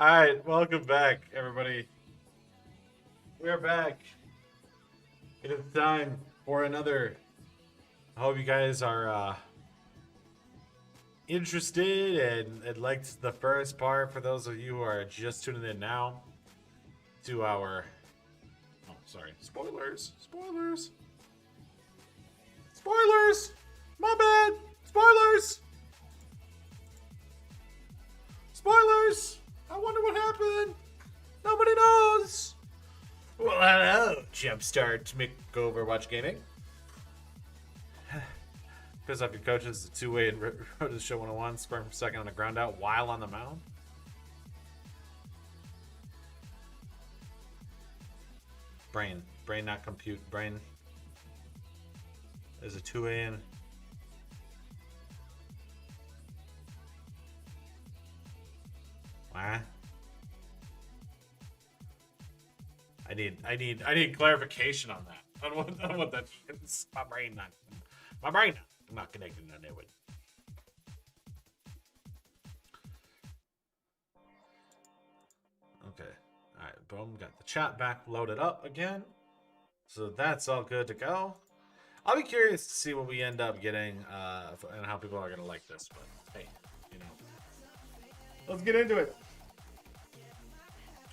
All right, welcome back, everybody. We are back. It is time for another. I hope you guys are interested and liked the first part. For those of you who are just tuning in now to our. Oh, sorry. Spoilers. Spoilers. Spoilers. My bad. Spoilers. Spoilers. I wonder what happened. Nobody knows. Well, hello, Jumpstart Overwatch Gaming. Piss off your coaches, the two-way and road to the show 101, sperm per second on the ground out while on the mound. Brain, not compute. Brain is a two-way and what? I need clarification on that. On what that means. My brain not connected to it. Okay. Alright, boom. Got the chat back loaded up again. So that's all good to go. I'll be curious to see what we end up getting and how people are gonna like this, but hey, you know. Let's get into it.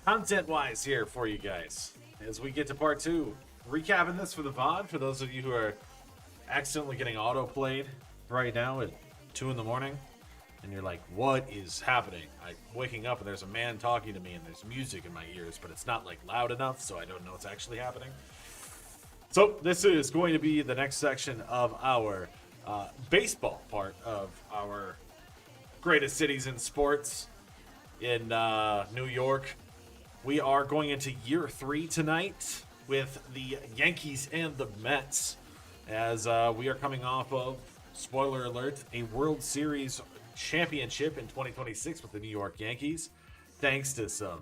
Content-wise here for you guys, as we get to part 2. Recapping this for the VOD, for those of you who are accidentally getting auto-played right now at 2 in the morning, and you're like, what is happening? I'm waking up and there's a man talking to me and there's music in my ears, but it's not like loud enough, so I don't know what's actually happening. So this is going to be the next section of our baseball part of our greatest cities in sports in New York. We are going into year 3 tonight with the Yankees and the Mets, as we are coming off of, spoiler alert, a World Series championship in 2026 with the New York Yankees, thanks to some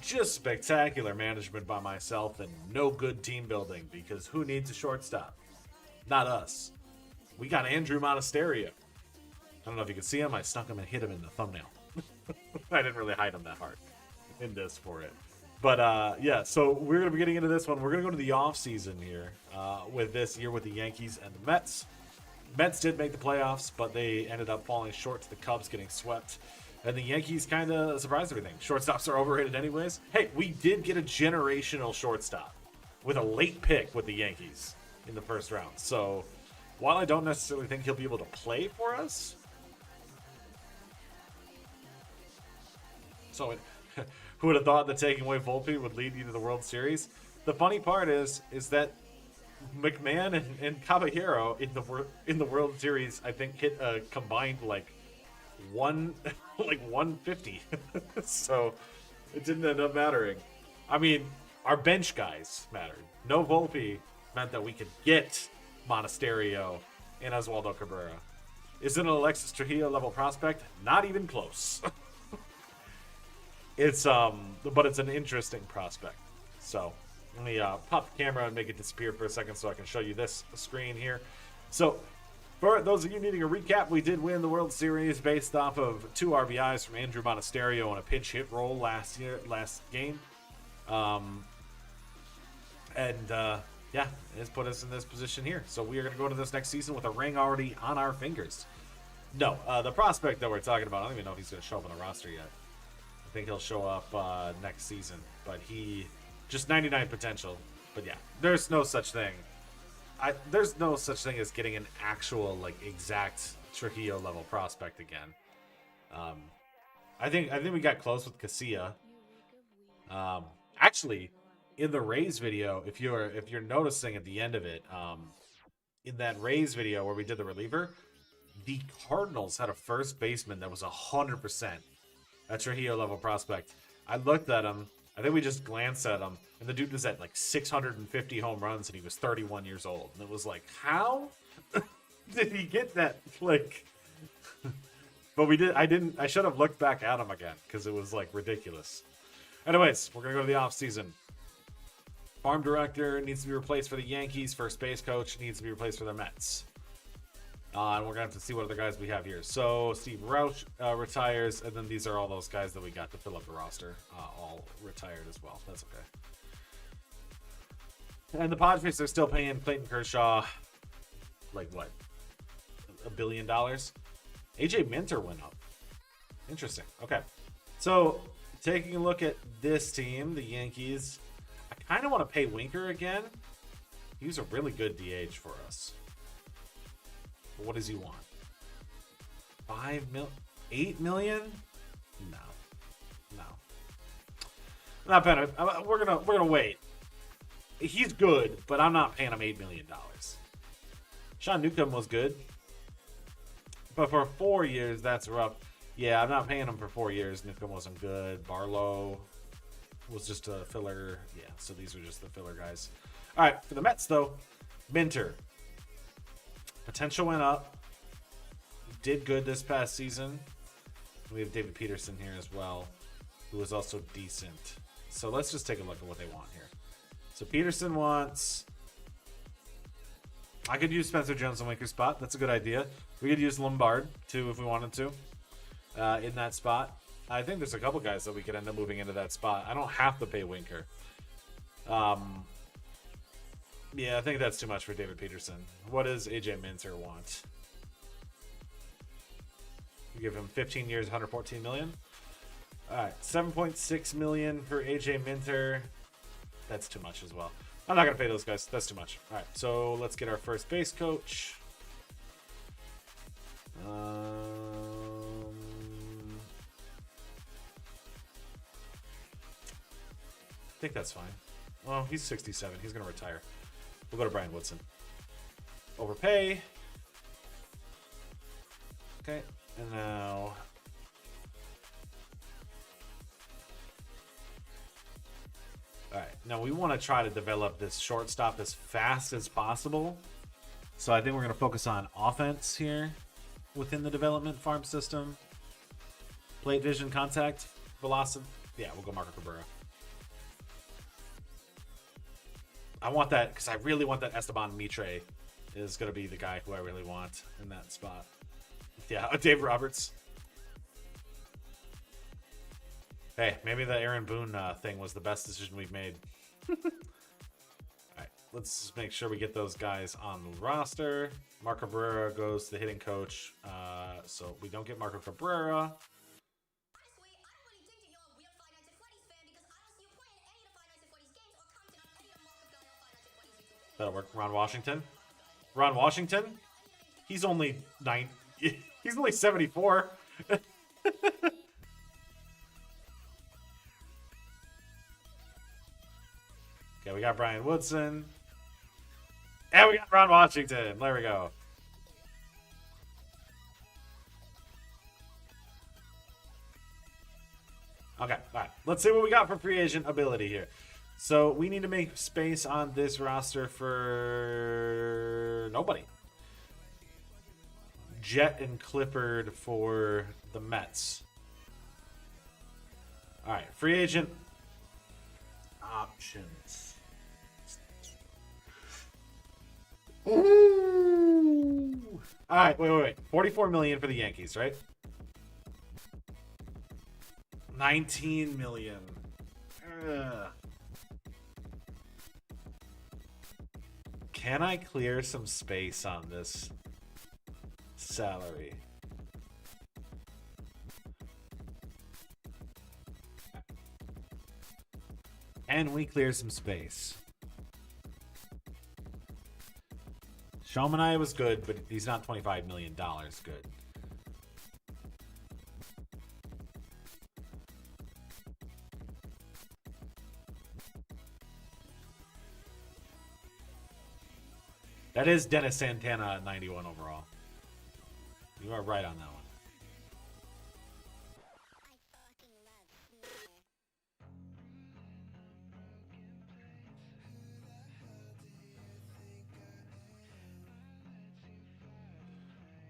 just spectacular management by myself and no good team building, because who needs a shortstop? Not us. We got Andrew Monasterio. I don't know if you can see him. I snuck him and hit him in the thumbnail. I didn't really hide him that hard in this for it. But yeah, so we're going to be getting into this one. We're going to go to the off season here with this year with the Yankees and the Mets. Mets did make the playoffs, but they ended up falling short to the Cubs, getting swept. And the Yankees kind of surprised everything. Shortstops are overrated anyways. Hey, we did get a generational shortstop with a late pick with the Yankees in the first round. So while I don't necessarily think he'll be able to play for us, so who would have thought that taking away Volpe would lead you to the World Series? The funny part is that McMahon and Caballero in the World Series, I think, hit a combined like 150. So it didn't end up mattering. I mean, our bench guys mattered. No Volpe meant that we could get Monasterio and Oswaldo Cabrera. Is it an Alexis Trujillo level prospect? Not even close. But it's an interesting prospect. So let me pop the camera and make it disappear for a second so I can show you this screen here. So for those of you needing a recap, we did win the World Series based off of 2 RBIs from Andrew Monasterio on a pinch hit roll last game. Yeah, it's put us in this position here. So we are going to go to this next season with a ring already on our fingers. No, the prospect that we're talking about, I don't even know if he's going to show up on the roster yet. I think he'll show up next season, but he just 99 potential. But yeah, there's no such thing. There's no such thing as getting an actual like exact Trujillo level prospect again. I think we got close with Casilla. Actually, in the Rays video, if you're noticing at the end of it, in that Rays video where we did the reliever, the Cardinals had a first baseman that was 100% a Trujillo level prospect. I looked at him. I think we just glanced at him, and the dude was at like 650 home runs, and he was 31 years old. And it was like, how did he get that? Like, but we did. I should have looked back at him again because it was like ridiculous. Anyways, we're gonna go to the off season. Farm director needs to be replaced for the Yankees. First base coach needs to be replaced for the Mets. And we're going to have to see what other guys we have here. So Steve Rauch retires, and then these are all those guys that we got to fill up the roster. All retired as well. That's okay. And the Padres are still paying Clayton Kershaw, like what? $1 billion? AJ Minter went up. Interesting. Okay. So taking a look at this team, the Yankees, I kind of want to pay Winker again. He was a really good DH for us. But what does he want? 8 million? No. I'm not paying him. We're gonna wait. He's good, but I'm not paying him $8 million. Sean Newcomb was good, but for 4 years, that's rough. Yeah, I'm not paying him for 4 years. Newcomb wasn't good. Barlow was just a filler. Yeah, so these are just the filler guys. All right, for the Mets, though, Minter. Potential went up. Did good this past season. We have David Peterson here as well, who is also decent. So let's just take a look at what they want here. So Peterson wants... I could use Spencer Jones on Winker's spot. That's a good idea. We could use Lombard, too, if we wanted to, in that spot. I think there's a couple guys that we could end up moving into that spot. I don't have to pay Winker. Yeah, I think that's too much for David Peterson. What does AJ Minter want? We give him 15 years, $114 million. All right, $7.6 million for AJ Minter. That's too much as well. I'm not going to pay those guys. That's too much. All right, so let's get our first base coach. I think that's fine. Well, he's 67. He's going to retire. We'll go to Brian Woodson. Overpay. Okay, and now... All right, now we want to try to develop this shortstop as fast as possible. So I think we're going to focus on offense here within the development farm system. Plate vision, contact, velocity. Yeah, we'll go Marco Cabrera. I want that because I really want that Esteban Mitre is going to be the guy who I really want in that spot. Yeah, Dave Roberts. Hey, maybe the Aaron Boone thing was the best decision we've made. All right, let's just make sure we get those guys on the roster. Marco Cabrera goes to the hitting coach. So we don't get Marco Cabrera. That'll work. Ron Washington. Ron Washington? He's only 9. He's only 74. Okay, we got Brian Woodson. And we got Ron Washington. There we go. Okay, all right. Let's see what we got for free agent ability here. So we need to make space on this roster for nobody. Jet and Clippard for the Mets. All right, free agent options. Ooh. All right, wait. 44 million for the Yankees, right? 19 million. Ugh. Can I clear some space on this salary? Can we clear some space? Shomania was good, but he's not $25 million good. That is Dennis Santana at 91 overall. You are right on that one.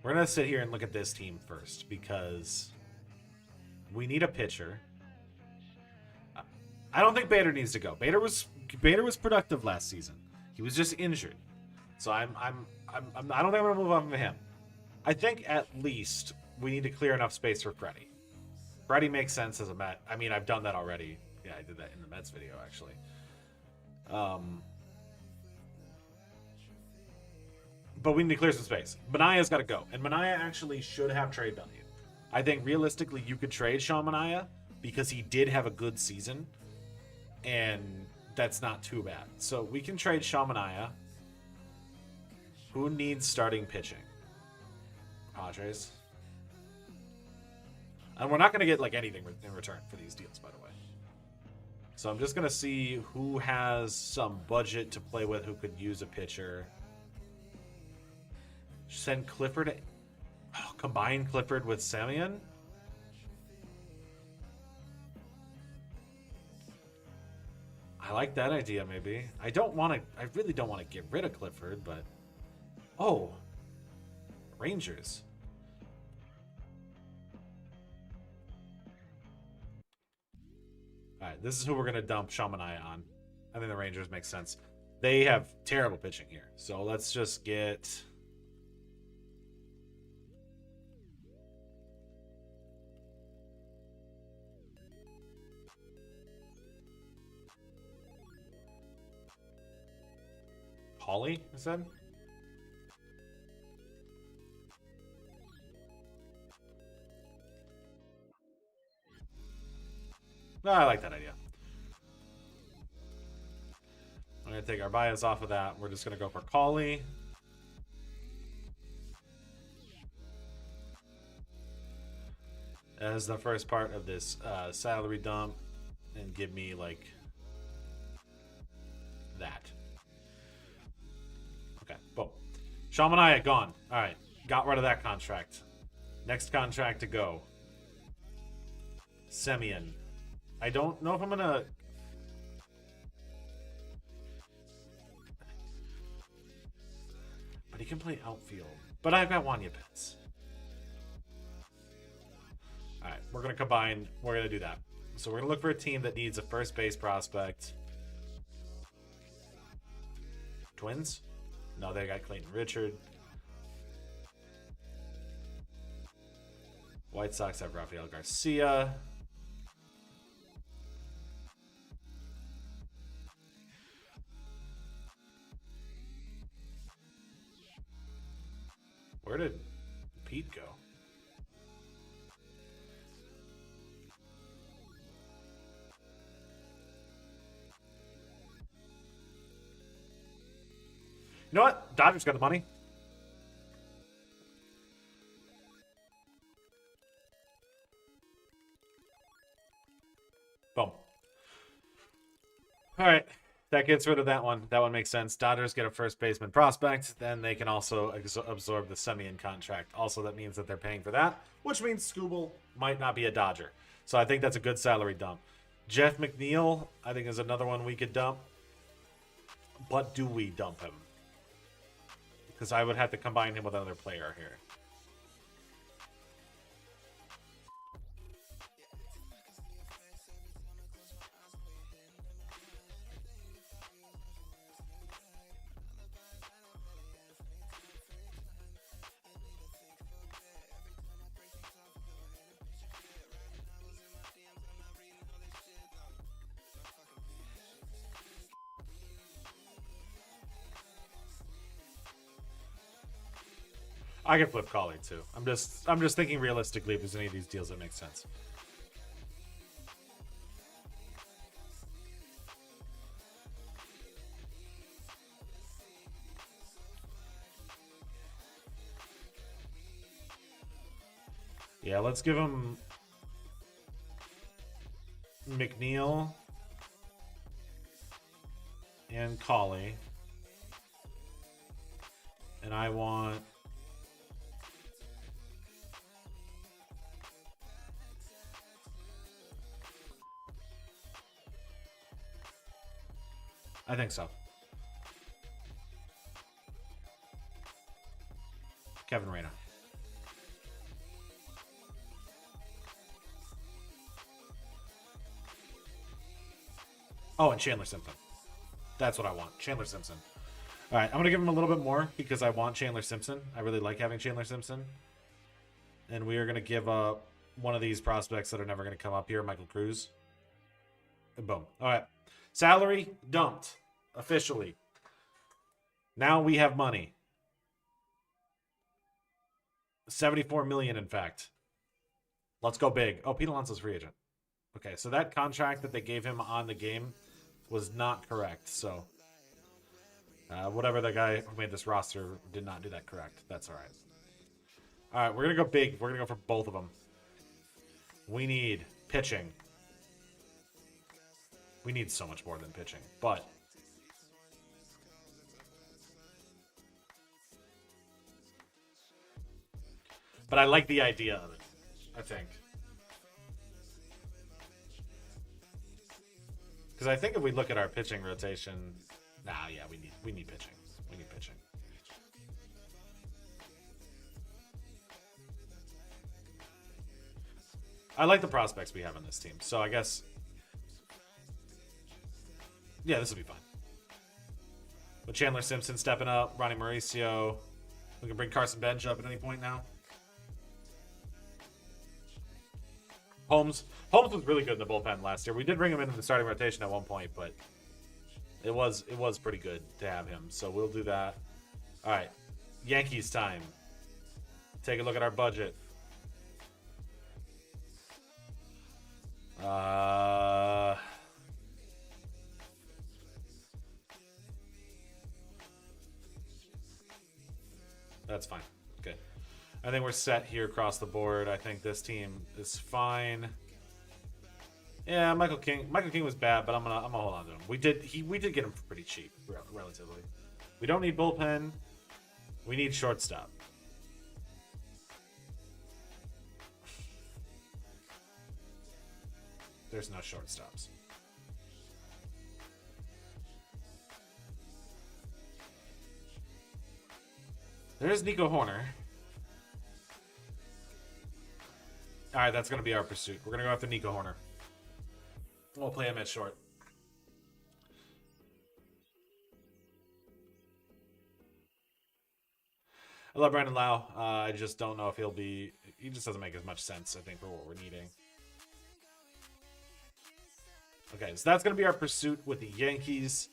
We're going to sit here and look at this team first because we need a pitcher. I don't think Bader needs to go. Bader was productive last season. He was just injured. So I don't think I'm going to move on from him. I think at least we need to clear enough space for Freddy. Freddy makes sense as a Met. I mean, I've done that already. Yeah, I did that in the Mets video, actually. But we need to clear some space. Manaya's got to go. And Manaya actually should have trade value. I think realistically you could trade Sean Manaea because he did have a good season. And that's not too bad. So we can trade Sean Manaea. Who needs starting pitching? Padres. And we're not going to get like anything in return for these deals, by the way. So I'm just going to see who has some budget to play with, who could use a pitcher. Send Clifford. Oh, combine Clifford with Semien. I like that idea, maybe. I really don't want to get rid of Clifford, but... Oh. Rangers. Alright, this is who we're going to dump Sean Manaea on. I think the Rangers make sense. They have terrible pitching here. So let's just get... Holly, I said? No, I like that idea. I'm going to take our bias off of that. We're just going to go for Collie. As the first part of this salary dump. And give me, like, that. Okay, boom. Sean Manaea, gone. All right, got rid of that contract. Next contract to go. Semien. I don't know if I'm gonna... But he can play outfield. But I've got Wanya Pitts. Alright, we're gonna combine. We're gonna do that. So we're gonna look for a team that needs a first base prospect. Twins? No, they got Clayton Richard. White Sox have Rafael Garcia. Where did Pete go? You know what? Dodgers got the money. Boom. All right. That gets rid of that one. That one makes sense. Dodgers get a first baseman prospect. Then they can also absorb the Semien contract. Also, that means that they're paying for that, which means Skubal might not be a Dodger. So I think that's a good salary dump. Jeff McNeil, I think, is another one we could dump. But do we dump him? Because I would have to combine him with another player here. I can flip Collie too. I'm just thinking realistically if there's any of these deals that make sense. Yeah, let's give him McNeil and Collie. And I want I think so. Kevin Reyna. Oh, and Chandler Simpson. That's what I want. Chandler Simpson. All right, I'm going to give him a little bit more because I want Chandler Simpson. I really like having Chandler Simpson. And we are going to give up one of these prospects that are never going to come up here, Michael Cruz. And boom. All right. Salary dumped officially. Now we have money. 74 million, in fact. Let's go big. Oh, Pete Alonso's free agent. Okay, so that contract that they gave him on the game was not correct. So, whatever the guy who made this roster did not do that correct. That's all right. All right, we're going to go big. We're going to go for both of them. We need pitching. We need so much more than pitching, but I like the idea of it, I think. Because I think if we look at our pitching rotation, yeah, we need pitching. We need pitching. I like the prospects we have on this team, so I guess, yeah, this will be fine. With Chandler Simpson stepping up, Ronnie Mauricio, we can bring Carson Bench up at any point now. Holmes was really good in the bullpen last year. We did bring him into the starting rotation at one point, but it was pretty good to have him. So we'll do that. All right, Yankees time. Take a look at our budget. That's fine. Good. I think we're set here across the board. I think this team is fine. Yeah, Michael King. Michael King was bad, but I'm gonna hold on to him. We did get him pretty cheap, relatively. We don't need bullpen. We need shortstop. There's no shortstops. There's Nico Horner. All right, that's going to be our pursuit. We're going to go after Nico Horner. We'll play him at short. I love Brandon Lau. I just don't know if he'll be... He just doesn't make as much sense, I think, for what we're needing. Okay, so that's going to be our pursuit with the Yankees.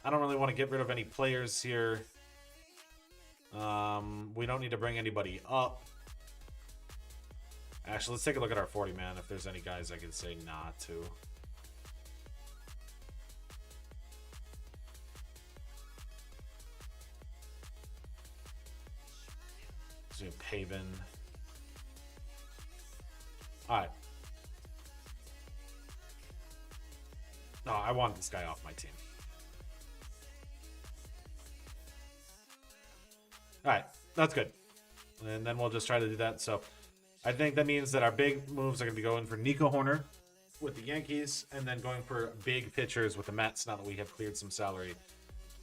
I don't really want to get rid of any players here. We don't need to bring anybody up. Actually, let's take a look at our 40-man, if there's any guys I can say not to. Let's do Paven. Alright. No, I want this guy off my team. Alright, that's good. And then we'll just try to do that. So I think that means that our big moves are going to be going for Nico Horner with the Yankees and then going for big pitchers with the Mets now that we have cleared some salary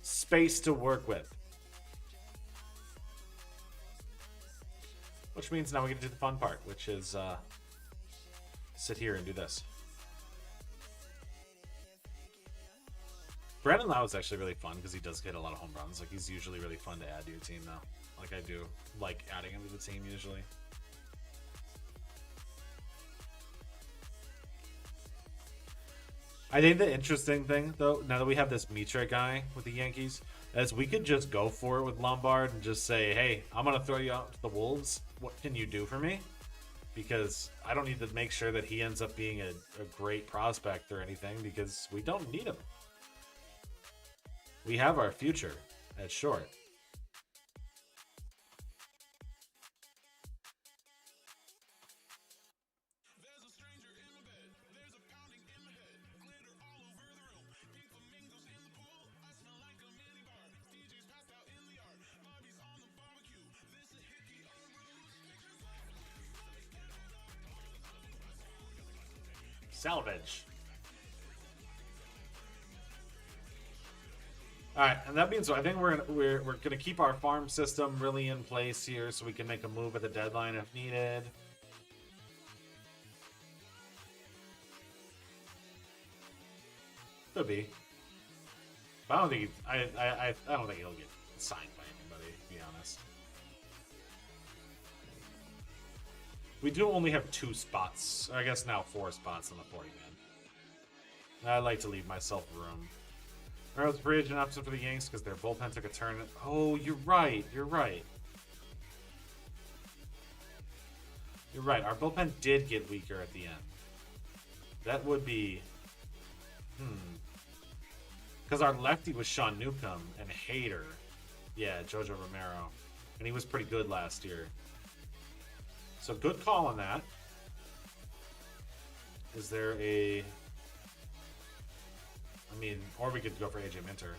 space to work with. Which means now we get to do the fun part, which is sit here and do this. Brandon Lau is actually really fun because he does hit a lot of home runs. Like, he's usually really fun to add to your team now. Like, I do like adding him to the team usually. I think the interesting thing, though, now that we have this Mitre guy with the Yankees, is we could just go for it with Lombard and just say, hey, I'm going to throw you out to the Wolves. What can you do for me? Because I don't need to make sure that he ends up being a great prospect or anything because we don't need him. We have our future at short. Salvage. All right, and that means I think we're gonna keep our farm system really in place here, so we can make a move at the deadline if needed. Could be, but I don't think I don't think he'll get signed by anybody, to be honest. We do only have 2 spots. I guess now 4 spots in the 40-man. I like to leave myself room. I was free agent option for the Yanks because their bullpen took a turn. Oh, you're right. You're right. You're right. Our bullpen did get weaker at the end. That would be... Because our lefty was Sean Newcomb and Hader. Yeah, Jojo Romero. And he was pretty good last year. So good call on that. Is there a... I mean, or we could go for AJ Minter.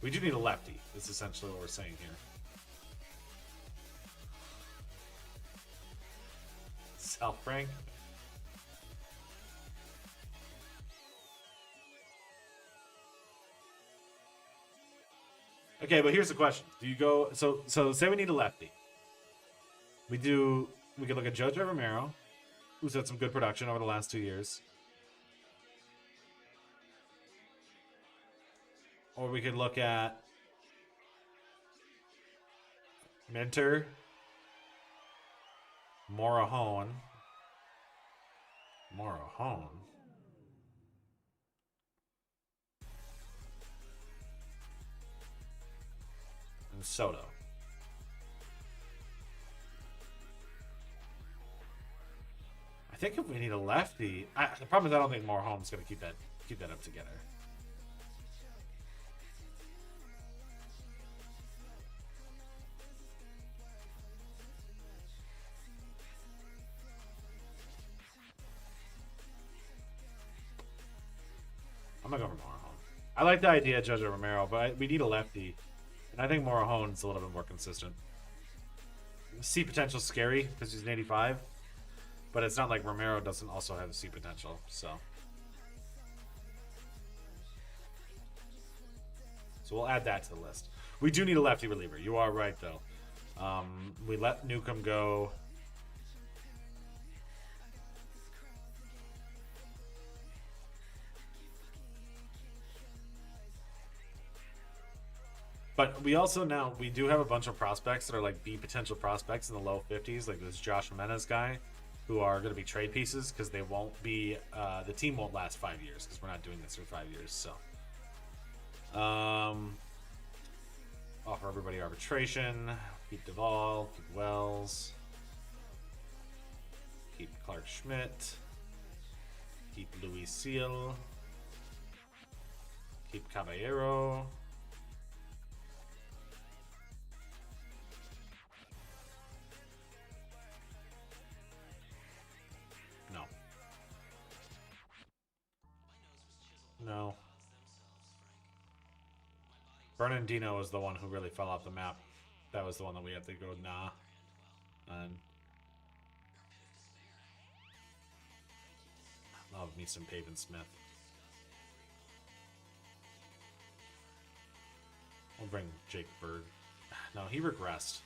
We do need a lefty. That's essentially what we're saying here. Sal Frank. Okay, but here's the question. Do you go... So say we need a lefty. We could look at Jojo Romero, who's had some good production over the last 2 years. Or we could look at Minter, Morejon, and Soto. I think if we need a lefty, the problem is I don't think Morejon's going to keep that up together. I'm going to go for Morejon. I like the idea of Jojo Romero, but we need a lefty. And I think Morejon's a little bit more consistent. C potential scary because he's an 85. But it's not like Romero doesn't also have C potential, so. So we'll add that to the list. We do need a lefty reliever. You are right, though. We let Newcomb go. But we also now, we do have a bunch of prospects that are like B potential prospects in the low 50s, like this Josh Jimenez guy, who are going to be trade pieces because they won't be, the team won't last 5 years because we're not doing this for 5 years, so. Offer everybody arbitration, keep Duvall, keep Wells, keep Clark Schmidt, keep Luis Seal, keep Caballero. No. Bernardino was the one who really fell off the map. That was the one that we had to go nah. And love me some Pavin Smith. We'll bring Jake Berg. No, he regressed.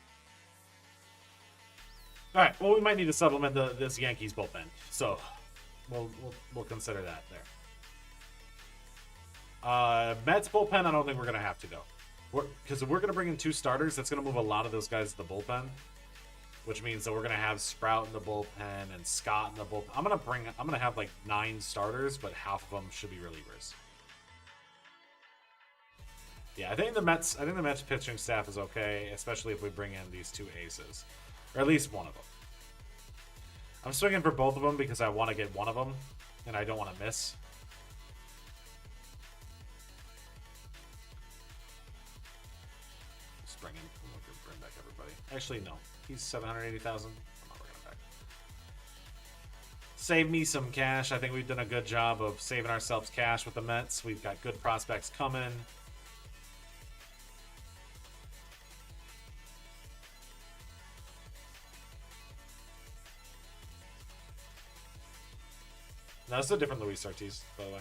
All right. Well, we might need to supplement this Yankees bullpen, so we'll consider that there. Mets bullpen, I don't think we're going to have to go. Because if we're going to bring in 2 starters, that's going to move a lot of those guys to the bullpen. Which means that we're going to have Sprout in the bullpen and Scott in the bullpen. I'm going to have like 9 starters, but half of them should be relievers. Yeah, I think the Mets pitching staff is okay, especially if we bring in these 2 aces. Or at least one of them. I'm swinging for both of them because I want to get one of them, and I don't want to miss. Bring back everybody. Actually, no. He's 780,000. I'm not bringing him back. Save me some cash. I think we've done a good job of saving ourselves cash with the Mets. We've got good prospects coming. No, it's a different Luis Ortiz, by the way.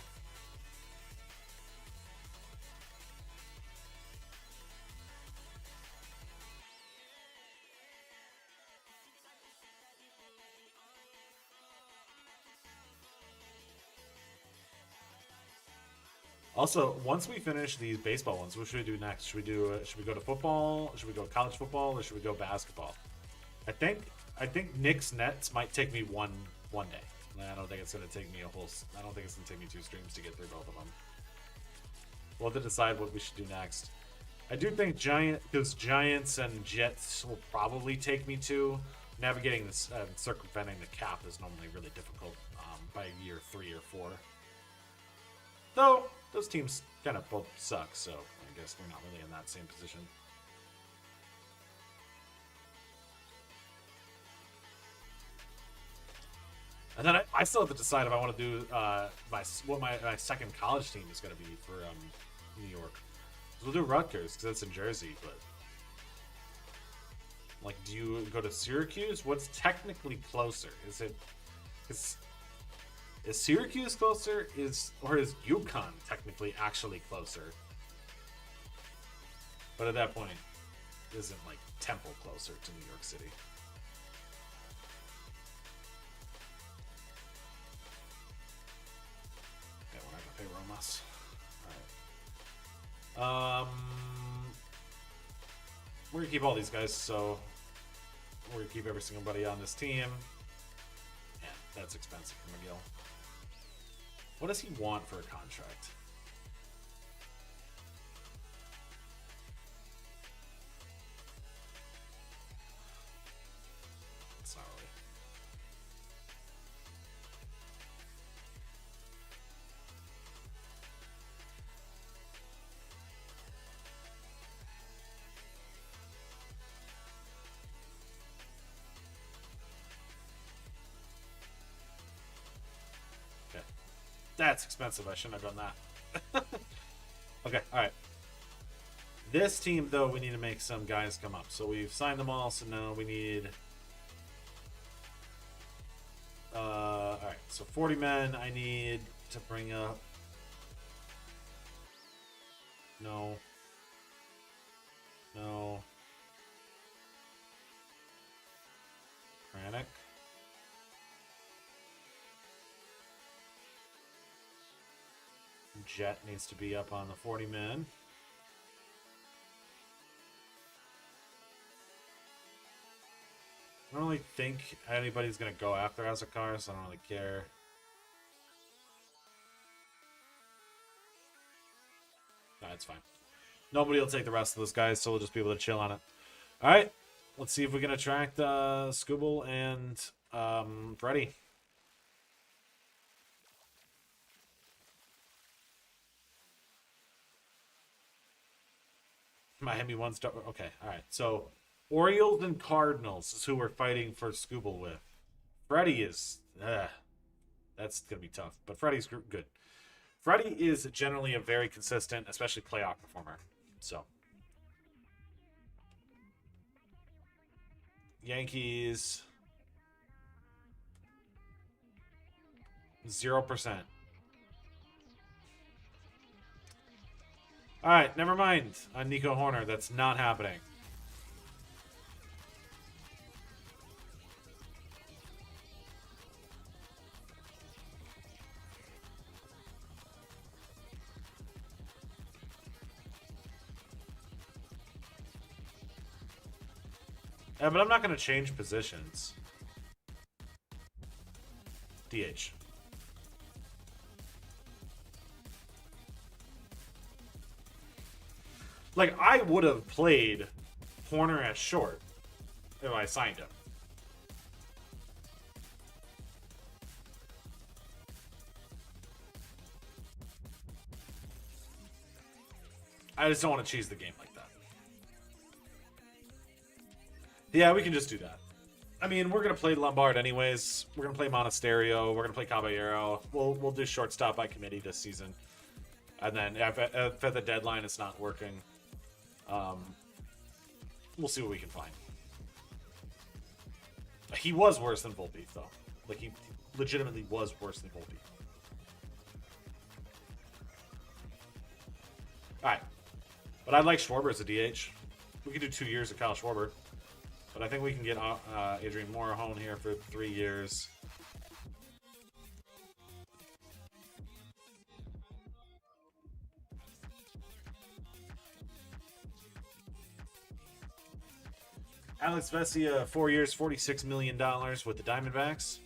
Also, once we finish these baseball ones, what should we do next? Should we go to football? Should we go college football, or should we go basketball? I think Knicks Nets might take me one day. I don't think it's gonna take me I don't think it's gonna take me 2 streams to get through both of them. We'll have to decide what we should do next. I do think Giants and Jets will probably take me to. Navigating this, circumventing the cap is normally really difficult by year 3 or 4. Though those teams kind of both suck, so I guess we're not really in that same position. And then I still have to decide if I want to do what my second college team is going to be for New York. We'll do Rutgers because that's in Jersey, but like, do you go to Syracuse? What's technically closer? Is Syracuse closer? Or is UConn technically actually closer? But at that point, isn't like Temple closer to New York City? Okay, we're not gonna pay Romas. All right. We're gonna keep all these guys, so we're gonna keep every single buddy on this team. Yeah, that's expensive for McGill. What does he want for a contract? It's not really. That's expensive. I shouldn't have done that. Okay, alright. This team, though, we need to make some guys come up. So we've signed them all, so now we need... alright, so 40 men I need to bring up. No. No. Kranich. Jet needs to be up on the 40 men. I don't really think anybody's going to go after Azakar, so I don't really care. No, it's fine. Nobody will take the rest of those guys, so we'll just be able to chill on it. Alright, let's see if we can attract Scooble and Freddy. Miami wants to... Okay, alright. So, Orioles and Cardinals is who we're fighting for Scooble with. Freddy is... that's going to be tough. But Freddy's good. Freddy is generally a very consistent, especially playoff performer. So. Yankees... 0%. Alright, never mind on Nico Horner. That's not happening. Yeah, but I'm not going to change positions. DH. Like, I would have played Horner as short if I signed him. I just don't want to cheese the game like that. Yeah, we can just do that. I mean, we're going to play Lombard anyways. We're going to play Monasterio. We're going to play Caballero. We'll do shortstop by committee this season. And then if at the deadline it's not working, we'll see what we can find. He was worse than Volpe, though. Like, he legitimately was worse than Volpe. Alright. But I like Schwarber as a DH. We could do 2 years of Kyle Schwarber. But I think we can get Adrian Morejon here for 3 years. Alex Vesia, 4 years, $46 million with the Diamondbacks.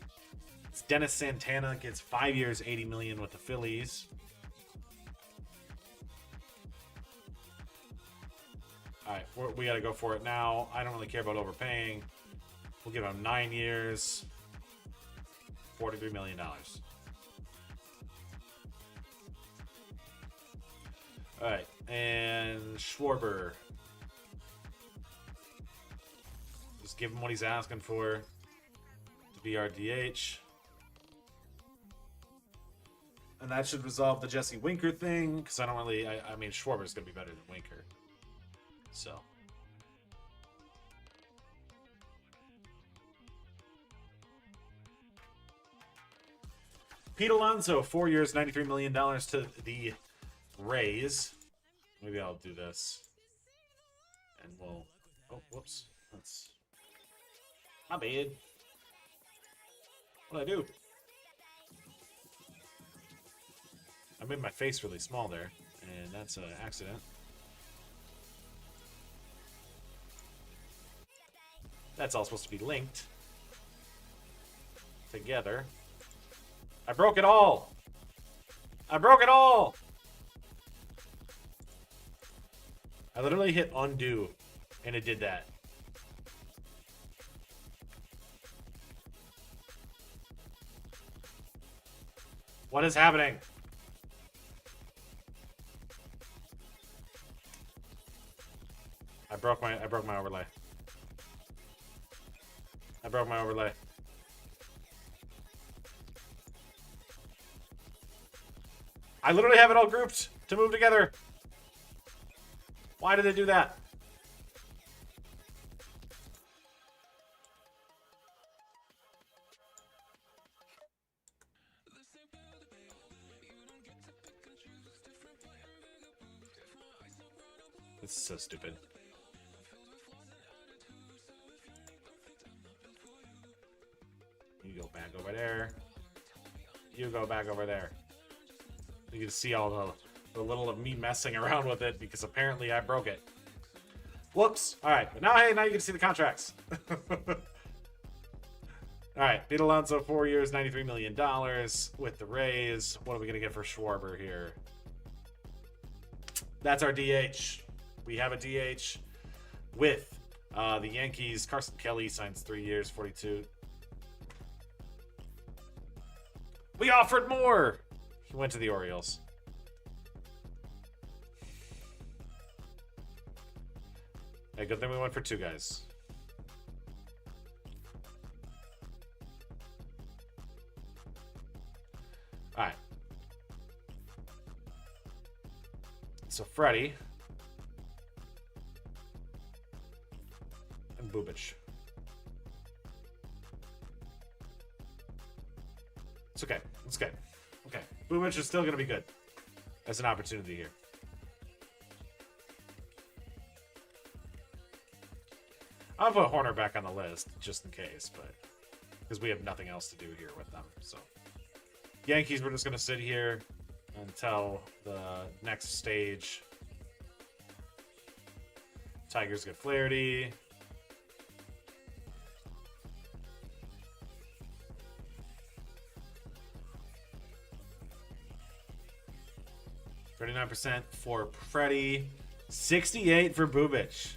It's Dennis Santana, gets 5 years, $80 million with the Phillies. All right, we got to go for it now. I don't really care about overpaying. We'll give him 9 years, $43 million. All right, and Schwarber. Just give him what he's asking for to be our DH. And that should resolve the Jesse Winker thing, because I don't really... I mean, Schwarber's going to be better than Winker. So... Pete Alonso, 4 years, $93 million to the Rays. Maybe I'll do this. And we'll... Oh, whoops. That's... my bad. What'd I do? I made my face really small there, and that's an accident. That's all supposed to be linked together. I broke it all! I broke it all! I literally hit undo, and it did that. What is happening? I broke my overlay. I broke my overlay. I literally have it all grouped to move together. Why did they do that? This is so stupid. You go back over there. You go back over there. You can see all the little of me messing around with it because apparently I broke it. Whoops. All right. But now, hey, now you can see the contracts. All right. Pete Alonso, 4 years, $93 million with the Rays. What are we going to get for Schwarber here? That's our DH. We have a DH with the Yankees. Carson Kelly signs 3 years, 42. We offered more. He went to the Orioles. Hey, good thing we went for 2 guys. All right. So Freddie and Bubic. It's okay. It's okay. Okay. Bubic is still going to be good as an opportunity here. I'll put Horner back on the list just in case, but because we have nothing else to do here with them. So Yankees, we're just going to sit here until the next stage. Tigers get Flaherty. %39 for Freddie. 68 for Bubic.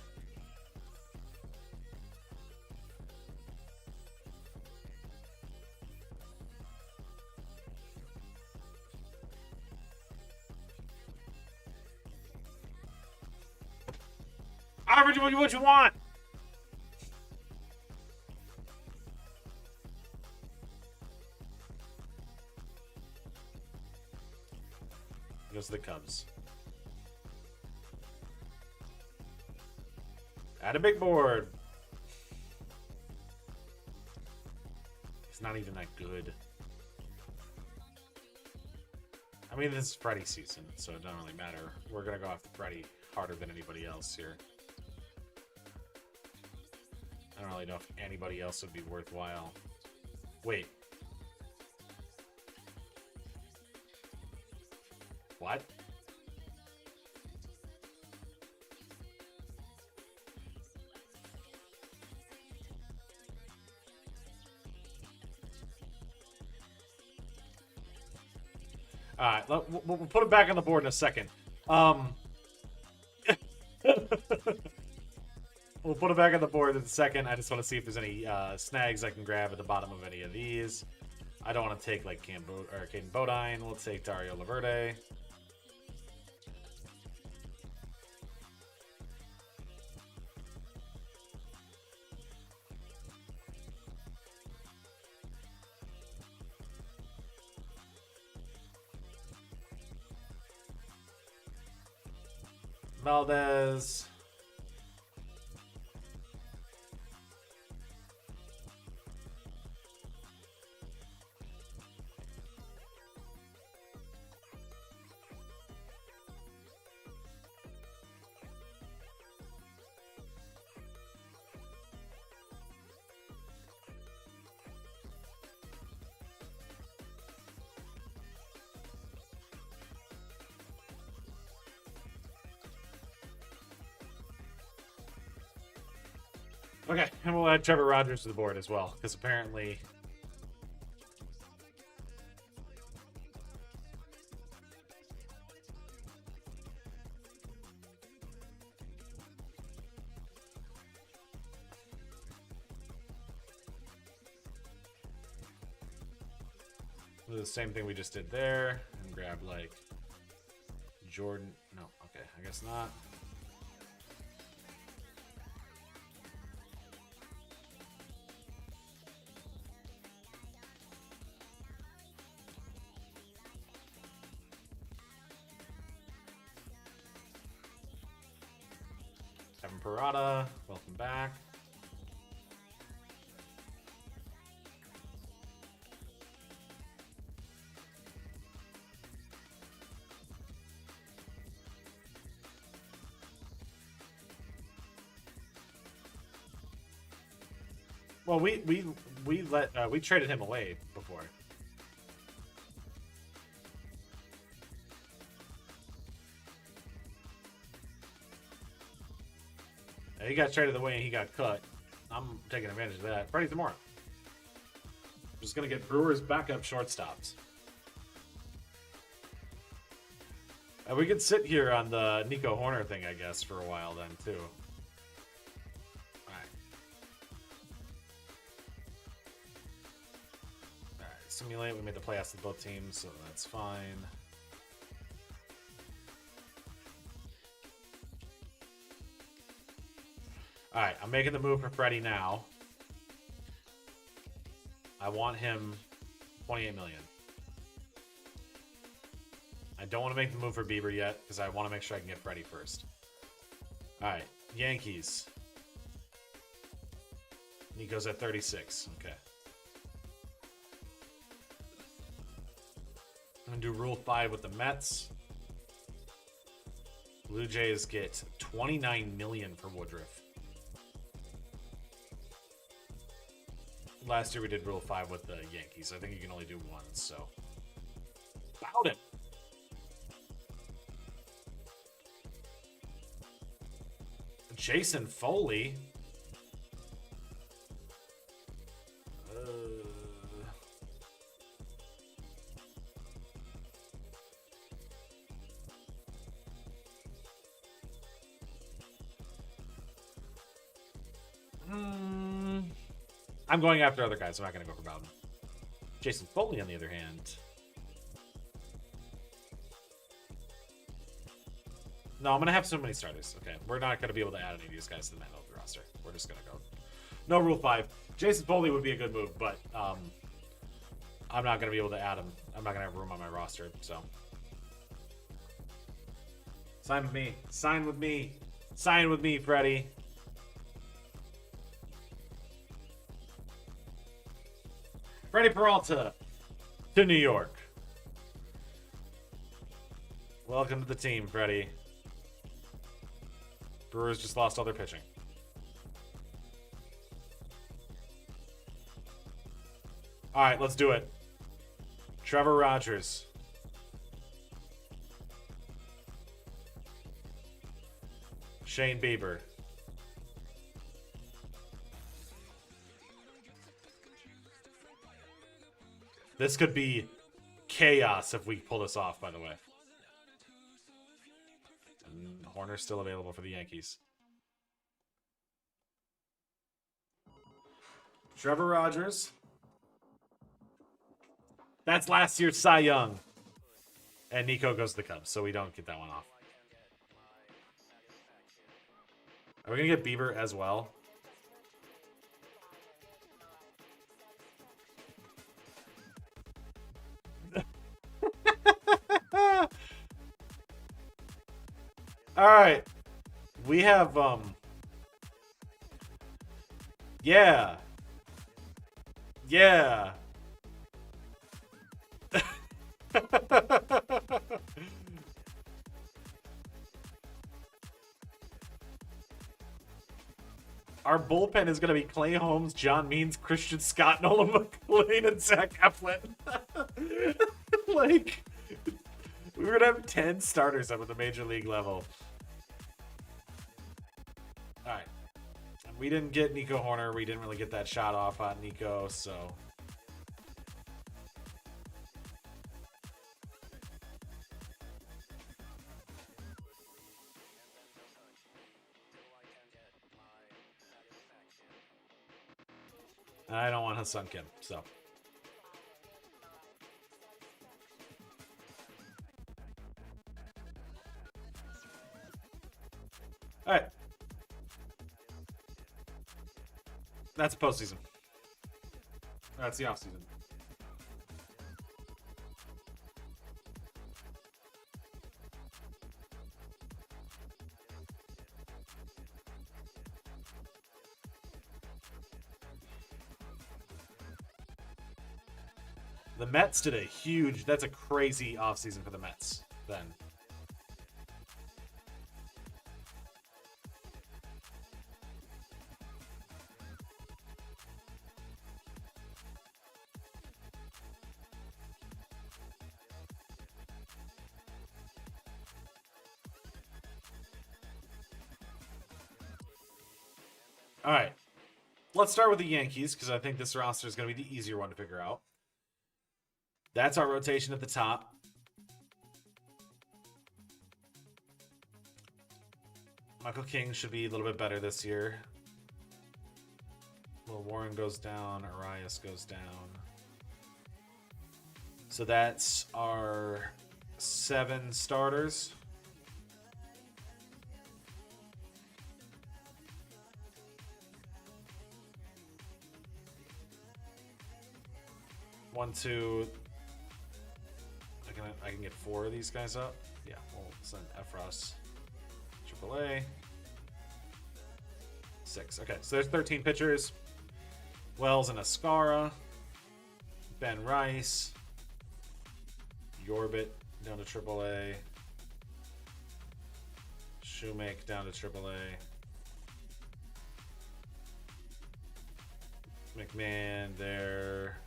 Average what you want. Goes the Cubs. Add a big board. He's not even that good. I mean, this is Freddie season, so it doesn't really matter. We're going to go after Freddie harder than anybody else here. I don't really know if anybody else would be worthwhile. Wait. What? Alright, we'll put it back on the board in a second. We'll put it back on the board in a second. I just want to see if there's any snags I can grab at the bottom of any of these. I don't want to take like Caden Bodine. We'll take Dario Laverde. Valdez. Okay, and we'll add Trevor Rogers to the board as well, because apparently... we'll do the same thing we just did there, and grab, like, Jordan... No, okay, I guess not. Kevin Parada, welcome back. Well, we traded him away before. He got traded away and he got cut. I'm taking advantage of that. Freddie Zamora. Just gonna get Brewers backup shortstops. We could sit here on the Nico Horner thing, I guess, for a while then too. Alright. Alright, simulate. We made the playoffs with both teams, so that's fine. Alright, I'm making the move for Freddie now. I want him 28 million. I don't want to make the move for Bieber yet, because I want to make sure I can get Freddie first. Alright, Yankees. Nico's at 36. Okay. I'm going to do Rule 5 with the Mets. Blue Jays get 29 million for Woodruff. Last year we did Rule 5 with the Yankees. I think you can only do one, so... Bout it! Jason Foley? I'm going after other guys. I'm not going to go for Bowden. Jason Foley, on the other hand. No, I'm going to have so many starters. Okay, we're not going to be able to add any of these guys to the main health roster. We're just going to go. No Rule 5. Jason Foley would be a good move, but I'm not going to be able to add him. I'm not going to have room on my roster, so. Sign with me. Sign with me. Sign with me, Freddie. Freddie Peralta to New York. Welcome to the team, Freddie. Brewers just lost all their pitching. All right, let's do it. Trevor Rogers. Shane Bieber. This could be chaos if we pull this off, by the way. And Horner's still available for the Yankees. Trevor Rogers. That's last year's Cy Young. And Nico goes to the Cubs, so we don't get that one off. Are we going to get Bieber as well? All right. We have, yeah. Yeah. Our bullpen is going to be Clay Holmes, John Means, Christian Scott, Nolan McLean, and Zach Eflin. Like, we were going to have 10 starters up at the major league level. All right. We didn't get Nico Horner. We didn't really get that shot off on Nico, so... I don't want Ha-Seong Kim, so... All right. That's postseason. That's the offseason. The Mets did a huge... That's a crazy offseason for the Mets, then. All right. Let's start with the Yankees, because I think this roster is going to be the easier one to figure out. That's our rotation at the top. Michael King should be a little bit better this year. Well, Warren goes down. Arias goes down. So that's our 7 starters. One, two. I can get 4 of these guys up. Yeah, we'll send Efros. AAA. 6. Okay, so there's 13 pitchers. Wells and Ascara. Ben Rice. Yorbit down to AAA. Shoemake down to AAA. McMahon there.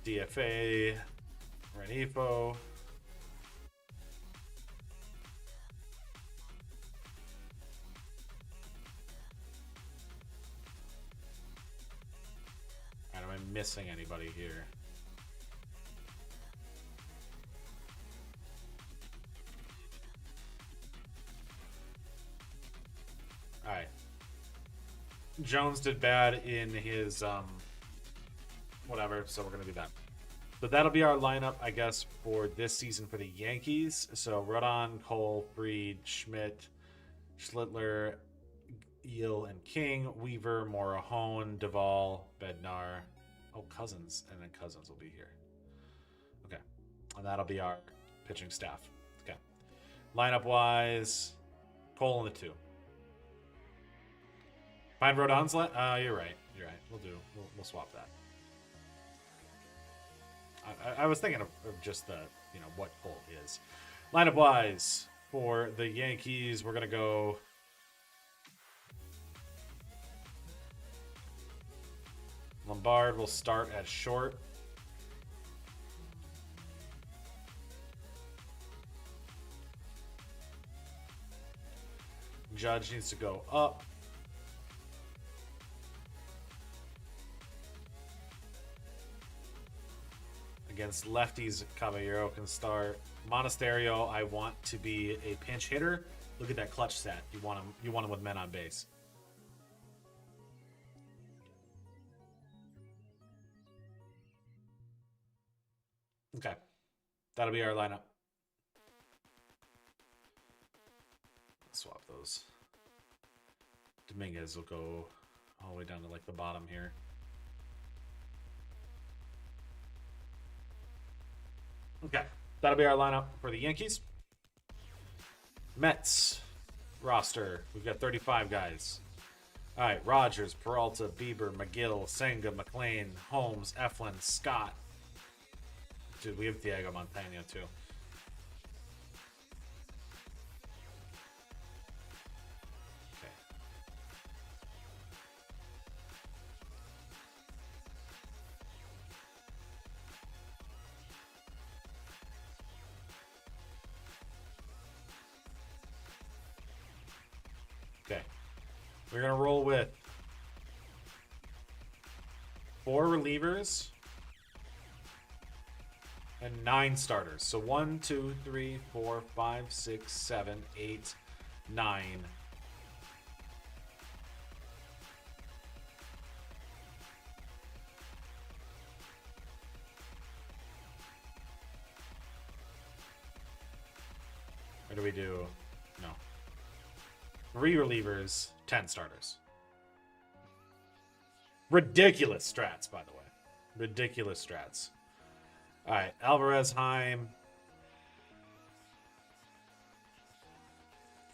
DFA, Renifo. Am I missing anybody here? All right. Jones did bad in his whatever, so we're gonna do that. But that'll be our lineup, I guess, for this season for the Yankees. So Rodon, Cole, Fried, Schmidt, Schlittler, Eel, and King, Weaver, Morahone, Duvall, Bednar. Oh, Cousins, and then Cousins will be here. Okay, and that'll be our pitching staff. Okay, lineup wise, Cole in the 2. Find Rodon's you're right. You're right. We'll swap that. I was thinking of just the, what Cole is. Lineup wise, for the Yankees, we're going to go Lombard will start at short. Judge needs to go up. Against lefties, Caballero can start. Monasterio, I want to be a pinch hitter. Look at that clutch stat. You want him. You want him with men on base. Okay, that'll be our lineup. Swap those. Dominguez will go all the way down to like the bottom here. Okay, that'll be our lineup for the Yankees. Mets roster. We've got 35 guys. All right, Rogers, Peralta, Bieber, McGill, Senga, McLean, Holmes, Eflin, Scott. Dude, we have Diego Montano too. Okay. We're going to roll with 4 relievers and 9 starters. So 1, 2, 3, 4, 5, 6, 7, 8, 9. What do we do? No. 3 relievers, 10 starters. Ridiculous strats, by the way. Ridiculous strats. All right, Alvarez, Heim.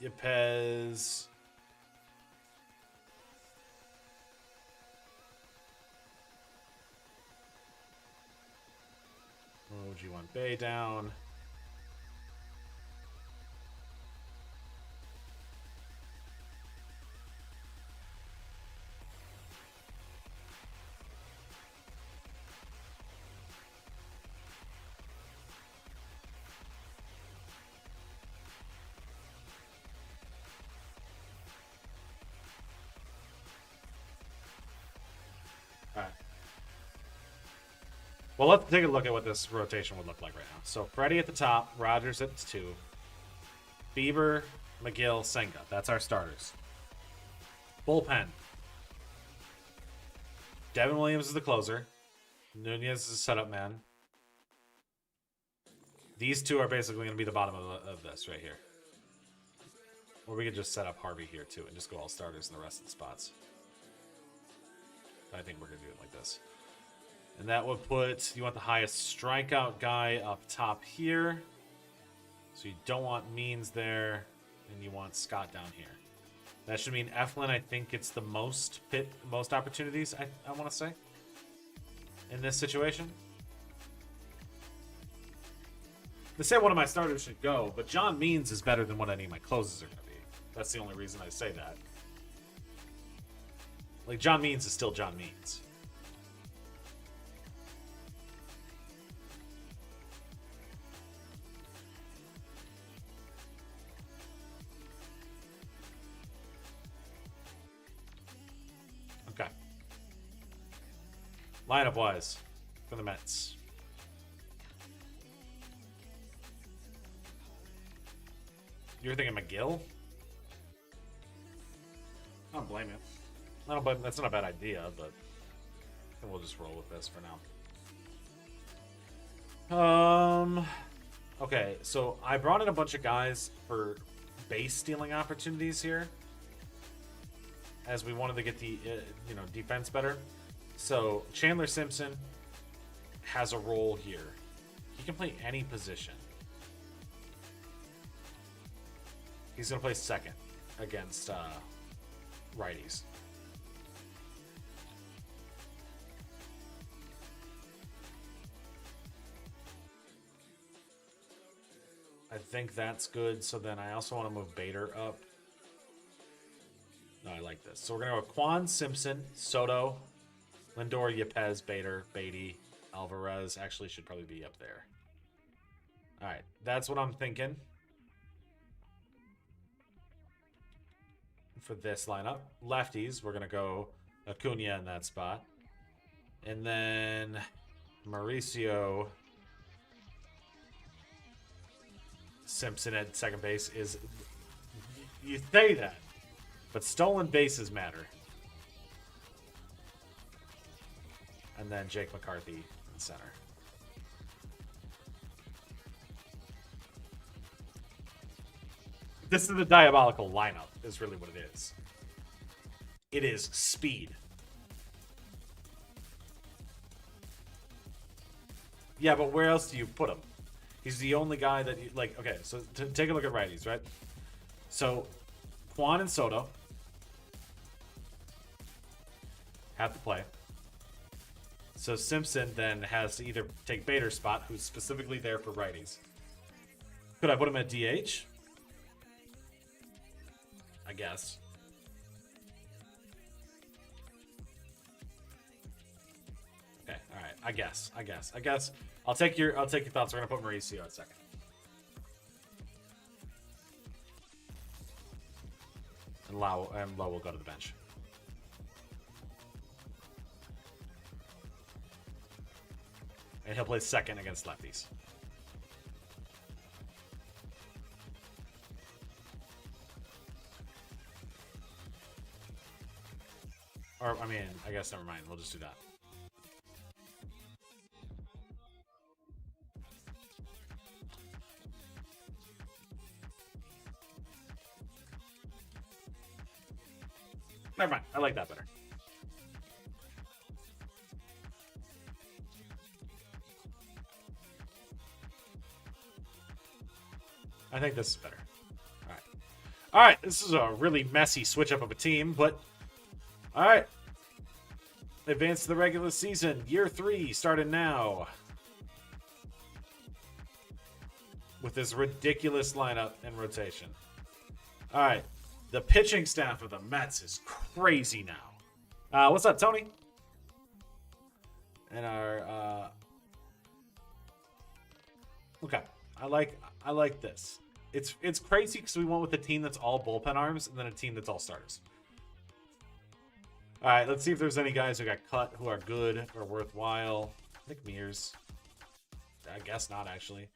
Yepez. OG1 Bay down. Well, let's take a look at what this rotation would look like right now. So Freddie at the top, Rogers at 2, Bieber, McGill, Senga. That's our starters. Bullpen. Devin Williams is the closer. Nunez is a setup man. These 2 are basically going to be the bottom of this right here. Or we could just set up Harvey here too and just go all starters in the rest of the spots. But I think we're going to do it like this. And that would put, you want the highest strikeout guy up top here. So you don't want Means there, and you want Scott down here. That should mean Eflin, I think it's the most opportunities, I want to say, in this situation. They say one of my starters should go, but John Means is better than what any of my closes are going to be. That's the only reason I say that. Like, John Means is still John Means. Lineup wise for the Mets. You're thinking McGill? I don't blame you. I don't blame. That's not a bad idea, but we'll just roll with this for now. Okay, so I brought in a bunch of guys for base stealing opportunities here, as we wanted to get the defense better. So Chandler Simpson has a role here. He can play any position. He's going to play second against righties. I think that's good. So then I also want to move Bader up. No, I like this. So we're going to go Quan, Simpson, Soto, Lindor, Yepez, Bader, Beatty, Alvarez. Actually should probably be up there. All right, that's what I'm thinking. for this lineup. Lefties, we're going to go Acuna in that spot. And then Mauricio Simpson at second base is... You say that, but stolen bases matter. And then Jake McCarthy in center. This is the diabolical lineup, is really what it is. It is speed. Yeah, but where else do you put him? He's the only guy that, you, like, okay, so take a look at righties, right? So, Juan and Soto have to play. So Simpson then has to either take Bader's spot, who's specifically there for righties. Could I put him at DH? I guess. Okay, all right. I guess. I'll take your thoughts. We're gonna put Mauricio at second. And Lowe will go to the bench. And he'll play second against lefties. Or, I mean, I guess never mind. We'll just do that. Never mind. I like that better. I think this is better. All right. All right. This is a really messy switch up of a team, but all right. Advance to the regular season. Year 3 starting now. With this ridiculous lineup and rotation. All right. The pitching staff of the Mets is crazy now. What's up, Tony? And our okay. I like this. It's crazy because we went with a team that's all bullpen arms and then a team that's all starters. All right, let's see if there's any guys who got cut who are good or worthwhile. Nick Mears. I guess not, actually.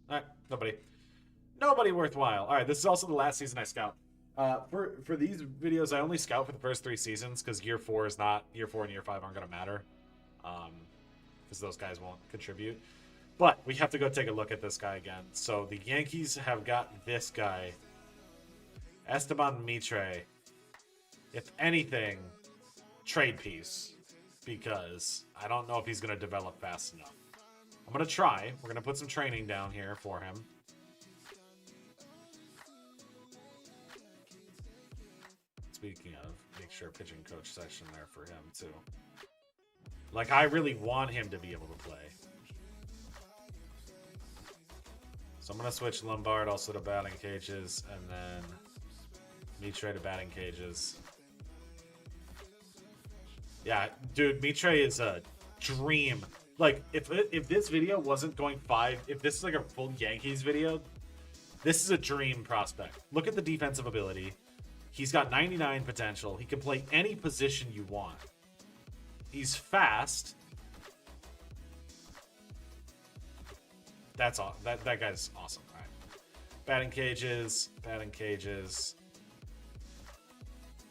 All right, nobody worthwhile. All right, this is also the last season I scout. For these videos, I only scout for the first 3 seasons because year 4 and year 5 aren't going to matter, because those guys won't contribute. But we have to go take a look at this guy again. So the Yankees have got this guy, Esteban Mitre. If anything, trade piece, because I don't know if he's going to develop fast enough. I'm going to try. We're going to put some training down here for him. Speaking of, make sure pitching coach section there for him too. Like, I really want him to be able to play. So I'm going to switch Lombard also to batting cages, and then Mitre to batting cages. Yeah, dude, Mitre is a dream. Like, if this video wasn't going 5, if this is like a full Yankees video, this is a dream prospect. Look at the defensive ability. He's got 99 potential. He can play any position you want. He's fast. That's all. That guy's awesome. All right. Batting cages.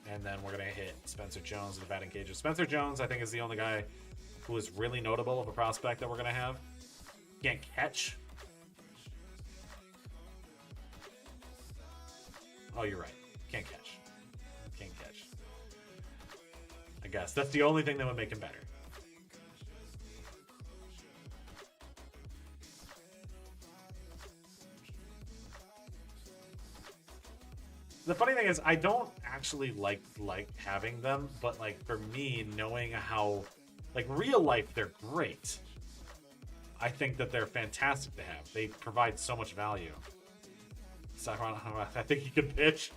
And then we're going to hit Spencer Jones in the batting cages. Spencer Jones, I think, is the only guy who is really notable of a prospect that we're going to have. Can't catch. Oh, you're right. Can't catch. I guess. That's the only thing that would make him better. The funny thing is, I don't actually like having them, but like for me, knowing how, like, real life, they're great. I think that they're fantastic to have. They provide so much value. I think he can pitch.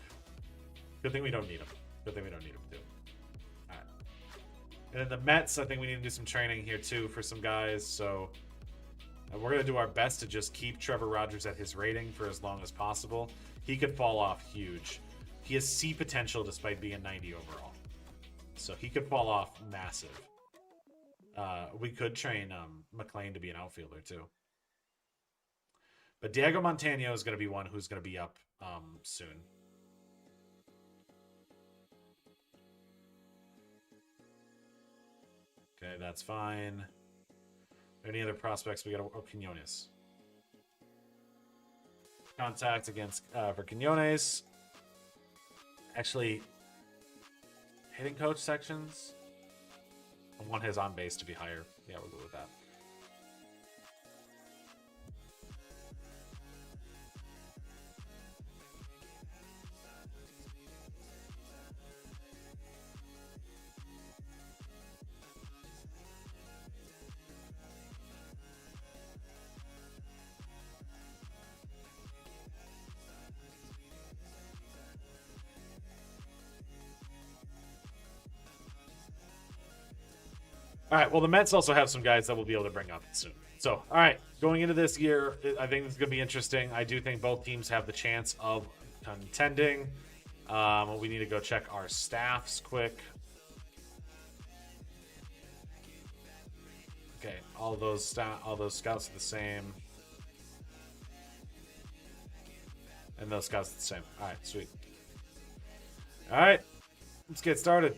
Good thing we don't need him. Too. All right. And then the Mets, I think we need to do some training here too for some guys. So And we're going to do our best to just keep Trevor Rogers at his rating for as long as possible. He could fall off huge. He has C potential despite being 90 overall. So he could fall off massive. We could train McLean to be an outfielder too. But Diego Montano is going to be one who's going to be up soon. Okay, that's fine. Any other prospects? We got Quinones. Contact against for Quinones. Actually, hitting coach sections. I want his on base to be higher. Yeah, we'll go with that. All right, well, the Mets also have some guys that we'll be able to bring up soon. So, all right, going into this year, I think this is going to be interesting. I do think both teams have the chance of contending. We need to go check our staffs quick. Okay, all those scouts are the same. And those scouts are the same. All right, sweet. All right, let's get started.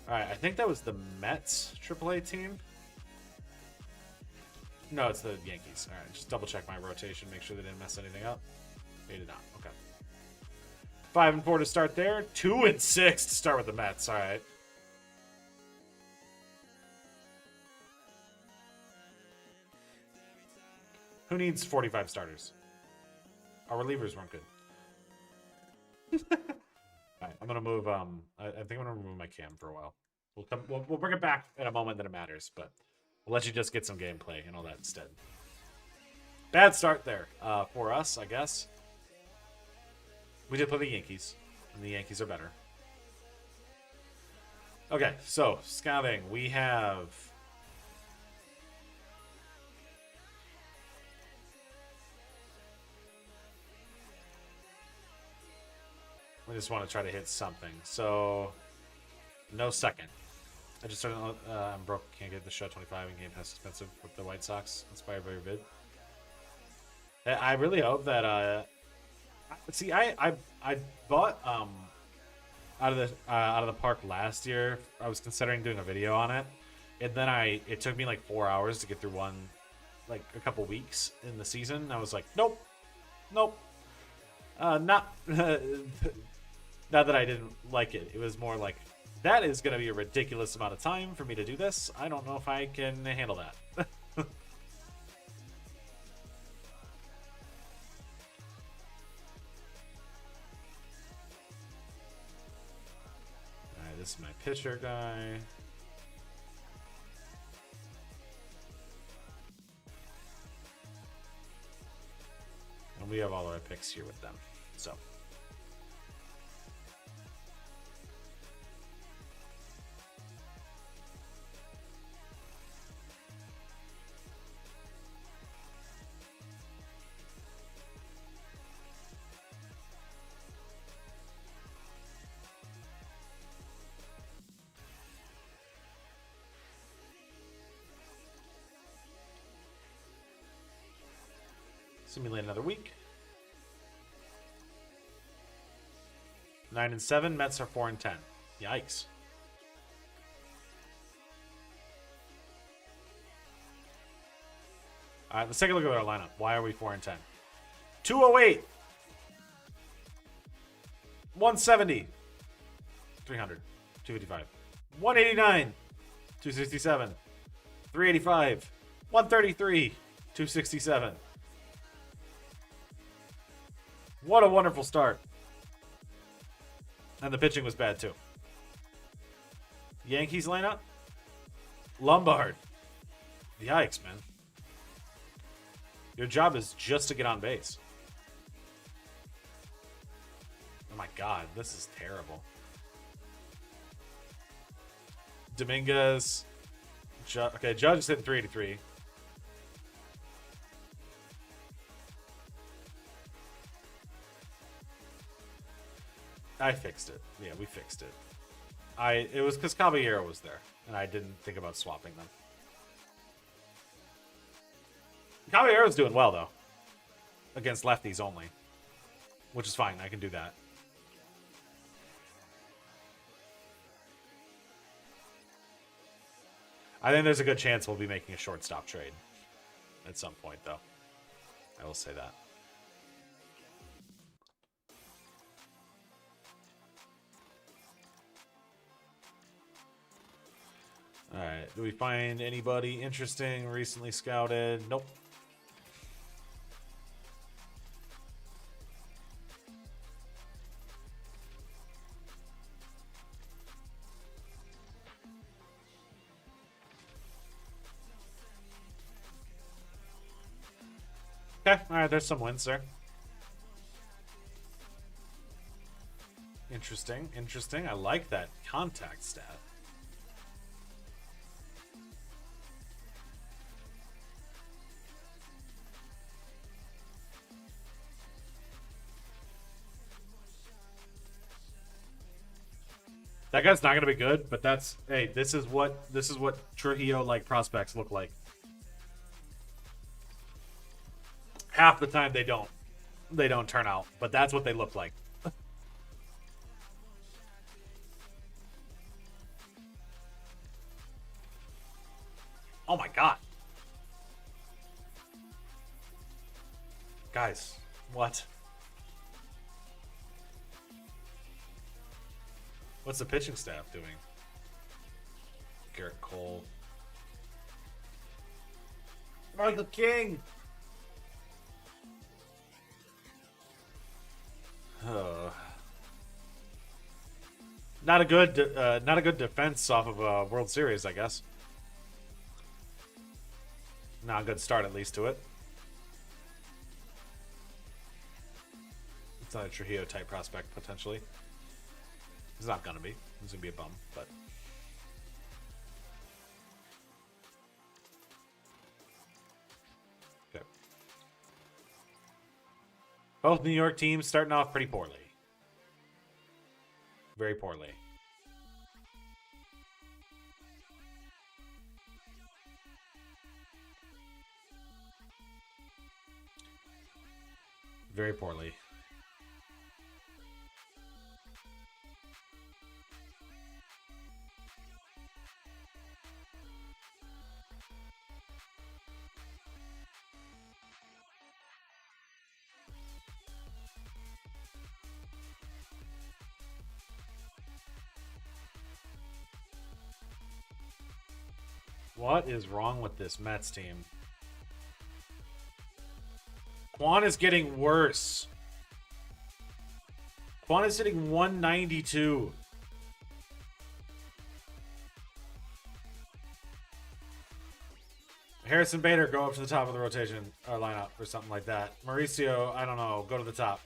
All right, I think that was the Mets AAA team. No, it's the Yankees. All right, just double check my rotation, make sure they didn't mess anything up. They did not. Okay. 5-4 to start there. 2-6 to start with the Mets. All right. Who needs 45 starters? Our relievers weren't good. All right, I'm gonna move. I think I'm gonna remove my cam for a while. We'll bring it back at a moment that it matters, but we'll let you just get some gameplay and all that instead. Bad start there for us, I guess. We did play the Yankees, and the Yankees are better. Okay, so scouting, we have. We just want to try to hit something. So, no second. I just started. I'm broke. Can't get the shot 25 in Game Pass expensive with the White Sox. Inspired by your vid. I really hope that. See, I bought out of the park last year. I was considering doing a video on it, and then it took me like 4 hours to get through one, like a couple weeks in the season. I was like, nope. Not that I didn't like it. It was more like, that is going to be a ridiculous amount of time for me to do this. I don't know if I can handle that. All right, this is my pitcher guy. And we have all our picks here with them. So. Simulate another week. 9-7. Mets are 4-10. Yikes. All right, let's take a look at our lineup. Why are we 4-10? 208. 170. 300. 255. 189. 267. 385. 133. 267. What a wonderful start. And the pitching was bad too. Yankees lineup. Lombard. Yikes, man. Your job is just to get on base. Oh my god, this is terrible. Dominguez. Okay, Judge is hitting 383. I fixed it. Yeah, we fixed it. It was because Caballero was there, and I didn't think about swapping them. Caballero's doing well, though. Against lefties only. Which is fine. I can do that. I think there's a good chance we'll be making a shortstop trade. At some point, though. I will say that. Alright, do we find anybody interesting, recently scouted? Nope. Okay, alright, there's some wins there. Interesting, interesting. I like that contact stat. That guy's not gonna be good, but that's hey, this is what Trujillo like prospects look like. Half the time they don't turn out, but that's what they look like. Oh my god. Guys, what? What's the pitching staff doing? Garrett Cole. Michael King! Not a good defense off of a World Series, I guess. Not a good start, at least, to it. It's not a Trujillo type prospect, potentially. It's not gonna be. It's gonna be a bum, but. Okay. Both New York teams starting off pretty poorly. Very poorly. Very poorly. What is wrong with this Mets team? Quan is getting worse. Quan is hitting 192. Harrison Bader, go up to the top of the rotation or lineup or something like that. Mauricio, I don't know, go to the top.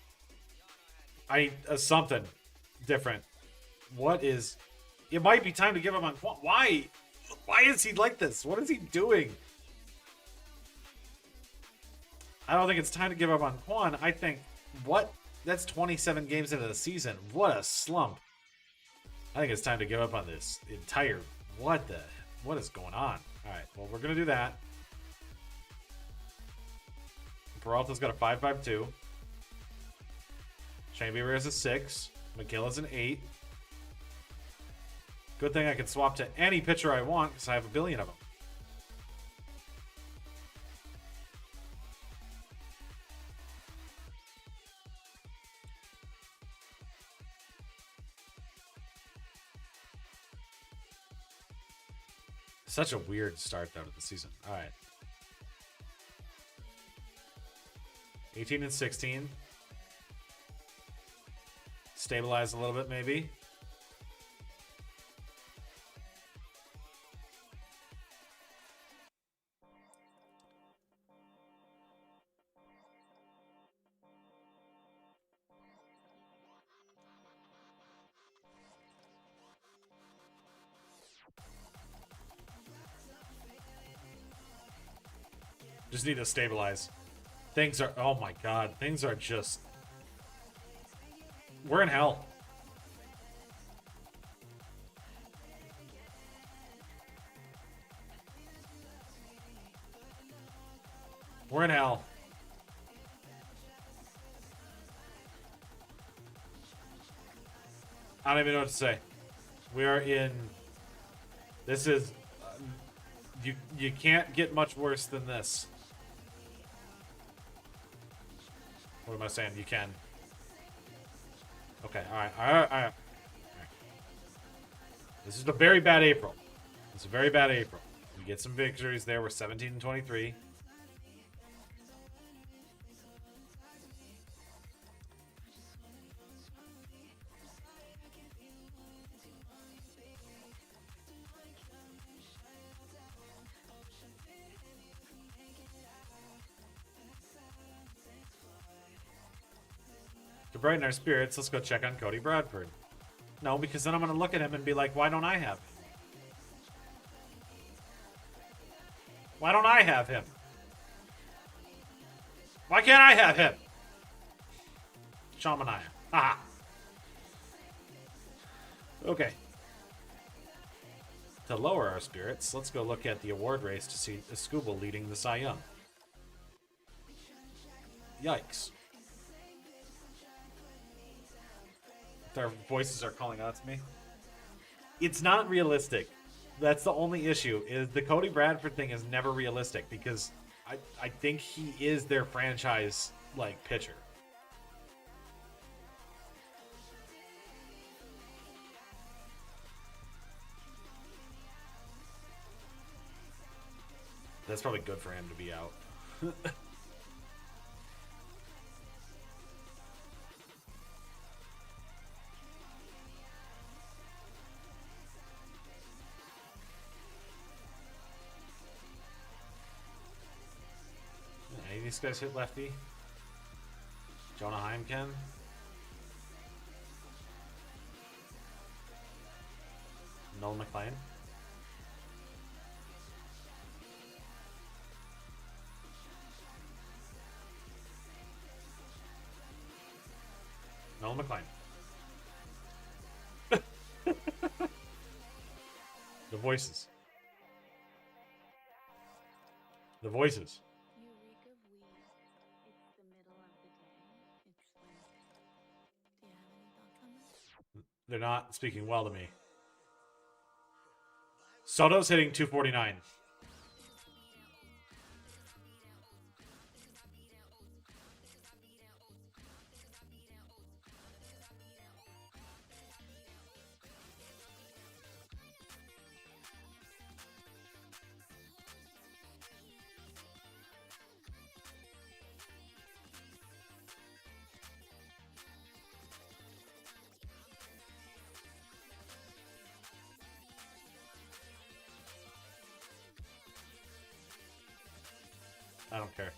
Something different. What is... It might be time to give up on Quan. Why? Why is he like this? What is he doing? I don't think it's time to give up on Quan. I think, what? That's 27 games into the season. What a slump. I think it's time to give up on this entire... What is going on? All right, well, we're going to do that. Peralta's got a 5.52. Shane Bieber has a 6. McGill has an 8. Good thing I can swap to any pitcher I want because I have a billion of them. Such a weird start, though, to the season. All right. 18 and 16. Stabilize a little bit, maybe. Just need to stabilize. Things are... Oh my god. Things are just... We're in hell. We're in hell. I don't even know what to say. We are in... This is... You can't get much worse than this. What am I saying? You can. Okay, alright. This is a very bad April. It's a very bad April. We get some victories there. We're 17 and 23. To brighten our spirits, let's go check on Cody Bradford. No, because then I'm going to look at him and be like, why don't I have him? Why don't I have him? Why can't I have him? Shamania. Haha. Okay. To lower our spirits, let's go look at the award race to see Escoobal leading the Cy Young. Yikes. Their voices are calling out to me. It's not realistic. That's the only issue, is the Cody Bradford thing is never realistic because I think he is their franchise, like, pitcher. That's probably good for him to be out. Any of these guys hit lefty? Jonah Heimken? Nolan McLean? Nolan McLean. The voices. The voices. You reek of weed. It's the middle of the day. It's Wednesday. Do you have any thoughts on this? They're not speaking well to me. Soto's hitting 249. I don't care.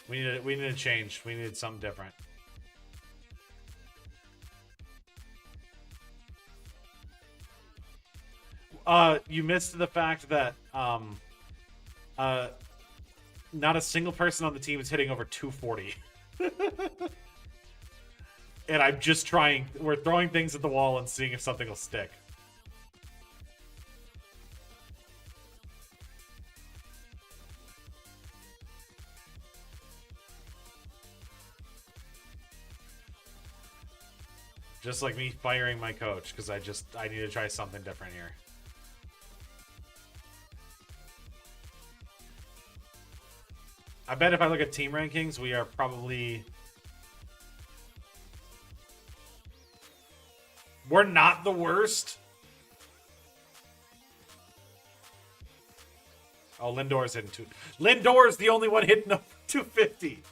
We need a change. We needed something different. You missed the fact that not a single person on the team is hitting over 240. And I'm just trying. We're throwing things at the wall and seeing if something will stick. Just like me firing my coach, because I need to try something different here. I bet if I look at team rankings, we are probably... We're not the worst. Oh, Lindor's hitting two. Lindor's the only one hitting over 250.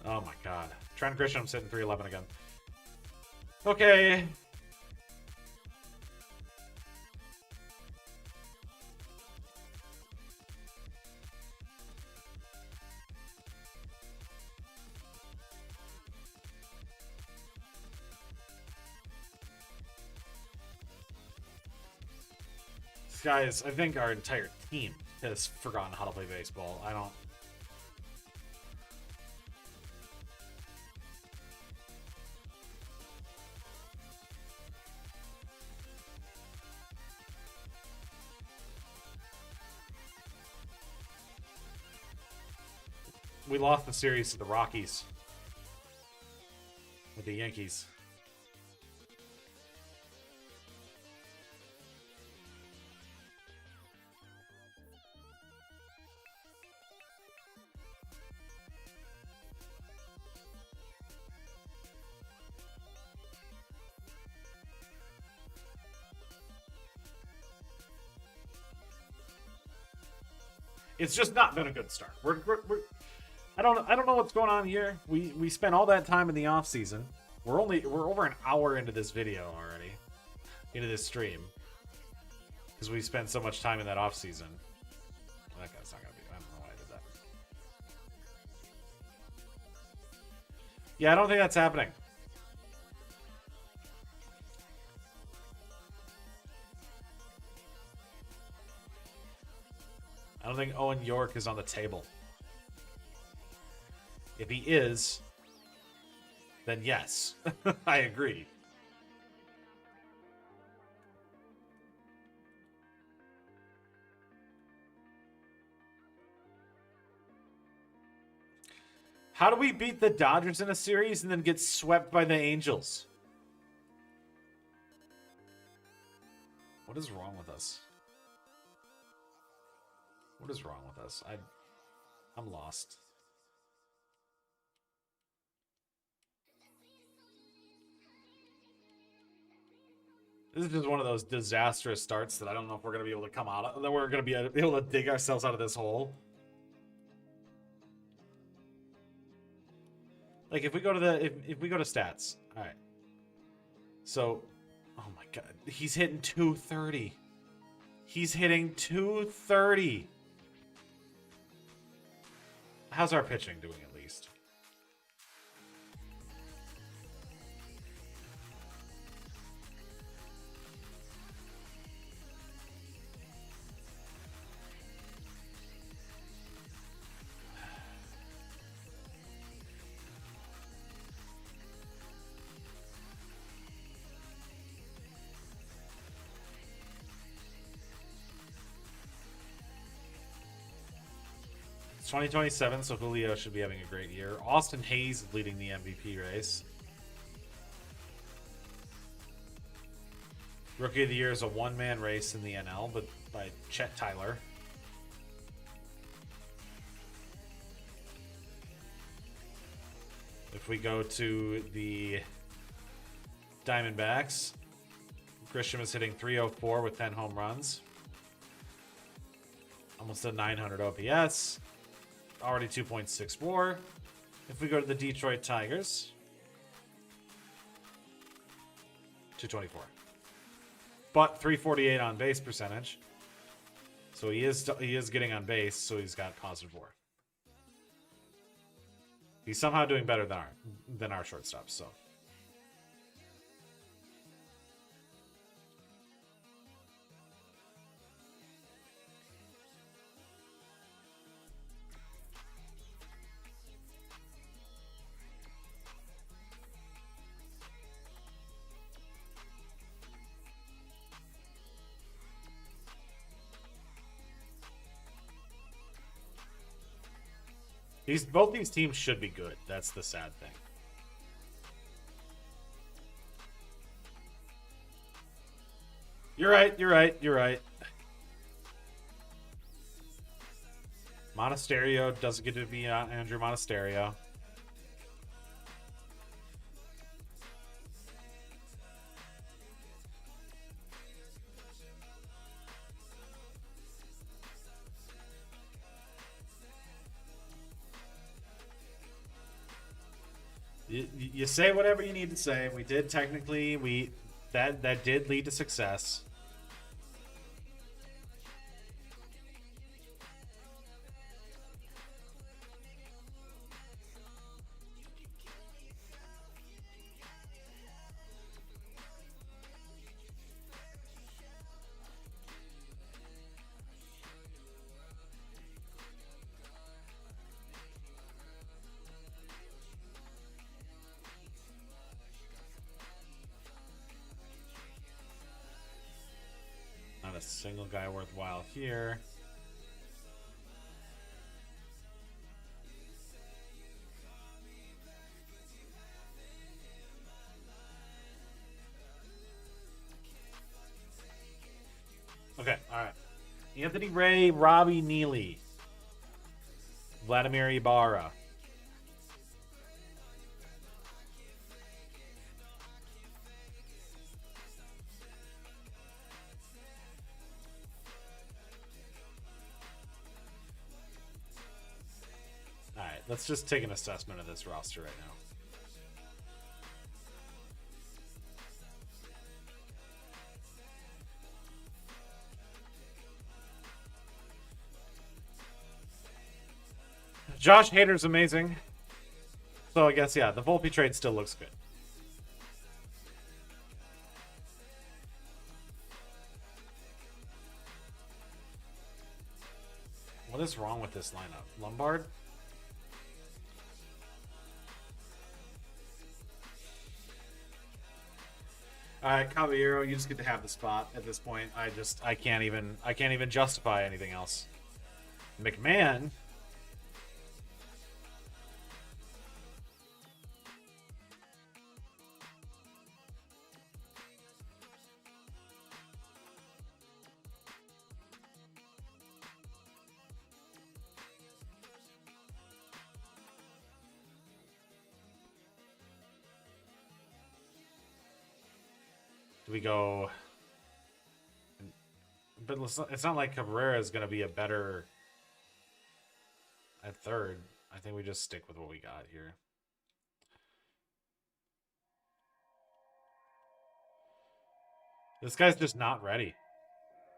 Oh my god. Trent Grisham's hitting 311 again. Okay. Guys, I think our entire team has forgotten how to play baseball. I don't... We lost the series to the Rockies. With the Yankees. It's just not been a good start. I don't know what's going on here. We spent all that time in the off season. We're over an hour into this video already, into this stream, because we spent so much time in that off season. Well, that guy's not gonna be. I don't know why I did that. Yeah, I don't think that's happening. I don't think Owen York is on the table. If he is, then yes, I agree. How do we beat the Dodgers in a series and then get swept by the Angels? What is wrong with us? What is wrong with us? I'm lost. This is just one of those disastrous starts that I don't know if we're going to be able to come out of, that we're going to be able to dig ourselves out of this hole. Like if we go to the if we go to stats. All right. So, oh my god, he's hitting 230. He's hitting 230. How's our pitching doing at least? It's 2027, so Julio should be having a great year. Austin Hayes is leading the MVP race. Rookie of the Year is a one-man race in the NL, but by Chet Tyler. If we go to the Diamondbacks, Grisham is hitting 304 with 10 home runs. Almost a 900 OPS. Already 2.6 WAR. If we go to the Detroit Tigers, 224. But 348 on base percentage. So he is getting on base, so he's got positive WAR. He's somehow doing better than our shortstops, so. Both these teams should be good. That's the sad thing. You're right. Monasterio doesn't get to be Andrew Monasterio. You say whatever you need to say. We did technically, that did lead to success. Single guy worthwhile here. Okay, alright. Anthony Ray, Robbie Neely, Vladimir Ibarra. Alright, let's just take an assessment of this roster right now. Josh Hader's amazing. So I guess, yeah, the Volpe trade still looks good. What is wrong with this lineup? Lombard? Alright, Caballero, you just get to have the spot at this point. I can't even justify anything else. McMahon. We go, but it's not like Cabrera is going to be a better at third. I think we just stick with what we got here. This guy's just not ready.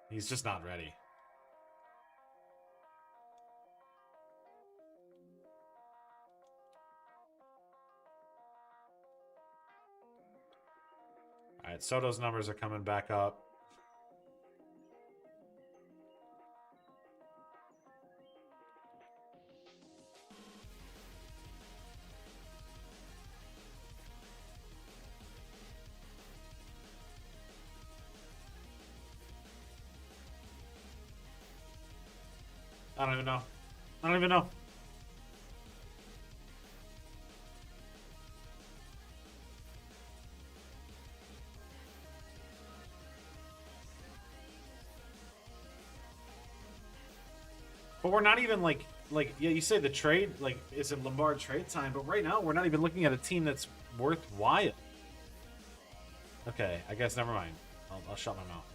He's just not ready. All right, Soto's numbers are coming back up. I don't even know. I don't even know. But we're not even like yeah, you say the trade, like it's a Lombard trade time, but right now we're not even looking at a team that's worthwhile. Okay, I guess never mind. I'll shut my mouth.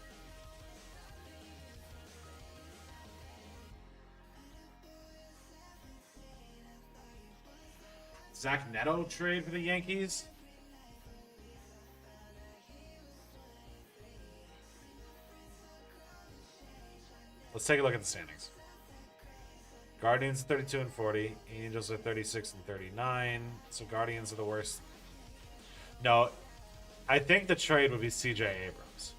Zach Neto trade for the Yankees? Let's take a look at the standings. Guardians 32 and 40. Angels are 36 and 39. So Guardians are the worst. No, I think the trade would be CJ Abrams.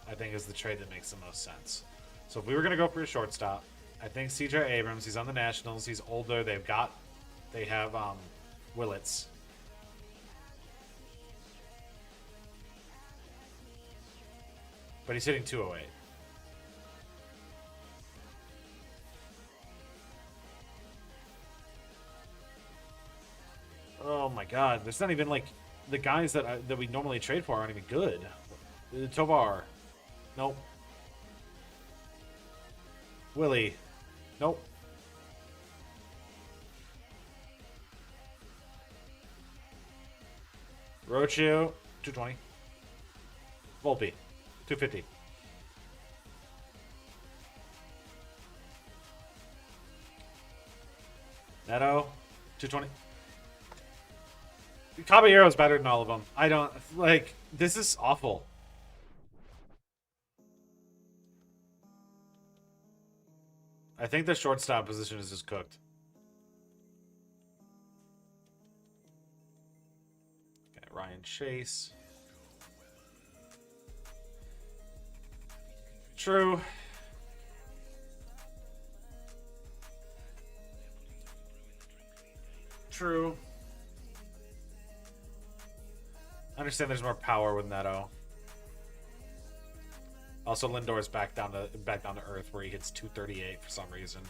I think is the trade that makes the most sense. So if we were going to go for a shortstop, I think CJ Abrams, he's on the Nationals, he's older, they have Willits. But he's hitting 208. Oh my god, there's not even like the guys that we normally trade for aren't even good. Tovar. Nope. Willie. Nope. Rocio, 220. Volpe, 250. Neto, 220. Caballero's better than all of them. I don't like this is awful. I think the shortstop position is just cooked. Okay, Ryan Chase. True. True. I understand there's more power with Neto. Also, Lindor's back down to earth where he hits 238 for some reason.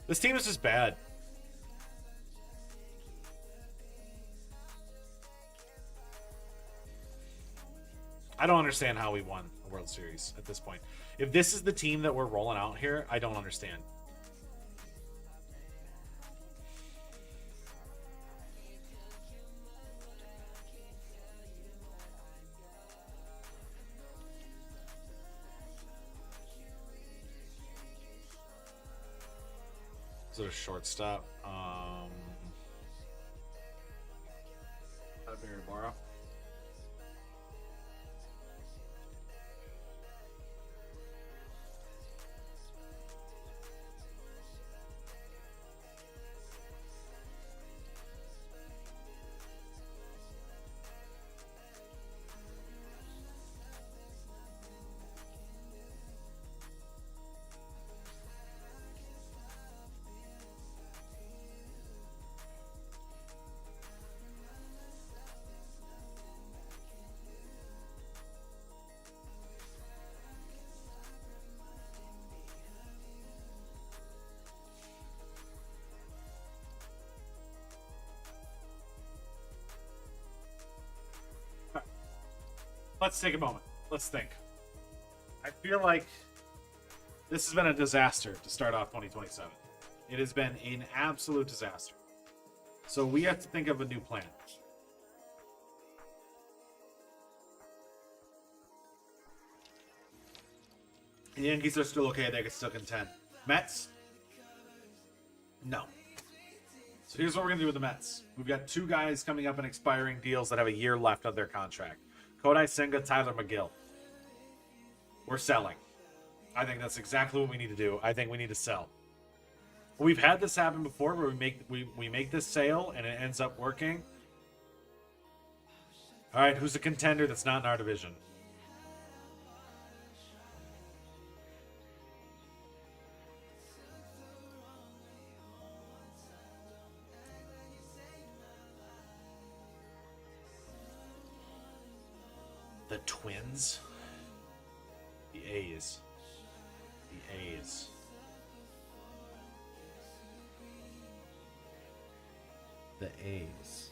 This team is just bad. I don't understand how we won a World Series at this point. If this is the team that we're rolling out here, I don't understand. Is it a shortstop? Barra. Let's take a moment. Let's think. I feel like this has been a disaster to start off 2027. It has been an absolute disaster. So we have to think of a new plan. The Yankees are still okay. They can still contend. Mets? No. So here's what we're going to do with the Mets. We've got two guys coming up in expiring deals that have a year left of their contract. Kodai Senga, Tyler McGill. We're selling. I think that's exactly what we need to do. I think we need to sell. We've had this happen before where we make this sale and it ends up working. All right, who's a contender that's not in our division? The Twins? The A's. The A's. The A's.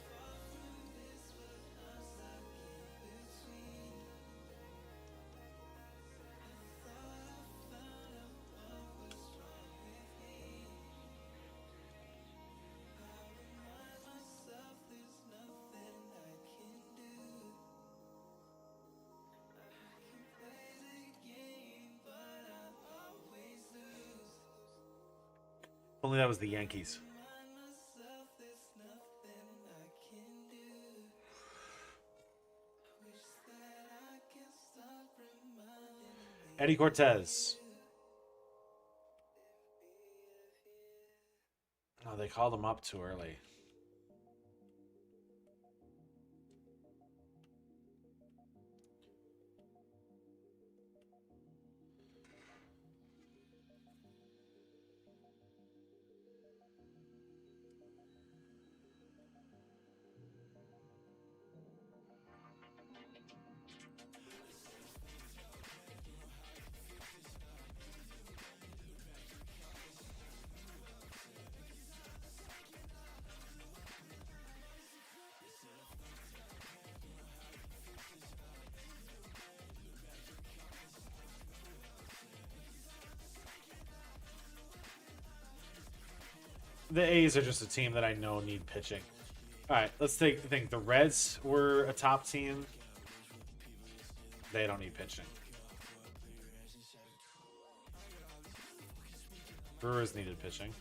Only that was the Yankees. Eddie Cortez. Oh, they called him up too early. The A's are just a team that I know need pitching. All right, let's think. The Reds were a top team. They don't need pitching. Brewers needed pitching.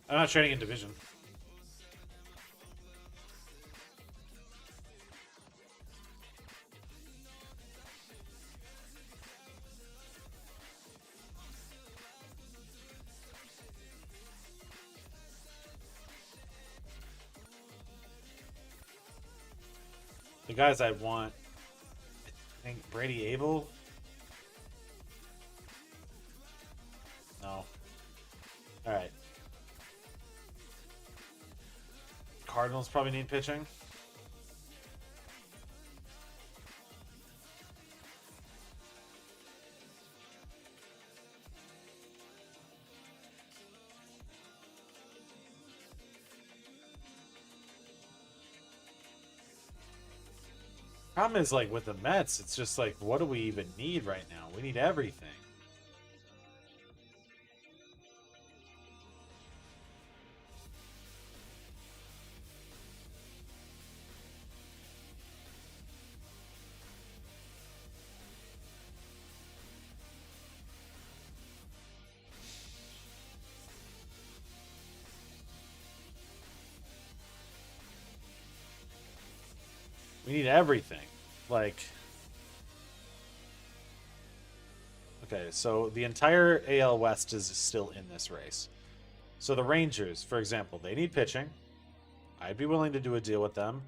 I'm not trading in division. The guys I want, I think Brady Abel? No. Alright. Cardinals probably need pitching. Problem is, like, with the Mets, it's just like, what do we even need right now? We need everything. We need everything. Like, okay, so the entire AL West is still in this race. So the Rangers, for example, they need pitching. I'd be willing to do a deal with them.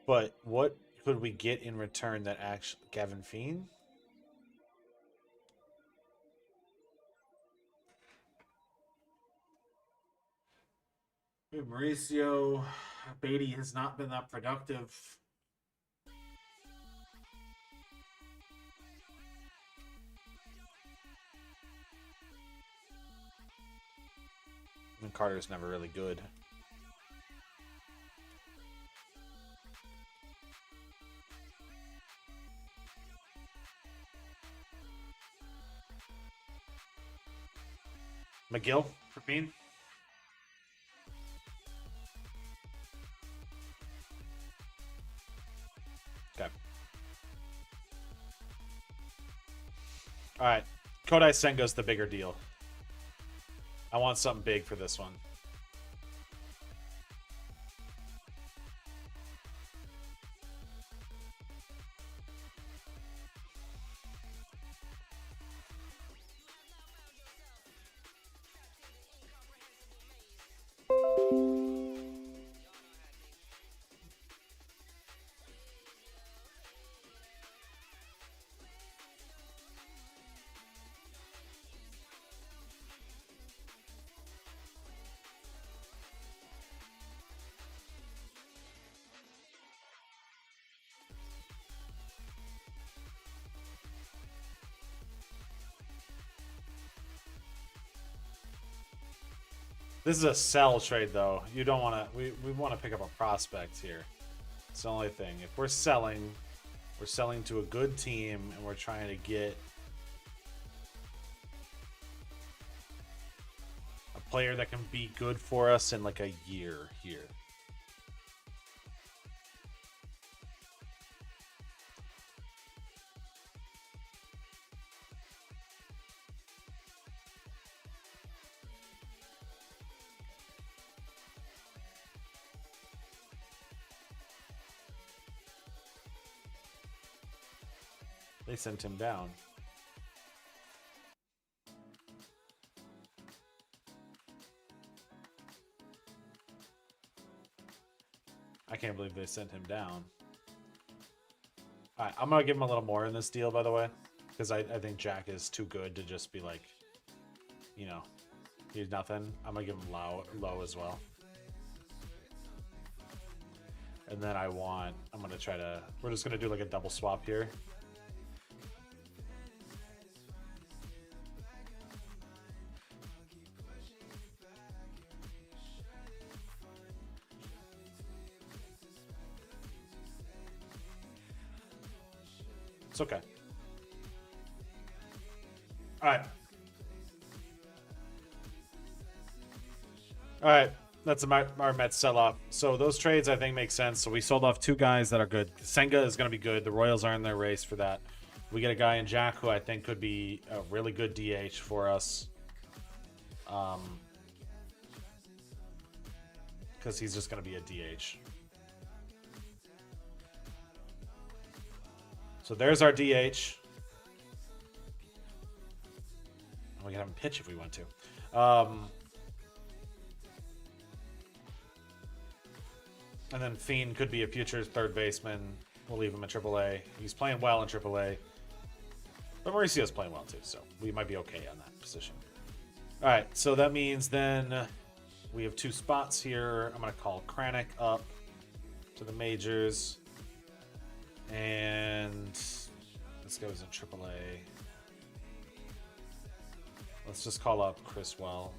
But what could we get in return that actually... Gavin Fiend? Mauricio Beatty has not been that productive. And Carter's never really good. McGill for Bean. Okay. All right. Kodai Senga's the bigger deal. I want something big for this one. This is a sell trade, though. You don't want to... We want to pick up a prospect here. It's the only thing. If we're selling to a good team, and we're trying to get a player that can be good for us in like a year here. They sent him down. I can't believe they sent him down. All right, I'm going to give him a little more in this deal, by the way, because I think Jack is too good to just be like, you know, he's nothing. I'm going to give him low as well. And then I'm going to try to, we're just going to do like a double swap here. It's okay. All right. All right. That's our Mets sell-off. So those trades, I think, make sense. So we sold off two guys that are good. Senga is going to be good. The Royals are in their race for that. We get a guy in Jack who I think could be a really good DH for us. Because he's just going to be a DH. So there's our DH. We can have him pitch if we want to. And then Fiend could be a future third baseman. We'll leave him in AAA. He's playing well in AAA. But Mauricio's playing well too, so we might be okay on that position. All right, so that means then we have 2 spots here. I'm going to call Kranik up to the majors. And this goes in AAA. Let's just call up Chriswell.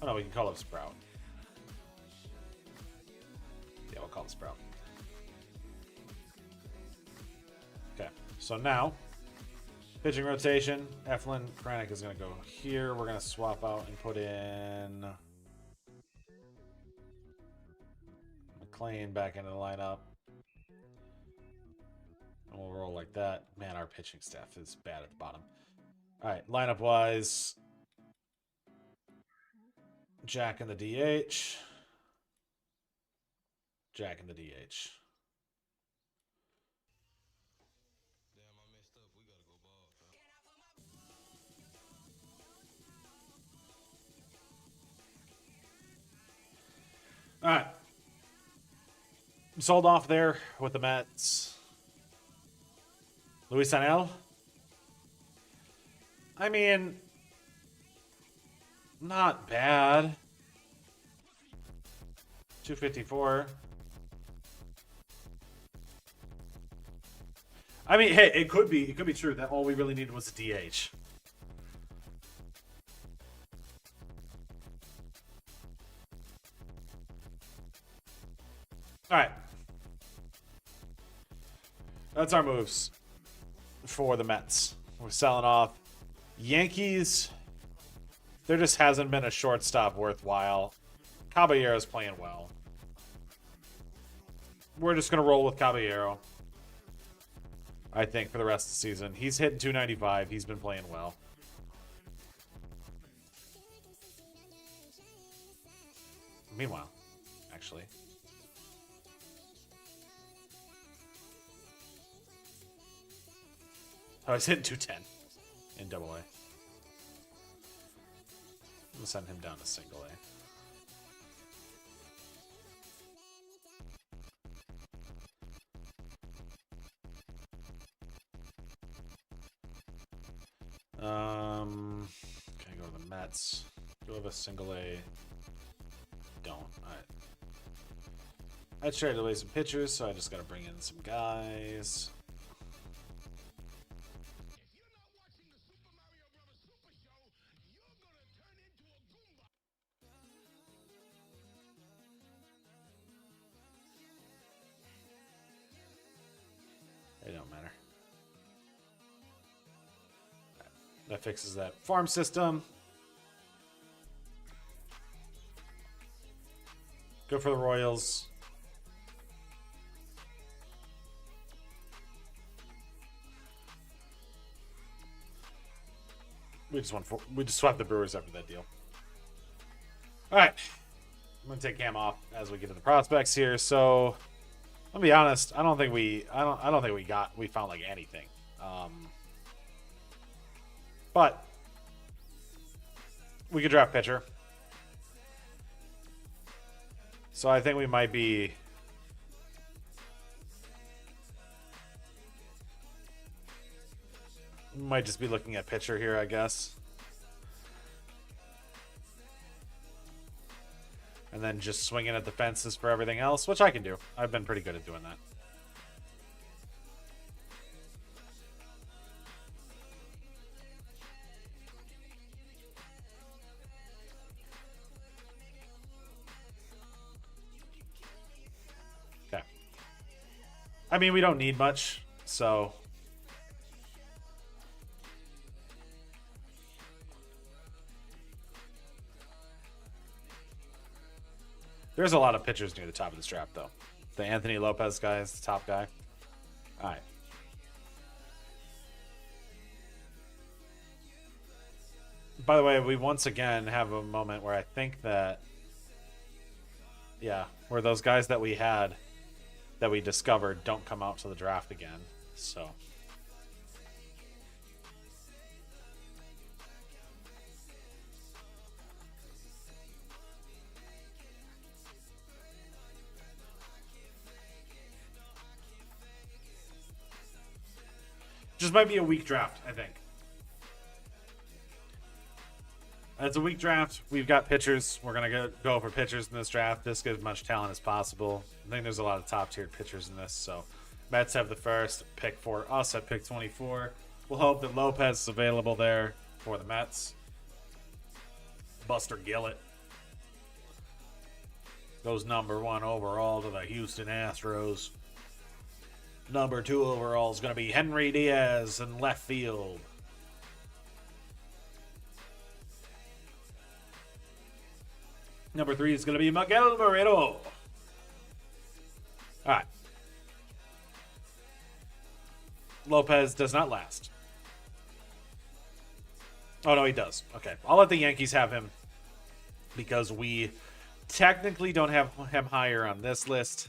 Oh no, we can call up Sprout. Yeah, we'll call it Sprout. Okay, so now, pitching rotation. Eflin, Kranik is going to go here. We're going to swap out and put in McLean back into the lineup. And we'll roll like that. Man, our pitching staff is bad at the bottom. All right, lineup-wise, Jack in the DH. Jack in the DH. All right. Sold off there with the Mets. Luis Sanel. I mean, not bad. 254. I mean, hey, it could be true that all we really needed was a DH. All right. That's our moves for the Mets. We're selling off. Yankees, there just hasn't been a shortstop worthwhile. Caballero's playing well. We're just going to roll with Caballero, I think, for the rest of the season. He's hitting 295. He's been playing well. Meanwhile, actually. Oh, he's hitting 210 in Double A. We'll send him down to Single A. Okay, go to the Mets. Do have a Single A. Don't. Alright. I traded away some pitchers, so I just gotta bring in some guys. It don't matter. That fixes that farm system. Go for the Royals. We just swept the Brewers after that deal. All right, I'm gonna take Cam off as we get to the prospects here. So, I'll be honest. I don't think we found like anything. But we could draft pitcher. So I think we might just be looking at pitcher here, I guess. And then just swinging at the fences for everything else, which I can do. I've been pretty good at doing that. Okay. I mean, we don't need much, so... There's a lot of pitchers near the top of this draft, though. The Anthony Lopez guy is the top guy. All right. By the way, we once again have a moment where I think that, yeah, where those guys that we had, that we discovered, don't come out to the draft again. So... Just might be a weak draft, I think. It's a weak draft. We've got pitchers. We're going to go for pitchers in this draft. This gives as much talent as possible. I think there's a lot of top-tiered pitchers in this. So Mets have the first pick for us at pick 24. We'll hope that Lopez is available there for the Mets. Buster Gillett goes number 1 overall to the Houston Astros. Number 2 overall is going to be Henry Diaz in left field. Number 3 is going to be Miguel Moreno. All right. Lopez does not last. Oh, no, he does. Okay. I'll let the Yankees have him because we technically don't have him higher on this list.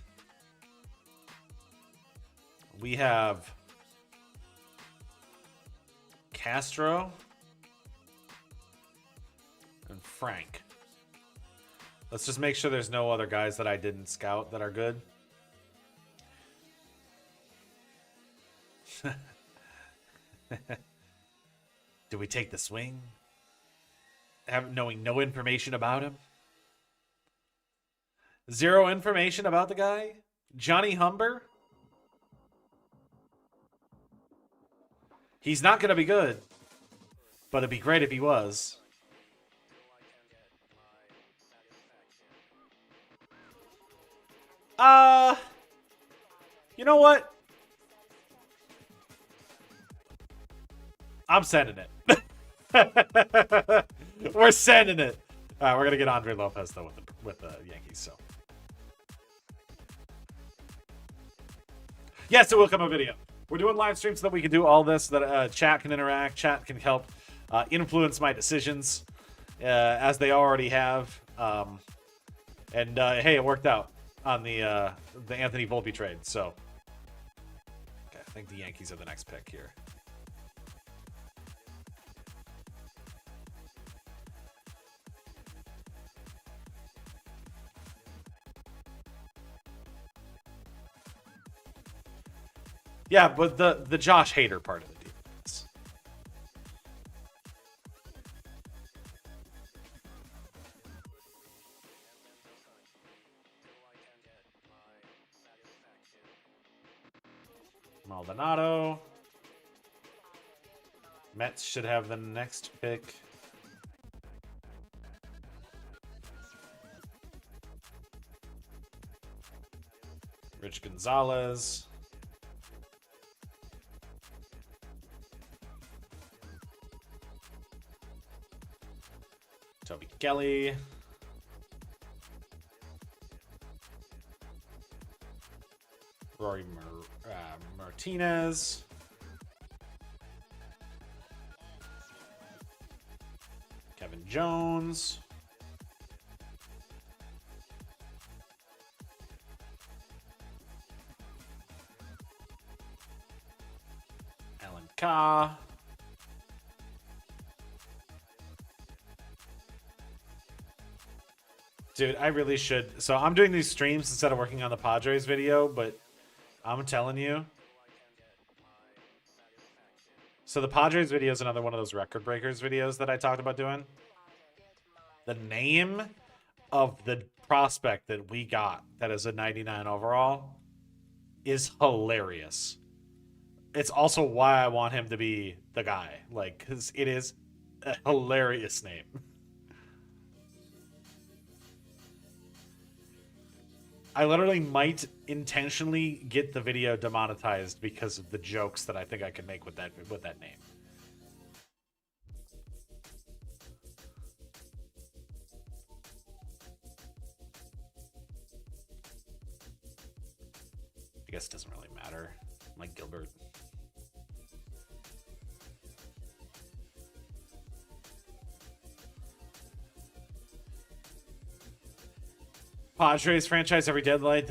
We have Castro and Frank. Let's just make sure there's no other guys that I didn't scout that are good. Do we take the swing? Knowing no information about him? Zero information about the guy? Johnny Humber? He's not going to be good, but it'd be great if he was. You know what? I'm sending it. We're sending it. All right, we're gonna get Andre Lopez though with the Yankees. So yes, it will come a video. We're doing live streams so that we can do all this. So that chat can interact. Chat can help influence my decisions as they already have. And hey, it worked out on the Anthony Volpe trade. So okay, I think the Yankees are the next pick here. Yeah, but the Josh Hader part of the defense. Maldonado. Mets should have the next pick. Rich Gonzalez. Toby Kelly. Rory Martinez. Kevin Jones. Alan Ka. Dude, I really should. So I'm doing these streams instead of working on the Padres video, but I'm telling you. So the Padres video is another one of those record breakers videos that I talked about doing. The name of the prospect that we got that is a 99 overall is hilarious. It's also why I want him to be the guy. Like, because it is a hilarious name. I literally might intentionally get the video demonetized because of the jokes that I think I can make with that name. I guess it doesn't really matter. Mike Gilbert. Padres franchise every deadline.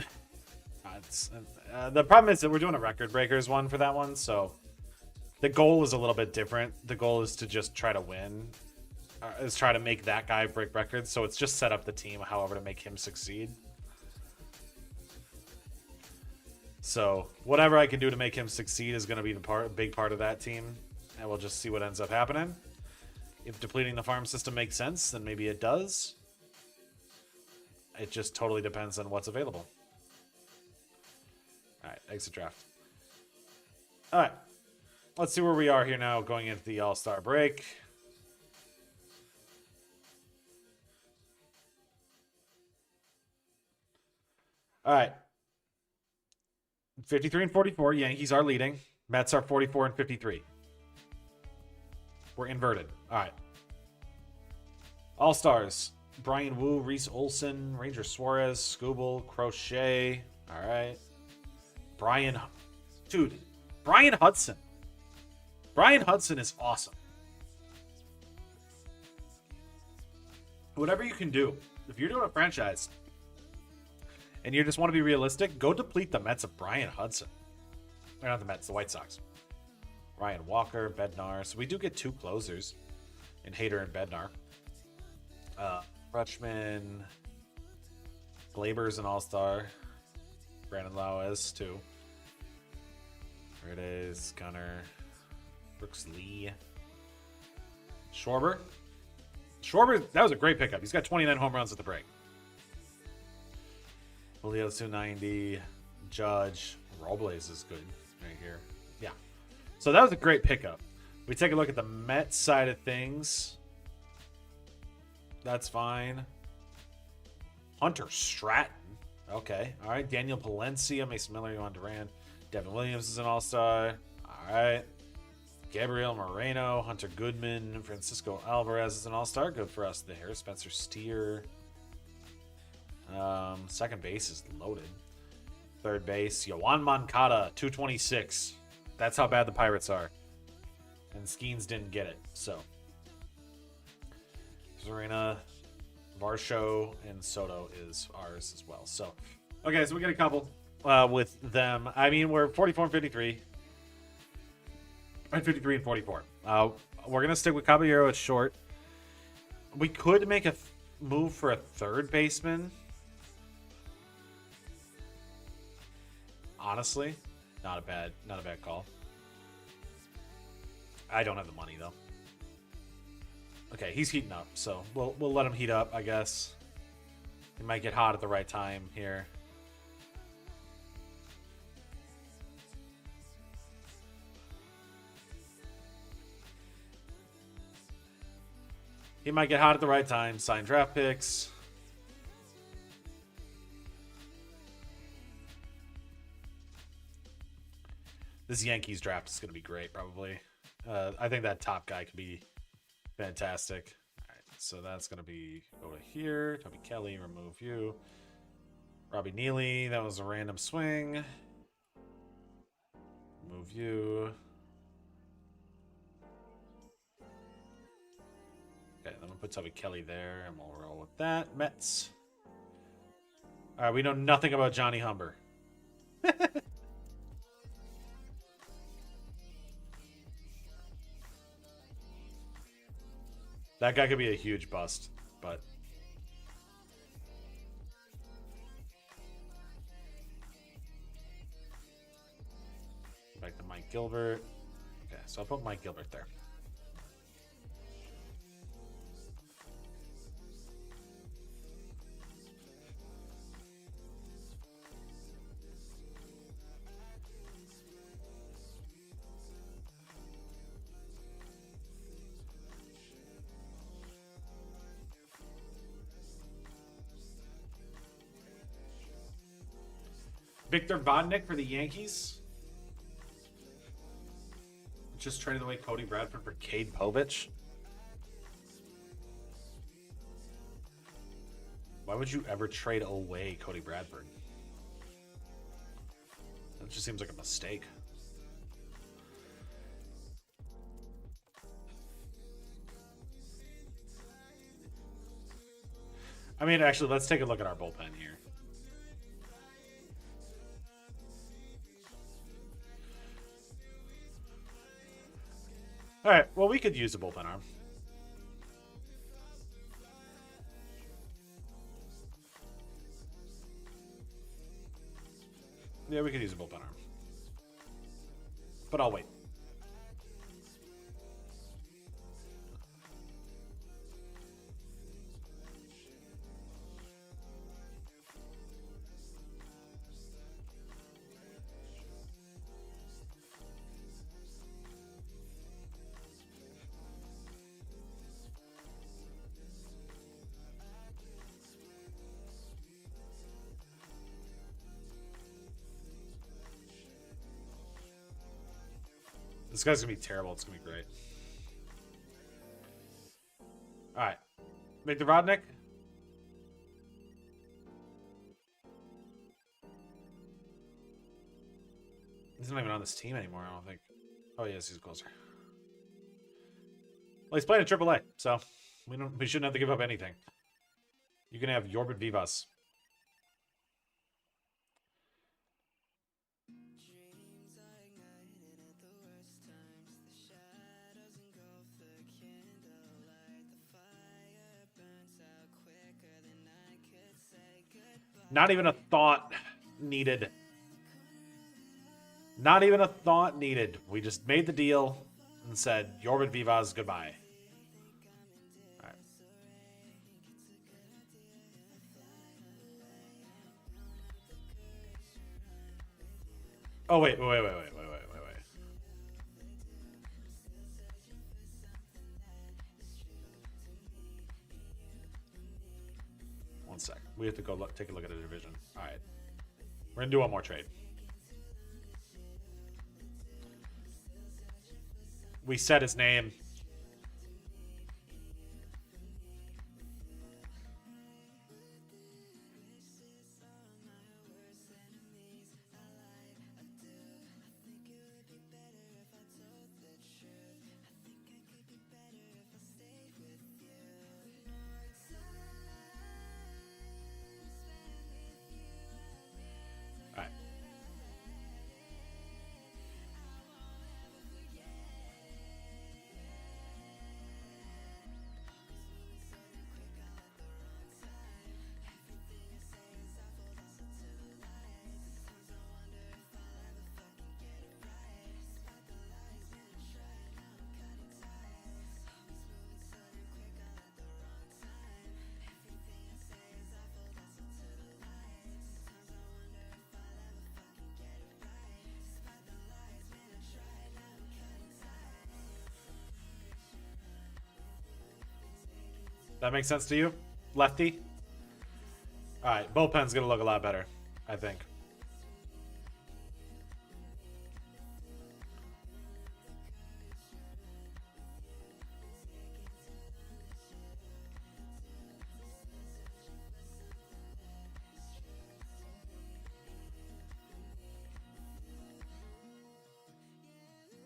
The problem is that we're doing a record breakers one for that one, so the goal is a little bit different. The goal is to just try to win, is try to make that guy break records. So it's just set up the team however to make him succeed. So whatever I can do to make him succeed is going to be the big part of that team, and we'll just see what ends up happening. If depleting the farm system makes sense, then maybe it does. It just totally depends on what's available. All right, exit draft. All right, let's see where we are here now going into the All-Star break. All right. 53 and 44. Yankees are leading. Mets are 44 and 53. We're inverted. All right. All-Stars. Brian Wu, Reese Olson, Ranger Suarez, Scooble, Crochet. All right. Brian Hudson. Brian Hudson is awesome. Whatever you can do. If you're doing a franchise and you just want to be realistic, go deplete the Mets of Brian Hudson. Or not the Mets, the White Sox. Ryan Walker, Bednar. So we do get 2 closers in Hader and Bednar. Rutschman. Glaber's an all-star. Brandon Lau is too. There it is. Gunner. Brooks Lee. Schwarber. That was a great pickup. He's got 29 home runs at the break. Julio's 290. Judge. Robles is good right here. Yeah. So that was a great pickup. We take a look at the Mets side of things. That's fine. Hunter Stratton. Okay. All right. Daniel Palencia, Mason Miller, Yohan Duran. Devin Williams is an all-star. All right. Gabriel Moreno, Hunter Goodman, Francisco Alvarez is an all-star. Good for us there. Spencer Steer. Second base is loaded. Third base, Yohan Moncada, 226. That's how bad the Pirates are. And Skeens didn't get it, so. Zarina, Varsho, and Soto is ours as well. So, okay, so we get a couple with them. I mean, we're 44 and 53. And 53 and 44. We're going to stick with Caballero at short. We could make a move for a third baseman. Honestly, not a bad call. I don't have the money though. Okay, he's heating up, so we'll let him heat up, I guess. He might get hot at the right time here. He might get hot at the right time. Sign draft picks. This Yankees draft is going to be great, probably. I think that top guy could be fantastic. All right, so that's going to be go to here. Toby Kelly, remove you. Robbie Neely, that was a random swing. Move you. Okay, then we'll put Toby Kelly there, and we'll roll with that. Mets. All right, we know nothing about Johnny Humber. That guy could be a huge bust, but... Back to Mike Gilbert. Okay, so I'll put Mike Gilbert there. Victor Vodnik for the Yankees. Just traded away Cody Bradford for Cade Povich. Why would you ever trade away Cody Bradford? That just seems like a mistake. I mean, actually, let's take a look at our bullpen here. All right, well, we could use a bullpen arm. Yeah, we could use a bullpen arm. But I'll wait. This guy's gonna be terrible. It's gonna be great. All right, make the Rodnick. He's not even on this team anymore. I don't think. Oh yes, he's closer. Well, he's playing at AAA, so we shouldn't have to give up anything. You can have Yorbit Vivas. Not even a thought needed. Not even a thought needed. We just made the deal and said, Yorbit Vivas, goodbye. All right. Oh, wait. One sec. We have to go take a look at the division. All right. We're going to do one more trade. We said his name. All right. That makes sense to you? Lefty? Alright, bullpen's gonna look a lot better, I think.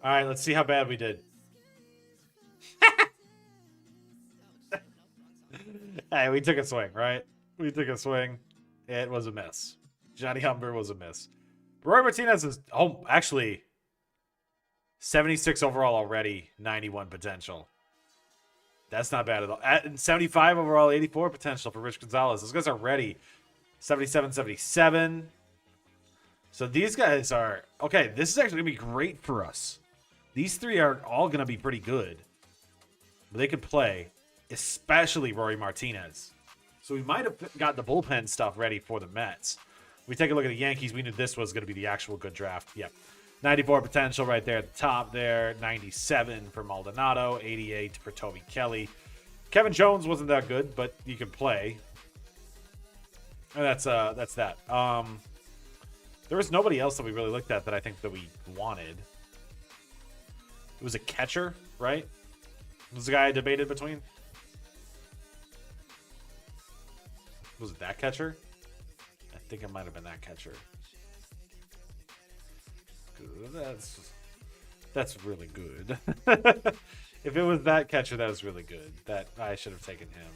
Alright, let's see how bad we did. Hey, we took a swing, right? We took a swing. It was a miss. Johnny Humber was a miss. Roy Martinez is, actually, 76 overall already, 91 potential. That's not bad at all. At 75 overall, 84 potential for Rich Gonzalez. Those guys are ready. 77, 77. So these guys are, okay, this is actually going to be great for us. These three are all going to be pretty good. But they could play, especially Rory Martinez. So we might have got the bullpen stuff ready for the Mets. We take a look at the Yankees. We knew this was going to be the actual good draft. Yep. 94 potential right there at the top there. 97 for Maldonado. 88 for Toby Kelly. Kevin Jones wasn't that good, but you can play. And that's that. There was nobody else that we really looked at that I think that we wanted. It was a catcher, right? Was the guy I debated between? Was it that catcher? I think it might have been that catcher. That's really good. If it was that catcher, that was really good. That I should have taken him.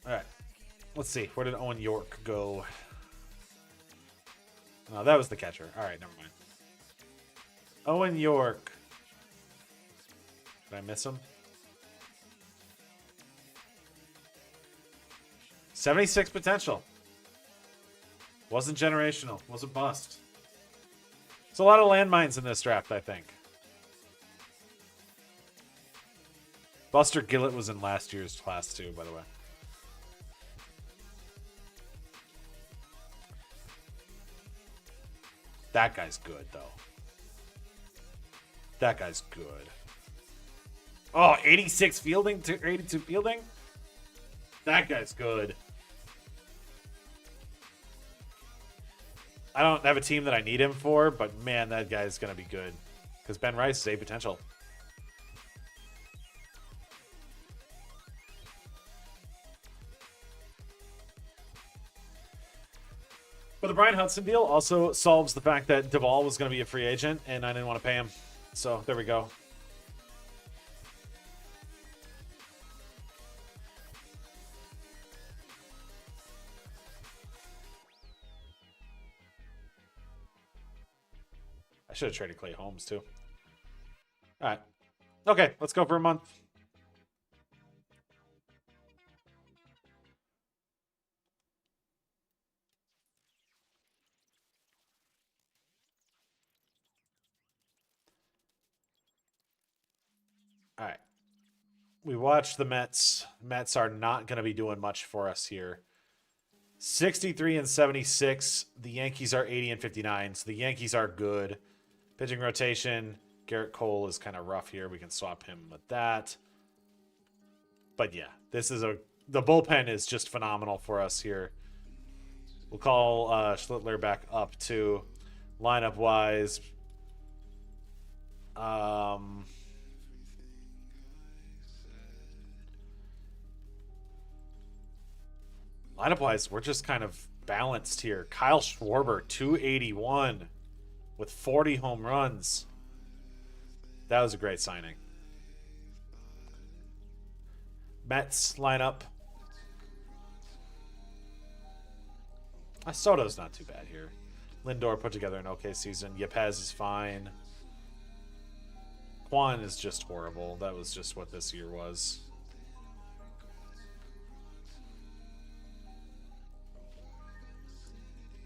All right. Let's see. Where did Owen York go? Oh, that was the catcher. All right, never mind. Owen York. Did I miss him? 76 potential. Wasn't generational. Wasn't bust. It's a lot of landmines in this draft, I think. Buster Gillett was in last year's class too, by the way. That guy's good, though. That guy's good. Oh, 86 fielding to 82 fielding? That guy's good. I don't have a team that I need him for, but man, that guy's going to be good. Because Ben Rice is A potential. But the Brian Hudson deal also solves the fact that Duvall was going to be a free agent, and I didn't want to pay him. So there we go. I should have traded Clay Holmes, too. All right. Okay, let's go for a month. All right. We watched the Mets. Mets are not going to be doing much for us here. 63 and 76. The Yankees are 80 and 59. So the Yankees are good. Pitching rotation. Garrett Cole is kind of rough here. We can swap him with that. But yeah, this is the bullpen is just phenomenal for us here. We'll call Schlittler back up to lineup wise. Lineup wise, we're just kind of balanced here. Kyle Schwarber, 281 with 40 home runs. That was a great signing. Mets lineup. Soto's not too bad here. Lindor put together an okay season. Yepez is fine. Kwan is just horrible. That was just what this year was.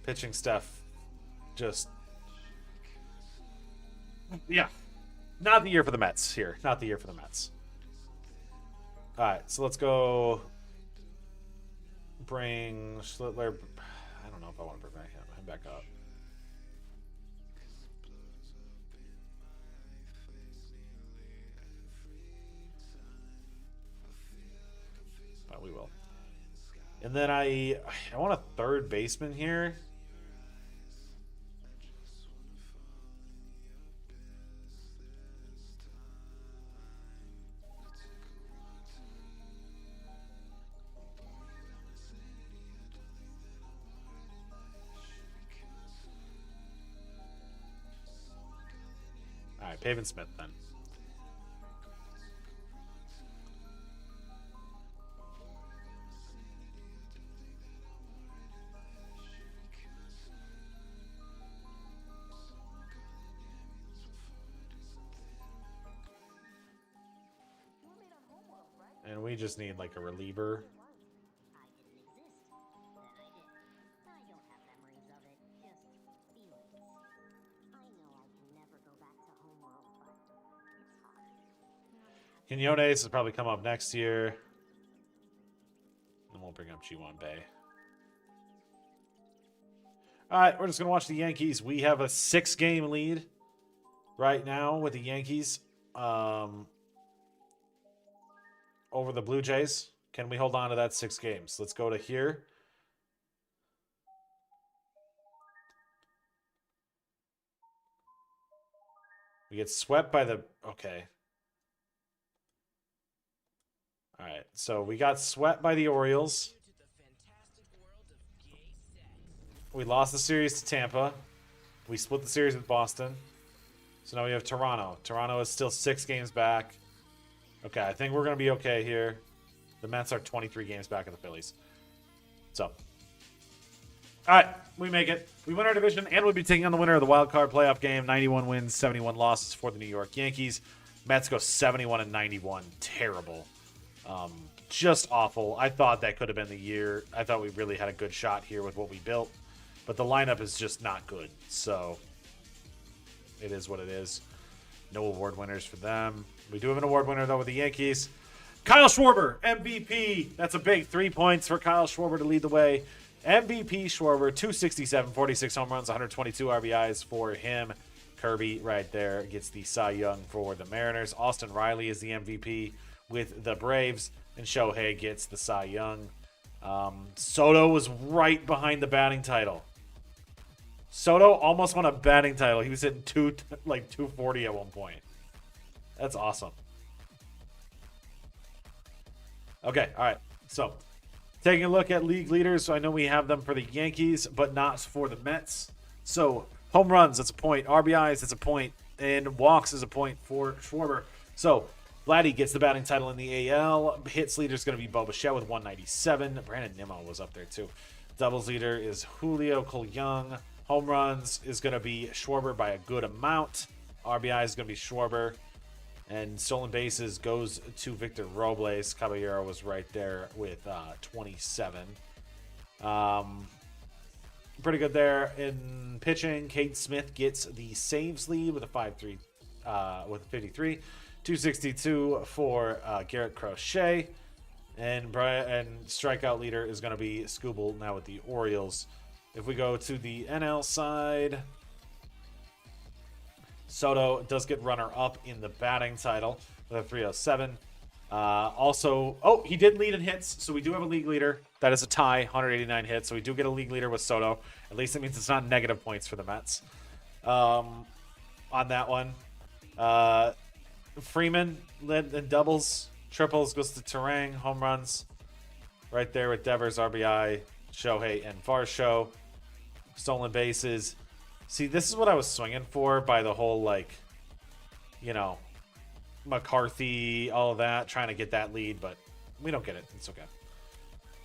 Pitching stuff, just... Yeah. Not the year for the Mets here. Not the year for the Mets. All right, so let's go bring Schlittler. I don't know if I want to bring him back up. But we will. And then I want a third baseman here. All right, Pavin Smith then. And we just need like a reliever. Quinones will probably come up next year. And we'll bring up G1 Bay. All right, we're just going to watch the Yankees. We have a 6-game lead right now with the Yankees over the Blue Jays. Can we hold on to that 6 games? Let's go to here. We get swept by the... Okay. All right, so we got swept by the Orioles. We lost the series to Tampa. We split the series with Boston. So now we have Toronto. Toronto is still 6 games back. Okay, I think we're going to be okay here. The Mets are 23 games back of the Phillies. So, all right, we make it. We win our division, and we'll be taking on the winner of the wild card playoff game. 91 wins, 71 losses for the New York Yankees. Mets go 71 and 91. Terrible. just awful. I thought that could have been the year. I thought we really had a good shot here with what we built. But the lineup is just not good. So it is what it is. No award winners for them. We do have an award winner, though, with the Yankees. Kyle Schwarber, MVP. That's a big 3 points for Kyle Schwarber to lead the way. MVP Schwarber, 267, 46 home runs, 122 RBIs for him. Kirby right there gets the Cy Young for the Mariners. Austin Riley is the MVP with the Braves. And Shohei gets the Cy Young. Soto was right behind the batting title. Soto almost won a batting title. He was hitting 240 at one point. That's awesome. Okay, all right. So, taking a look at league leaders. So I know we have them for the Yankees, but not for the Mets. So, home runs, that's a point. RBIs, that's a point. And walks is a point for Schwarber. So, Vladdy gets the batting title in the AL. Hits leader is going to be Mlbtheshow with 197. Brandon Nimmo was up there too. Doubles leader is Julio Cole Young. Home runs is going to be Schwarber by a good amount. RBI is going to be Schwarber. And stolen bases goes to Victor Robles. Caballero was right there with 27. Pretty good there. In pitching, Cade Smith gets the saves lead with a 5-3, with 53. 262 for Garrett Crochet. And strikeout leader is going to be Scooble now with the Orioles. If we go to the NL side, Soto does get runner-up in the batting title with a 307. He did lead in hits, so we do have a league leader. That is a tie, 189 hits, so we do get a league leader with Soto. At least it means it's not negative points for the Mets. On that one. Freeman led in doubles. Triples goes to Terang. Home runs right there with Devers, RBI, Shohei, and Varsho. Stolen bases. See, this is what I was swinging for by the whole, McCarthy, all of that, trying to get that lead, but we don't get it. It's okay.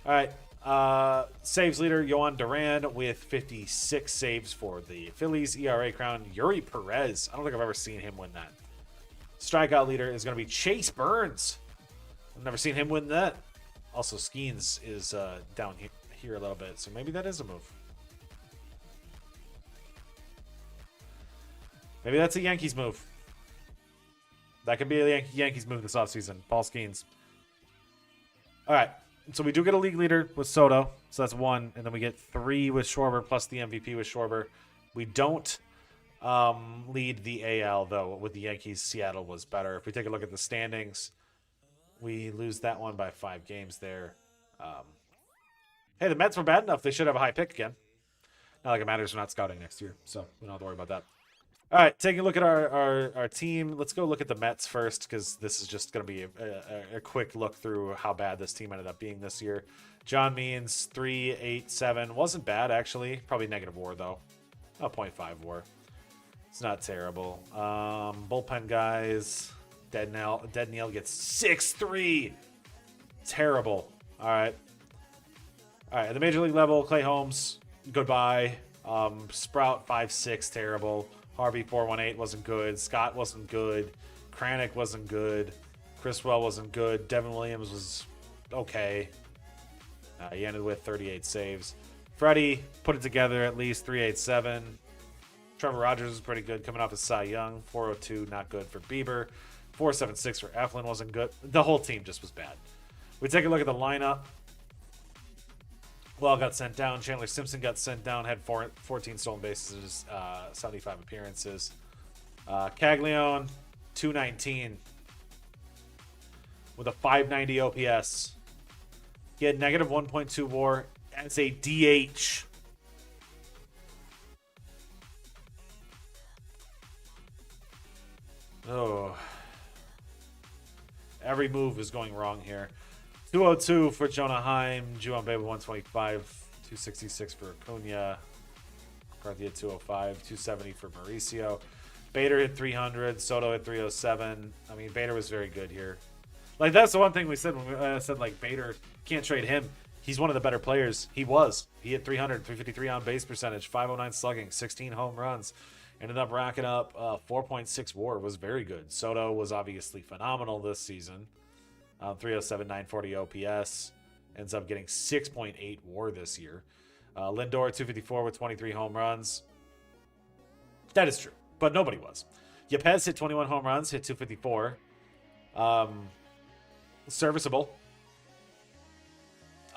All right. Saves leader, Yohan Duran with 56 saves for the Phillies. ERA crown, Yuri Perez. I don't think I've ever seen him win that. Strikeout leader is going to be Chase Burns. I've never seen him win that. Also, Skeens is down here a little bit, so maybe that is a move. Maybe that's a Yankees move. That could be a Yankees move this offseason. Paul Skeens. All right. So we do get a league leader with Soto. So that's 1. And then we get 3 with Schwarber plus the MVP with Schwarber. We don't lead the AL, though, with the Yankees. Seattle was better. If we take a look at the standings, we lose that one by 5 games there. Hey, the Mets were bad enough. They should have a high pick again. Not like it matters. We're not scouting next year, so we don't have to worry about that. All right, taking a look at our team. Let's go look at the Mets first, because this is just going to be a quick look through how bad this team ended up being this year. John Means, 3.87. Wasn't bad, actually. Probably negative WAR, though. 0.5 WAR. It's not terrible. Bullpen guys. Dead Neil gets 6.3. Terrible. All right. At the major league level, Clay Holmes, goodbye. Sprout, 5.6. Terrible. Harvey 418 wasn't good. Scott wasn't good. Kranick wasn't good. Criswell wasn't good. Devin Williams was okay. He ended with 38 saves. Freddie put it together at least, 387. Trevor Rogers was pretty good coming off of Cy Young. 402, not good for Bieber. 476 for Eflin wasn't good. The whole team just was bad. We take a look at the lineup. Well, got sent down. Chandler Simpson got sent down. Had 14 stolen bases, 75 appearances. Caglione, 219 with a 590 OPS. He had negative 1.2 WAR as a DH. Oh. Every move is going wrong here. 202 for Jonah Heim. Juwan Baby 125. 266 for Acuna. McCarthy at 205. 270 for Mauricio. Bader hit 300. Soto hit 307. I mean, Bader was very good here. Like, that's the one thing we said when we said, like, Bader, can't trade him. He's one of the better players. He was. He hit 300, 353 on base percentage, 509 slugging, 16 home runs. Ended up racking up 4.6 WAR. Was very good. Soto was obviously phenomenal this season. 307, 940 OPS. Ends up getting 6.8 WAR this year. Lindor 254 with 23 home runs. That is true, but nobody was. Yepez hit 21 home runs, hit 254. Serviceable.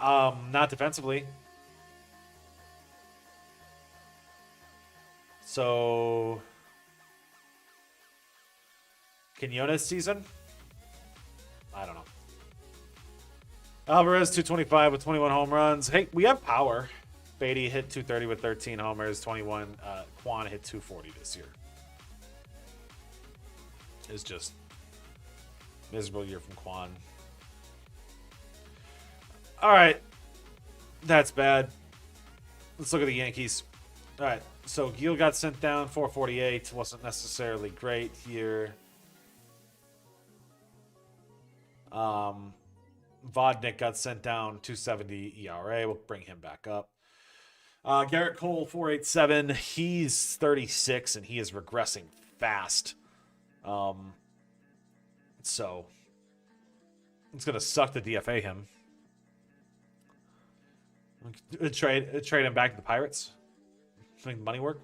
Not defensively. So, Quinones season? I don't know. Alvarez 225 with 21 home runs. Hey, we have power. Beatty hit 230 with 13 homers. 21. Quan hit 240 this year. It's just miserable year from Quan. All right, that's bad. Let's look at the Yankees. All right, so Gil got sent down 448. Wasn't necessarily great here. Vodnik got sent down 270 ERA. We'll bring him back up. Garrett Cole 487. He's 36 and he is regressing fast. So it's gonna suck to DFA him. Trade him back to the Pirates. Make money work.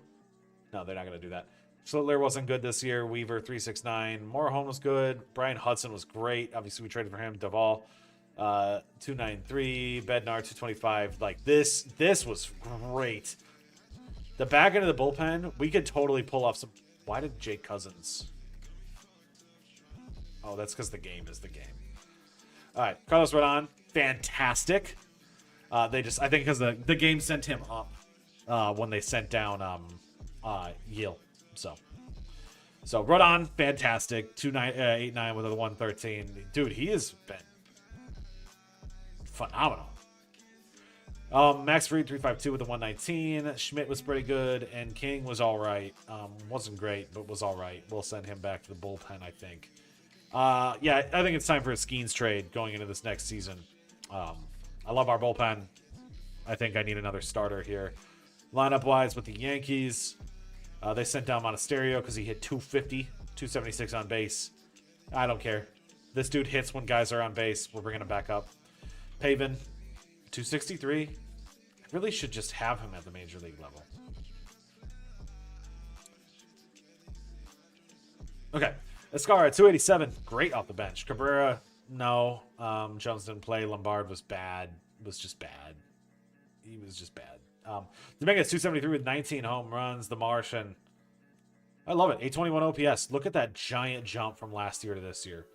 No, they're not gonna do that. Schlittler wasn't good this year. Weaver 369. Morejon was good. Brian Hudson was great. Obviously, we traded for him. Duvall 293. Bednar 225. Like this was great. The back end of the bullpen, we could totally pull off some. Why did Jake Cousins? Oh, that's because the game is the game. All right, Carlos Rodon, fantastic. I think because the game sent him up when they sent down Yale. So Rodon, fantastic. 2.89 with a 113. Dude, he has been phenomenal. Max Fried 352 with a 119. Schmidt was pretty good, and King was all right. Wasn't great, but was all right. We'll send him back to the bullpen, I think. Yeah, I think it's time for a Skeens trade going into this next season. I love our bullpen. I think I need another starter here. Lineup-wise with the Yankees, they sent down Monasterio because he hit 250, 276 on base. I don't care. This dude hits when guys are on base. We're bringing him back up. Pavin, 263. I really should just have him at the major league level. Okay. Escara, 287. Great off the bench. Cabrera, no. Jones didn't play. Lombard was bad. Was just bad. He was just bad. Dominguez, 273 with 19 home runs. The Martian. I love it. 821 OPS. Look at that giant jump from last year to this year.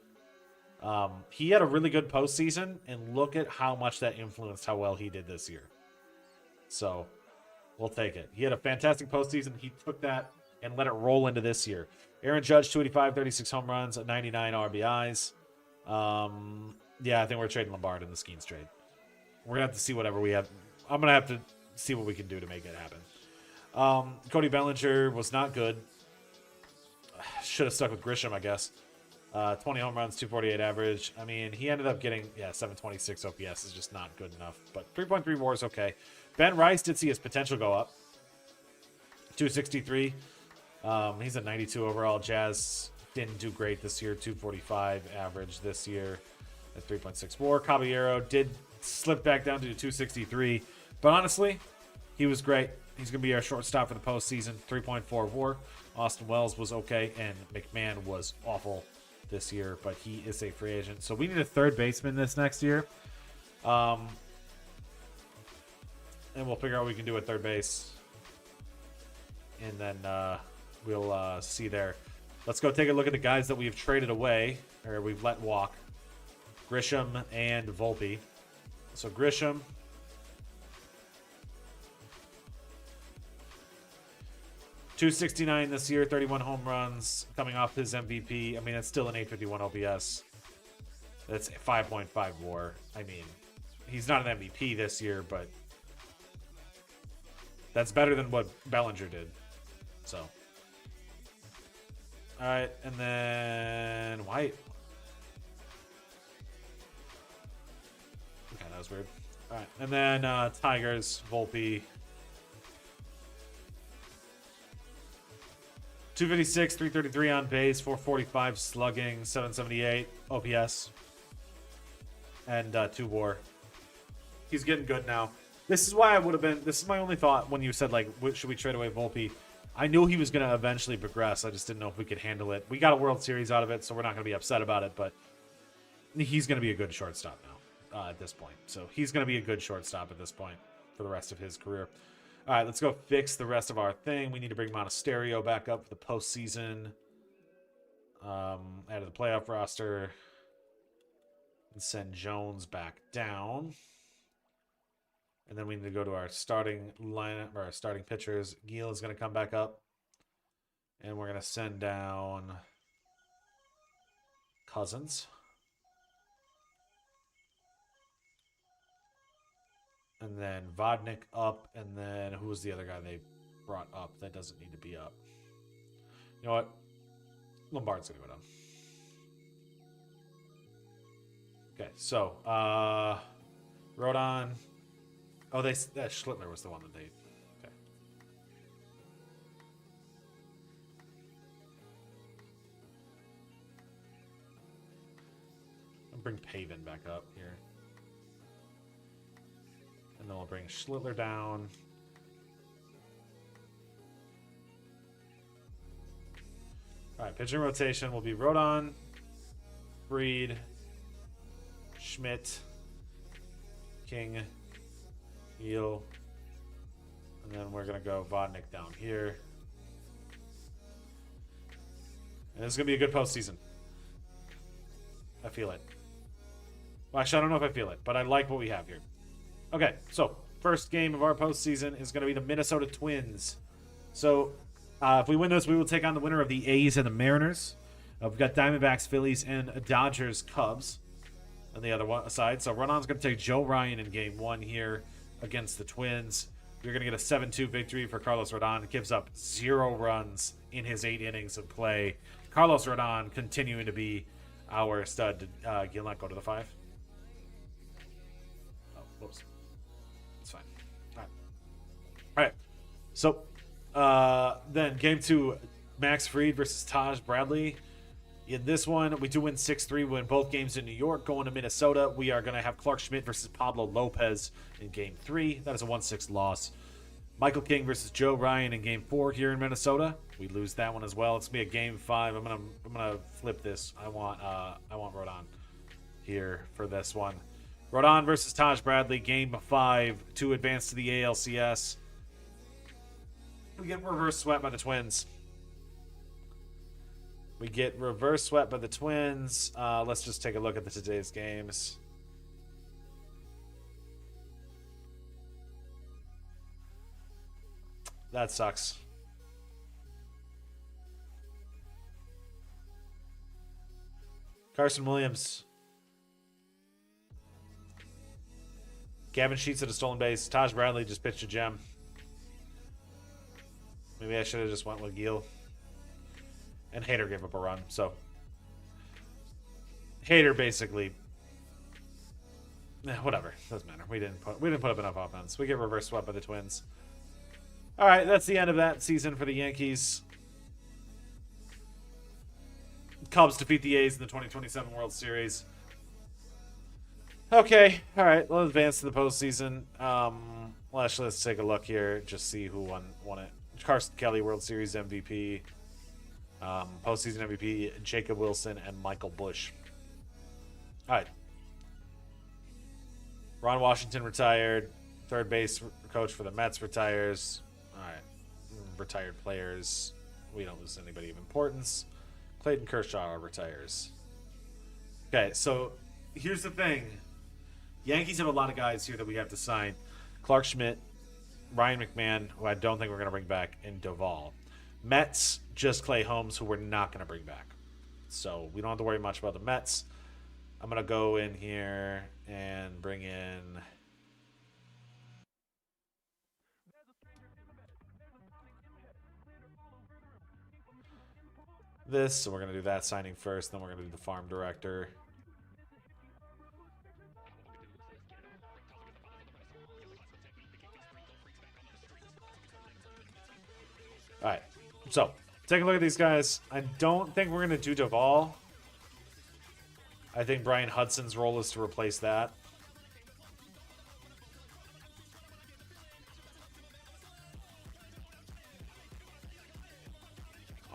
He had a really good postseason, and look at how much that influenced how well he did this year. So, we'll take it. He had a fantastic postseason. He took that and let it roll into this year. Aaron Judge, 285, 36 home runs, 99 RBIs. Yeah, I think we're trading Lombard in the Skeens trade. We're going to have to see whatever we have. I'm going to have to see what we can do to make it happen. Cody Bellinger was not good. Should have stuck with Grisham, I guess. 20 home runs, 248 average. I mean, he ended up getting, 726 OPS is just not good enough. But 3.3 WAR is okay. Ben Rice did see his potential go up. 263. He's a 92 overall. Jazz didn't do great this year. 245 average this year at 3.6 WAR. Caballero did slip back down to 263. But honestly, he was great. He's going to be our shortstop for the postseason. 3.4 WAR. Austin Wells was okay, and McMahon was awful this year, but he is a free agent. So we need a third baseman this next year. And we'll figure out what we can do at third base. And then we'll see there. Let's go take a look at the guys that we've traded away, or we've let walk. Grisham and Volpe. So Grisham. .269 this year, 31 home runs, coming off his MVP. I mean, it's still an 851 OPS. That's 5.5 WAR. I mean, he's not an MVP this year, but that's better than what Bellinger did. So, all right, and then White. Okay, that was weird. All right, and then Tigers, Volpe. 256, 333 on base, 445 slugging, 778 OPS. and 2 WAR. He's getting good now. This is why I would have been. This is my only thought when you said, like, should we trade away Volpe? I knew he was going to eventually progress. I just didn't know if we could handle it. We got a World Series out of it, so we're not going to be upset about it, but he's going to be a good shortstop now at this point. So he's going to be a good shortstop at this point for the rest of his career. All right, let's go fix the rest of our thing. We need to bring Monasterio back up for the postseason. Out of the playoff roster. And send Jones back down. And then we need to go to our starting lineup, or our starting pitchers. Gil is going to come back up. And we're going to send down Cousins. And then Vodnik up. And then who was the other guy they brought up that doesn't need to be up? You know what? Lombard's going to go down. Okay, so Rodon. Oh, Schlittler was the one that they. Okay. I'll bring Pavin back up here, and then we'll bring Schlittler down. All right, pitching rotation will be Rodon, Breed, Schmidt, King, Eel, and then we're going to go Vodnik down here. And this is going to be a good postseason. I feel it. Well, actually, I don't know if I feel it, but I like what we have here. Okay, so first game of our postseason is going to be the Minnesota Twins. So if we win this, we will take on the winner of the A's and the Mariners. We've got Diamondbacks, Phillies, and Dodgers, Cubs on the other side. So Rodon's going to take Joe Ryan in game 1 here against the Twins. You're going to get a 7-2 victory for Carlos Rodon. It gives up 0 runs in his 8 innings of play. Carlos Rodon continuing to be our stud. Gilnett, go to the 5. Oh, whoops. It's fine. All right. So then game 2, Max Fried versus Taj Bradley. In this one, we do win 6-3. We win both games in New York. Going to Minnesota, we are going to have Clark Schmidt versus Pablo Lopez in Game 3. That is a 1-6 loss. Michael King versus Joe Ryan in Game 4 here in Minnesota. We lose that one as well. It's going to be a Game 5. I'm gonna flip this. I want Rodon here for this one. Rodon versus Taj Bradley, Game 5 to advance to the ALCS. We get reverse swept by the Twins. We get reverse swept by the Twins. Let's just take a look at today's games. That sucks. Carson Williams. Gavin Sheets at a stolen base. Taj Bradley just pitched a gem. Maybe I should have just went with Gil. And Hader gave up a run, so Hader basically, whatever, doesn't matter. We didn't put up enough offense. We get reverse swept by the Twins. All right, that's the end of that season for the Yankees. Cubs defeat the A's in the 2027 World Series. Okay, all right, let's advance to the postseason. Let's take a look here, just see who won it. Carson Kelly, World Series MVP. Postseason MVP Jacob Wilson and Michael Busch. All right. Ron Washington retired. Third base coach for the Mets retires. All right. Retired players. We don't lose anybody of importance. Clayton Kershaw retires. Okay, so here's the thing. Yankees have a lot of guys here that we have to sign. Clark Schmidt, Ryan McMahon, who I don't think we're going to bring back, and Duvall. Mets, just Clay Holmes, who we're not going to bring back. So we don't have to worry much about the Mets. I'm going to go in here and bring in this. So we're going to do that signing first. Then we're going to do the farm director. All right. So, take a look at these guys. I don't think we're going to do Duvall. I think Brian Hudson's role is to replace that.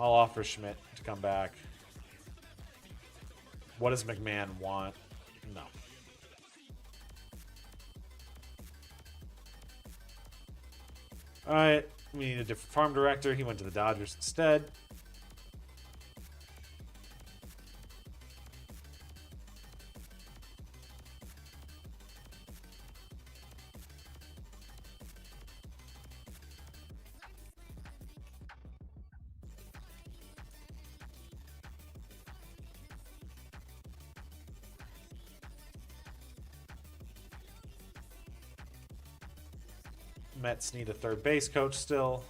I'll offer Schmidt to come back. What does McMahon want? No. Alright, we need a different farm director. He went to the Dodgers instead. Mets need a third base coach still.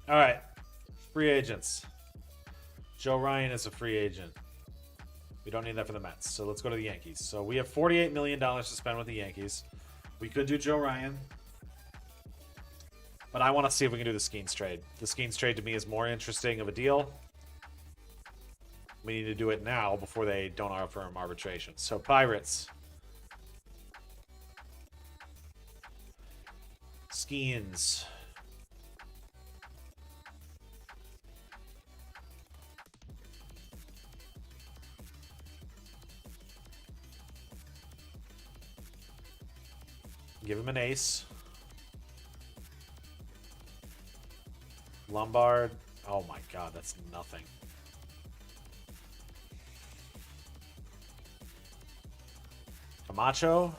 All right, free agents. Joe Ryan is a free agent. We don't need that for the Mets, so let's go to the Yankees. So we have $48 million to spend with the Yankees. We could do Joe Ryan. But I want to see if we can do the Skeens trade. The Skeens trade to me is more interesting of a deal. We need to do it now before they don't offer him arbitration. So Pirates. Skeens. Give him an ace. Lombard. Oh my god, that's nothing. Camacho.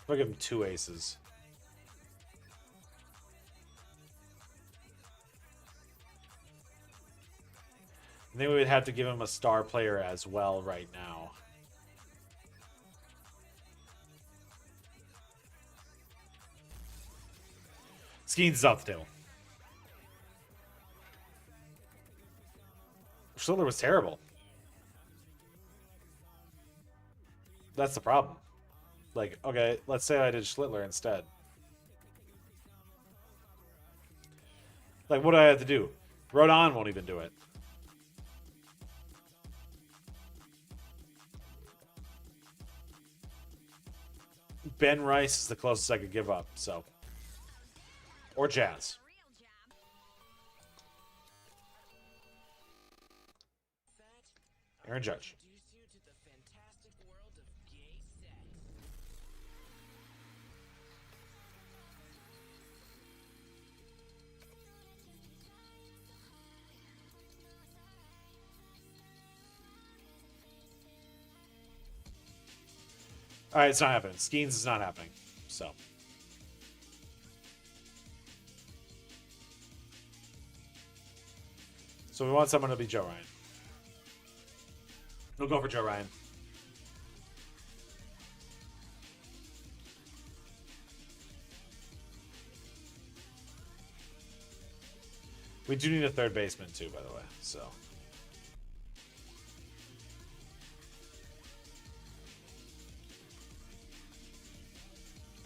I'll give him 2 aces. I think we would have to give him a star player as well right now. Skeens is off the table. Schiller was terrible. That's the problem. Like, okay, let's say I did Schlittler instead. Like, what do I have to do? Rodon won't even do it. Ben Rice is the closest I could give up, so. Or Jazz. Aaron Judge. All right, it's not happening. Skeens is not happening. So. So we want someone to be Joe Ryan. We'll go for Joe Ryan. We do need a third baseman too, by the way. So.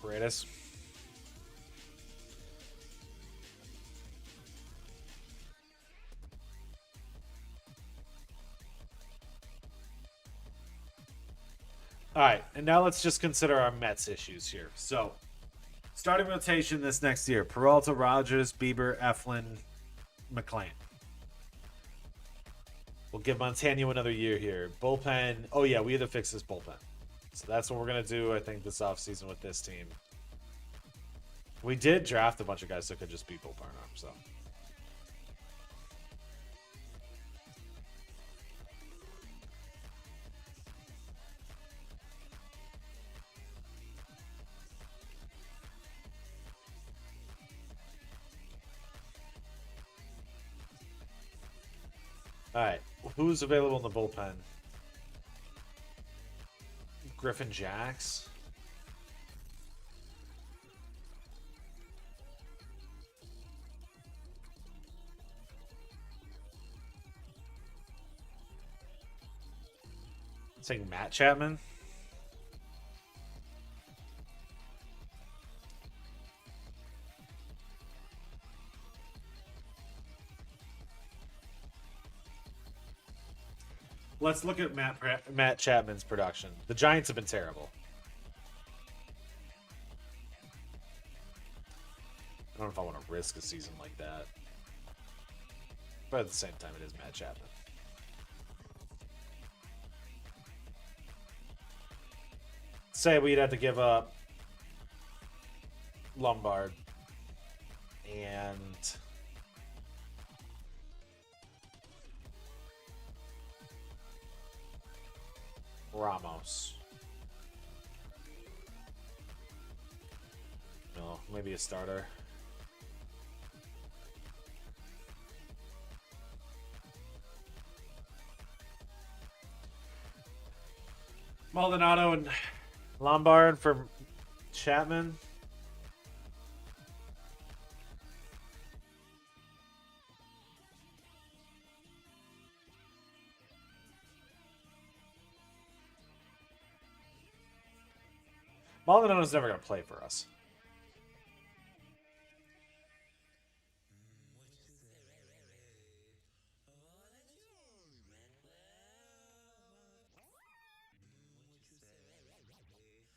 Paredes. All right, and now let's just consider our Mets issues here. So, starting rotation this next year: Peralta, Rogers, Bieber, Eflin, McClain. We'll give Montano another year here. Bullpen. Oh yeah, we had to fix this bullpen. So that's what we're gonna do. I think this offseason with this team. We did draft a bunch of guys that could just be bullpen arms, so. All right, who's available in the bullpen? Griffin Jacks. Saying Matt Chapman. let's look at Matt Chapman's production. The Giants have been terrible. I don't know if I want to risk a season like that. But at the same time, it is Matt Chapman. Say we'd have to give up Lombard and Ramos. No, maybe a starter. Maldonado and Lombard for Chapman. Maldonado's never going to play for us.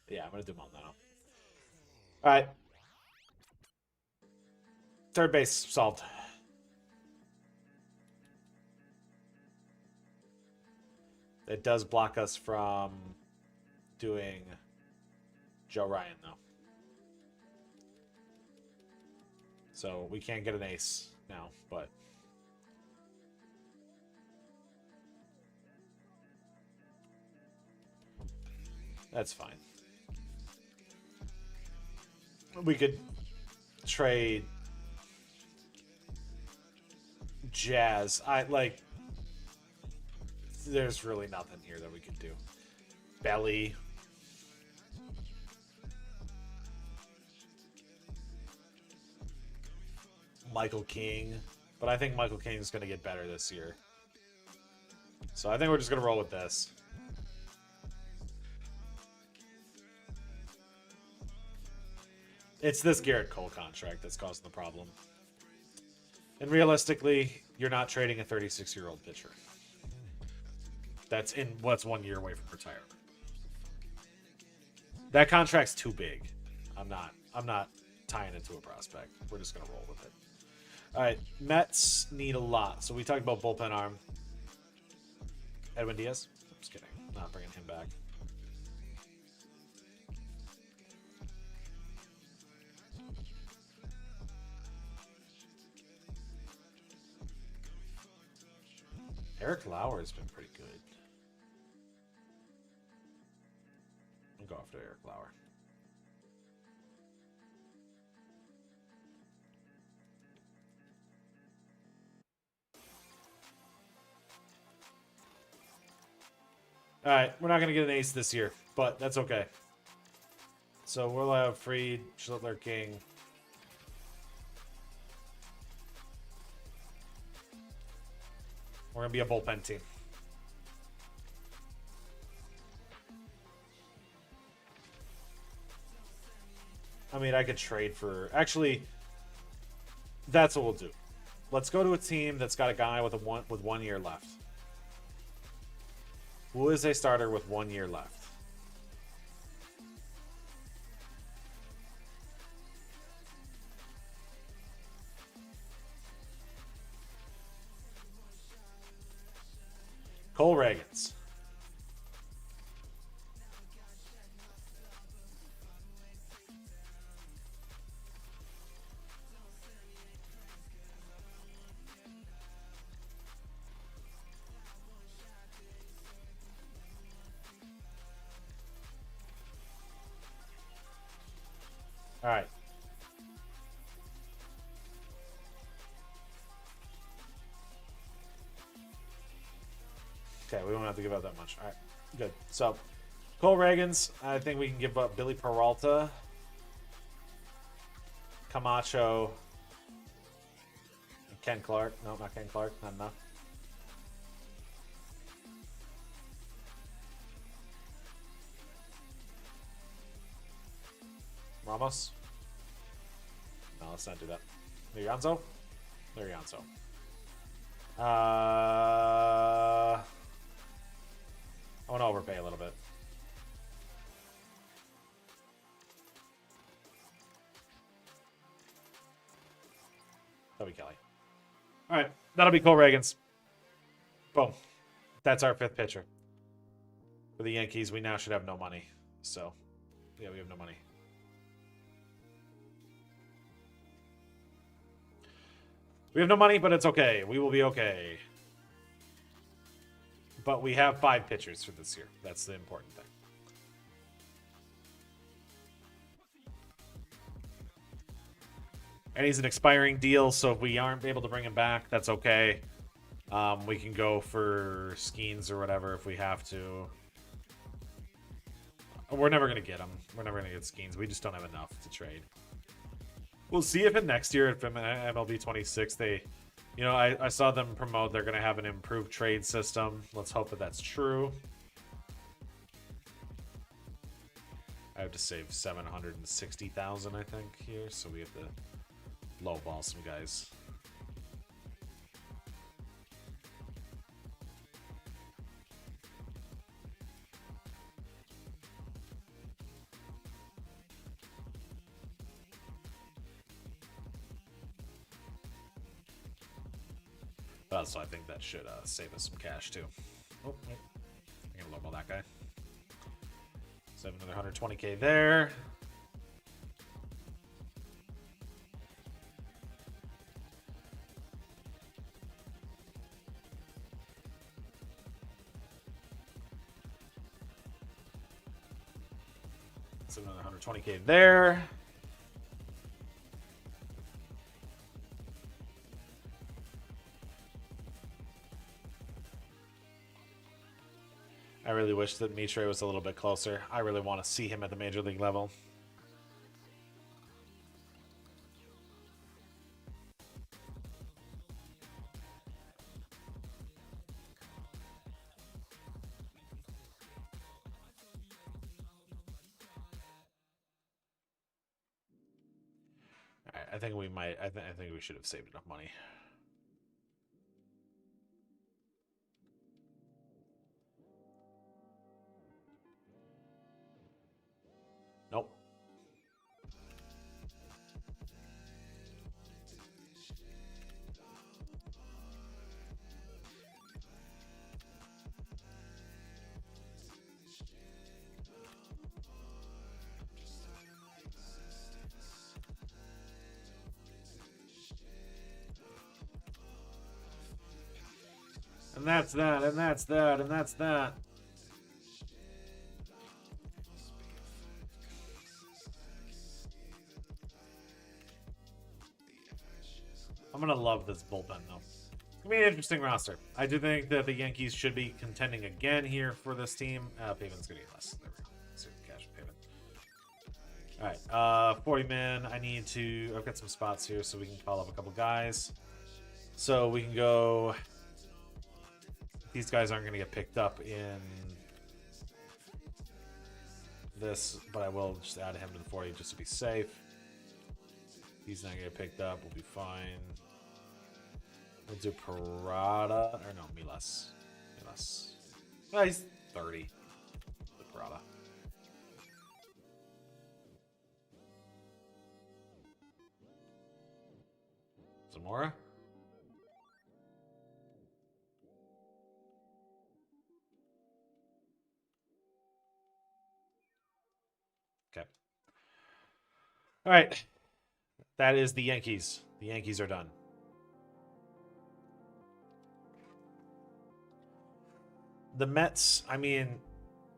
Yeah, I'm going to do Maldonado. All right. Third base solved. It does block us from doing Joe Ryan, though. So we can't get an ace now, but... that's fine. We could trade Jazz. There's really nothing here that we could do. Belly. Michael King. But I think Michael King is going to get better this year. So I think we're just going to roll with this. It's this Garrett Cole contract that's causing the problem. And realistically, you're not trading a 36-year-old pitcher. That's 1 year away from retirement. That contract's too big. I'm not tying it to a prospect. We're just gonna roll with it. All right, Mets need a lot. So we talked about bullpen arm. Edwin Diaz. I'm just kidding. Not bringing him back. Eric Lauer has been pretty good. I'll go after Eric Lauer. All right, we're not going to get an ace this year, but that's okay. So we'll have Fried, Schlittler, King. We're going to be a bullpen team. I mean, I could trade for... actually, that's what we'll do. Let's go to a team that's got a guy with 1 year left. Who is a starter with 1 year left? Cole Reagans. All right. Okay, we won't have to give up that much. All right, good. So, Cole Reagans, I think we can give up Billy Peralta, Camacho, and Ken Clark. No, not Ken Clark. Not enough. Ramos. No, let's not do that. Marianzo? Marianzo. overpay a little bit. That'll be Kelly. All right, that'll be Cole Reagans. Boom. That's our 5th pitcher. For the Yankees, we now should have no money. So, yeah, we have no money. We have no money, but it's okay. We will be okay. But we have 5 pitchers for this year. That's the important thing. And he's an expiring deal, so if we aren't able to bring him back, that's okay. We can go for Skeens or whatever if we have to. We're never going to get him. We're never going to get Skeens. We just don't have enough to trade. We'll see if in next year, if in MLB 26, they... You know, I saw them promote they're going to have an improved trade system. Let's hope that that's true. I have to save 760,000, I think, here. So we have to lowball some guys. So I think that should save us some cash too. Oh, wait. I'm gonna lowball that guy. Save another 120K there. Save another 120K there. I really wish that Mitre was a little bit closer. I really want to see him at the major league level. All right, I think we might. I think we should have saved enough money. Nope. And that's that, and that's that, and that's that. I'm going to love this bullpen, though. It's going to be an interesting roster. I do think that the Yankees should be contending again here for this team. Pavement's going to get less. There we go. Save the cash with Pavement. All right. 40 men. I need to... I've got some spots here so we can call up a couple guys. So we can go... These guys aren't going to get picked up in this, but I will just add him to the 40 just to be safe. He's not going to get picked up. We'll be fine. We'll do Parada. Or no, Milas. Milas. Oh, he's 30. The Parada. Zamora? Okay. All right. That is the Yankees. The Yankees are done. The Mets, I mean,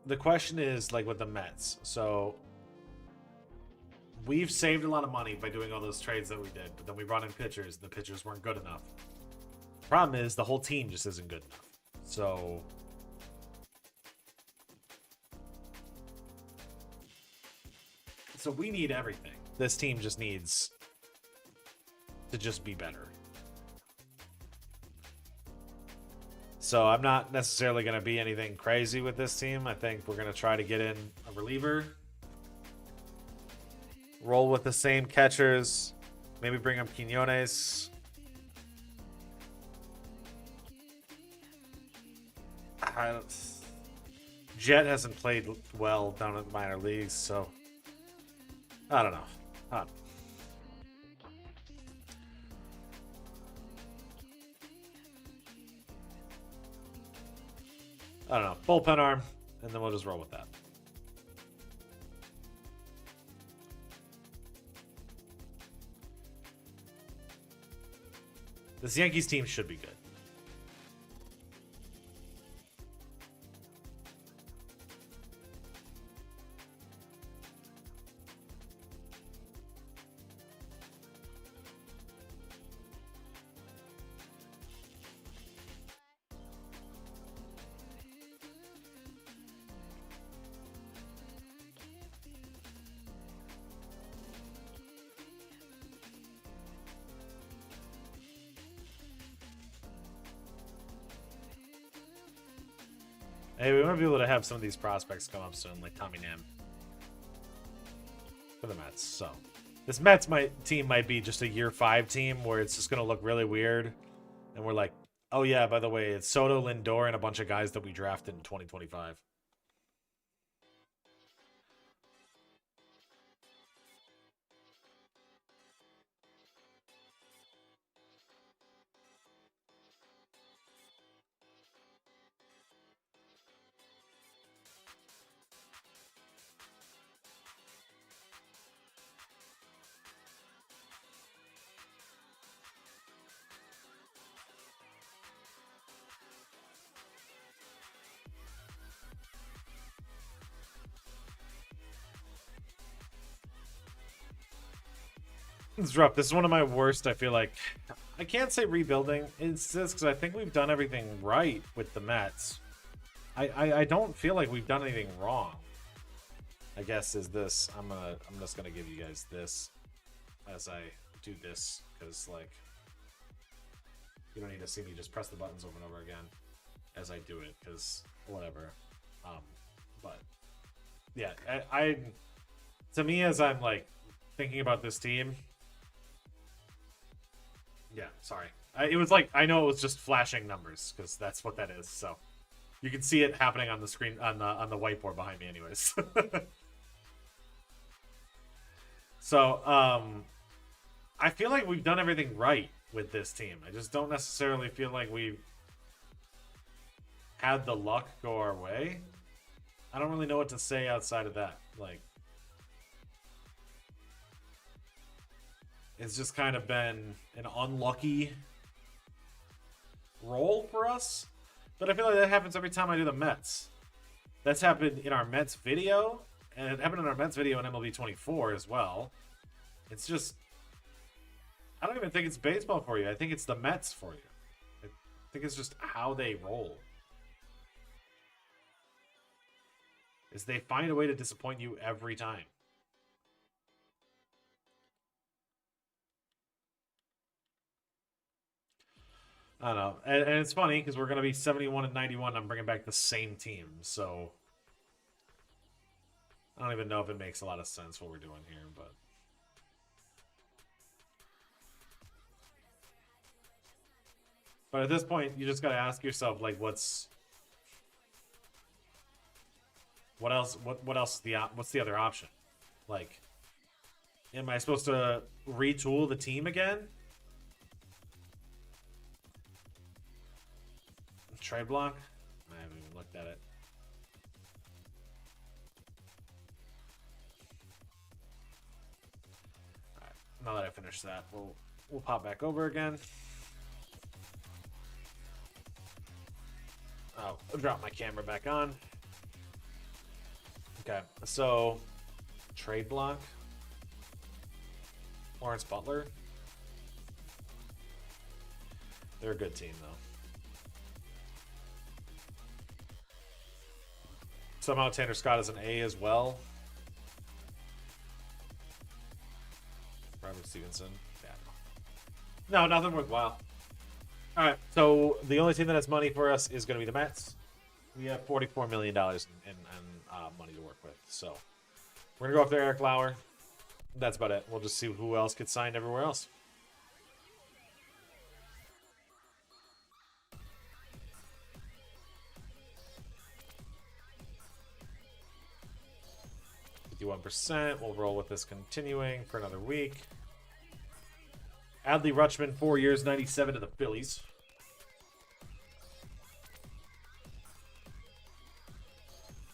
the question is, like, with the Mets. So, we've saved a lot of money by doing all those trades that we did. But then we brought in pitchers, and the pitchers weren't good enough. Problem is, the whole team just isn't good enough. So... So we need everything. This team just needs to just be better. So I'm not necessarily going to be anything crazy with this team. I think we're going to try to get in a reliever. Roll with the same catchers. Maybe bring up Quinones. Jet hasn't played well down in the minor leagues, so I don't know. I don't know. Bullpen arm, and then we'll just roll with that. This Yankees team should be good. Hey, we might be able to have some of these prospects come up soon, like Tommy Nam. For the Mets, so. This Mets team might be just a year 5 team where it's just going to look really weird. And we're like, oh yeah, by the way, it's Soto, Lindor, and a bunch of guys that we drafted in 2025. It's rough. This is one of my worst, I feel like. I can't say rebuilding. It's just because I think we've done everything right with the Mets. I don't feel like we've done anything wrong. I guess is this. I'm just gonna give you guys this as I do this, because like you don't need to see me just press the buttons over and over again as I do it, because whatever. But yeah, I to me, as I'm like thinking about this team. Yeah, sorry. It was like, I know it was just flashing numbers, because that's what that is. So you can see it happening on the screen, on the whiteboard behind me anyways. So I feel like we've done everything right with this team. I just don't necessarily feel like we've had the luck go our way. I don't really know what to say outside of that. Like, it's just kind of been an unlucky roll for us. But I feel like that happens every time I do the Mets. That's happened in our Mets video, and it happened in our Mets video in MLB 24 as well. It's just, I don't even think it's baseball for you. I think it's the Mets for you. I think it's just how they roll. Is they find a way to disappoint you every time. I don't know. And it's funny because we're going to be 71 and 91. I'm bringing back the same team. So I don't even know if it makes a lot of sense what we're doing here. But at this point, you just got to ask yourself, like, what else? What else is what's the other option? Like, am I supposed to retool the team again? Trade block? I haven't even looked at it. Alright, now that I finished that, we'll pop back over again. Oh, I'll drop my camera back on. Okay, so trade block. Lawrence Butler. They're a good team, though. Somehow Tanner Scott is an A as well. Robert Stevenson. Yeah. No, nothing worthwhile. All right, so the only team that has money for us is going to be the Mets. We have $44 million in money to work with. So we're going to go after Eric Lauer. That's about it. We'll just see who else gets signed everywhere else. 51%. We'll roll with this continuing for another week. Adley Rutschman, 4 years, 97 to the Phillies.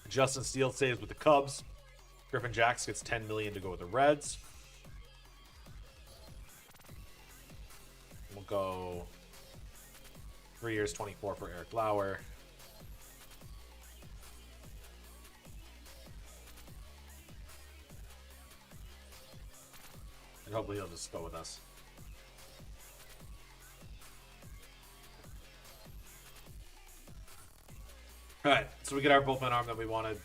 Justin Steele stays with the Cubs. Griffin Jacks gets $10 million to go with the Reds. We'll go 3 years, 24 for Eric Lauer. And hopefully he'll just go with us. All right, so we get our bullpen arm that we wanted.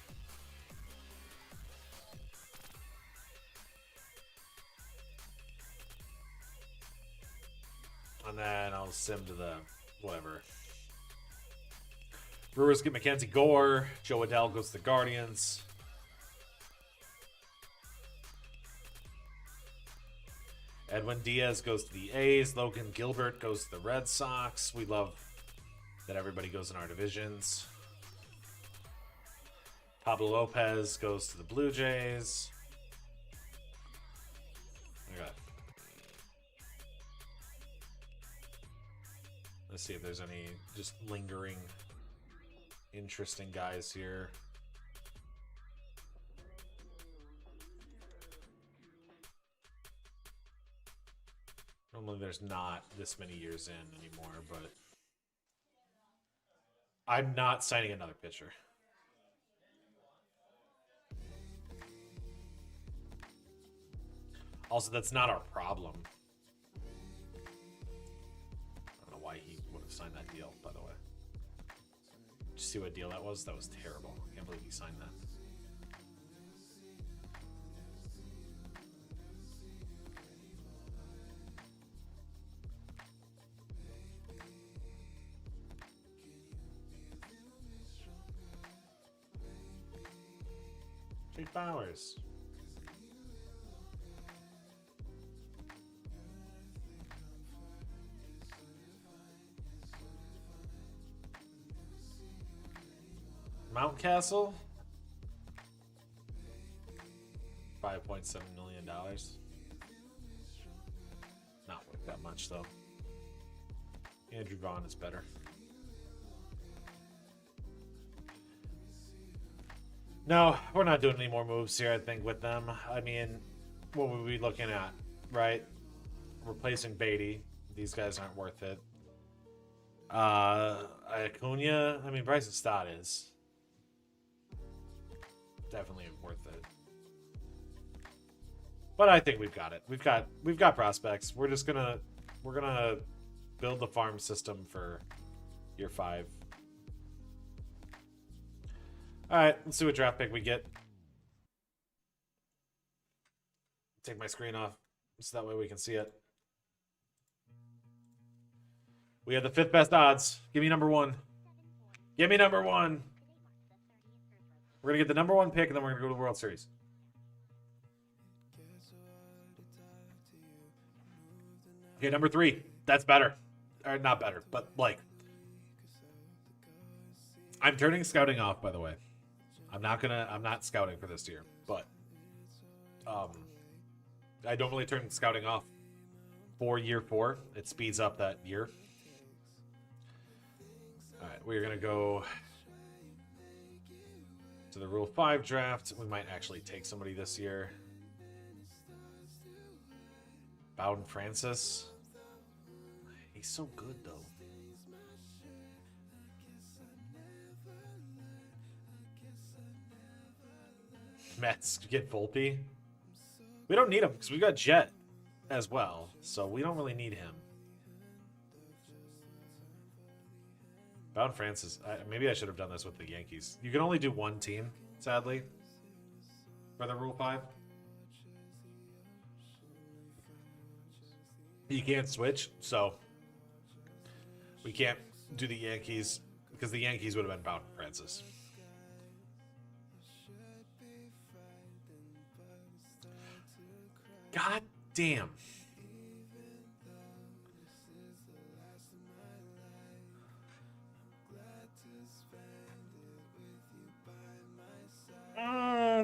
And then I'll sim to the whatever. Brewers get Mackenzie Gore. Joe Adell goes to the Guardians. Edwin Diaz goes to the A's. Logan Gilbert goes to the Red Sox. We love that everybody goes in our divisions. Pablo Lopez goes to the Blue Jays. Okay. Let's see if there's any just lingering, interesting guys here. Normally there's not this many years in anymore, but I'm not signing another pitcher. Also, that's not our problem. I don't know why he would have signed that deal, by the way. Did you see what deal that was? That was terrible. I can't believe he signed that. Jake Bowers. Mountcastle, $5.7 million. Not worth that much, though. Andrew Vaughn is better. No, we're not doing any more moves here, I think, with them. I mean, what would we be looking at, right? Replacing Beatty. These guys aren't worth it. Acuna, I mean, Bryson Stott is definitely worth it. But I think we've got it. We've got prospects. We're gonna build the farm system for year 5. All right, let's see what draft pick we get. Take my screen off so that way we can see it. We have the 5th best odds. Give me number 1. Give me number 1. We're going to get the number 1 pick, and then we're going to go to the World Series. Okay, number 3. That's better. Or not better, but like. I'm turning scouting off, by the way. I'm not scouting for this year, but I don't really turn scouting off for year 4. It speeds up that year. All right, we're going to go to the Rule 5 draft. We might actually take somebody this year. Bowden Francis. He's so good, though. Mets get Volpe. We don't need him because we got Jet as well, so we don't really need him. Bowden Francis. Maybe I should have done this with the Yankees. You can only do one team, sadly, for the Rule 5. You can't switch, so we can't do the Yankees because the Yankees would have been Bowden Francis. God damn.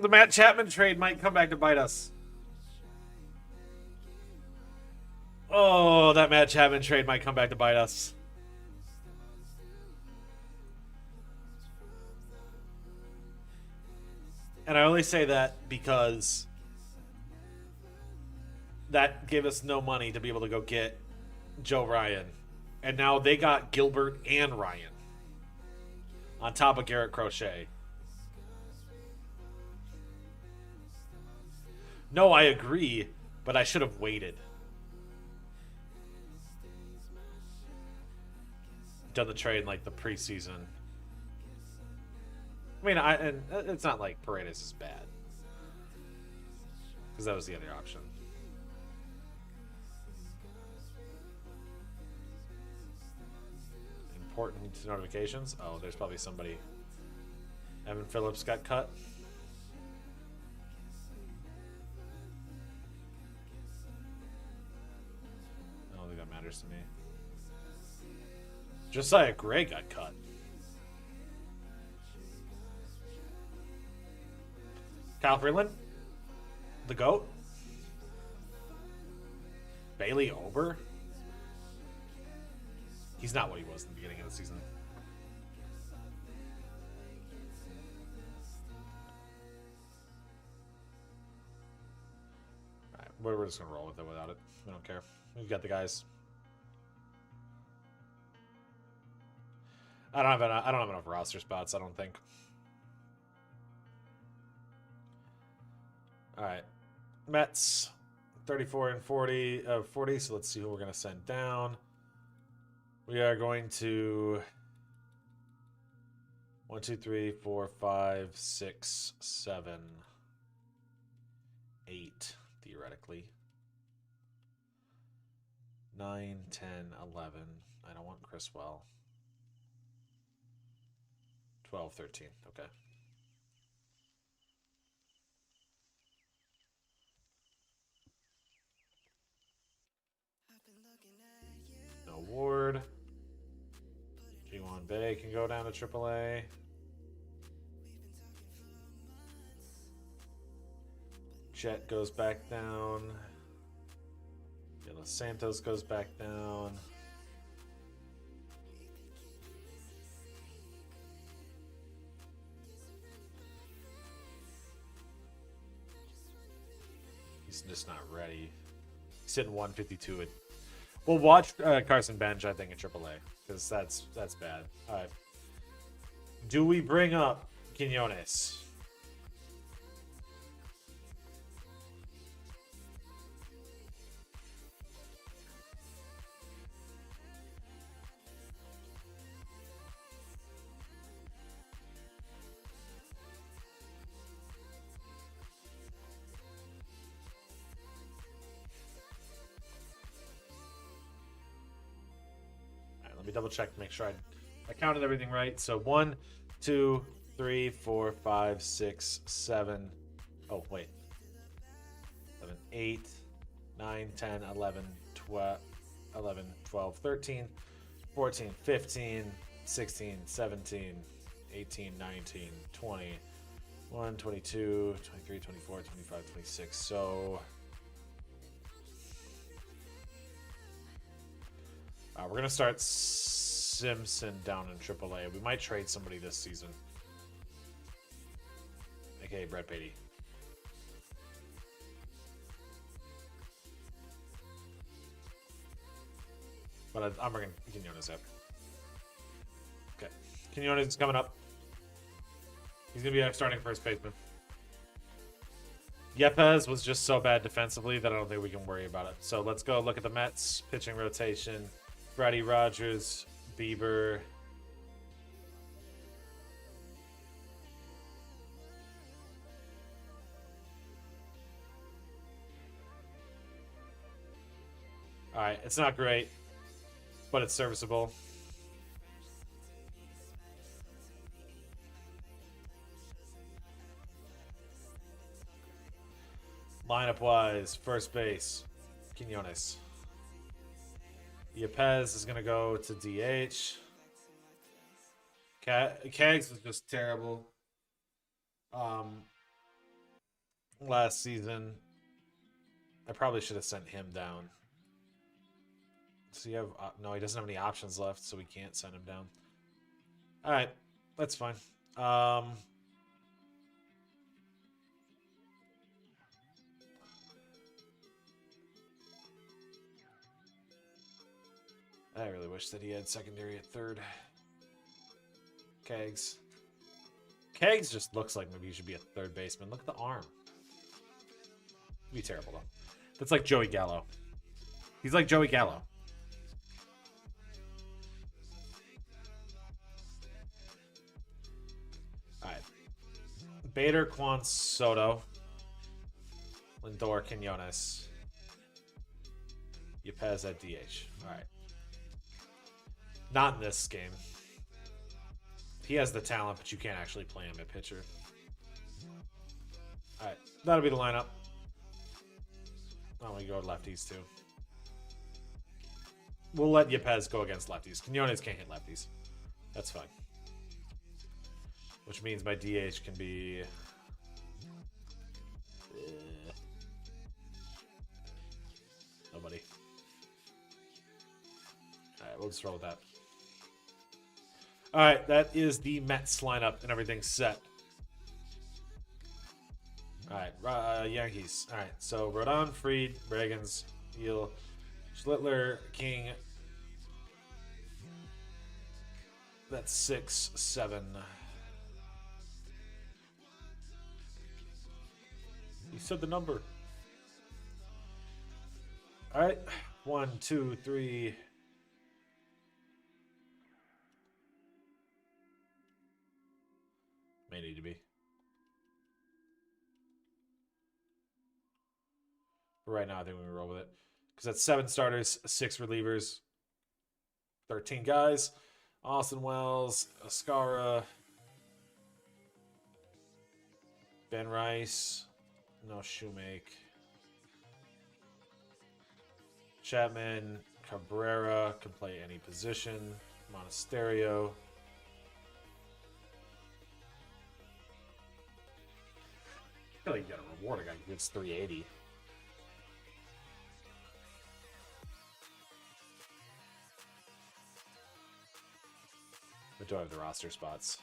The Matt Chapman trade might come back to bite us. Oh, that Matt Chapman trade might come back to bite us. And I only say that because that gave us no money to be able to go get Joe Ryan. And now they got Gilbert and Ryan on top of Garrett Crochet. No, I agree, but I should have waited. Done the trade in like the preseason. I mean, and it's not like Paredes is bad, because that was the other option. Important notifications. Oh, there's probably somebody. Evan Phillips got cut. I don't think that matters to me. Josiah Gray got cut. Kyle Freeland? The GOAT? Bailey Ober? He's not what he was in the beginning of the season. Alright, we're just gonna roll with it without it. We don't care. We've got the guys. I don't have enough roster spots, I don't think. Alright. Mets 34 and 40, so let's see who we're going to send down. We are going to 1, 2, 3, 4, 5, 6, 7, 8, theoretically. 9, 10, 11. I don't want Chriswell. 12, 13. Okay. No Ward. G1 Bay can go down to AAA. Jet goes back down. Los Santos goes back down. He's just not ready. He's hitting 152. We'll watch Carson Bench, I think, at AAA, because that's bad. All right. Do we bring up Quinones? Let me double check to make sure I counted everything right. So 1, 2, 3, 4, 5, 6, 7. Oh, wait. 7, 8, 9, 10, 11, 12, 11, 12, 13, 14, 15, 16, 17, 18, 19, 20, 21, 22, 23, 24, 25, 26. So we're going to start Simpson down in AAA. We might trade somebody this season. AKA Brett Beatty. But I'm bringing Quinones up. Okay. Quinones is coming up. He's going to be our starting first baseman. Yepes was just so bad defensively that I don't think we can worry about it. So let's go look at the Mets pitching rotation. Freddie, Rogers, Bieber. All right, it's not great, but it's serviceable. Lineup-wise, first base, Quinones. Yepes is going to go to DH. Keggs was just terrible. last season. I probably should have sent him down. So you have no, he doesn't have any options left, so we can't send him down. All right, that's fine. I really wish that he had secondary at third. Kegs. Kegs just looks like maybe he should be a third baseman. Look at the arm. It'd be terrible though. That's like Joey Gallo. He's like Joey Gallo. Alright. Bader, Quan Soto. Lindor, Quinones. Yepez at DH. Alright. Not in this game. He has the talent, but you can't actually play him at pitcher. Alright. That'll be the lineup. Oh, we go lefties too. We'll let Yepez go against lefties. Quinones can't hit lefties. That's fine. Which means my DH can be... nobody. Alright, we'll just roll with that. Alright, that is the Mets lineup and everything's set. Alright, Yankees. Alright, so Rodon, Fried, Reagans, Eel, Schlittler, King. That's 6, 7. You said the number. Alright, 1, 2, 3. May need to be. But right now, I think we can roll with it. Because that's 7 starters, 6 relievers, 13 guys. Austin Wells, Ascara, Ben Rice, no Shoemake, Chapman, Cabrera can play any position, Monasterio. I feel like you gotta reward a guy who gets 380. But do I have the roster spots?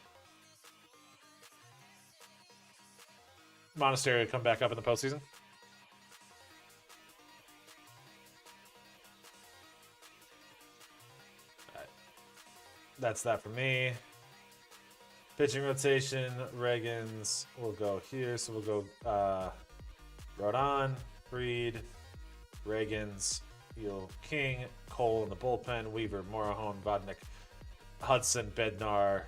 Monasterio come back up in the postseason. Alright. That's that for me. Pitching rotation, Reagans will go here. So we'll go Rodon, Fried, Reagans, Eel, King, Cole in the bullpen, Weaver, Morahan, Vodnik, Hudson, Bednar.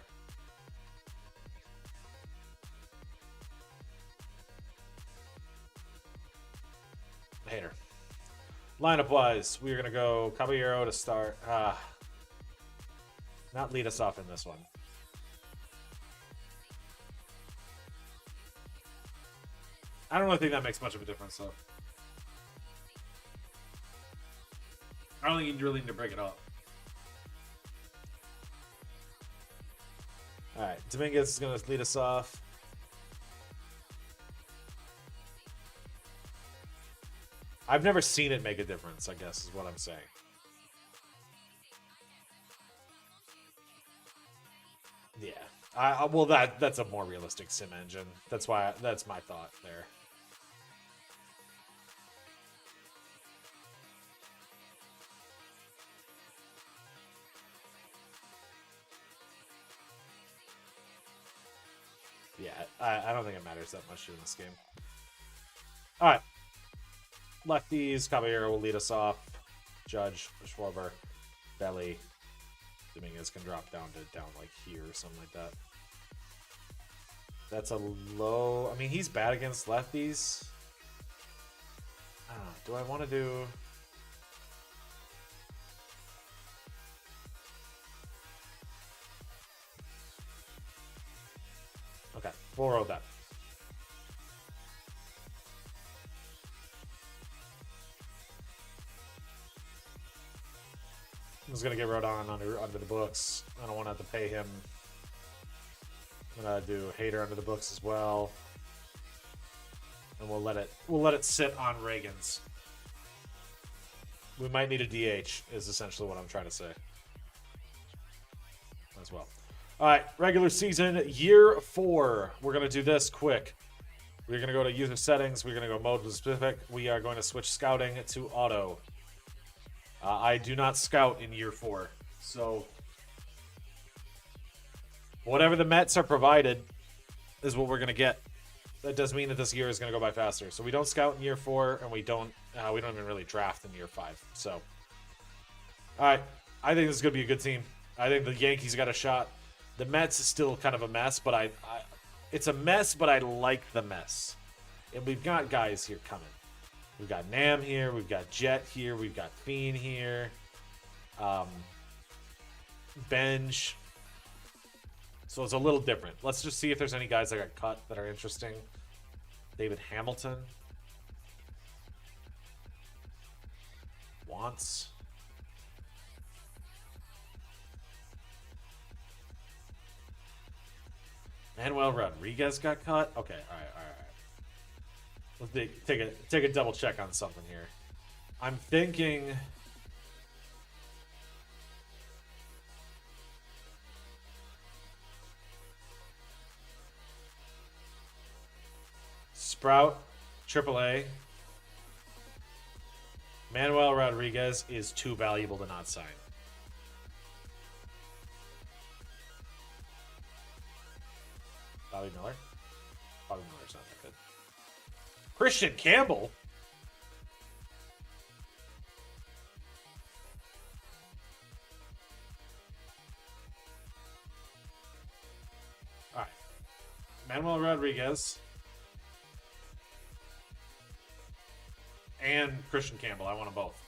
Hater. Lineup wise, we're going to go Caballero to start. Not lead us off in this one. I don't really think that makes much of a difference, though. I don't think you really need to break it up. Alright, Dominguez is going to lead us off. I've never seen it make a difference, I guess, is what I'm saying. Yeah. Well, that's a more realistic sim engine. That's my thought there. Yeah, I don't think it matters that much in this game. All right. Lefties, Caballero will lead us off. Judge, Schwarber, Belly. Dominguez can drop down like here or something like that. That's a low. I mean, he's bad against lefties. I don't know. Do I want to do... Okay, we'll roll that. I'm just gonna get Rodon under the books. I don't want to have to pay him. I'm gonna do Hater under the books as well. and we'll let it sit on Reagan's. We might need a DH, is essentially what I'm trying to say. As well. All right, regular season, year 4. We're going to do this quick. We're going to go to user settings. We're going to go mode specific. We are going to switch scouting to auto. I do not scout in year 4. So whatever the Mets are provided is what we're going to get. That does mean that this year is going to go by faster. So we don't scout in year 4, and we don't even really draft in year 5. So, all right, I think this is going to be a good team. I think the Yankees got a shot. The Mets is still kind of a mess, but it's a mess, but I like the mess. And we've got guys here coming. We've got Nam here. We've got Jet here. We've got Fiend here. Benj. So it's a little different. Let's just see if there's any guys that got cut that are interesting. David Hamilton. Wants. Manuel Rodriguez got cut. Okay, all right. Let's take a double check on something here. I'm thinking. Sprout, AAA. Manuel Rodriguez is too valuable to not sign. Bobby Miller? Bobby Miller's not that good. Christian Campbell? All right. Manuel Rodriguez. And Christian Campbell. I want them both.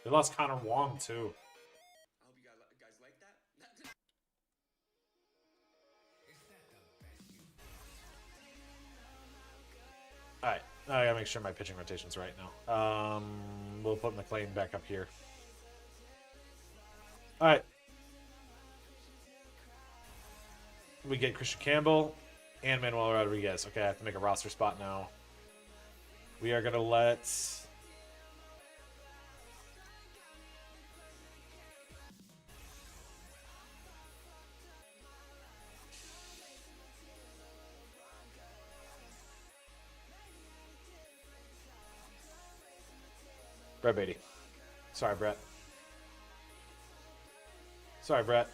They lost Connor Wong, too. I hope you guys like that. Alright, I gotta make sure my pitching rotation's right now. We'll put McLean back up here. Alright. We get Christian Campbell and Manuel Rodriguez. Okay, I have to make a roster spot now. We are gonna let... Brett Beatty. Sorry, Brett. Sorry, Brett.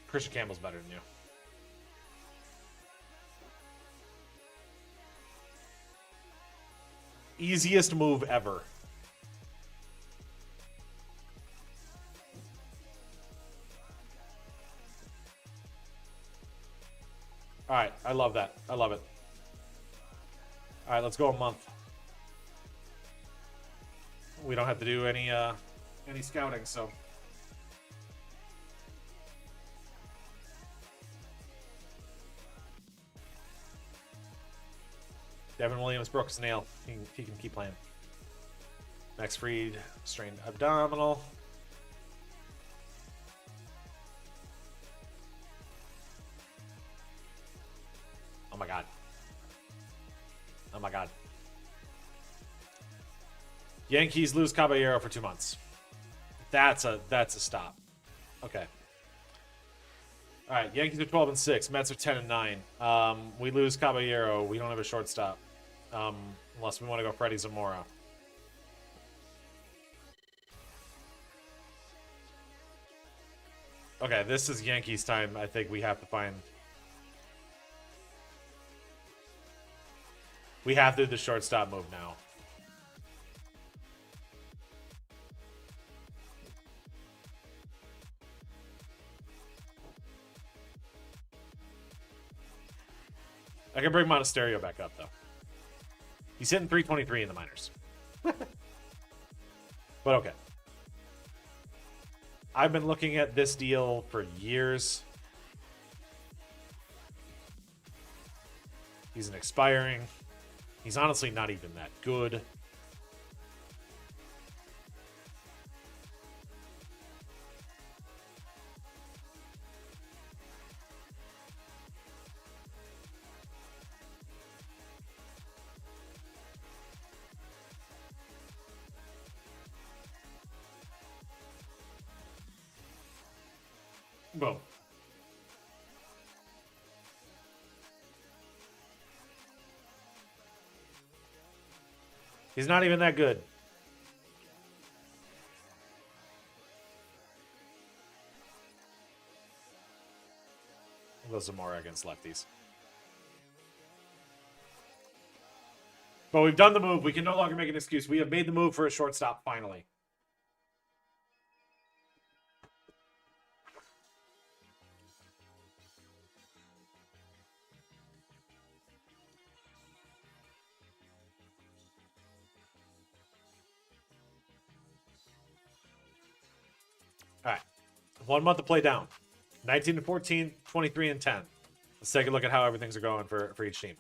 Christian Campbell's better than you. Easiest move ever. All right, I love that. I love it. All right, let's go a month. We don't have to do any scouting, so. Devin Williams broke his nail. He can keep playing. Max Fried, strained abdominal. Oh my god. Oh my god. Yankees lose Caballero for 2 months. That's a stop. Okay. All right. Yankees are 12-6. Mets are 10-9. We lose Caballero. We don't have a shortstop, unless we want to go Freddie Zamora. Okay, this is Yankees time. I think we have to find. We have to do the shortstop move now. I can bring Monasterio back up, though. He's hitting 323 in the minors. But okay. I've been looking at this deal for years. He's an expiring. He's honestly not even that good. Boom. He's not even that good. We'll go Zamora against lefties. But we've done the move. We can no longer make an excuse. We have made the move for a shortstop finally. All right. 1 month to play down. 19 and 14, 23 and 10. Let's take a look at how everything's going for each team.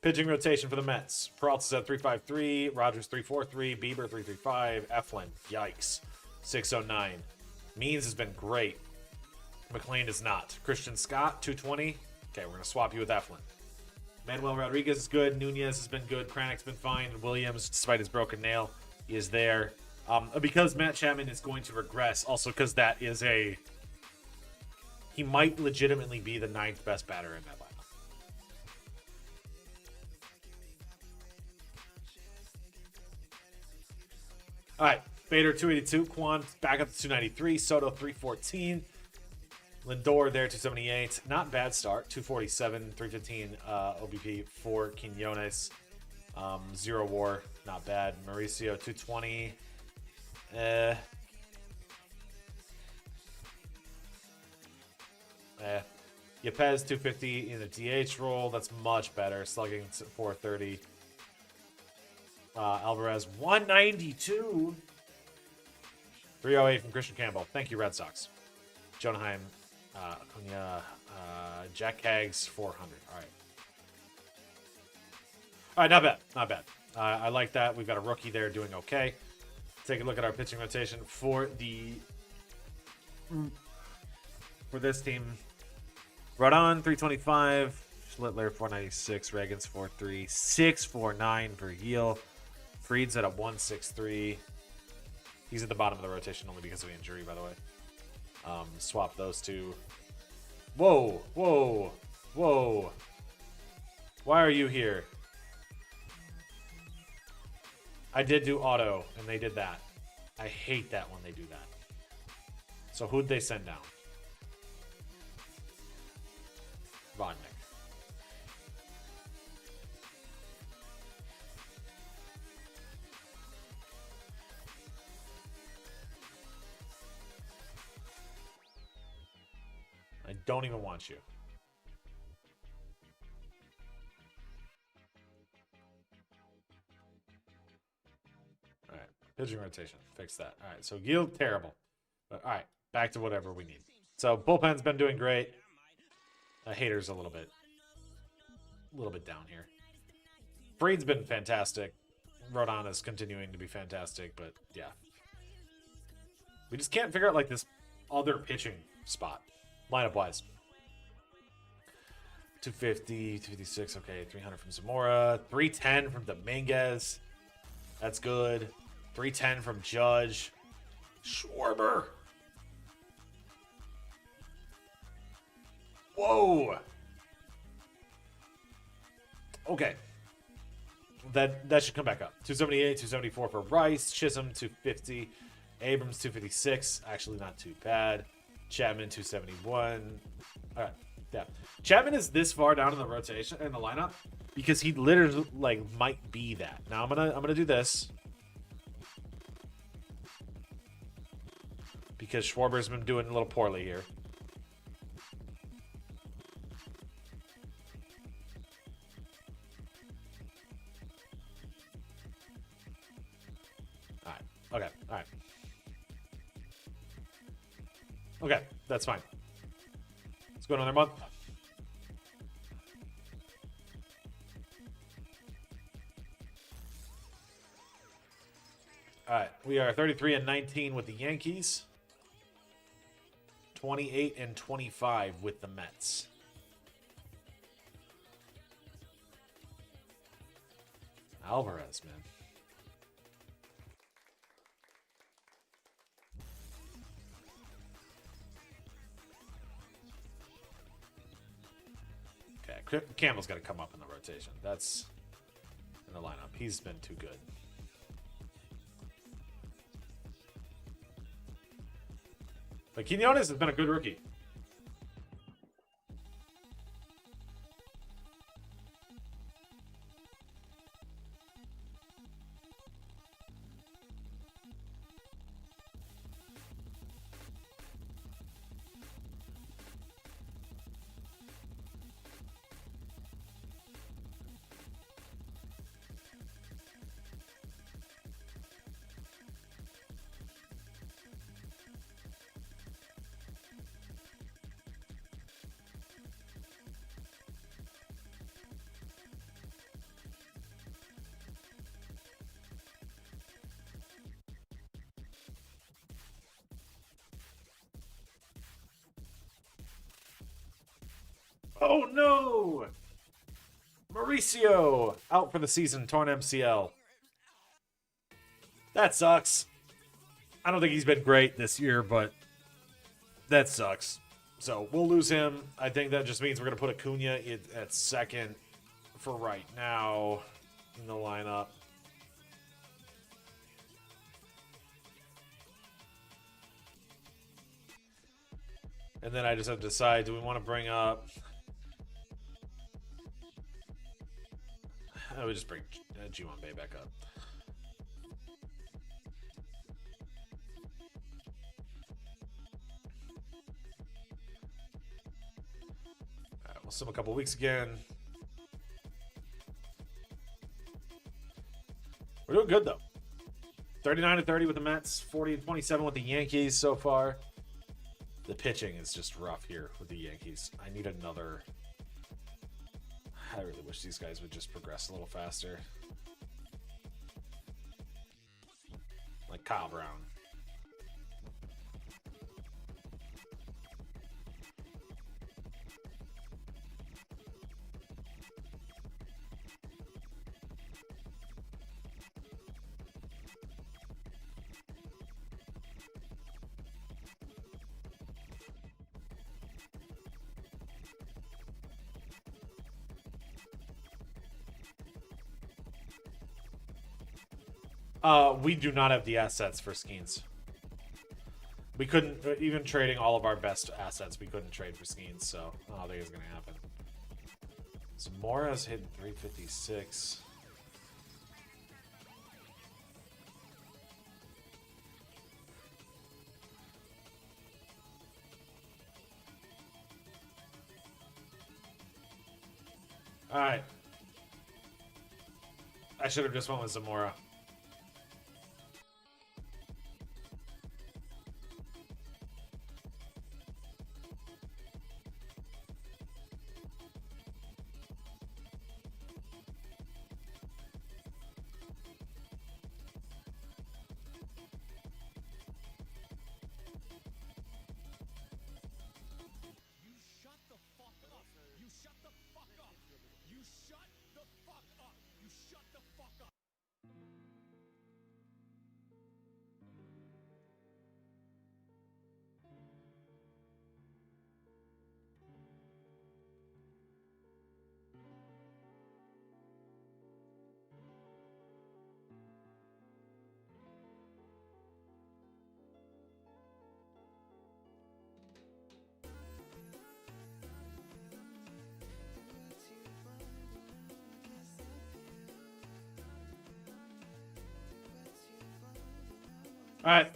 Pitching rotation for the Mets. Peralta's at 3.53, Rogers 3.43, Bieber 3.35, Eflin, yikes, 6.09. Means has been great. McLean is not. Christian Scott, 2.20. Okay, we're going to swap you with Eflin. Manuel Rodriguez is good. Nunez has been good. Kranick's been fine. Williams, despite his broken nail, is there. Because Matt Chapman is going to regress, also because that is a... He might legitimately be the 9th best batter in that lineup. All right, Bader 282, Kwan back up to 293, Soto 314, Lindor there 278. Not bad start, 247, 315 OBP for Quinones. 0 WAR, not bad. Mauricio 220. Yepez 250 in the DH role. That's much better. Slugging 430. Alvarez 192. 308 from Christian Campbell. Thank you, Red Sox. Jonaheim, Acuna, Jack Hags 400. All right, not bad. Not bad. I like that. We've got a rookie there doing okay. Take a look at our pitching rotation for this team. Rodon 325, Schlittler 496, Reagans 43, 649 for Yeel. Fried's at a 163. He's at the bottom of the rotation only because of injury, by the way. Swap those two. Whoa, whoa, whoa. Why are you here? I did do auto, and they did that. I hate that when they do that. So who'd they send down? Vodnik. I don't even want you. All right, pitching rotation. Fix that. All right, so yield terrible. But all right, back to whatever we need. So bullpen's been doing great. Haters a little bit down here. Freed's been fantastic. Rodon is continuing to be fantastic, but yeah. We just can't figure out like this other pitching spot, lineup wise. 250, 256, okay, 300 from Zamora, 310 from Dominguez. That's good. 310 from Judge. Schwarber. Whoa. Okay. That should come back up. 278, 274 for Rice. Chisholm, 250. Abrams, 256. Actually, not too bad. Chapman, 271. All right. Yeah. Chapman is this far down in the rotation, in the lineup, because he literally, like, might be that. Now, I'm gonna do this. Because Schwarber's been doing a little poorly here. Okay, all right. Okay, that's fine. Let's go another month. All right, we are 33-19 with the Yankees. 28-25 with the Mets. Alvarez, man. Okay, Campbell's got to come up in the rotation. That's in the lineup. He's been too good. But Quinones has been a good rookie. Oh no! Mauricio out for the season, torn MCL. That sucks. I don't think he's been great this year, but that sucks. So we'll lose him. I think that just means we're going to put Acuna at second for right now in the lineup. And then I just have to decide, do we want to bring up... I would just bring G1 Bay back up. All right, we'll sim a couple weeks again. We're doing good though. 39-30 with the Mets, 40-27 with the Yankees so far. The pitching is just rough here with the Yankees. I need another. I really wish these guys would just progress a little faster. Like Kyle Brown. We do not have the assets for Skeens. We couldn't, even trading all of our best assets, we couldn't trade for Skeens, so I don't think it's going to happen. Zamora's hitting 356. All right. I should have just went with Zamora. All right,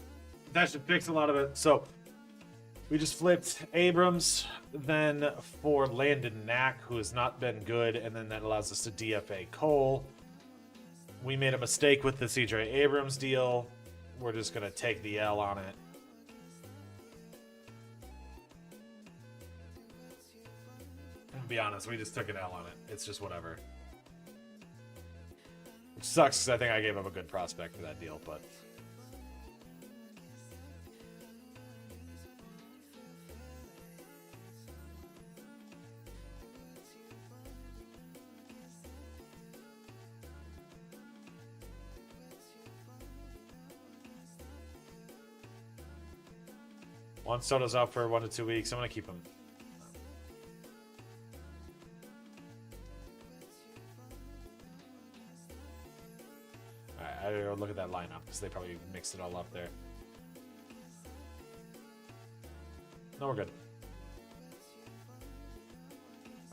that should fix a lot of it. So we just flipped Abrams, then for Landon Knack, who has not been good, and then that allows us to DFA Cole. We made a mistake with the CJ Abrams deal. We're just going to take the L on it. And be honest, we just took an L on it. It's just whatever. Which sucks because I think I gave up a good prospect for that deal, but Juan Soto's out for 1 to 2 weeks. I'm going to keep him. Alright, I gotta go look at that lineup because they probably mixed it all up there. No, we're good.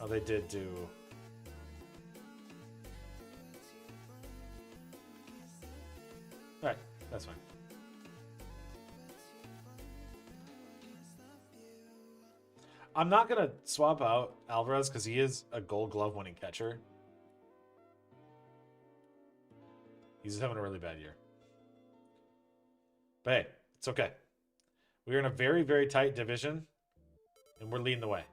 Oh, they did do... Alright, that's fine. I'm not going to swap out Alvarez because he is a Gold Glove winning catcher. He's just having a really bad year. But hey, it's okay. We're in a very, very tight division, and we're leading the way.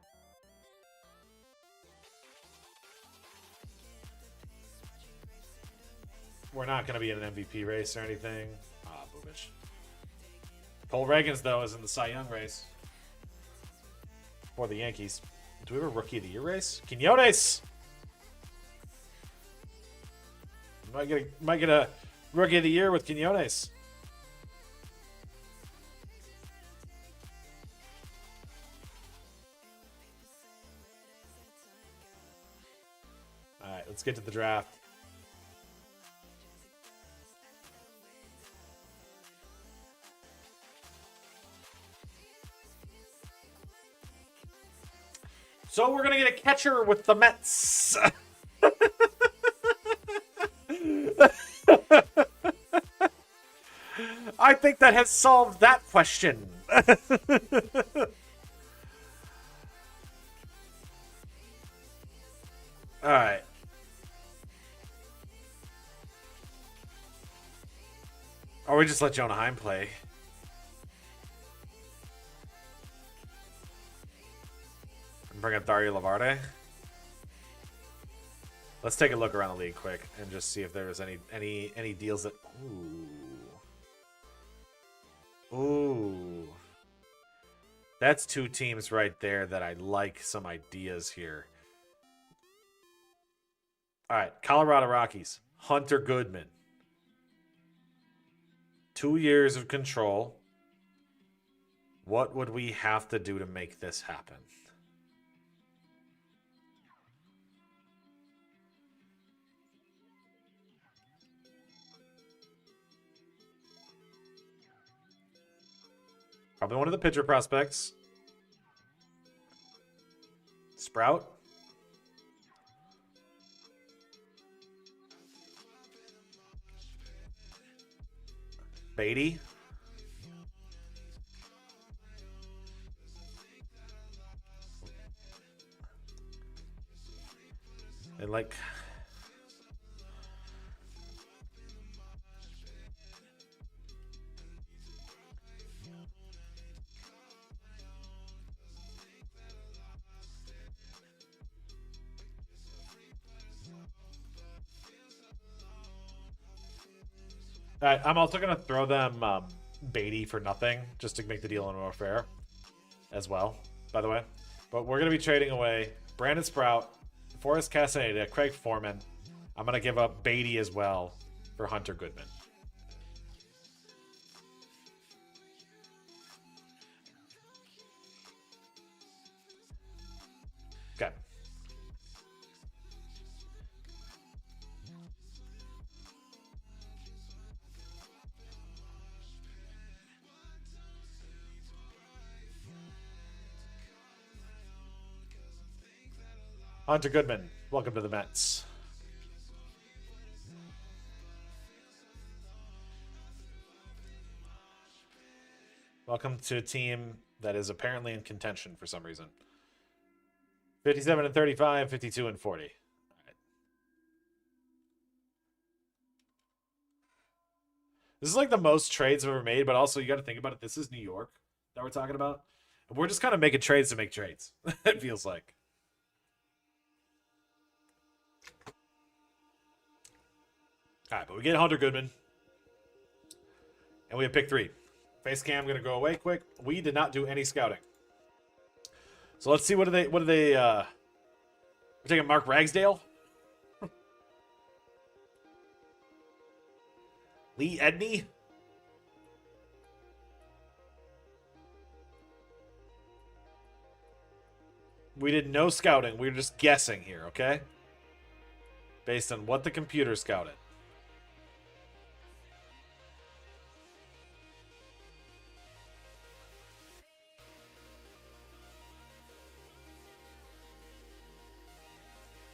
We're not going to be in an MVP race or anything. Ah, Boobich. Cole Reagans, though, is in the Cy Young race. For the Yankees. Do we have a Rookie of the Year race? Quinones! Might get a Rookie of the Year with Quinones. Alright, let's get to the draft. So we're going to get a catcher with the Mets. I think that has solved that question. All right. Or we just let Jonah Heim play. Bring up Dario Lavarde. Let's take a look around the league quick and just see if there's any deals that. Ooh. That's 2 teams right there that I like some ideas here. All right, Colorado Rockies, Hunter Goodman. 2 years of control. What would we have to do to make this happen? Probably one of the pitcher prospects. Sprout. Beatty. And like... I'm also going to throw them Beatty for nothing, just to make the deal a little more fair as well, by the way. But we're going to be trading away Brandon Sprout, Forrest Castaneda, Craig Foreman. I'm going to give up Beatty as well for Hunter Goodman. Okay. Hunter Goodman, welcome to the Mets. Welcome to a team that is apparently in contention for some reason. 57 and 35, 52 and 40. All right. This is like the most trades I've ever made, but also you got to think about it. This is New York that we're talking about. And we're just kind of making trades to make trades. It feels like. All right, but we get Hunter Goodman. And we have pick 3. Face cam going to go away quick. We did not do any scouting. So let's see, what do they we're taking Mark Ragsdale. Lee Edney. We did no scouting. We were just guessing here, okay? Based on what the computer scouted.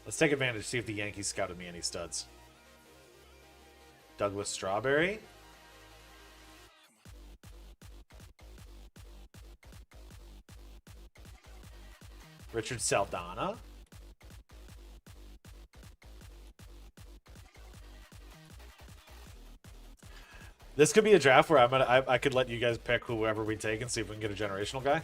Let's take advantage, see if the Yankees scouted me any studs. Douglas Strawberry. Richard Saldana. This could be a draft where I could let you guys pick whoever we take and see if we can get a generational guy.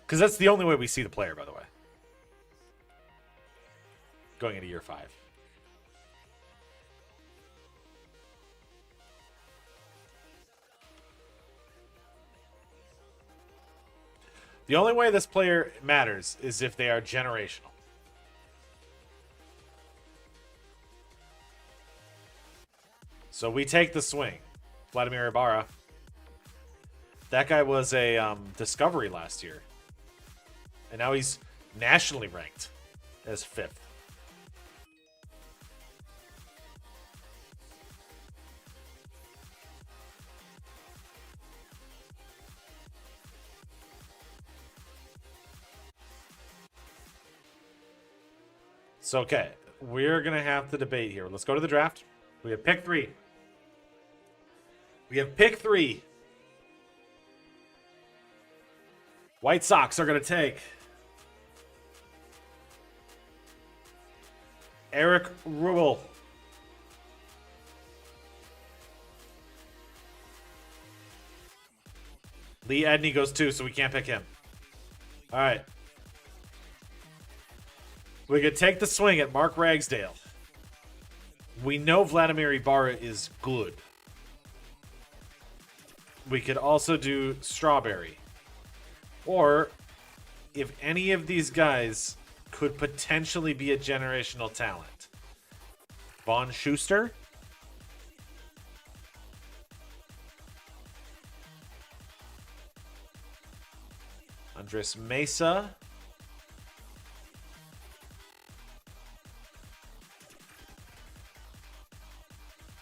Because that's the only way we see the player, by the way. Going into year 5. The only way this player matters is if they are generational. So we take the swing. Vladimir Ibarra. That guy was a discovery last year. And now he's nationally ranked as 5th. So, okay. We're going to have to debate here. Let's go to the draft. We have pick 3. We have pick 3. White Sox are going to take Eric Rubel. Lee Edney goes 2, so we can't pick him. All right. We could take the swing at Mark Ragsdale. We know Vladimir Ibarra is good. We could also do Strawberry. Or, if any of these guys could potentially be a generational talent. Von Schuster. Andres Mesa.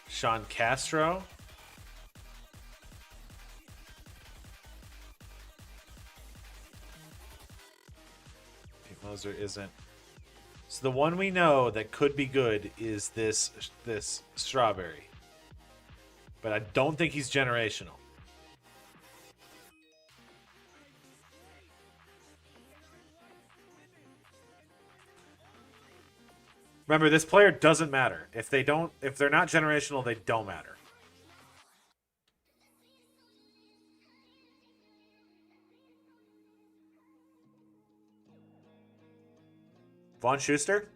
Sean Castro. Pete Moser isn't. So the one we know that could be good is this Strawberry. But I don't think he's generational. Remember, this player doesn't matter. If they're not generational, they don't matter. Von Schuster?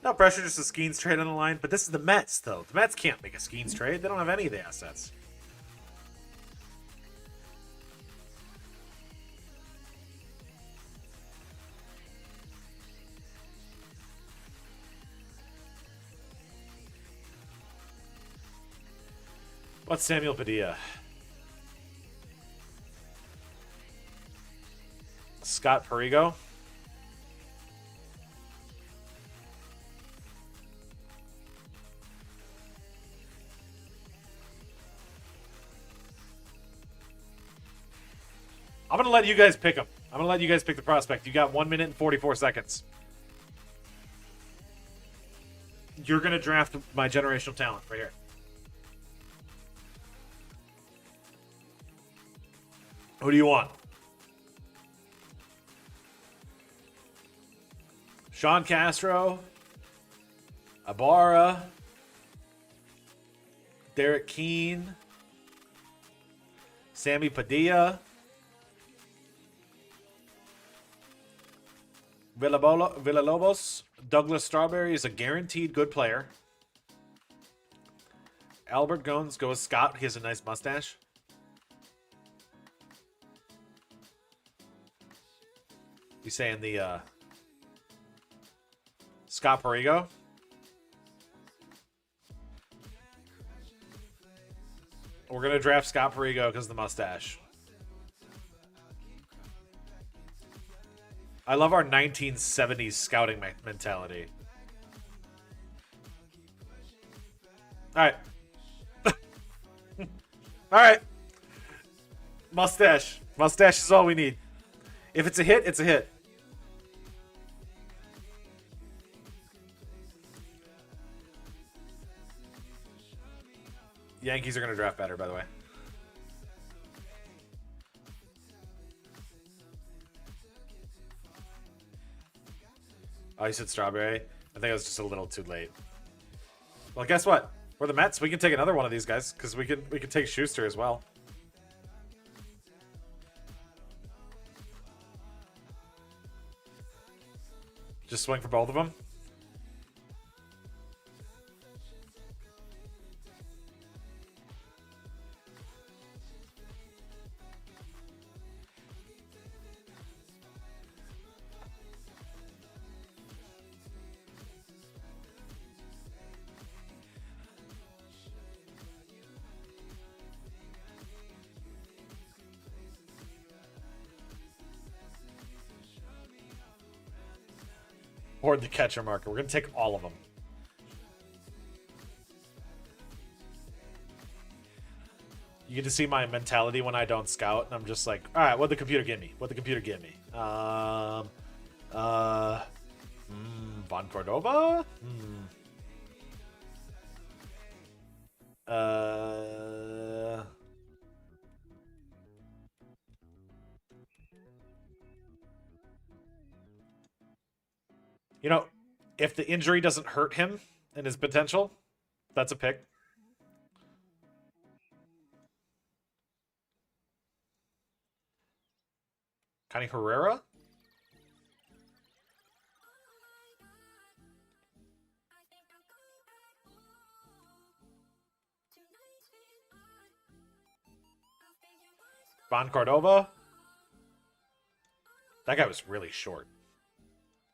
No pressure, just a Skeens trade on the line. But this is the Mets, though. The Mets can't make a Skeens trade. They don't have any of the assets. What's Samuel Padilla? Scott Perigo? I'm going to let you guys pick them. I'm going to let you guys pick the prospect. You got 1 minute and 44 seconds. You're going to draft my generational talent right here. Who do you want? Sean Castro, Ibarra, Derek Keene, Sammy Padilla, Villalobos. Douglas Strawberry is a guaranteed good player. Albert Gones, go with Scott. He has a nice mustache. You saying the Scott Perigo? We're gonna draft Scott Perigo because of the mustache. I love our 1970s scouting mentality. All right. All right. Mustache. Mustache is all we need. If it's a hit, it's a hit. Yankees are going to draft better, by the way. Oh, you said strawberry? I think it was just a little too late. Well, guess what? We're the Mets. We can take another one of these guys because we could take Schuster as well. Just swing for both of them. Or the catcher marker. We're going to take all of them. You get to see my mentality when I don't scout, and I'm just like, all right, what'd the computer give me? What'd the computer give me? Von Cordova? You know, if the injury doesn't hurt him and his potential, that's a pick. Connie Herrera? Von Cordova? That guy was really short.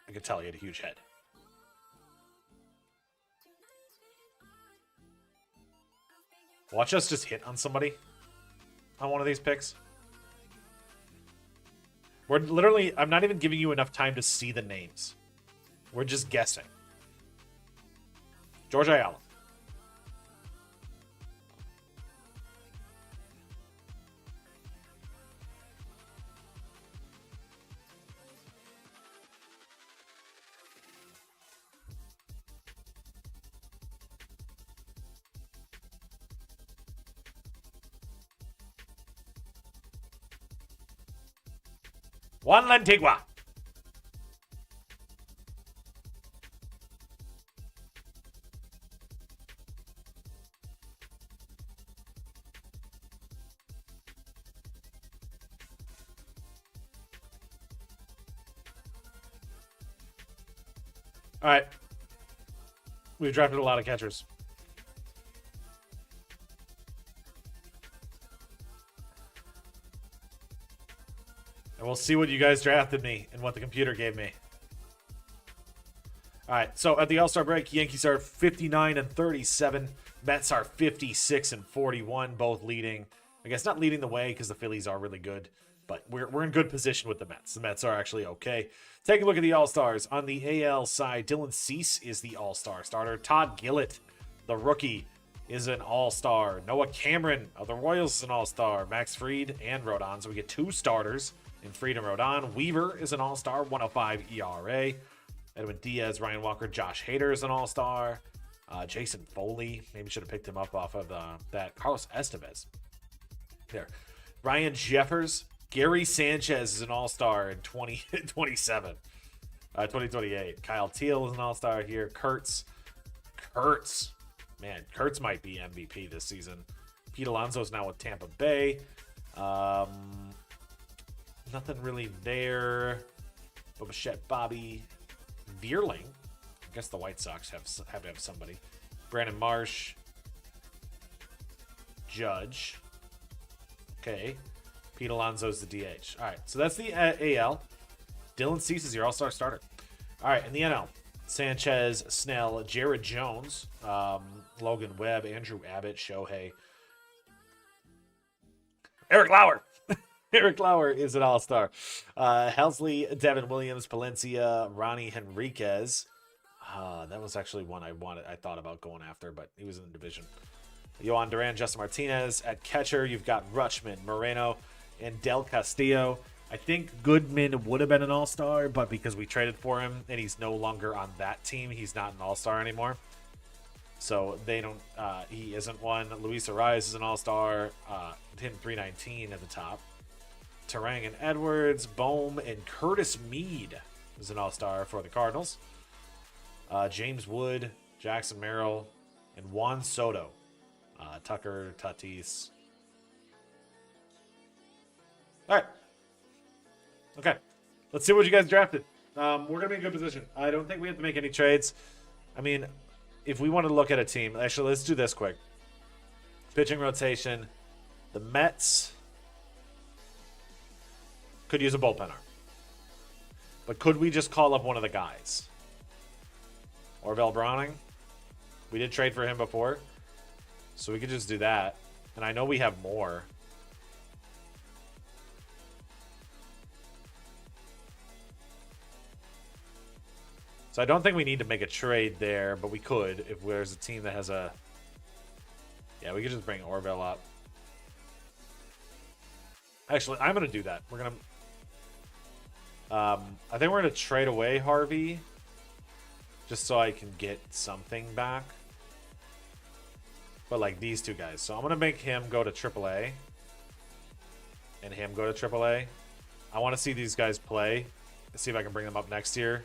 I could tell he had a huge head. Watch us just hit on somebody on one of these picks. We're literally, I'm not even giving you enough time to see the names. We're just guessing. George Ayala. Juan Lantigua. All right. We've drafted a lot of catchers. And we'll see what you guys drafted me and what the computer gave me. All right, so at the All-Star break, Yankees are 59-37. Mets are 56-41, both leading. I guess not leading the way because the Phillies are really good, but we're in good position with the Mets. The Mets are actually okay. Take a look at the All-Stars. On the AL side, Dylan Cease is the All-Star starter. Todd Gillett, the rookie, is an All-Star. Noah Cameron of the Royals is an All-Star. Max Fried and Rodon, so we get two starters in Fried and Rodon. Weaver is an All-Star, 105 ERA. Edwin Diaz, Ryan Walker, Josh Hader is an All-Star. Jason Foley, maybe should have picked him up off of that. Carlos Estevez. There. Ryan Jeffers. Gary Sanchez is an All-Star in 2028. Kyle Teal is an All-Star here. Kurtz. Man, Kurtz might be MVP this season. Pete Alonso's now with Tampa Bay. Nothing really there. Bichette, Bobby. Vierling. I guess the White Sox have to have somebody. Brandon Marsh. Judge. Okay. Pete Alonso's the DH. All right, so that's the AL. Dylan Cease is your all-star starter. All right, in the NL, Sanchez, Snell, Jared Jones, Logan Webb, Andrew Abbott, Shohei. Eric Lauer. Eric Lauer is an all-star. Helsley, Devin Williams, Palencia, Ronnie Henriquez. That was actually one I thought about going after, but he was in the division. Yohan Duran, Justin Martinez. At catcher, you've got Rutschman, Moreno, and Del Castillo. I think Goodman would have been an all-star, but because we traded for him and he's no longer on that team, he's not an all-star anymore. So they don't. He isn't one. Luis Arias is an all-star. Hitting 319 at the top. Terang and Edwards, Bohm, and Curtis Mead is an all-star for the Cardinals. James Wood, Jackson Merrill, and Juan Soto. Tucker, Tatis. All right. Okay. Let's see what you guys drafted. We're going to be in good position. I don't think we have to make any trades. I mean, if we want to look at a team, actually, let's do this quick. Pitching rotation. The Mets could use a bullpen arm. But could we just call up one of the guys? Orville Browning? We did trade for him before. So we could just do that. And I know we have more. So I don't think we need to make a trade there, but we could if there's a team that has a... Yeah, we could just bring Orville up. Actually, I'm going to do that. We're going to... I think we're going to trade away Harvey just so I can get something back. But like these two guys. So I'm going to make him go to AAA and him go to AAA. I want to see these guys play. Let's see if I can bring them up next year.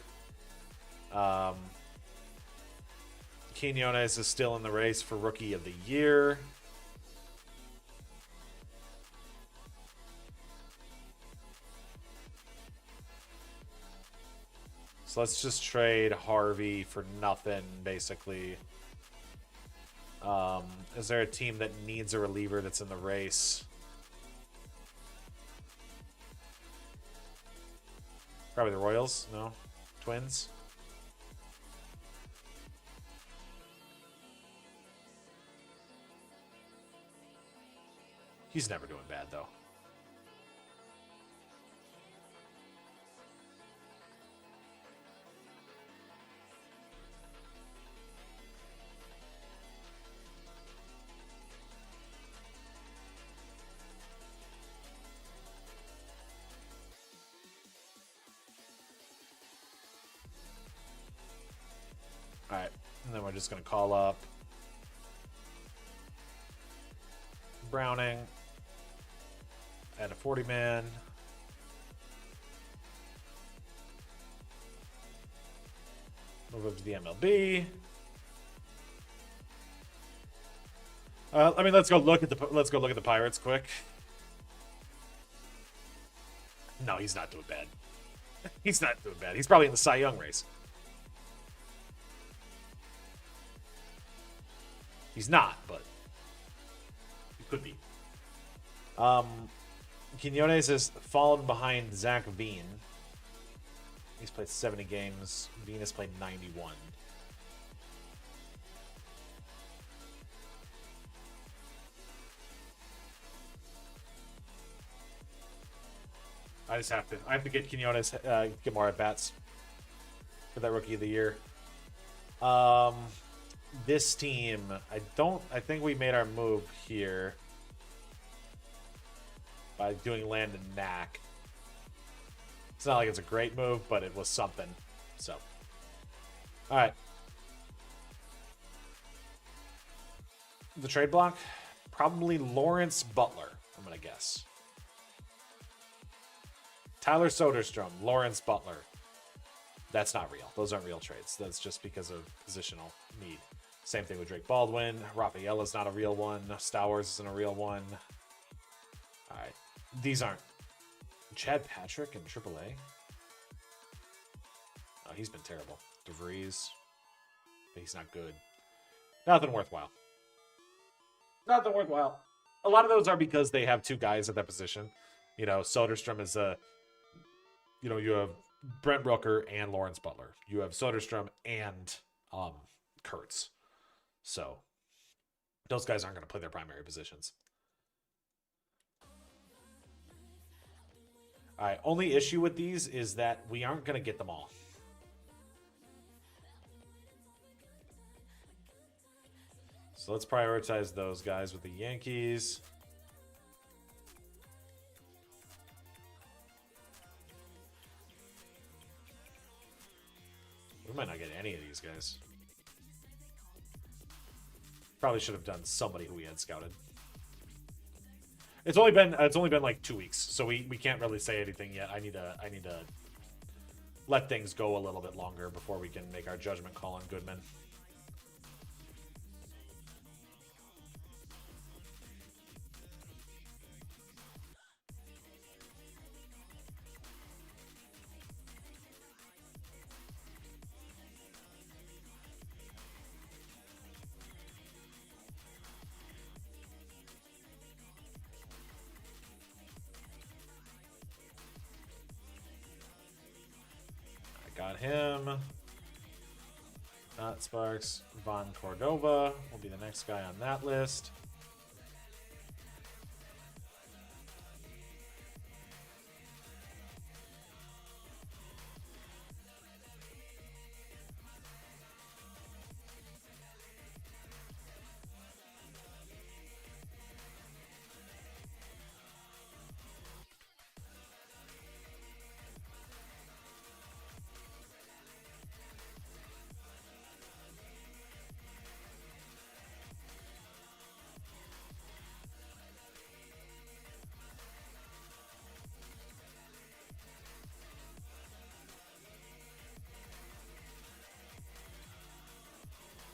Quinones is still in the race for Rookie of the Year. So let's just trade Harvey for nothing, basically. Is there a team that needs a reliever that's in the race? Probably the Royals? No? Twins? He's never doing bad, though. All right, and then we're just going to call up Browning, add a 40-man. Move up to the MLB. I mean, let's go look at the Pirates quick. No, he's not doing bad. He's not doing bad. He's probably in the Cy Young race. He's not, but he could be. Quinones has fallen behind Zach Veen. He's played 70 games. Veen has played 91. I have to get Quinones, get more at bats for that Rookie of the Year. This team, I think we made our move here by doing Landon Knack. It's not like it's a great move, but it was something. So, all right. The trade block, probably Lawrence Butler, I'm going to guess. Tyler Soderstrom, Lawrence Butler. That's not real. Those aren't real trades. That's just because of positional need. Same thing with Drake Baldwin. Rafaela's not a real one. Stowers isn't a real one. All right. These aren't. Chad Patrick in AAA. Oh, he's been terrible. DeVries. He's not good. Nothing worthwhile. Nothing worthwhile. A lot of those are because they have two guys at that position. You know, Soderstrom is a, you know, you have Brent Rooker and Lawrence Butler. You have Soderstrom and Kurtz. So those guys aren't going to play their primary positions. All right, only issue with these is that we aren't going to get them all. So let's prioritize those guys with the Yankees. We might not get any of these guys. Probably should have done somebody who we had scouted. It's only been like 2 weeks, so we can't really say anything yet. I need to let things go a little bit longer before we can make our judgment call on Goodman. Got him. Not Sparks. Von Cordova will be the next guy on that list.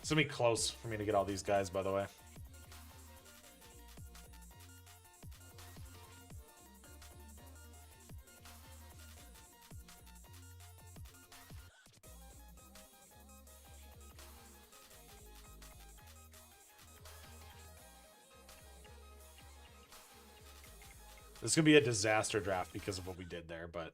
It's going to be close for me to get all these guys, by the way. This is going to be a disaster draft because of what we did there, but...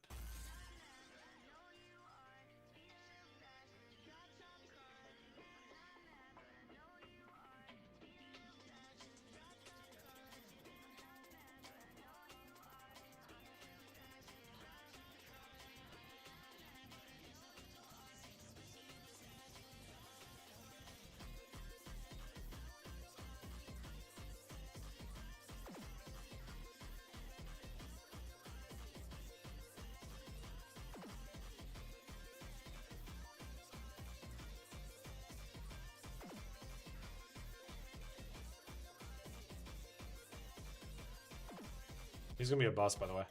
He's going to be a bust, by the way.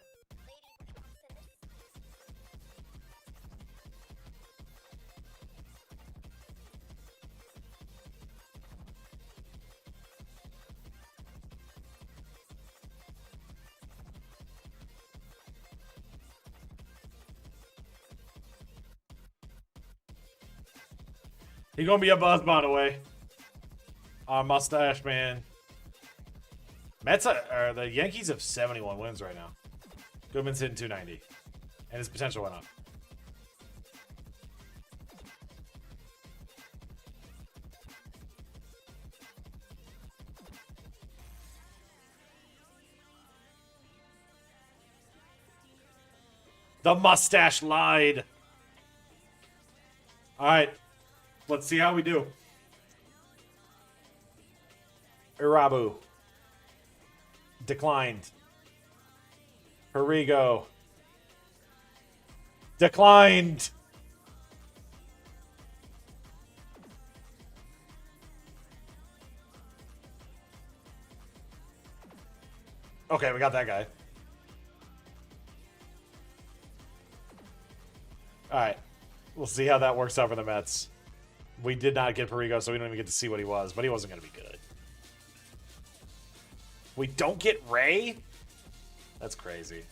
He's going to be a bust, by the way. Our mustache man. Mets are the Yankees have 71 wins right now. Goodman's hitting 290, and his potential went up. The mustache lied. All right, let's see how we do. Irabu. Declined. Perigo. Declined. Okay, we got that guy. All right. We'll see how that works out for the Mets. We did not get Perigo, so we don't even get to see what he was, but he wasn't going to be good. We don't get Ray? That's crazy.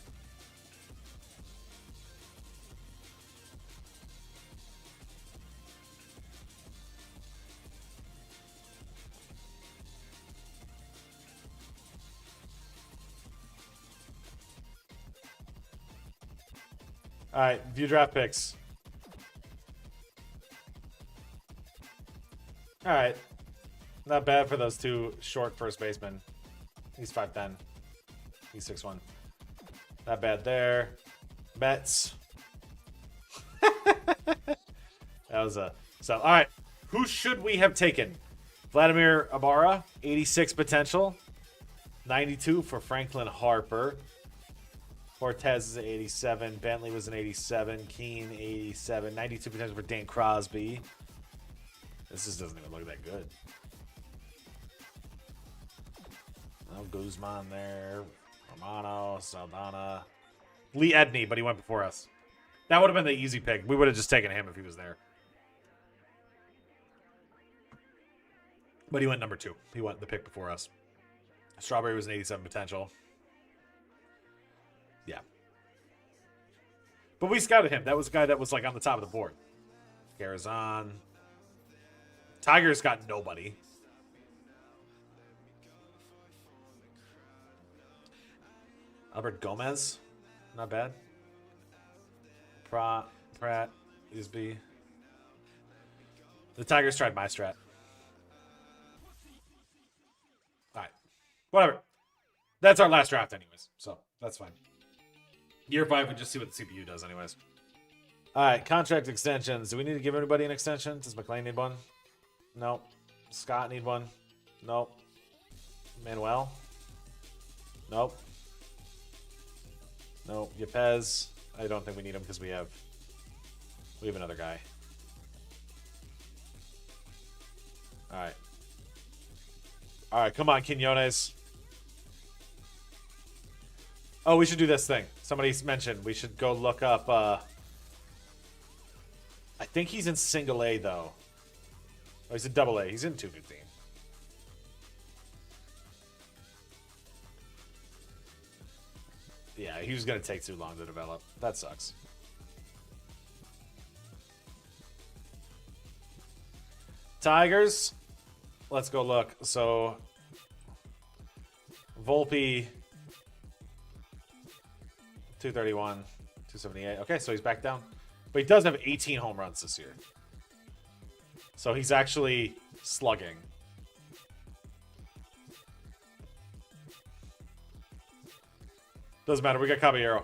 All right, view draft picks. All right. Not bad for those two short first basemen. He's 5'10". He's 6'1". Not bad there. Mets. That was a... So, all right. Who should we have taken? Vladimir Ibarra, 86 potential. 92 for Franklin Harper. Cortez is an 87. Bentley was an 87. Keane, 87. 92 potential for Dan Crosby. This just doesn't even look that good. No Guzman there. Romano, Saldana. Lee Edney, but he went before us. That would have been the easy pick. We would have just taken him if he was there. But he went number 2. He went the pick before us. Strawberry was an 87 potential. Yeah. But we scouted him. That was a guy that was like on the top of the board. Garazon. Tigers got nobody. Albert Gomez. Not bad. Pratt. Isby. The Tigers tried my strat. Alright. Whatever. That's our last draft anyways. So, that's fine. Year 5, we just see what the CPU does anyways. Alright, contract extensions. Do we need to give everybody an extension? Does McLean need one? Nope. Scott need one? Nope. Manuel? Nope. Nope. Yepez. I don't think we need him because we have another guy. Alright. Alright, come on, Quinones. Oh, we should do this thing. Somebody mentioned we should go look up I think he's in single A though. Oh, he's in double A. He's in 215. Yeah, he was going to take too long to develop. That sucks. Tigers. Let's go look. So, Volpe, 231, 278. Okay, so he's back down. But he does have 18 home runs this year. So he's actually slugging. Doesn't matter. We got Caballero.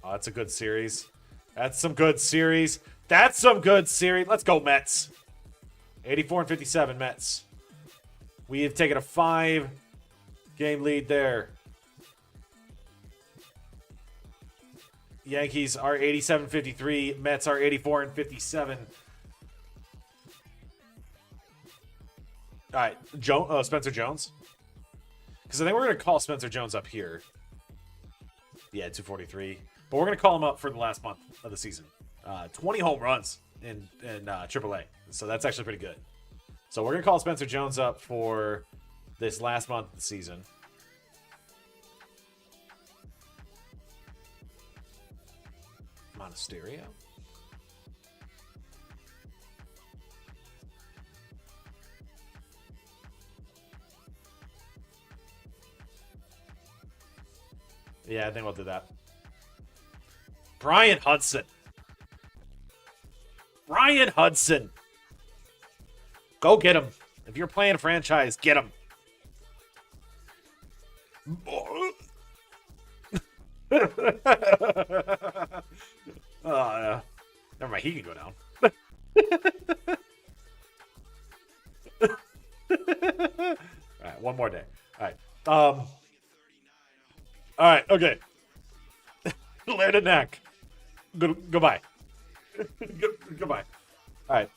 Oh, that's a good series. That's some good series. That's some good series. Let's go, Mets. 84 and 57, Mets. We have taken a 5-game lead there. Yankees are 87-53. Mets are 84 and 57. All right, Spencer Jones. Because I think we're going to call Spencer Jones up here. Yeah, 243. But we're going to call him up for the last month of the season. 20 home runs in AAA. So that's actually pretty good. So we're going to call Spencer Jones up for this last month of the season. Monasterio. Yeah, I think we'll do that. Brian Hudson. Brian Hudson. Go get him. If you're playing a franchise, get him. Yeah. Never mind, he can go down. Alright, one more day. Alright. Alright, okay. Landon Knack. Goodbye. Goodbye. Alright.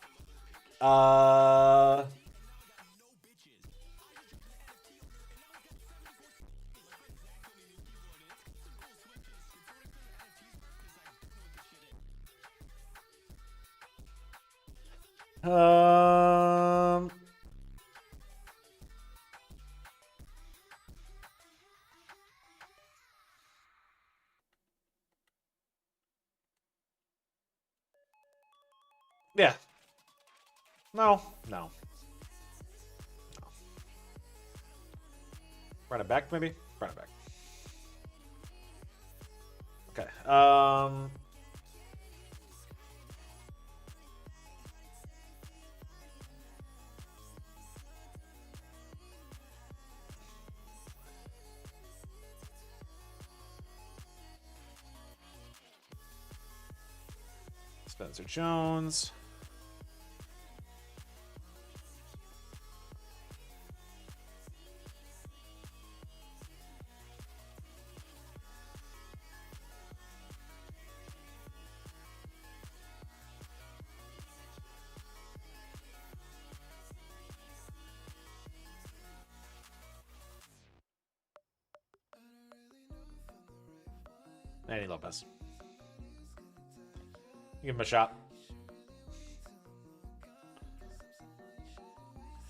Yeah. No. Run it back, maybe? Run it back. Spencer Jones. Manny Lopez. Give him a shot.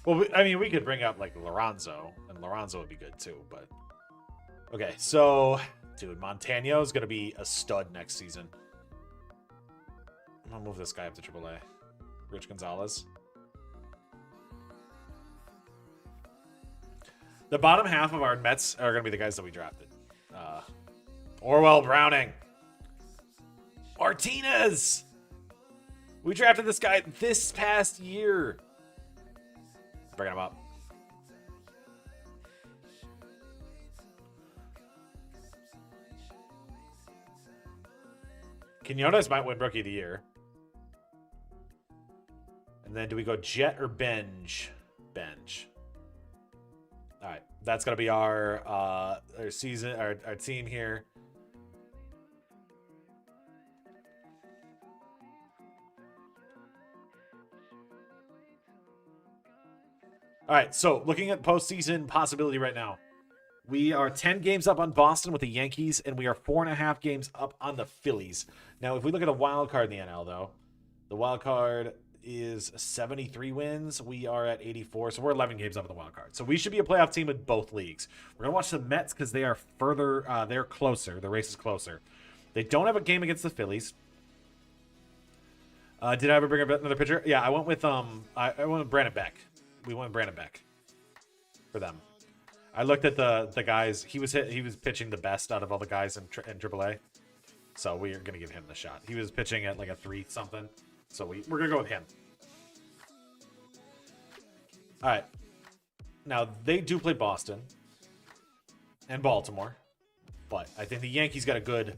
Well, I mean, we could bring up like Lorenzo, and Lorenzo would be good too. But okay, so dude, Montano is gonna be a stud next season. I'm gonna move this guy up to AAA. Rich Gonzalez. The bottom half of our Mets are gonna be the guys that we drafted. Orwell Browning. Martinez. We drafted this guy this past year. Bringing him up. Quinones might win Rookie of the Year. And then do we go Jet or Benj? Benj. All right, that's gonna be our season, our team here. All right, so looking at postseason possibility right now, we are 10 games up on Boston with the Yankees, and we are 4.5 games up on the Phillies. Now, if we look at a wild card in the NL, though, the wild card is 73 wins. We are at 84, so we're 11 games up on the wild card. So we should be a playoff team in both leagues. We're going to watch the Mets because they are further, they're closer. The race is closer. They don't have a game against the Phillies. Did I ever bring another pitcher? Yeah, I went with I went with Brandon Beck. We went with Brandon Beck for them. I looked at the guys. He was pitching the best out of all the guys in AAA. So we're going to give him the shot. He was pitching at like a 3 something. So we're going to go with him. All right. Now, they do play Boston and Baltimore. But I think the Yankees got a good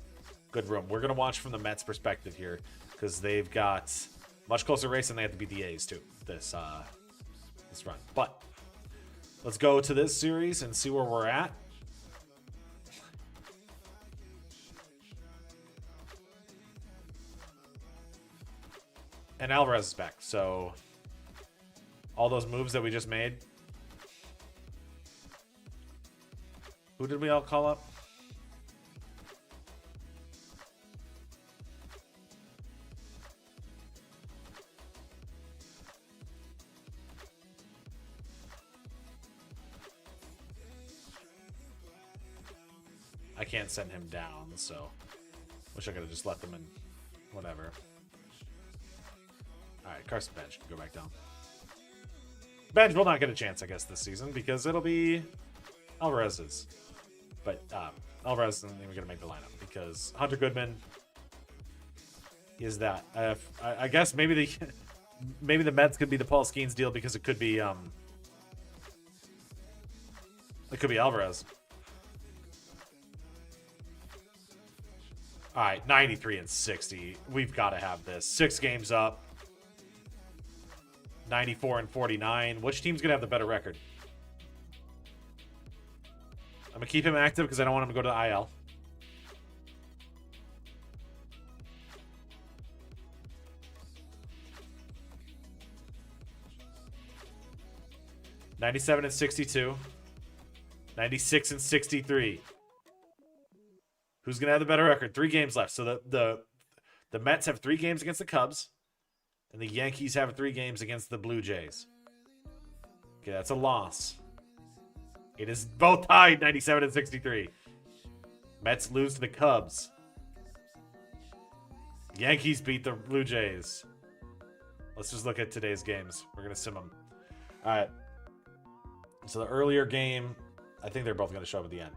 room. We're going to watch from the Mets' perspective here because they've got much closer race, and they have to beat the A's too this run. But let's go to this series and see where we're at. And Alvarez is back, so all those moves that we just made. Who did we all call up? I can't send him down, so wish I could have just let them in. Whatever. Alright, Carson Bench can go back down. Bench will not get a chance, I guess, this season because it'll be Alvarez's. But Alvarez isn't even going to make the lineup because Hunter Goodman is that. I guess maybe the Mets could be the Paul Skeens deal because it could be Alvarez. All right, 93 and 60. We've got to have this. 6 games up. 94 and 49. Which team's going to have the better record? I'm going to keep him active because I don't want him to go to the IL. $97 and 62. 96 and 63. Who's going to have the better record? 3 games left. So the Mets have 3 games against the Cubs. And the Yankees have 3 games against the Blue Jays. Okay, that's a loss. It is both tied, 97 and 63. Mets lose to the Cubs. Yankees beat the Blue Jays. Let's just look at today's games. We're going to sim them. All right. So the earlier game, I think they're both going to show up at the end.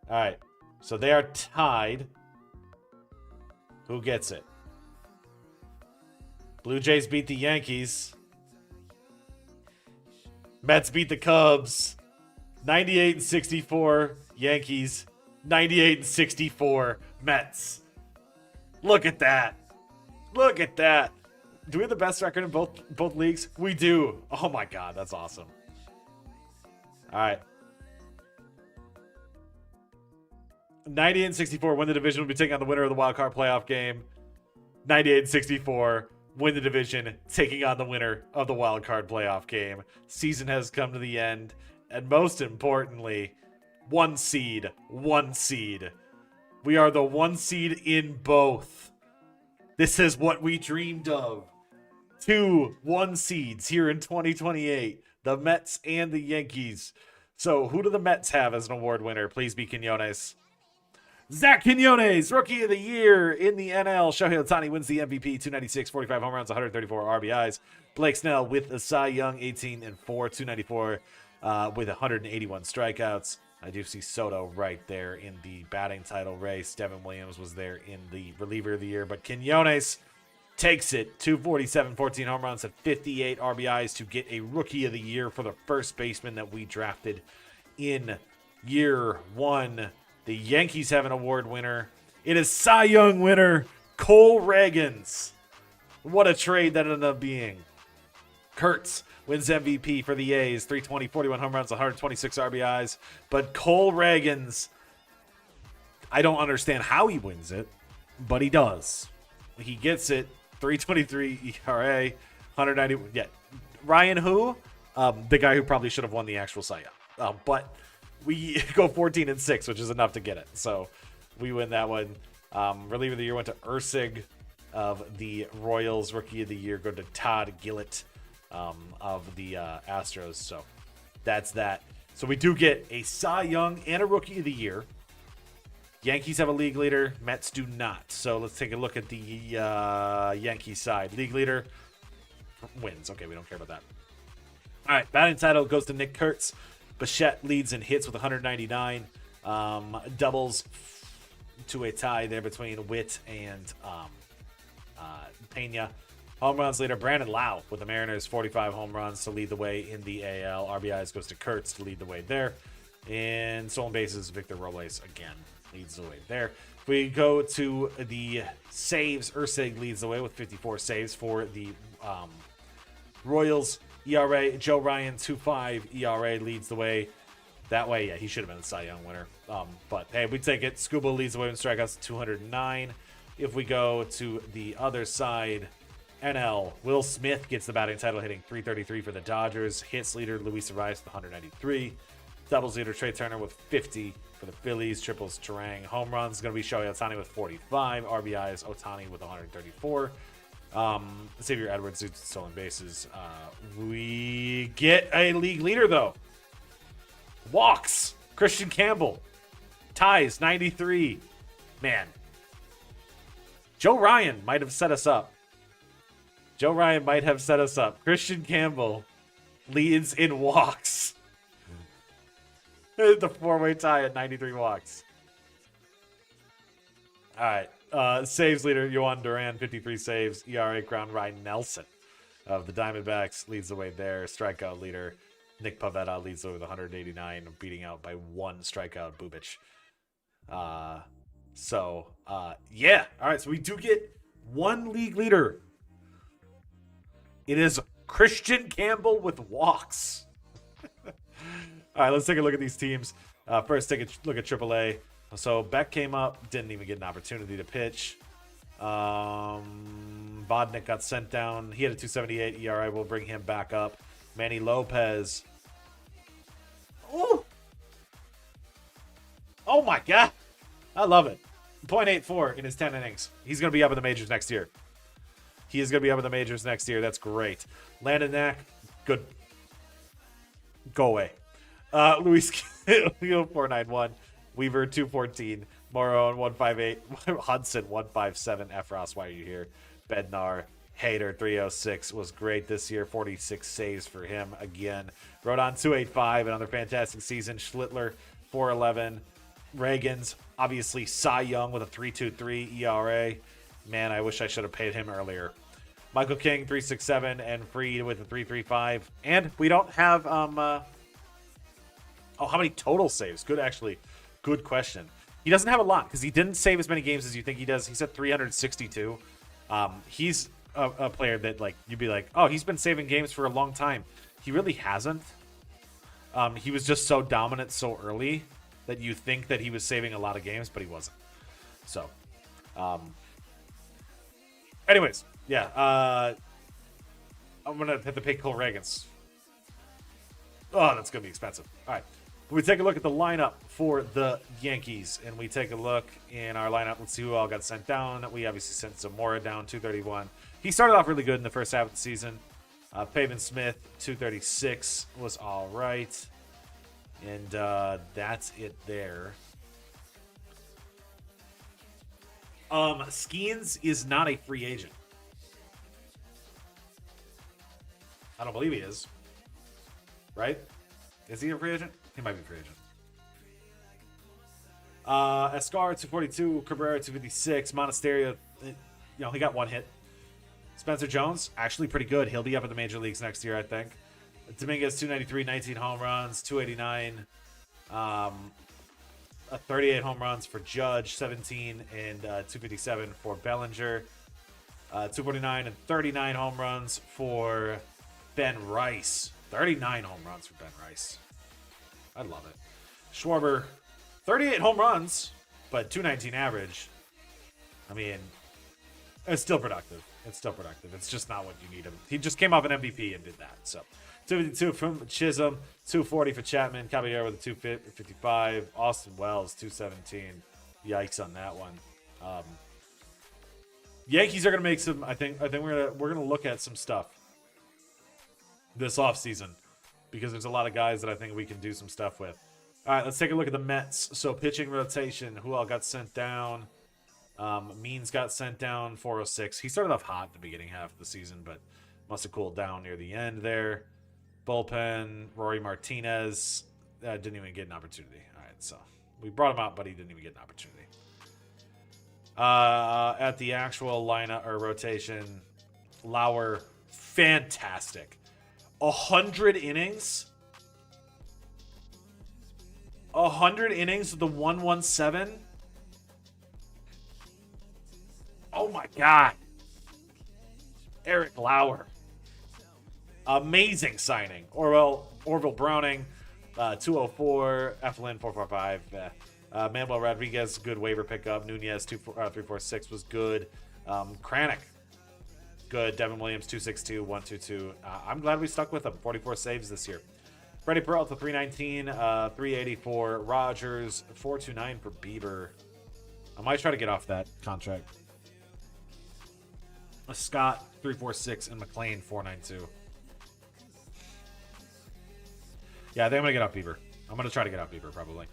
All right. So they are tied Who gets it? Blue Jays beat the Yankees. Mets beat the Cubs. 98-64 Yankees. 98-64 Mets. Look at that. Look at that. Do we have the best record in both leagues? We do. Oh my god, that's awesome. All right. 98-64 win the division. Will be taking on the winner of the wild card playoff game. 98-64 win the division, taking on the winner of the wild card playoff game. Season has come to the end, and most importantly, one seed. We are the one seed in both. This is what we dreamed of. 2 1 seeds here in 2028. The Mets and the Yankees. So who do the Mets have as an award winner? Please be Quinones. Zach Quinones, Rookie of the Year in the NL. Shohei Ohtani wins the MVP, 296, 45 home runs, 134 RBIs. Blake Snell with a Cy Young, 18 and 4, 294 with 181 strikeouts. I do see Soto right there in the batting title race. Devin Williams was there in the reliever of the year, but Quinones takes it, 247, 14 home runs, and 58 RBIs to get a Rookie of the Year for the first baseman that we drafted in year 1. The Yankees have an award winner. It is Cy Young winner, Cole Ragans. What a trade that ended up being. Kurtz wins MVP for the A's, 320, 41 home runs, 126 RBIs. But Cole Ragans, I don't understand how he wins it, but he does. He gets it, 323 ERA, 190. Yeah, Ryan who? The guy who probably should have won the actual Cy Young. But we go 14-6, which is enough to get it. So we win that one. Reliever of the year went to Ursig of the Royals. Rookie of the year go to Todd Gillett of the Astros. So that's that. So we do get a Cy Young and a Rookie of the Year. Yankees have a league leader. Mets do not. So let's take a look at the Yankees side. League leader wins. Okay, we don't care about that. All right, batting title goes to Nick Kurtz. Bichette leads in hits with 199. Doubles to a tie there between Witt and Pena. Home runs leader Brandon Lau with the Mariners, 45 home runs to lead the way in the AL. RBIs goes to Kurtz to lead the way there. And stolen bases, Victor Robles again leads the way there. If we go to the saves, Ursig leads the way with 54 saves for the Royals. ERA, Joe Ryan, 2.5 ERA leads the way. That way, yeah, he should have been a Cy Young winner. But hey, we take it. Scuba leads the way in strikeouts, 209. If we go to the other side, NL, Will Smith gets the batting title, hitting 333 for the Dodgers. Hits leader, Luis Arias with 193. Doubles leader, Trey Turner with 50 for the Phillies. Triples, Terang. Home runs is going to be Shohei Ohtani with 45. RBIs, Ohtani with 134. Xavier Edwards, stolen bases. We get a league leader, though. Walks, Christian Campbell. Ties, 93. Man. Joe Ryan might have set us up. Christian Campbell leads in walks. The four-way tie at 93 walks. All right. Saves leader, Yohan Duran, 53 saves. ERA crown, Ryan Nelson of the Diamondbacks leads the way there. Strikeout leader, Nick Pivetta leads the way with 189, beating out by 1 strikeout Bubic. Yeah. All right, so we do get 1 league leader. It is Christian Campbell with walks. All right, let's take a look at these teams. First, take a look at AAA. So Beck came up, didn't even get an opportunity to pitch. Vodnik got sent down. He had a 2.78 ERA. We'll bring him back up. Manny Lopez. Ooh. Oh my God. I love it. 0.84 in his 10 innings. He's going to be up in the majors next year. That's great. Landon Knack, good. Go away. Luis Leo 491. Weaver 214. Moron 158. Hudson 157. Efros, why are you here? Bednar Hader 306 was great this year. 46 saves for him again. Rodon 285. Another fantastic season. Schlittler 411. Reagans, obviously Cy Young with a 3.23 ERA. Man, I wish I should have paid him earlier. Michael King, 367, and Freed with a 335. And we don't have how many total saves? Good question. He doesn't have a lot because he didn't save as many games as you think he does. He's at 362. He's a player that like you'd be like, oh, he's been saving games for a long time. He really hasn't. He was just so dominant so early that you think that he was saving a lot of games, but he wasn't. So, anyways, yeah. I'm gonna have to pay Cole Reagans. Oh, that's gonna be expensive. All right. We take a look at the lineup for the Yankees, and we take a look in our lineup. Let's see who all got sent down. We obviously sent Zamora down, 231. He started off really good in the first half of the season. Pavin Smith, 236, was all right. And that's it there. Skeens is not a free agent. I don't believe he is. Right? Is he a free agent? He might be a free agent. Escar, 242. Cabrera, 256. Monasterio, he got one hit. Spencer Jones, actually pretty good. He'll be up in the major leagues next year, I think. Dominguez, 293, 19 home runs, 289. 38 home runs for Judge, 17, and 257 for Bellinger. 249 and 39 home runs for Ben Rice. 39 home runs for Ben Rice. I love it. Schwarber, 38 home runs, but 219 average. I mean, it's still productive. It's just not what you need him. He just came off an MVP and did that. So, 252 from Chisholm, 240 for Chapman, Caballero with a 255, Austin Wells, 217. Yikes on that one. Yankees are gonna make some. I think we're gonna look at some stuff this offseason because there's a lot of guys that I think we can do some stuff with. All right, let's take a look at the Mets. So pitching rotation, who all got sent down? Means got sent down, 406. He started off hot at the beginning half of the season, but must have cooled down near the end there. Bullpen, Rory Martinez didn't even get an opportunity. All right, so we brought him out, but he didn't even get an opportunity. At the actual lineup or rotation, Lauer, fantastic. 100 innings. 100 innings with the 117. Oh my God. Eric Lauer. Amazing signing. Orville Browning, 204. Eflin, 445. Manuel Rodriguez, good waiver pickup. Nunez, 346 was good. Kranick, good. Devin Williams, 262, 122. I'm glad we stuck with him. 44 saves this year. Freddie Peralta, 319, 384. Rogers, 429 for Bieber. I might try to get off that contract. Scott, 346, and McLean, 492. Yeah, I think I'm going to get off Bieber. I'm going to try to get off Bieber, probably.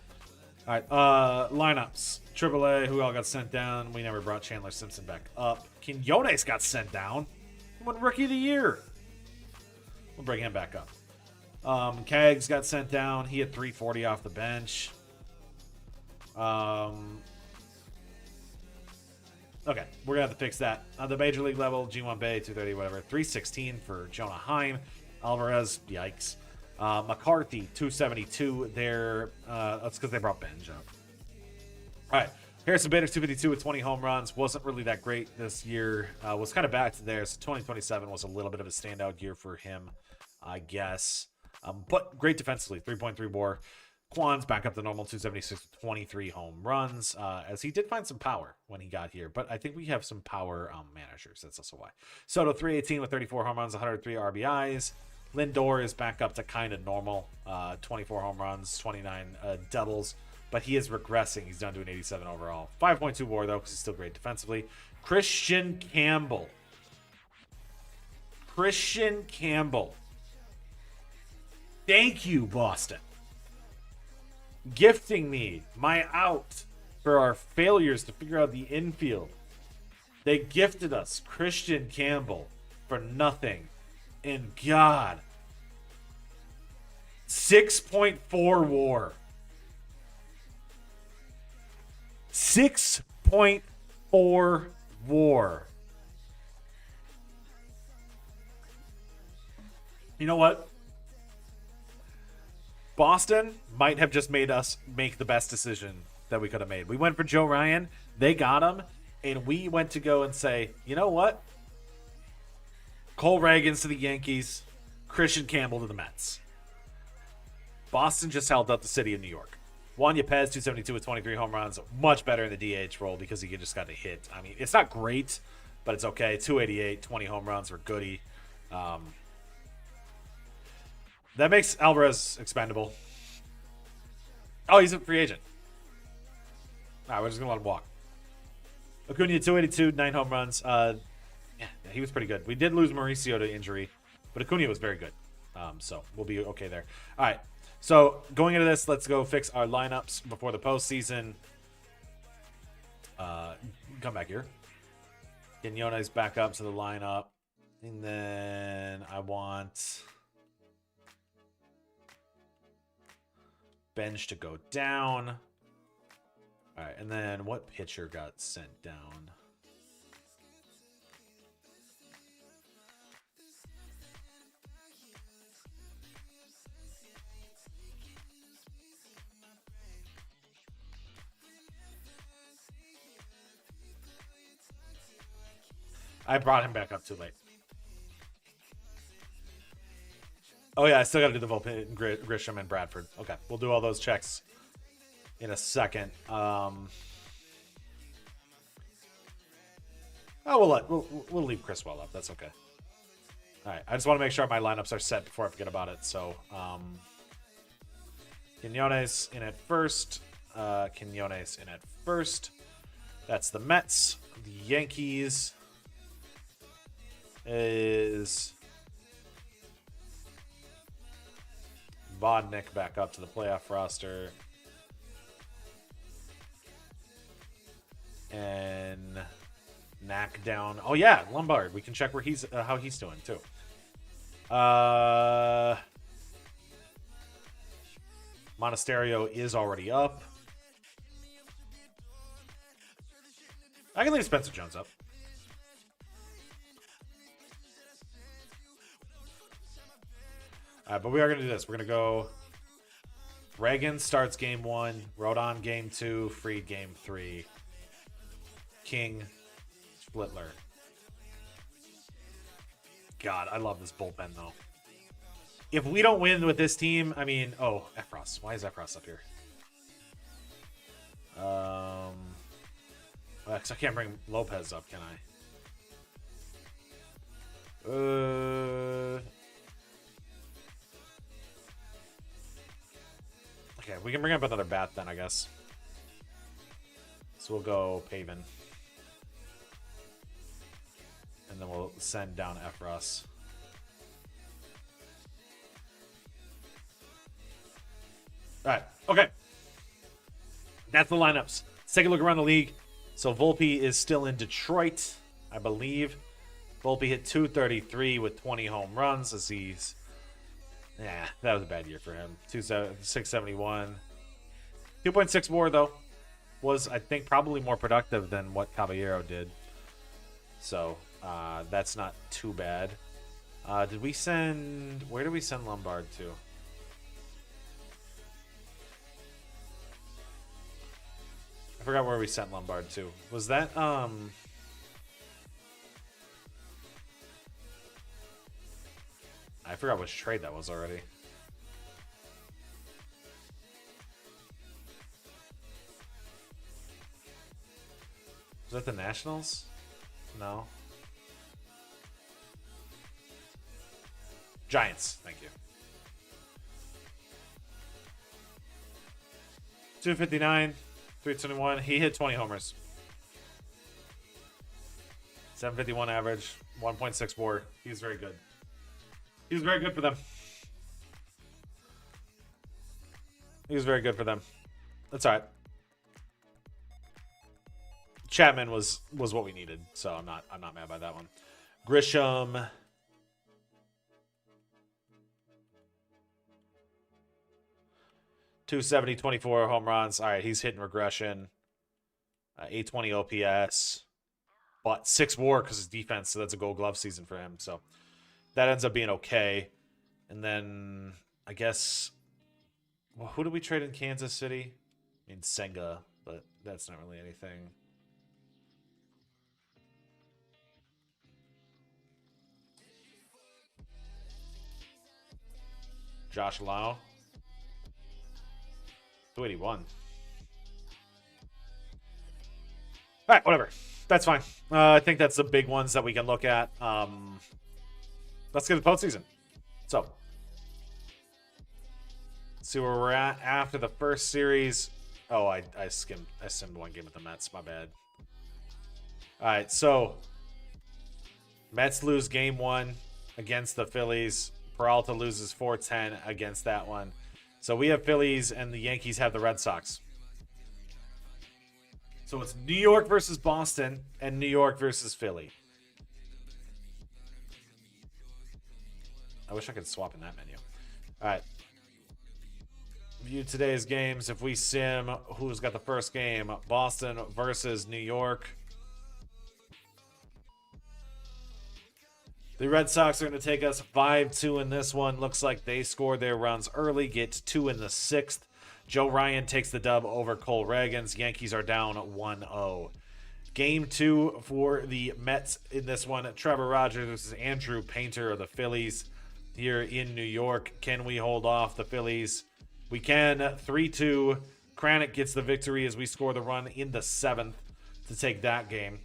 All right, lineups. AAA, who all got sent down? We never brought Chandler Simpson back up. Quinones got sent down. He won Rookie of the Year. We'll bring him back up. Keggs got sent down. He had 340 off the bench. Okay, we're going to have to fix that. On the major league level, G1 Bay, 230, whatever. 316 for Jonah Heim. Alvarez, yikes. McCarthy, 272 there. That's because they brought Benj up. All right. Harrison Bader, 252 with 20 home runs. Wasn't really that great this year. Was kind of back to there. So 2027 was a little bit of a standout year for him, I guess. But great defensively, 3.3 WAR. Quan's back up to normal, 276 with 23 home runs, as he did find some power when he got here. But I think we have some power managers. That's also why. Soto, 318 with 34 home runs, 103 RBIs. Lindor is back up to kind of normal, 24 home runs, 29 doubles, but he is regressing. He's down to an 87 overall. 5.2 WAR, though, because he's still great defensively. Christian Campbell. Thank you, Boston. Gifting me my out for our failures to figure out the infield. They gifted us Christian Campbell for nothing. And God, 6.4 WAR. 6.4 war. You know what? Boston might have just made us make the best decision that we could have made. We went for Joe Ryan. They got him. And we went to go and say, you know what? Cole Reagans to the Yankees. Christian Campbell to the Mets. Boston just held up the city of New York. Juan Yepez, 272 with 23 home runs. Much better in the DH role because he just got a hit. I mean, it's not great, but it's okay. 288, 20 home runs were goody. That makes Alvarez expendable. Oh, he's a free agent. All right, we're just going to let him walk. Acuna, 282, 9 home runs. Yeah, he was pretty good. We did lose Mauricio to injury, but Acuna was very good. So we'll be okay there. All right, so going into this, let's go fix our lineups before the postseason. Come back here. Quinones back up to the lineup. And then I want bench to go down. All right, and then what pitcher got sent down? I brought him back up too late. Oh, yeah, I still got to do the Volpe, Grisham, and Bradford. Okay, we'll do all those checks in a second. We'll leave Criswell up. That's okay. All right, I just want to make sure my lineups are set before I forget about it. So, Quinones in at first. Quinones in at first. That's the Mets. The Yankees is Vodnik back up to the playoff roster. And Knack down. Oh, yeah, Lombard. We can check where he's how he's doing, too. Monasterio is already up. I can leave Spencer Jones up. All right, but we are going to do this. We're going to go Reagan starts game 1, Rodon game 2, Fried game 3, King, Splittler. God, I love this bullpen, though. If we don't win with this team, I mean... Oh, Efros. Why is Efros up here? Well, 'cause I can't bring Lopez up, can I? Okay, we can bring up another bat then, I guess. So we'll go Pavin. And then we'll send down Efros. Alright, okay. That's the lineups. Let's take a look around the league. So Volpe is still in Detroit, I believe. Volpe hit 233 with 20 home runs as he's... Yeah, that was a bad year for him. 671. 2.6 more, though. Was, I think, probably more productive than what Caballero did. So, that's not too bad. Did we send... Where did we send Lombard to? I forgot where we sent Lombard to. Was that, I forgot which trade that was already. Was that the Nationals? No. Giants, thank you. 259, 321. He hit 20 homers. 751 average, 1.6 WAR. He's very good. He was very good for them. He was very good for them. That's all right. Chapman was what we needed, so I'm not mad by that one. Grisham. .270, 24 home runs. All right, he's hitting regression. 820 OPS. but 6 WAR because his defense, so that's a Gold Glove season for him. So that ends up being okay. And then I guess, well, who did we trade in Kansas City? I mean, Senga, but that's not really anything. Josh Lau. 281. All right, whatever. That's fine. I think that's the big ones that we can look at. Let's get to the postseason. So, let's see where we're at after the first series. Oh, I simmed one game with the Mets. My bad. All right, so Mets lose game 1 against the Phillies. Peralta loses 4-10 against that one. So we have Phillies, and the Yankees have the Red Sox. So it's New York versus Boston and New York versus Philly. I wish I could swap in that menu. All right. View today's games. If we sim, who's got the first game? Boston versus New York. The Red Sox are going to take us 5-2 in this one. Looks like they scored their runs early, get 2 in the 6th. Joe Ryan takes the dub over Cole Ragans. Yankees are down 1-0. Game 2 for the Mets in this one. Trevor Rogers versus Andrew Painter of the Phillies here in New York. Can we hold off the Phillies? We can. 3-2. Kranick gets the victory as we score the run in the 7th to take that game.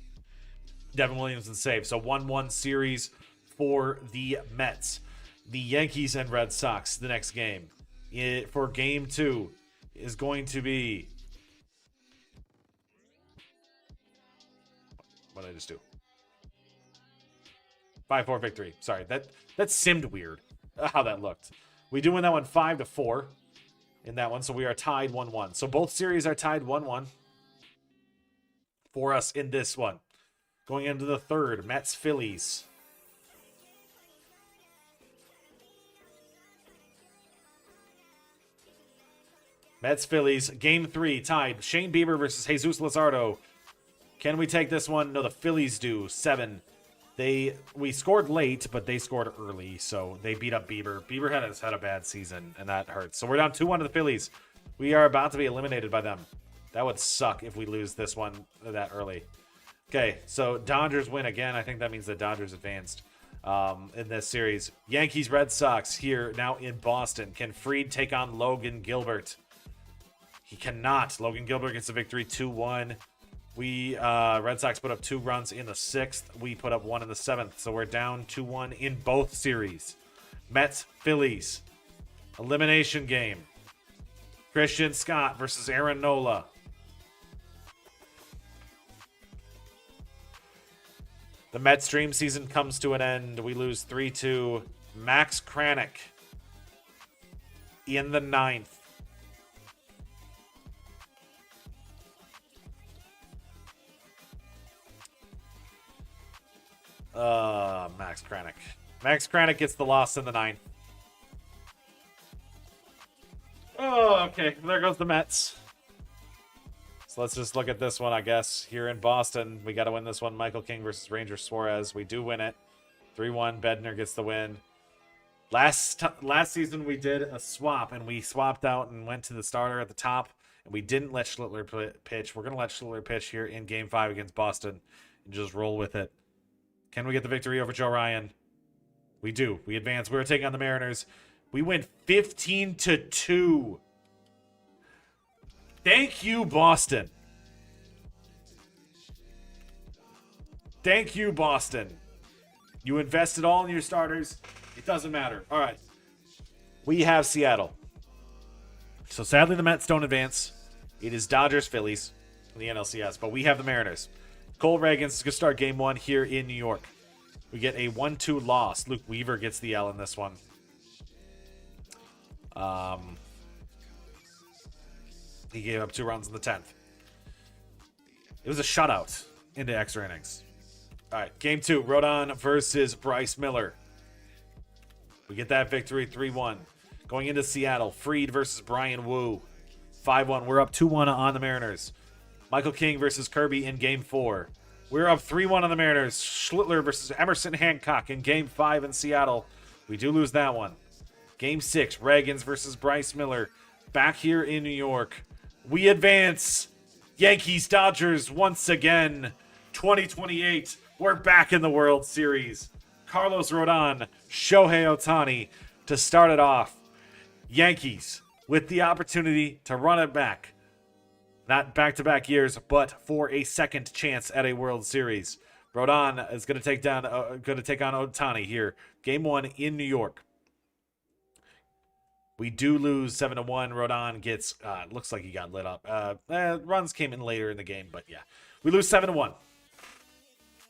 Devin Williamson saves. So 1-1 series for the Mets. The Yankees and Red Sox, the next game. For game 2 is going to be... What did I just do? 5-4 victory. Sorry, that simmed weird how that looked. We do win that one 5-4 in that one, so we are tied 1-1. So both series are tied 1-1 for us in this one. Going into the third, Mets Phillies. Mets Phillies, game 3, tied. Shane Bieber versus Jesus Luzardo. Can we take this one? No, the Phillies do. 7. We scored late, but they scored early, so they beat up Bieber. Bieber has had a bad season, and that hurts. So we're down 2-1 to the Phillies. We are about to be eliminated by them. That would suck if we lose this one that early. Okay, so Dodgers win again. I think that means the Dodgers advanced in this series. Yankees Red Sox here now in Boston. Can Fried take on Logan Gilbert? He cannot. Logan Gilbert gets a victory 2-1. We Red Sox put up 2 runs in the 6th. We put up 1 in the 7th. So we're down 2-1 in both series. Mets Phillies. Elimination game. Christian Scott versus Aaron Nola. The Mets dream season comes to an end. We lose 3-2. Max Kranick in the 9th. Max Kranick. Max Kranick gets the loss in the 9th. Oh, okay. There goes the Mets. So let's just look at this one, I guess. Here in Boston, we got to win this one. Michael King versus Ranger Suarez. We do win it. 3-1. Bednar gets the win. Last season, we did a swap, and we swapped out and went to the starter at the top, and we didn't let Schlittler pitch. We're going to let Schlittler pitch here in Game 5 against Boston and just roll with it. Can we get the victory over Joe Ryan? We do. We advance. We're taking on the Mariners. We win 15-2. Thank you, Boston. Thank you, Boston. You invested all in your starters. It doesn't matter. All right. We have Seattle. So sadly, the Mets don't advance. It is Dodgers, Phillies in the NLCS, but we have the Mariners. Cole Ragans is going to start game 1 here in New York. We get a 1-2 loss. Luke Weaver gets the L in this one. He gave up 2 runs in the 10th. It was a shutout into extra innings. All right, game 2, Rodon versus Bryce Miller. We get that victory 3-1. Going into Seattle, Fried versus Brian Wu. 5-1. We're up 2-1 on the Mariners. Michael King versus Kirby in game 4. We're up 3-1 on the Mariners. Schlittler versus Emerson Hancock in Game 5 in Seattle. We do lose that one. Game 6, Reagans versus Bryce Miller. Back here in New York. We advance. Yankees, Dodgers once again. 2028. We're back in the World Series. Carlos Rodon, Shohei Ohtani to start it off. Yankees with the opportunity to run it back. Not back-to-back years, but for a second chance at a World Series. Rodon is going to take on Ohtani here. Game 1 in New York. We do lose 7-1. Rodon gets looks like he got lit up. Runs came in later in the game, but yeah. We lose 7-1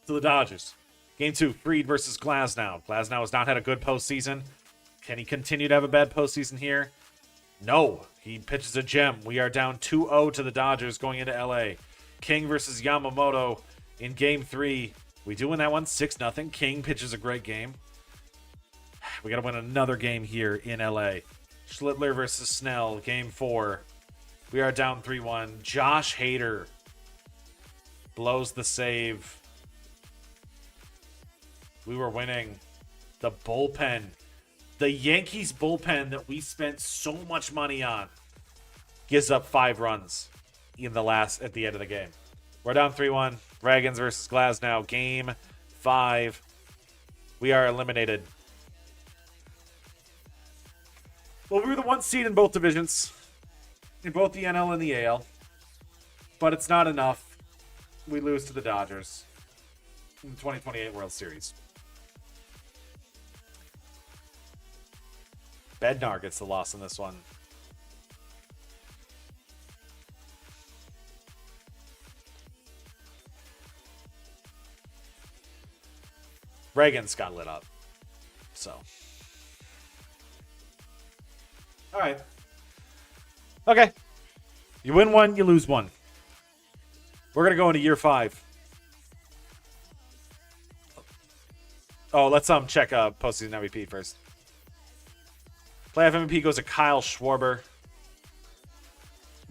to the Dodgers. Game 2, Fried versus Glasnow. Glasnow has not had a good postseason. Can he continue to have a bad postseason here? No, he pitches a gem. We are down 2-0 to the Dodgers going into LA. King versus Yamamoto in Game 3. We do win that one 6-0. King pitches a great game. We got to win another game here in LA. Schlittler versus Snell, Game 4. We are down 3-1. Josh Hader blows the save. We were winning. The bullpen. The Yankees bullpen that we spent so much money on gives up 5 runs at the end of the game. We're down 3-1. Reagans versus Glasnow. Game 5. We are eliminated. Well, we were the 1 seed in both divisions. In both the NL and the AL. But it's not enough. We lose to the Dodgers in the 2028 World Series. Bednar gets the loss in this one. Reagans got lit up. So. All right. Okay. You win 1, you lose 1. We're going to go into year 5. Oh, let's check postseason MVP first. Playoff MVP goes to Kyle Schwarber.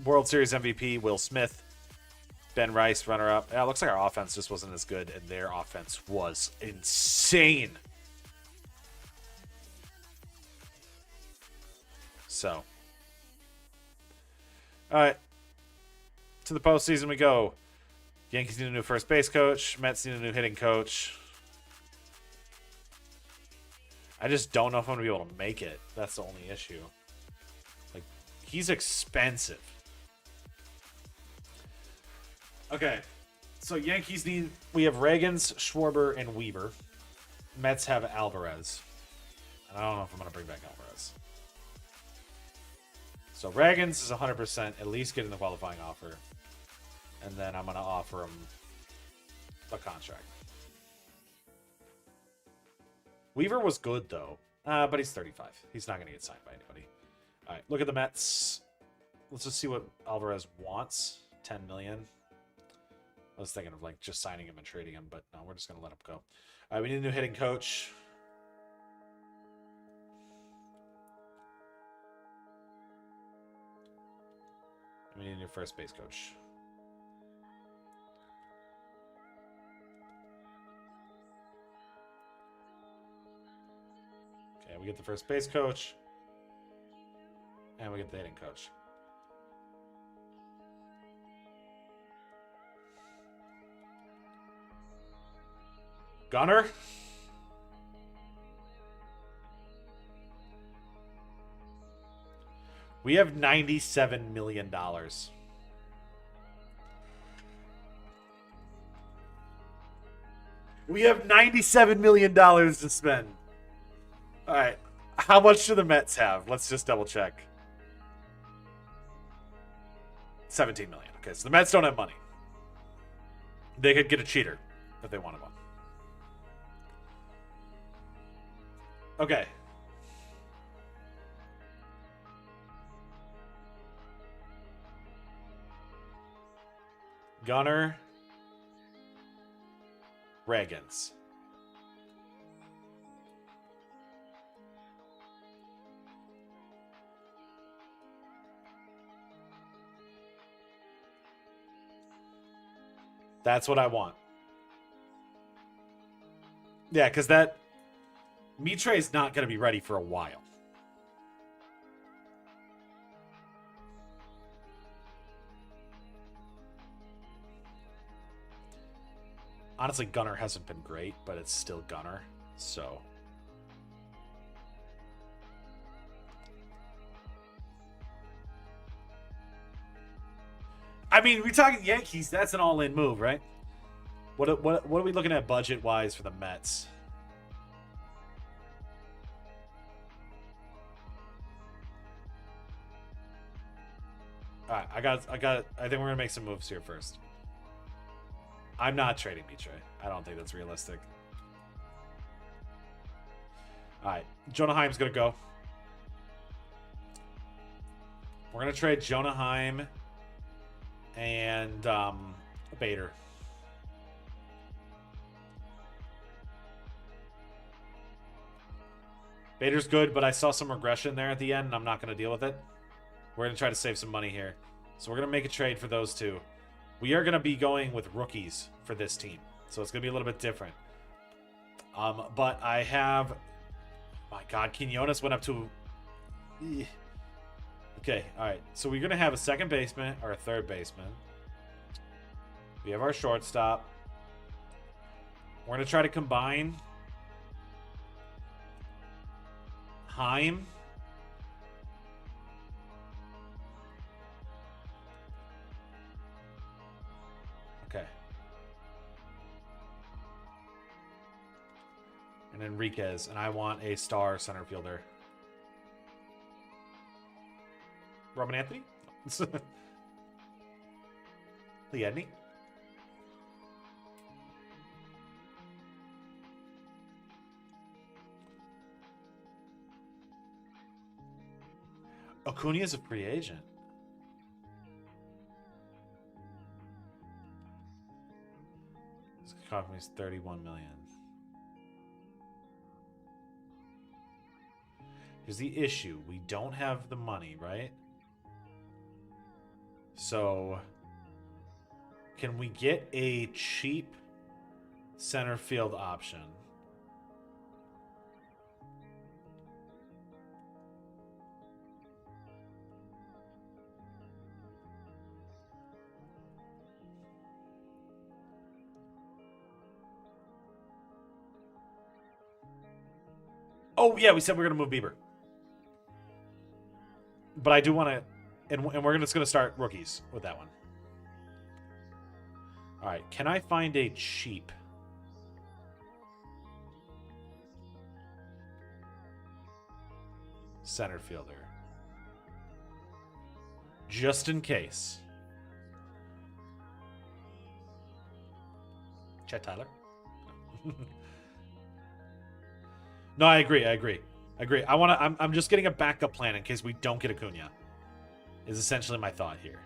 World Series MVP, Will Smith. Ben Rice, runner-up. Yeah, it looks like our offense just wasn't as good, and their offense was insane. So. All right. To the postseason we go. Yankees need a new first base coach. Mets need a new hitting coach. I just don't know if I'm going to be able to make it. That's the only issue. Like, he's expensive. Okay. So Yankees we have Reagans, Schwarber, and Weaver. Mets have Alvarez. And I don't know if I'm going to bring back Alvarez. So Reagans is 100%, at least getting the qualifying offer. And then I'm going to offer him a contract. Weaver was good, though. But he's 35. He's not going to get signed by anybody. All right, look at the Mets. Let's just see what Alvarez wants. $10 million. I was thinking of like just signing him and trading him, but no, we're just going to let him go. All right, we need a new hitting coach. We need a new first base coach. Okay, we get the first base coach. And we get the hitting coach. Gunner? We have $97 million. We have $97 million to spend. All right. How much do the Mets have? Let's just double check. 17 million. Okay, so the Mets don't have money. They could get a cheater if they wanted one. Okay. Gunner. Reagans. That's what I want. Yeah, because that Mitre is not going to be ready for a while. Honestly, Gunner hasn't been great, but it's still Gunner, so... I mean, we're talking Yankees. That's an all-in move, right? What are we looking at budget-wise for the Mets? All right, I think we're gonna make some moves here first. I'm not trading Mitre. I don't think that's realistic. All right, Jonah Heim's gonna go. We're gonna trade Jonah Heim and Bader. Bader's good, but I saw some regression there at the end, and I'm not going to deal with it. We're going to try to save some money here. So we're going to make a trade for those two. We are going to be going with rookies for this team. So it's going to be a little bit different. But I have... My God, Quinones went up to... Okay, all right. So we're going to have a second baseman or a third baseman. We have our shortstop. We're going to try to combine Heim. Okay. And Enriquez. And I want a star center fielder. Roman Anthony? Lee Edney? Acuna's a free agent. This cost me $31 million. Here's the issue. We don't have the money, right? So, can we get a cheap center field option? Oh, yeah, we said we are going to move Bieber. But I do want to... And we're just going to start rookies with that one. All right. Can I find a cheap... center fielder? Just in case. Chet Tyler? No, I agree. I'm just getting a backup plan in case we don't get Acuna. Is essentially my thought here.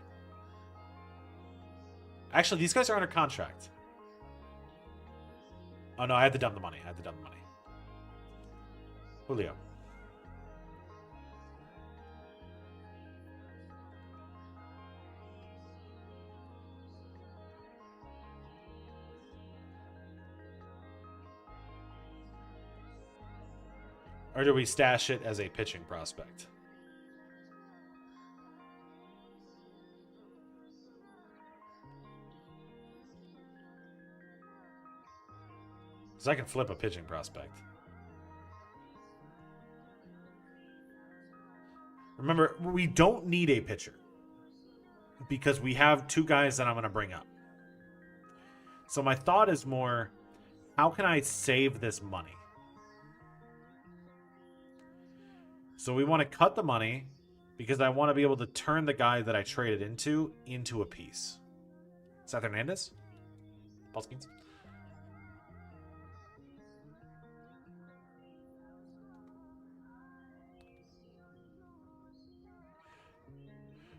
Actually, these guys are under contract. Oh no, I had to dump the money. Julio. Or do we stash it as a pitching prospect? Because I can flip a pitching prospect. Remember, we don't need a pitcher. Because we have two guys that I'm going to bring up. So my thought is more, how can I save this money? So we want to cut the money because I want to be able to turn the guy that I traded into a piece. Seth Hernandez? Paul Skeens?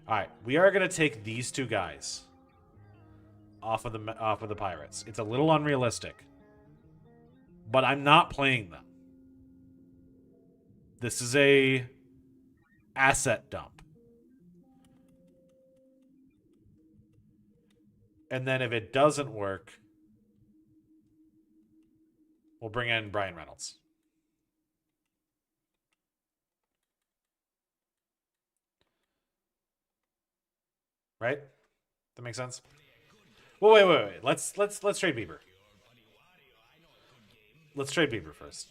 All right, we are going to take these two guys off of the Pirates. It's a little unrealistic, but I'm not playing them. This is a asset dump. And then if it doesn't work, We'll bring in Brian Reynolds. Right? That makes sense. Well, wait. Let's trade Bieber. Let's trade Bieber first.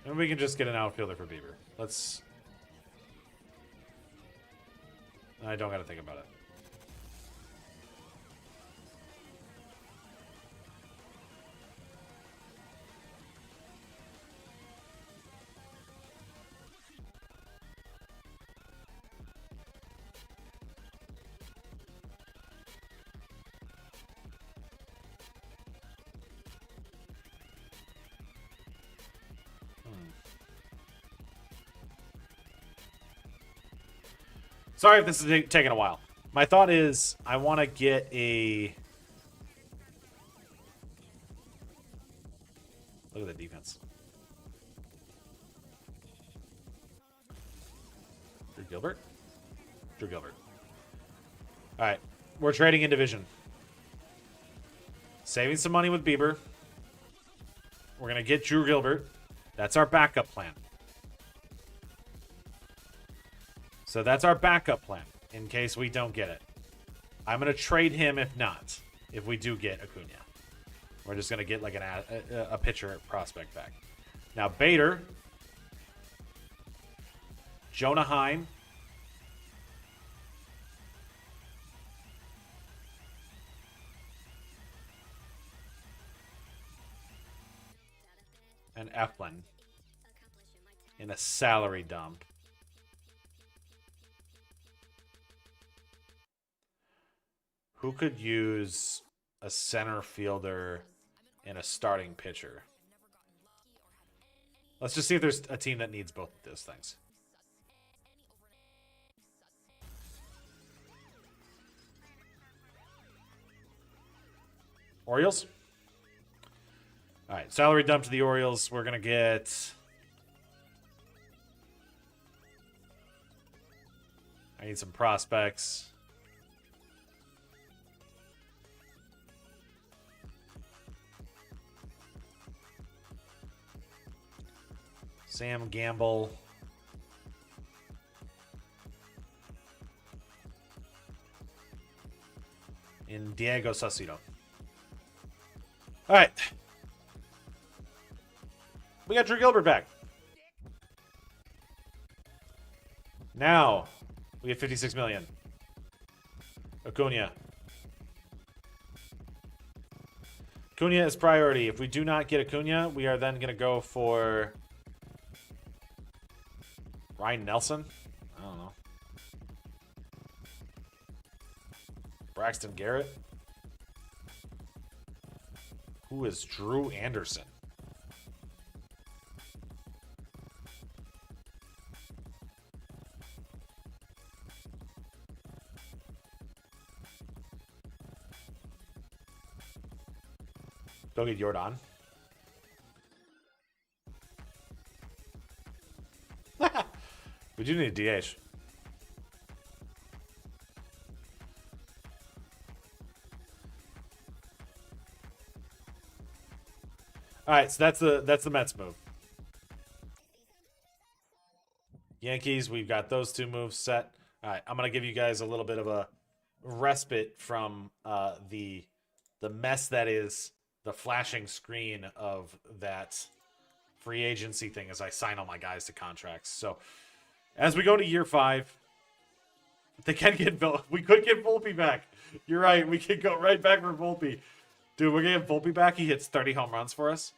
And we can just get an outfielder for Bieber. Let's... I don't gotta think about it. Sorry if this is taking a while. My thought is I want to get a... Look at the defense. Drew Gilbert? Drew Gilbert. All right. We're trading in division. Saving some money with Bieber. We're going to get Drew Gilbert. That's our backup plan. So that's our backup plan in case we don't get it. I'm going to trade him if not, if we do get Acuna. We're just going to get like a pitcher prospect back. Now, Bader, Jonah Heim, and Eflin in a salary dump. Who could use a center fielder and a starting pitcher? Let's just see if there's a team that needs both of those things. Orioles? All right, salary dump to the Orioles. We're going to get... I need some prospects. Sam Gamble. And Diego Saucedo. All right. We got Drew Gilbert back. Now, we get 56 million. Acuna. Acuna is priority. If we do not get Acuna, we are then going to go for... Ryan Nelson? I don't know. Braxton Garrett? Who is Drew Anderson? Go get Jordan. We do need a DH. All right, so that's the Mets move. Yankees, we've got those two moves set. All right, I'm gonna give you guys a little bit of a respite from the mess that is the flashing screen of that free agency thing as I sign all my guys to contracts. So as we go to year 5, they can get we could get Volpe back. You're right. We could go right back for Volpe. Dude, we're going to get Volpe back. He hits 30 home runs for us.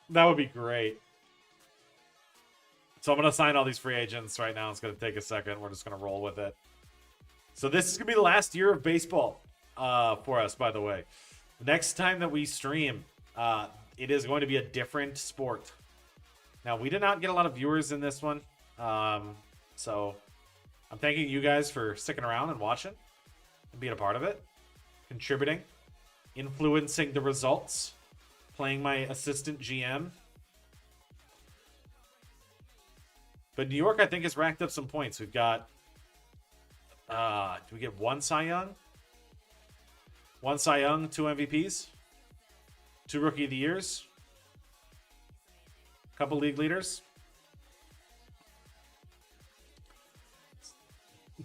That would be great. So I'm going to sign all these free agents right now. It's going to take a second. We're just going to roll with it. So this is going to be the last year of baseball for us, by the way. Next time that we stream, it is going to be a different sport. Now, we did not get a lot of viewers in this one. So I'm thanking you guys for sticking around and watching and being a part of it, contributing, influencing the results, playing my assistant GM. But New York, I think, has racked up some points. We've got Do we get one Cy Young? One Cy Young, 2 MVPs, 2 Rookie of the Years, couple league leaders,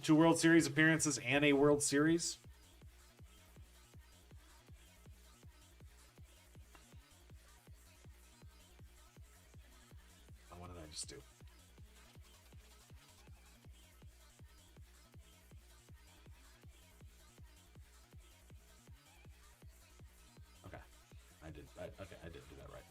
2 World Series appearances and a World Series. What did I just do? Okay, I did. Okay, I did do that right.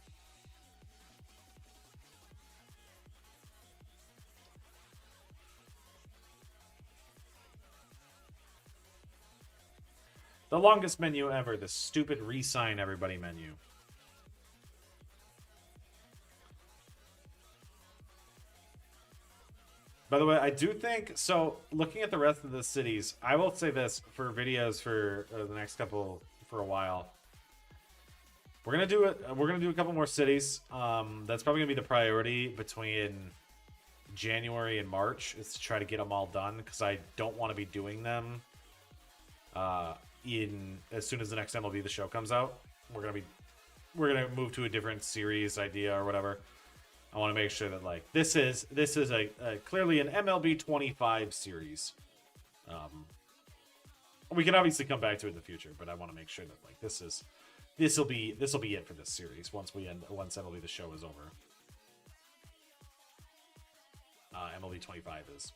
The longest menu ever, the stupid re-sign everybody menu. By the way, I do think, so looking at the rest of the cities, I will say this for videos for the next couple, for a while. We're going to do it. We're going to do a couple more cities. That's probably going to be the priority between January and March, is to try to get them all done, because I don't want to be doing them as soon as the next MLB The Show comes out. We're gonna move to a different series idea or whatever. I want to make sure that like this is a clearly an MLB 25 series. We can obviously come back to it in the future, but I want to make sure that like this will be it for this series once MLB The Show is over. MLB 25 is.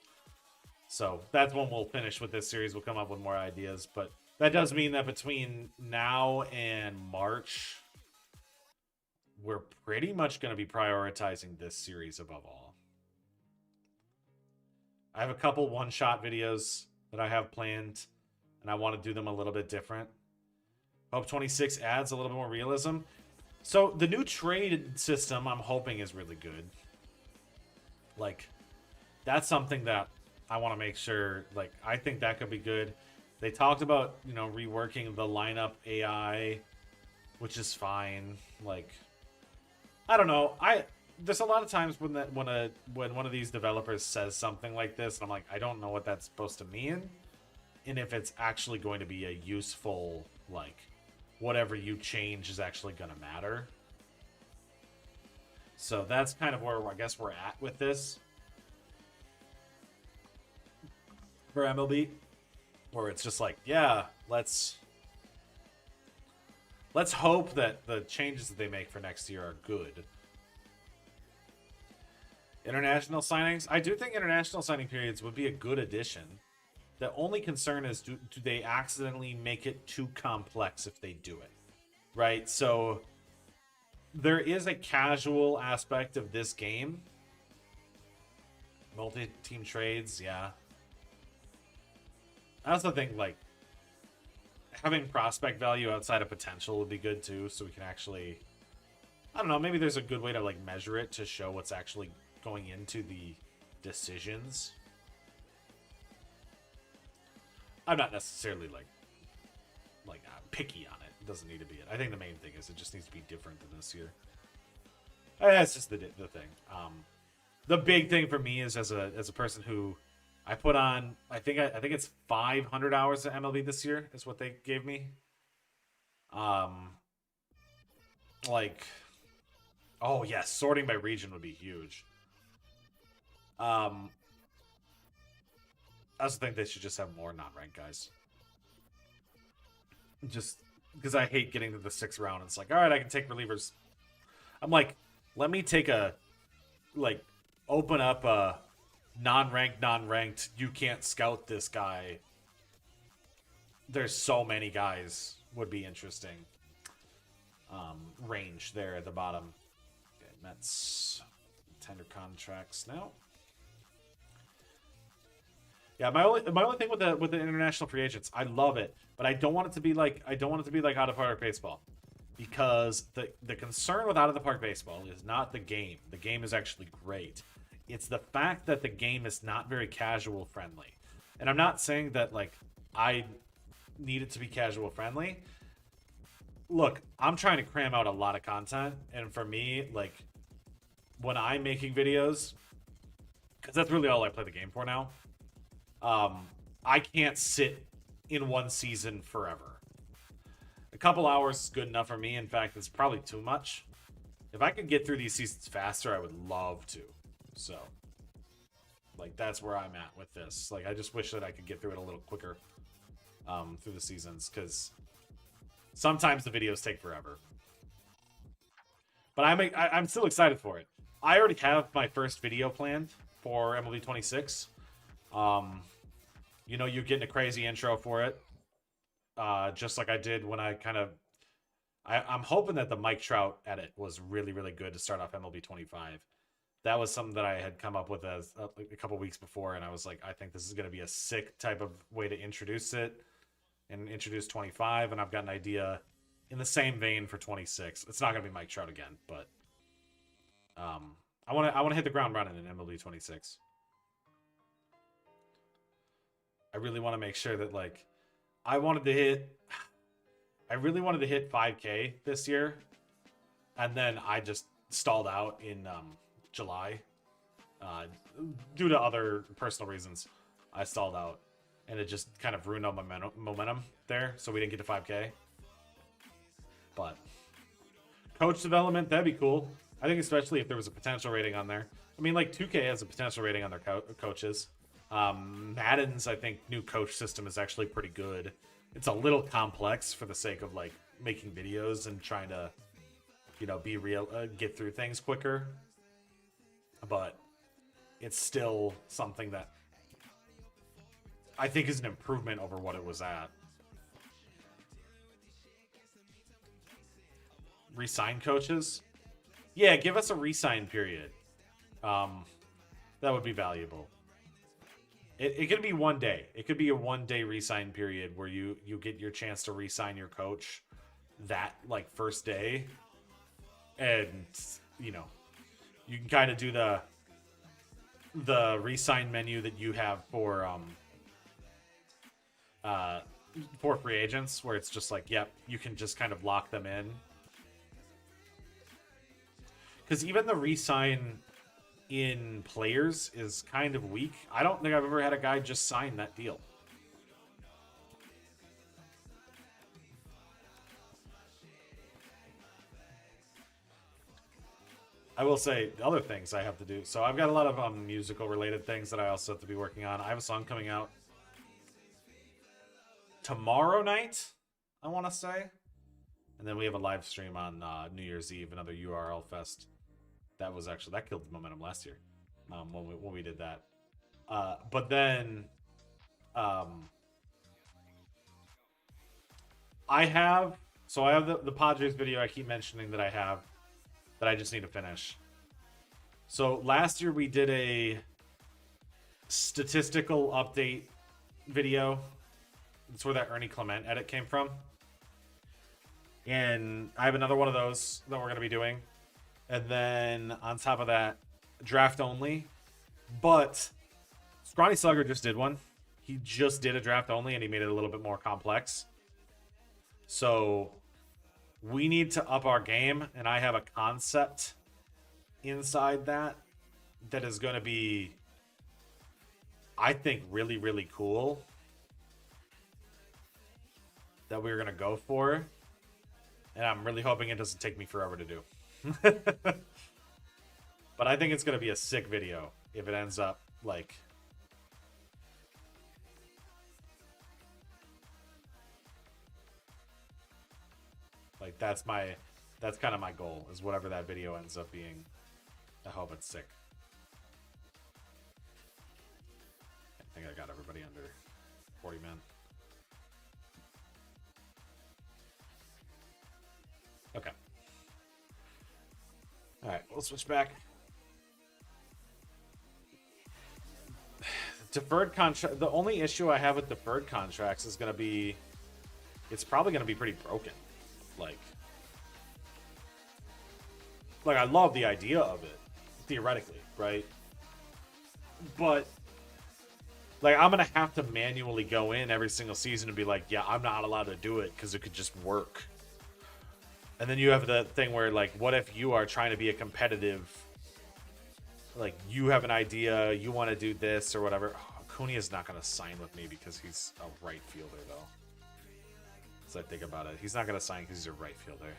So that's when we'll finish with this series. We'll come up with more ideas, but that does mean that between now and March, we're pretty much going to be prioritizing this series above all. I have a couple one-shot videos that I have planned, and I want to do them a little bit different. Hope 26 adds a little bit more realism. So the new trade system, I'm hoping, is really good. Like, that's something that I want to make sure, like, I think that could be good. They talked about, you know, reworking the lineup AI, which is fine. Like, I don't know. There's a lot of times when one of these developers says something like this, and I'm like, I don't know what that's supposed to mean, and if it's actually going to be a useful, like, whatever you change is actually going to matter. So that's kind of where I guess we're at with this for MLB. Where it's just like, yeah, let's hope that the changes that they make for next year are good. International signings. I do think international signing periods would be a good addition. The only concern is, do they accidentally make it too complex if they do it? Right? So there is a casual aspect of this game. Multi-team trades, yeah. I also think, like, having prospect value outside of potential would be good, too, so we can actually... I don't know, maybe there's a good way to, like, measure it to show what's actually going into the decisions. I'm not necessarily, like picky on it. It doesn't need to be it. I think the main thing is it just needs to be different than this year. That's just the thing. The big thing for me is as a person who... I put on, I think it's 500 hours of MLB this year is what they gave me. Like, oh yes, sorting by region would be huge. I also think they should just have more non-ranked guys. Just because I hate getting to the 6th round. It's like, all right, I can take relievers. I'm like, let me take open up a non-ranked, you can't scout this guy. There's so many guys would be interesting. Range there at the bottom. Okay, Mets tender contracts now. Yeah, my only thing with the international free agents, I love it, but I don't want it to be like out of park baseball. Because the concern with out of the park baseball is not the game. The game is actually great. It's the fact that the game is not very casual friendly. And I'm not saying that, like, I need it to be casual friendly. Look, I'm trying to cram out a lot of content. And for me, like, when I'm making videos, because that's really all I play the game for now. I can't sit in one season forever. A couple hours is good enough for me. In fact, it's probably too much. If I could get through these seasons faster, I would love to. So, like, that's where I'm at with this. Like, I just wish that I could get through it a little quicker through the seasons, because sometimes the videos take forever. But I'm still excited for it. I already have my first video planned for MLB 26. You know, you're getting a crazy intro for it. Just like I did when I kind of... I'm hoping that the Mike Trout edit was really, really good to start off MLB 25. That was something that I had come up with as a couple weeks before, and I was like, I think this is going to be a sick type of way to introduce it and introduce 25, and I've got an idea in the same vein for 26. It's not going to be Mike Trout again, but I want to hit the ground running in MLB 26. I really want to make sure that, like, I really wanted to hit 5K this year, and then I just stalled out in July. Due to other personal reasons, I stalled out, and it just kind of ruined all my momentum there, so we didn't get to 5K. But coach development, that'd be cool. I think especially if there was a potential rating on there. I mean, like, 2K has a potential rating on their coaches. Madden's, I think, new coach system is actually pretty good. It's a little complex for the sake of, like, making videos and trying to, you know, be real, get through things quicker. But it's still something that I think is an improvement over what it was at. Resign coaches? Yeah, give us a resign period. That would be valuable. It could be one day. It could be a one-day resign period where you get your chance to resign your coach that, like, first day. And, you know, you can kind of do the resign menu that you have for free agents, where it's just like, yep, you can just kind of lock them in. Because even the resign in players is kind of weak. I don't think I've ever had a guy just sign that deal. I will say the other things I have to do. So I've got a lot of musical related things that I also have to be working on. I have a song coming out tomorrow night, I want to say. And then we have a live stream on New Year's Eve, another URL fest. That killed the momentum last year when we did that. But then I have the Padres video I keep mentioning that I just need to finish. So last year we did a statistical update video. That's where that Ernie Clement edit came from. And I have another one of those that we're going to be doing. And then on top of that, draft only. But Scrawny Slugger just did one. He just did a draft only, and he made it a little bit more complex. So we need to up our game, and I have a concept inside that is going to be, I think, really, really cool that we're going to go for. And I'm really hoping it doesn't take me forever to do. But I think it's going to be a sick video if it ends up like... Like, that's kind of my goal, is whatever that video ends up being. I hope it's sick. I think I got everybody under 40 men. Okay. All right, we'll switch back. Deferred contract. The only issue I have with deferred contracts is going to be, it's probably going to be pretty broken. Like I love the idea of it, theoretically, right? But like, I'm going to have to manually go in every single season and be like, yeah, I'm not allowed to do it because it could just work. And then you have the thing where, like, what if you are trying to be a competitive, like, you have an idea, you want to do this or whatever. Oh, Acuna's not going to sign with me because he's a right fielder, though. As I think about it, he's not going to sign because he's a right fielder.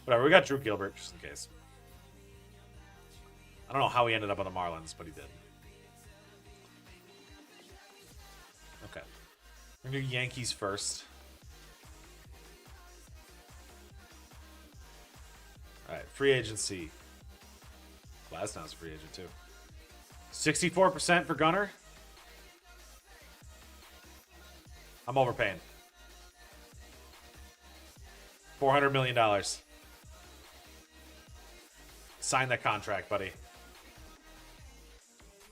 Whatever, we got Drew Gilbert just in case. I don't know how he ended up on the Marlins, but he did. Okay. We're going to do Yankees first. Alright, free agency. Glasnow's a free agent, too. 64% for Gunnar. I'm overpaying. $400 million. Sign that contract, buddy.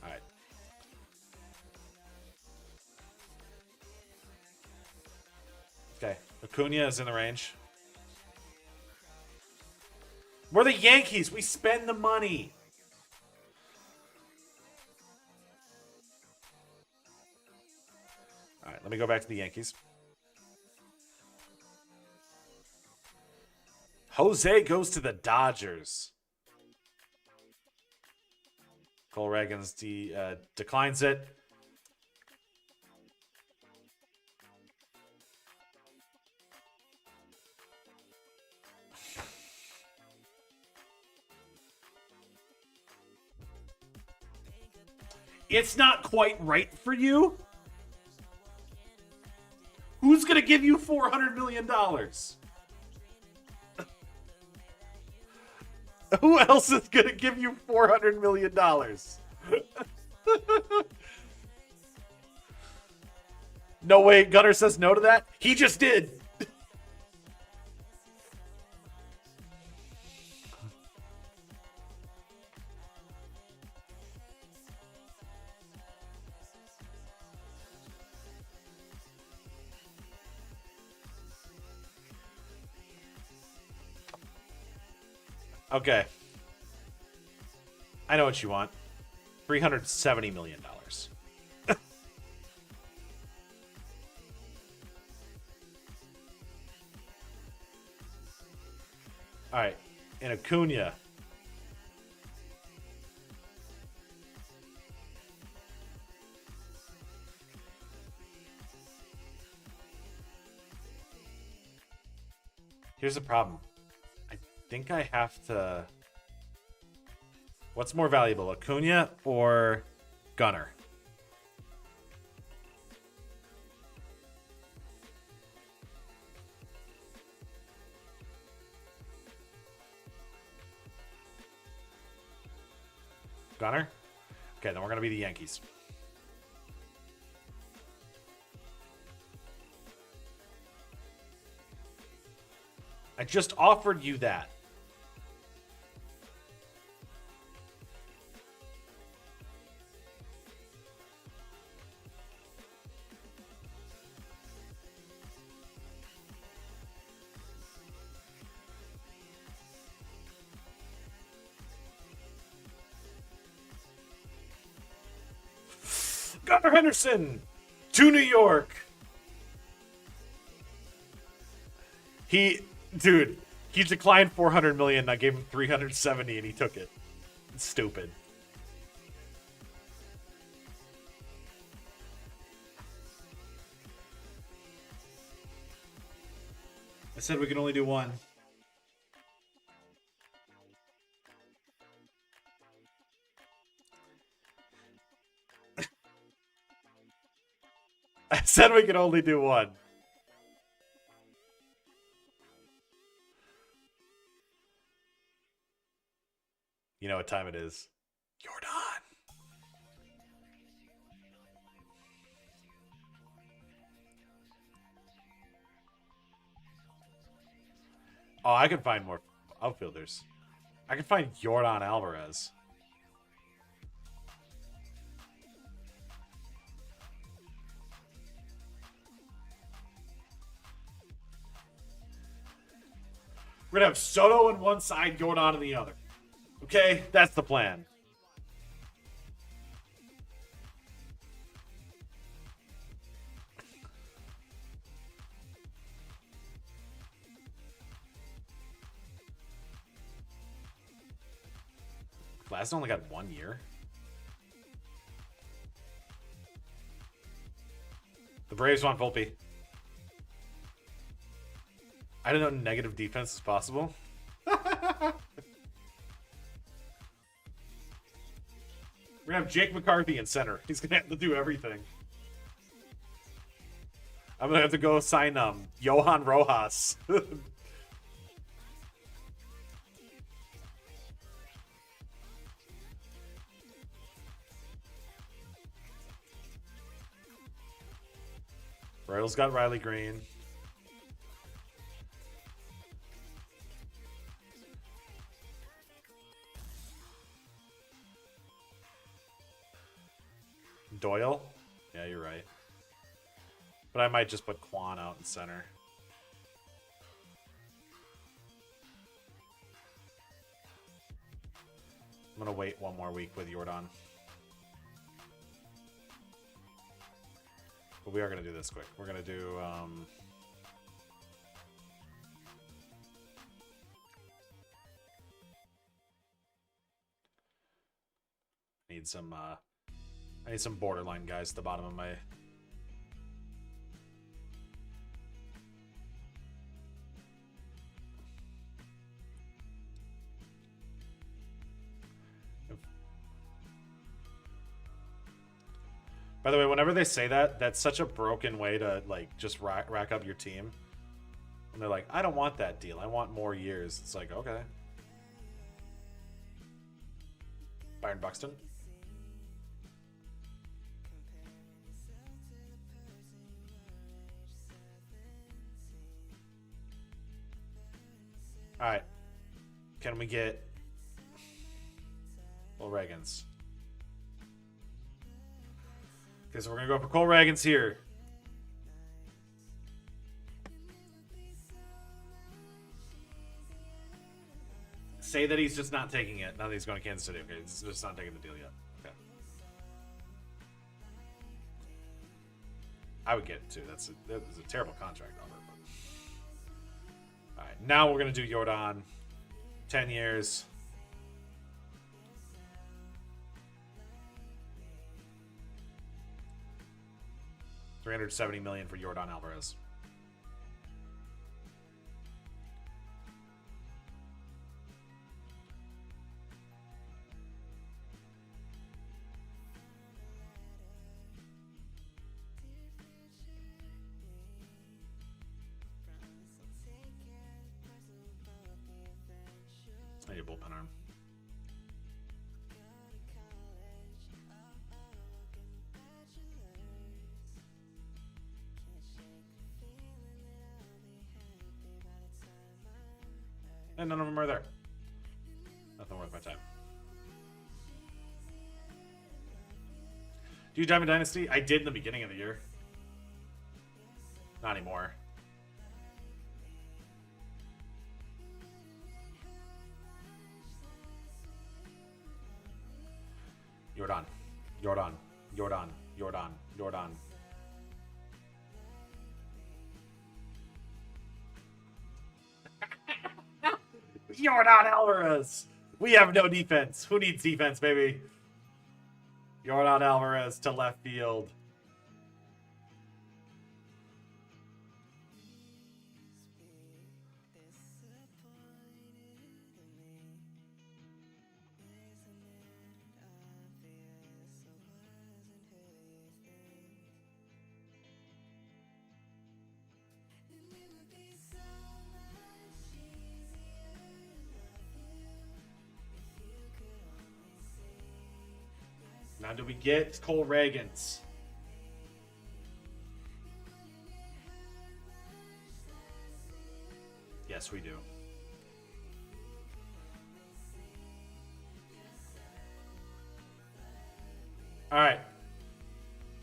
All right. Okay. Acuna is in the range. We're the Yankees. We spend the money. All right, let me go back to the Yankees. Jose goes to the Dodgers. Cole Reagans declines it. It's not quite right for you. Who's going to give you $400 million? Who else is going to give you $400 million? No way, Gunnar says no to that? He just did. Okay. I know what you want. $370 million. All right. And Acuna. Here's the problem. I think I have to... What's more valuable, Acuna or Gunnar? Gunnar? Okay, then we're going to be the Yankees. I just offered you that. Gunnar Henderson to New York. He declined $400 million. I gave him $370 and he took it. It's stupid. I said we can only do one. I said we could only do one. You know what time it is. Jordan. Oh, I can find more outfielders. I can find Jordan Alvarez. We're going to have Soto on one side, Jordan on the other. Okay? That's the plan. Glasnow only got 1 year. Braves want Volpe. I didn't know negative defense is possible. We're gonna have Jake McCarthy in center. He's gonna have to do everything. I'm gonna have to go sign Johan Rojas. Royals got Riley Green. Doyle? Yeah, you're right. But I might just put Quan out in center. I'm gonna wait one more week with Jordan. But we are gonna do this quick. We're gonna do I need some borderline guys at the bottom of my By the way, whenever they say that, that's such a broken way to like just rack up your team. And they're like, I don't want that deal. I want more years. It's like, okay. Byron Buxton. All right. Can we get Cole Reagans? Okay, so we're going to go for Cole Reagans here. Say that he's just not taking it. Now that he's going to Kansas City. Okay, he's just not taking the deal yet. Okay. I would get it too. That was a terrible contract offer. All right, now we're going to do Jordan. 10 years. $370 million for Jordan Alvarez. I need a bullpen arm. And none of them are there. Nothing worth my time. Do you Diamond Dynasty? I did in the beginning of the year. Not anymore. Jordan. Jordan. Jordan. Jordan. Jordan. Jordan Alvarez. We have no defense. Who needs defense, baby? Jordan Alvarez to left field. Now, do we get Cole Reagans? Yes, we do. All right.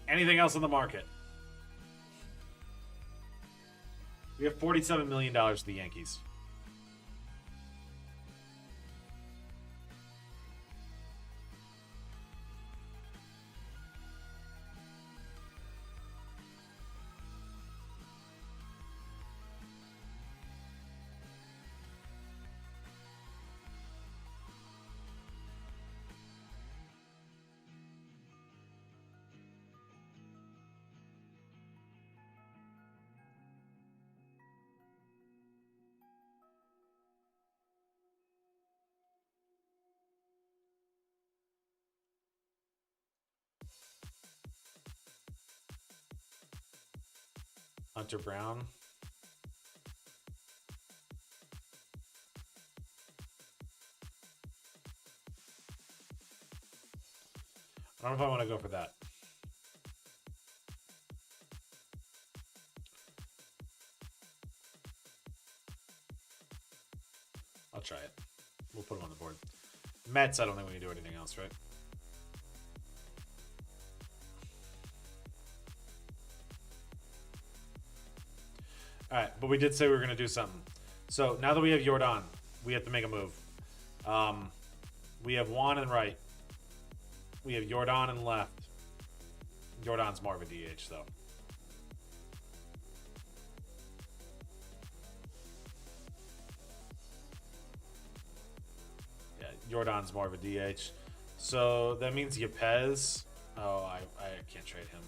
Anything else on the market? We have $47 million to the Yankees. Hunter Brown. I don't know if I want to go for that. I'll try it. We'll put him on the board. Mets, I don't think we can do anything else, right? Alright, but we did say we were going to do something. So now that we have Jordan, we have to make a move. We have Juan and right. We have Jordan and left. Jordan's more of a DH, though. Yeah, Jordan's more of a DH. So that means Yepez. Oh, I can't trade him.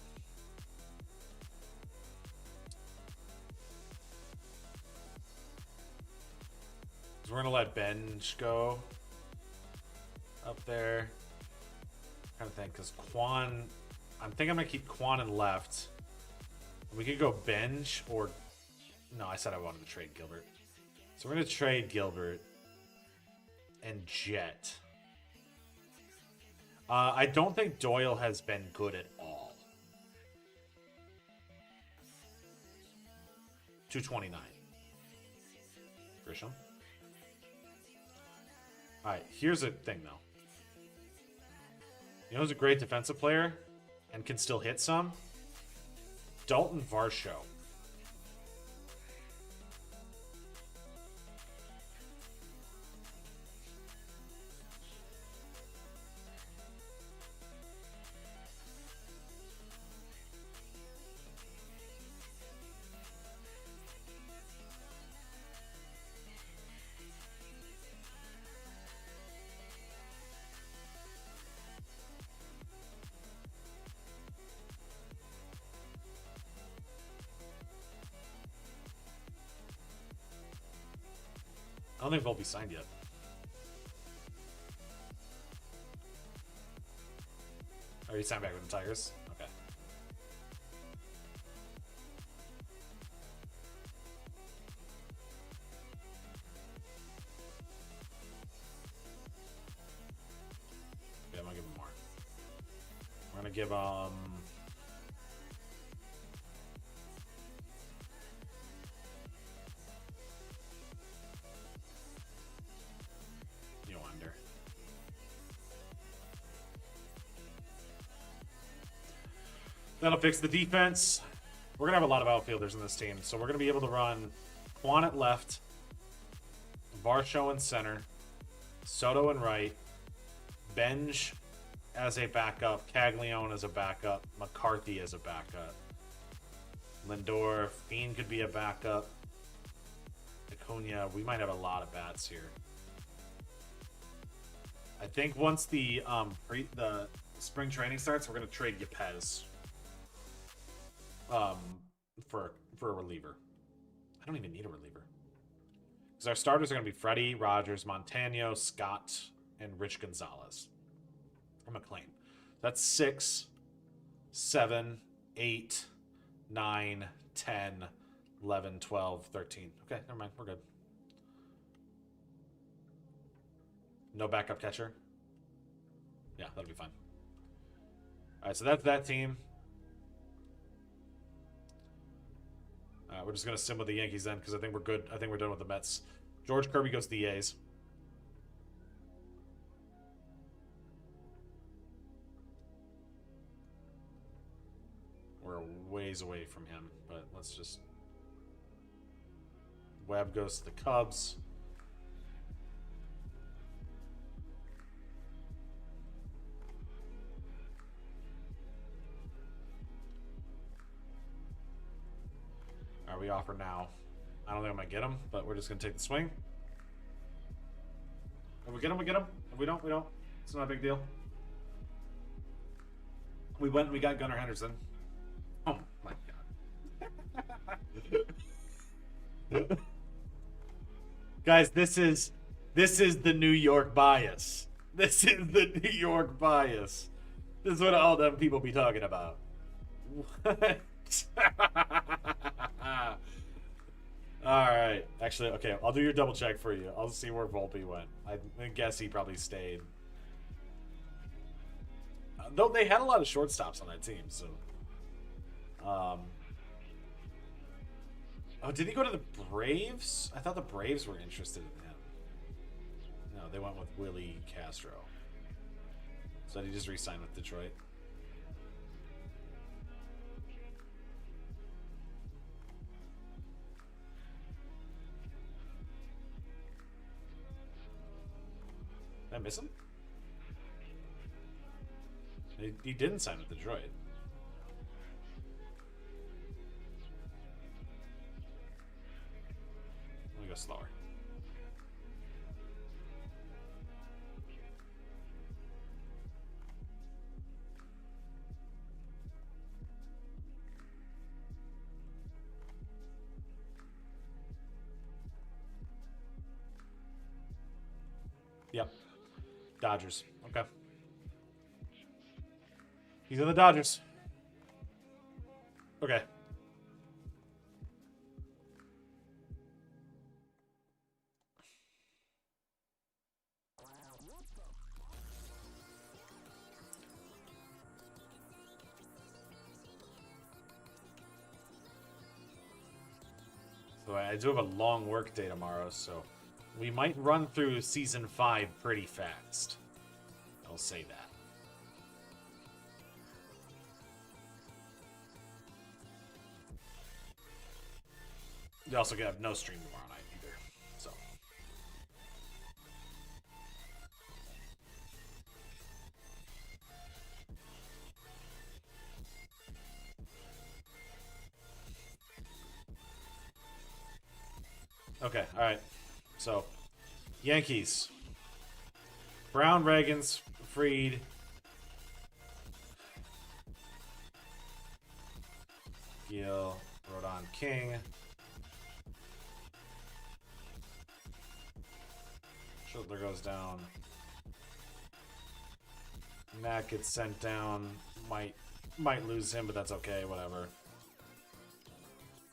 So we're going to let Benj go up there. I'm trying to think, because Quan... I think I'm going to keep Quan in left. We could go Benj or... No, I said I wanted to trade Gilbert. So we're going to trade Gilbert and Jet. I don't think Doyle has been good at all. 229. Grisham. Alright, here's the thing, though. You know who's a great defensive player and can still hit some? Dalton Varsho. I don't think Volpe signed yet. Oh, he signed back with the Tigers? Okay. Yeah, I'm gonna give him more. We're gonna give That'll fix the defense. We're going to have a lot of outfielders in this team, so we're going to be able to run Quan at left, Varsho in center, Soto in right, Benj as a backup, Caglione as a backup, McCarthy as a backup, Lindor, Fiend could be a backup, Acuna. We might have a lot of bats here. I think once the spring training starts, we're going to trade Yepez. For a reliever. I don't even need a reliever. Because our starters are going to be Freddie, Rogers, Montano, Scott, and Rich Gonzalez. Or McLean. That's 6, 7, 8, 9, 10, 11, 12, 13. Okay, never mind. We're good. No backup catcher? Yeah, that'll be fine. Alright, so that's that team. We're just going to sim with the Yankees then, because I think we're good. I think we're done with the Mets. George Kirby goes to the A's. We're a ways away from him, but let's just... Webb goes to the Cubs. We offer now. I don't think I'm going to get him, but we're just going to take the swing. If we get him, we get him. If we don't, we don't. It's not a big deal. We went and we got Gunnar Henderson. Oh my god. Guys, this is the New York bias. This is the New York bias. This is what all them people be talking about. What? Alright. Actually, okay, I'll do your double check for you. I'll see where Volpe went. I guess he probably stayed. Though they had a lot of shortstops on that team, so. Oh, did he go to the Braves? I thought the Braves were interested in him. No, they went with Willie Castro. So did he just re-sign with Detroit? Did I miss him? He didn't sign with Detroit. Let me go slower. Yep. Dodgers. Okay. He's in the Dodgers. Okay. So I do have a long work day tomorrow, so we might run through Season 5 pretty fast. I'll say that. You also have no stream tomorrow night either, so. Okay, alright. So, Yankees. Brown, Reagans, Fried. Gill, Rodon, King. Schultler goes down. Matt gets sent down. Might lose him, but that's okay, whatever.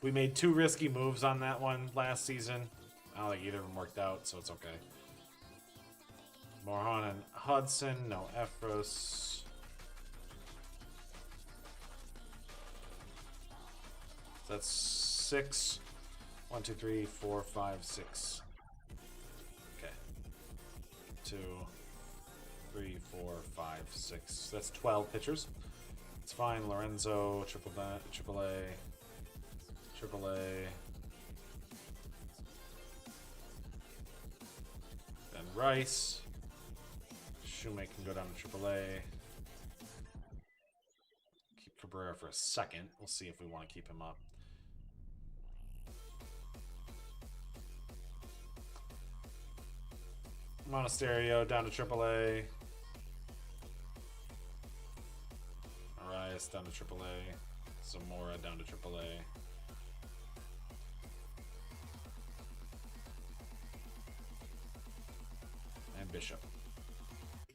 We made 2 risky moves on that one last season. I don't think either of them worked out, so it's okay. Moran and Hudson, no Efros. That's 6. 1, 2, 3, 4, 5, 6. Okay. 2, 3, 4, 5, 6. That's 12 pitchers. It's fine. Lorenzo, triple A. Then Rice. Shoemake can go down to AAA. Keep Cabrera for a second. We'll see if we want to keep him up. Monasterio down to AAA. Arias down to AAA. Zamora down to AAA. And Bishop.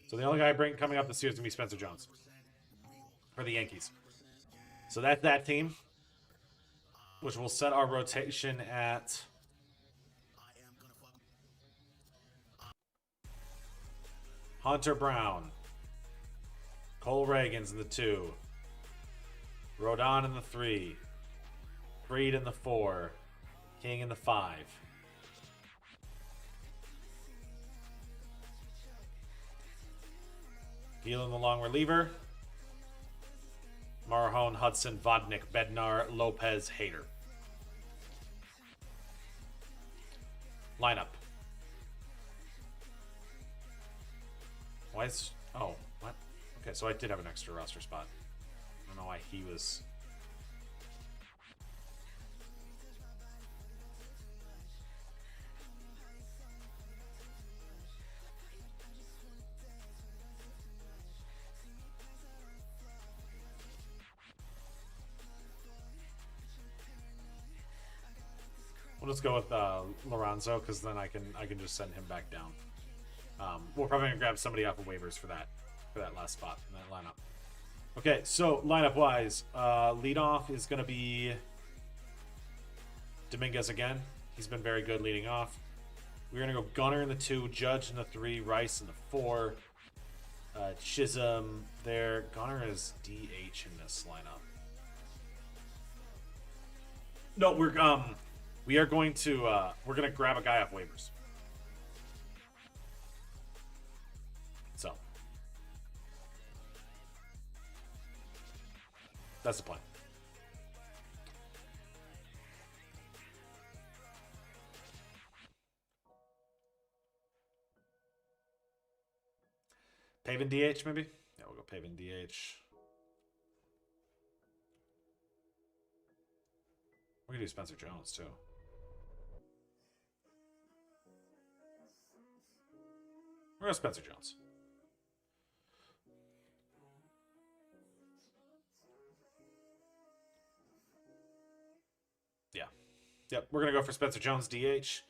So the only guy coming up this year is going to be Spencer Jones for the Yankees. So that's that team, which will set our rotation at Hunter Brown, Cole Reagans in the 2, Rodon in the 3, Fried in the 4, King in the 5. Gill in the long reliever. Marahone, Hudson, Vodnik, Bednar, Lopez, Hader. Lineup. Why is... Oh, what? Okay, so I did have an extra roster spot. I don't know why he was... We'll just go with Lorenzo, because then I can just send him back down. We're probably gonna grab somebody off of waivers for that last spot in that lineup. Okay, so lineup wise, leadoff is gonna be Dominguez again. He's been very good leading off. We're going to go Gunner in the 2, Judge in the 3, Rice in the 4. Chisholm there. Gunner is DH in this lineup. No, we are going to we're going to grab a guy off waivers. So that's the plan. Pavin DH, maybe? Yeah, we'll go Pavin DH. We're going to do Spencer Jones, too. We're going to Spencer Jones. Yeah. Yep, we're going to go for Spencer Jones DH.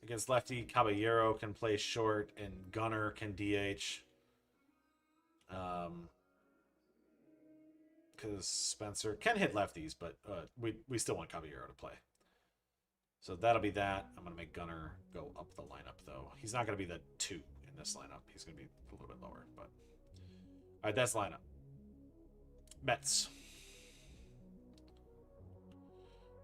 Against lefty, Caballero can play short, and Gunner can DH. Because Spencer can hit lefties, but we still want Caballero to play. So that'll be that. I'm going to make Gunner go up the lineup, though. He's not going to be the 2 in this lineup. He's going to be a little bit lower. But all right, that's lineup. Mets.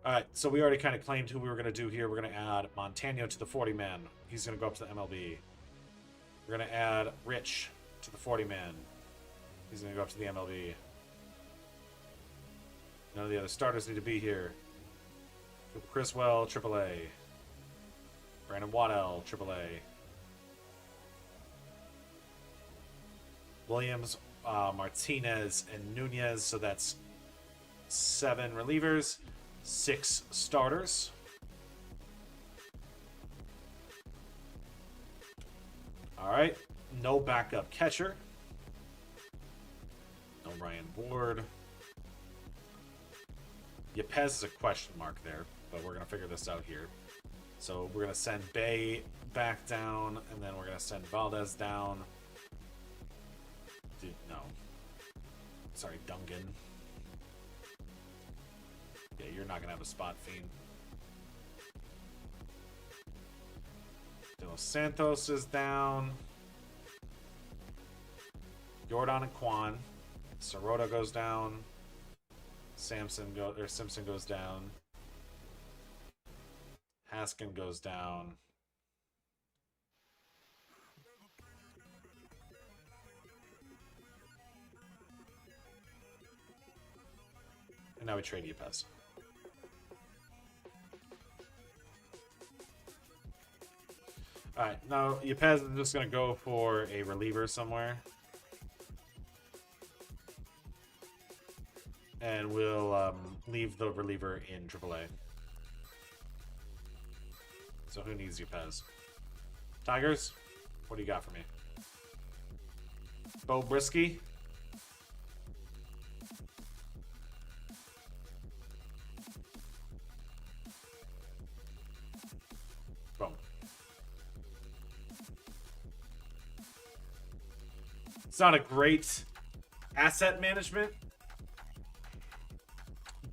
All right, so we already kind of claimed who we were going to do here. We're going to add Montano to the 40-man. He's going to go up to the MLB. We're going to add Rich to the 40-man. He's going to go up to the MLB. None of the other starters need to be here. Criswell, AAA. Brandon Waddell, AAA. Williams, Martinez, and Nunez. So that's 7 relievers, 6 starters. All right. No backup catcher. No Ryan Ward. Yepez is a question mark there, but we're going to figure this out here. So we're going to send Bay back down, and then we're going to send Valdez down. No. Sorry, Dungan. Yeah, you're not going to have a spot, Fiend. De Los Santos is down. Jordan and Quan. Sirota goes down. Simpson goes down. Haskin goes down. And now we trade Yepez. Alright, now Yepez is just going to go for a reliever somewhere. And we'll leave the reliever in AAA. So who needs Yepez? Tigers? What do you got for me? Bo Brisky? Boom. It's not a great asset management,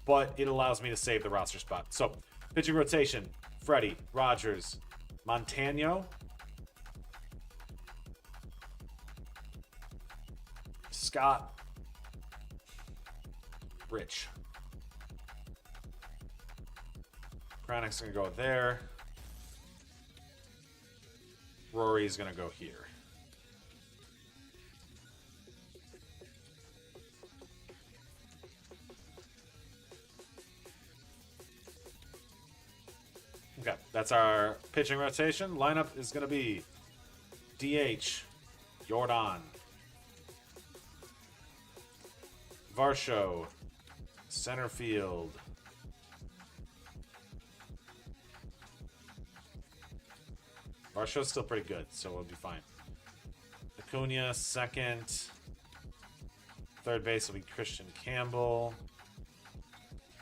but it allows me to save the roster spot. So, pitching rotation: Freddie, Rogers, Montano, Scott, Rich. Kranek's going to go there. Rory's going to go here. Okay, that's our pitching rotation. Lineup is going to be DH, Jordan, Varsho, center field, Varsho's still pretty good, so we'll be fine. Acuna, second. Third base will be Christian Campbell.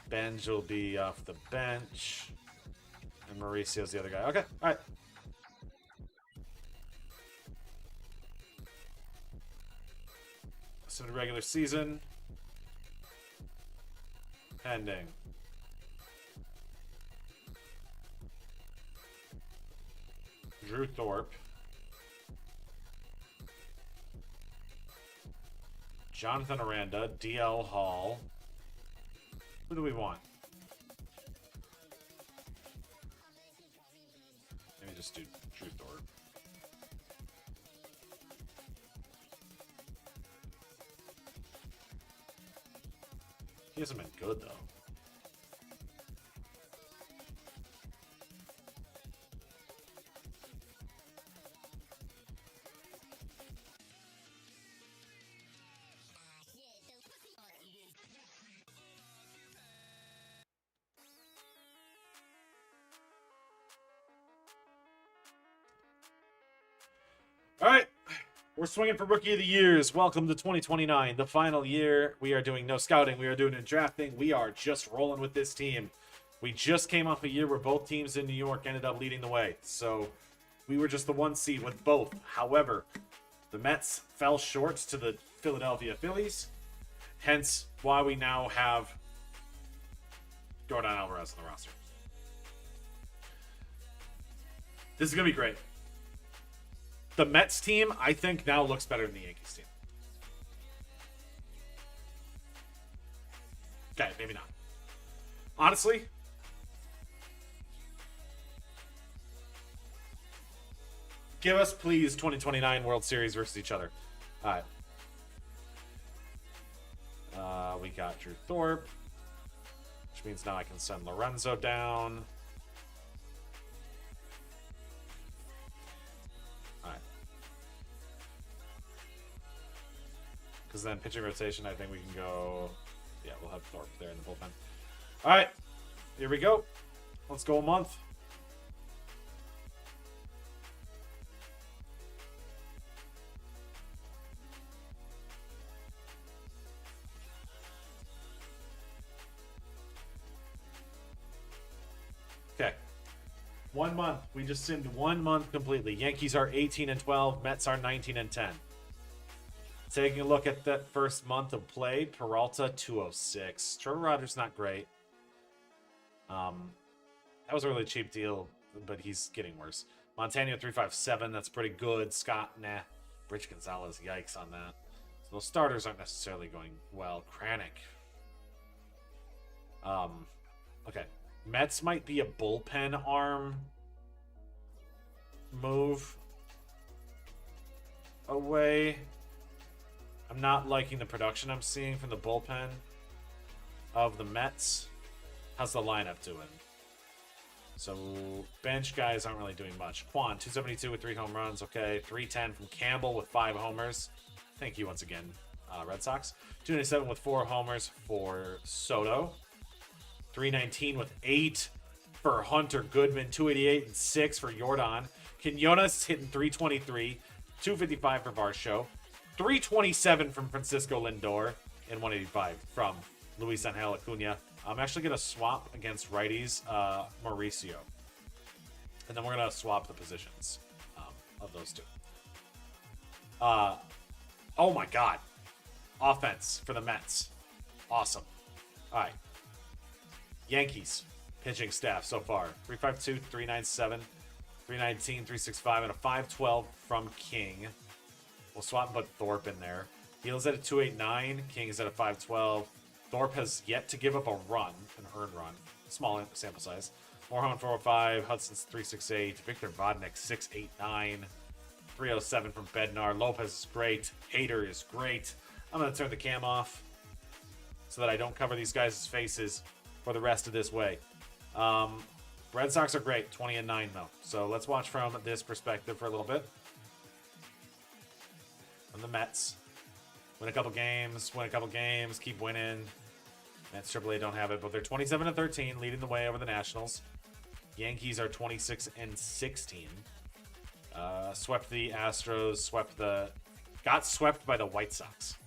Benj will be off the bench. And Mauricio's the other guy. Okay, all right. So the regular season. Pending. Drew Thorpe. Jonathan Aranda, DL Hall. Who do we want? Maybe just do Drew Thorpe. He hasn't been good, though. All right, we're swinging for Rookie of the Years. Welcome to 2029, the final year. We are doing no scouting. We are doing no drafting. We are just rolling with this team. We just came off a year where both teams in New York ended up leading the way. So we were just the 1 seed with both. However, the Mets fell short to the Philadelphia Phillies. Hence why we now have Jordan Alvarez on the roster. This is going to be great. The Mets team, I think, now looks better than the Yankees team. Okay, maybe not. Honestly, give us, please, 2029 World Series versus each other. All right. We got Drew Thorpe, which means now I can send Lorenzo down. Because then pitching rotation, I think we can go... Yeah, we'll have Thorpe there in the bullpen. All right, here we go. Let's go a month. Okay. 1 month. We just simmed 1 month completely. Yankees are 18-12. Mets are 19-10. Taking a look at that first month of play, Peralta 206. Trevor Rogers not great. That was a really cheap deal, but he's getting worse. Montano 357, that's pretty good. Scott, nah. Rich Gonzalez, yikes on that. So those starters aren't necessarily going well. Kranick. Okay. Mets might be a bullpen arm move away. I'm not liking the production I'm seeing from the bullpen of the Mets. How's the lineup doing? So, bench guys aren't really doing much. Quan, 272 with 3 home runs. Okay, 310 from Campbell with 5 homers. Thank you once again, Red Sox. 297 with 4 homers for Soto. 319 with 8 for Hunter Goodman. 288 and 6 for Jordan. Quinones hitting 323. 255 for Varsho. 327 from Francisco Lindor and 185 from Luis Angel Acuna. I'm actually going to swap against righties Mauricio. And then we're going to swap the positions of those two. Oh my God. Offense for the Mets. Awesome. All right. Yankees pitching staff so far. 352, 397, 319, 365, and a 512 from King. We'll swap and put Thorpe in there. Heal's at a 289. King is at a 512. Thorpe has yet to give up a run, an earned run. Small sample size. Morejon 405. Hudson's 368. Victor Vodnik 689. 307 from Bednar. Lopez is great. Hader is great. I'm going to turn the cam off so that I don't cover these guys' faces for the rest of this way. Red Sox are great. 20-9 though. So let's watch from this perspective for a little bit. And the Mets win a couple games, keep winning. Mets AAA don't have it, but they're 27-13, leading the way over the Nationals. Yankees are 26-16. Swept the Astros, got swept by the White Sox.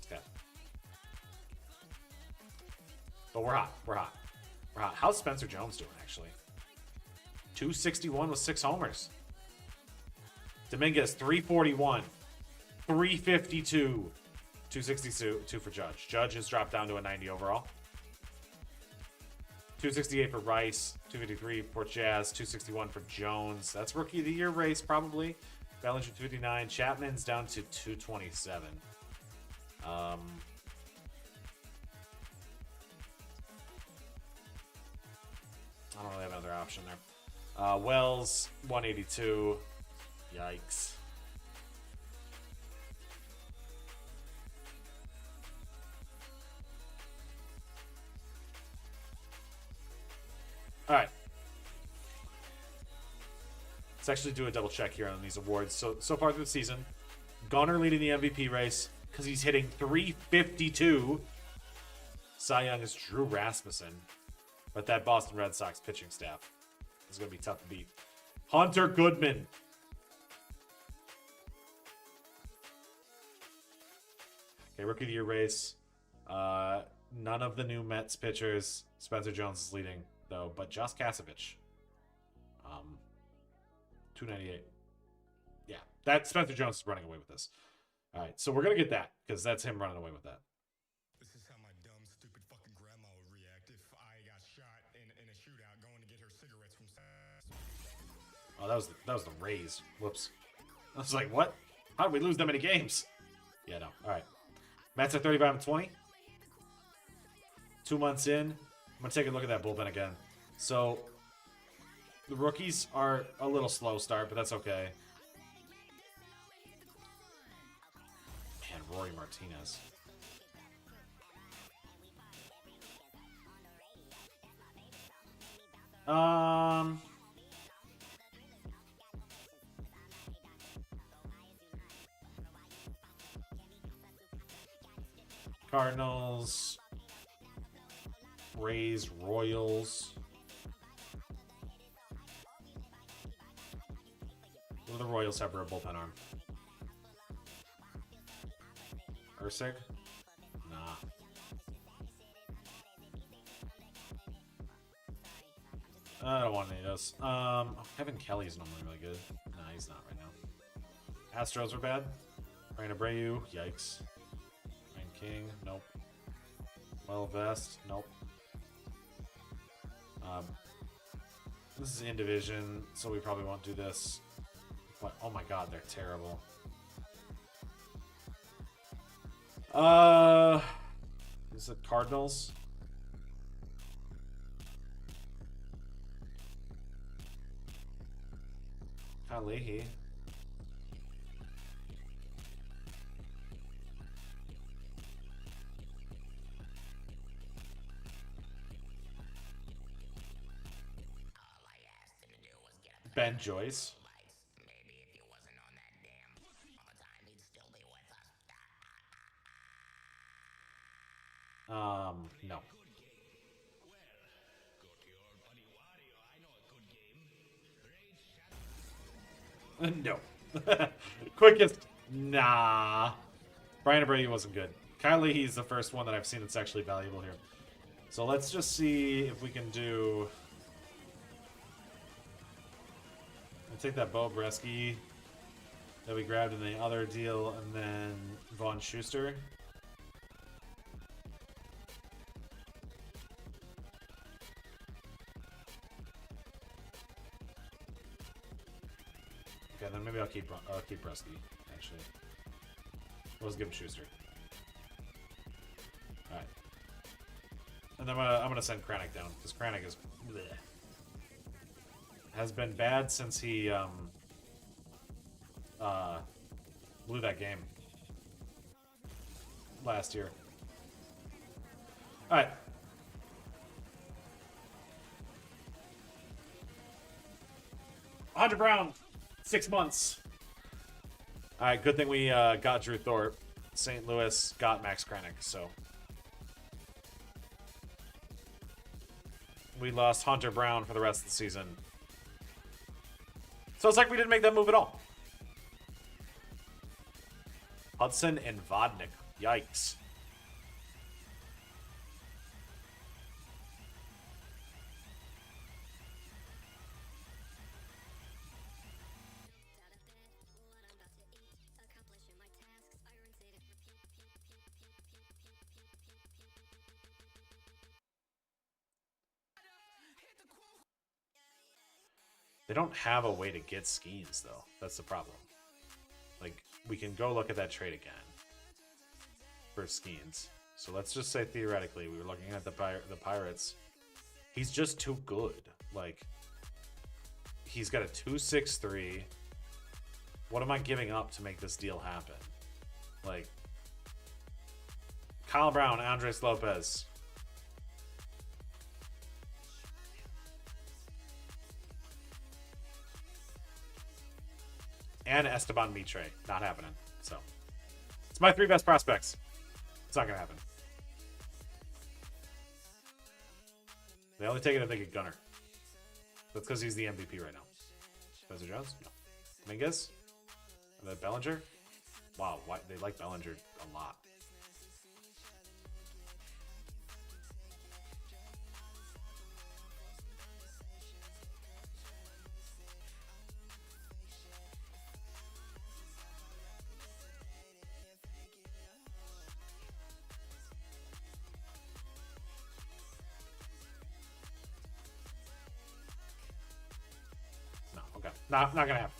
Okay. But we're hot. How's Spencer Jones doing, actually? 261 with 6 homers. Dominguez, 341, 352, 262 for Judge. Judge has dropped down to a 90 overall. 268 for Rice, 253 for Jazz, 261 for Jones. That's Rookie of the Year race, probably. Bellinger 259. Chapman's down to 227. I don't really have another option there. Wells, 182. Yikes. All right. Let's actually do a double check here on these awards. So far through the season, Gunnar leading the MVP race because he's hitting 352. Cy Young is Drew Rasmussen, but that Boston Red Sox pitching staff is going to be tough to beat. Hunter Goodman. Okay, Rookie of the Year race. None of the new Mets pitchers. Spencer Jones is leading, though, but Josh Kasevich. 298. Yeah, that Spencer Jones is running away with this. All right, so we're going to get that, because that's him running away with that. This is how my dumb, stupid fucking grandma would react if I got shot in a shootout going to get her cigarettes from... Oh, that was the Rays. Whoops. I was like, what? How did we lose that many games? Yeah, no. All right. Mets are 35-20. 2 months in. I'm going to take a look at that bullpen again. So, the rookies are a little slow start, but that's okay. Man, Rory Martinez. Cardinals, Rays, Royals. What do the Royals have for a bullpen arm? Ursig? Nah. I don't want any of those. Kevin Kelly's normally really good. Nah, he's not right now. Astros are bad. Ryan Abreu, yikes. Ryan King, nope. Mlbtheshow, nope. This is in division, so we probably won't do this. But oh my god, they're terrible. Is it Cardinals? Kyle Leahy. Ben Joyce. No. No. Quickest. Nah. Brian Abreu wasn't good. Kyle Leahy's the first one that I've seen that's actually valuable here. So let's just see if we can do... I'll take that Bo Bresky that we grabbed in the other deal, and then Vaughn Schuster. Okay, then maybe I'll keep Bresky, actually. Let's give him Schuster. Alright. And then I'm gonna send Kranick down, because Kranick is bleh. Has been bad since he blew that game last year. Alright. Hunter Brown, 6 months. Alright, good thing we got Drew Thorpe. St. Louis got Max Kranick, so. We lost Hunter Brown for the rest of the season. So it's like we didn't make that move at all. Hudson and Vodnik. Yikes. They don't have a way to get Skeens, though. That's the problem. Like, we can go look at that trade again for Skeens. So let's just say theoretically, we were looking at the Pirates. He's just too good. Like, he's got a 2.63. What am I giving up to make this deal happen? Like, Kyle Brown, Andres Lopez. And Esteban Mitre. Not happening. So, it's my 3 best prospects. It's not going to happen. They only take it if they get Gunner. That's because he's the MVP right now. Spencer Jones? No. Dominguez? And then Bellinger? Wow, why, they like Bellinger a lot. No, okay. Not gonna happen.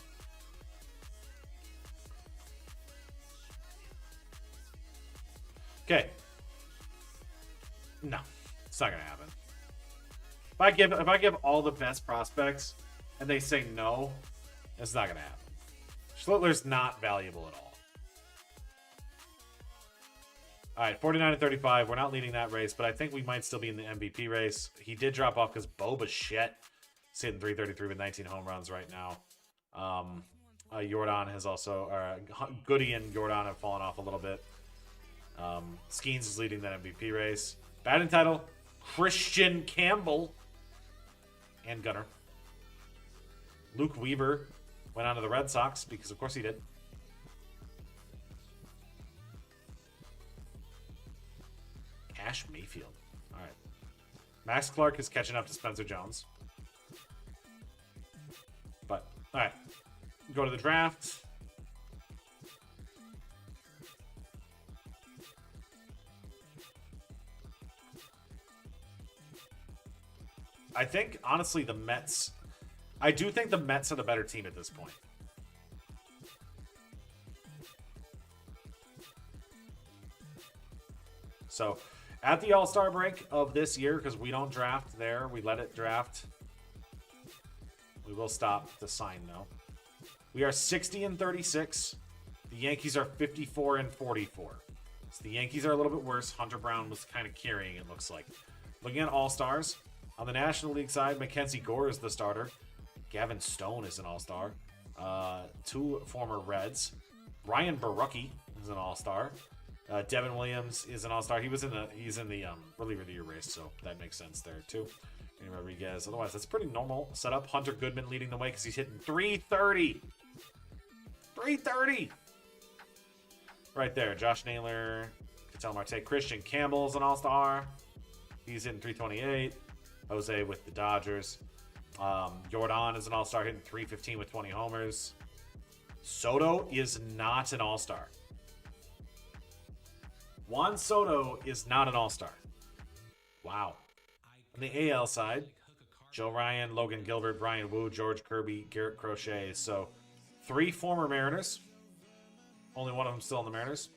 Okay. No, it's not gonna happen. If I give all the best prospects and they say no, it's not gonna happen. Schlittler's not valuable at all. All right, 49-35. We're not leading that race, but I think we might still be in the MVP race. He did drop off because Boba Shett is hitting 333 with 19 home runs right now. Jordan has also, Goody and Jordan have fallen off a little bit. Skeens is leading that MVP race. Batting title, Christian Campbell and Gunner. Luke Weaver went on to the Red Sox because of course he did. Cash Mayfield. All right. Max Clark is catching up to Spencer Jones. But, all right. Go to the draft. I think, honestly, the Mets... I do think the Mets are the better team at this point. So, at the All-Star break of this year, because we don't draft there, we let it draft. We will stop the sign, though. We are 60-36. The Yankees are 54-44. So the Yankees are a little bit worse. Hunter Brown was kind of carrying, it looks like. Looking at All-Stars, on the National League side, Mackenzie Gore is the starter. Gavin Stone is an All-Star. 2 former Reds. Ryan Barucki is an All-Star. Devin Williams is an All-Star. He's in the reliever of the year race, so that makes sense there too. Manny Rodriguez. Otherwise, that's pretty normal setup. Hunter Goodman leading the way because he's hitting 330. 330. Right there. Josh Naylor, Ketel Marte, Christian Campbell's an All-Star. He's hitting 328. Jose with the Dodgers. Jordan is an All-Star, hitting 315 with 20 homers. Soto is not an All-Star. Juan Soto is not an All-Star. Wow. On the AL side, Joe Ryan, Logan Gilbert, Brian Wu, George Kirby, Garrett Crochet. So 3 former Mariners. Only one of them still in the Mariners.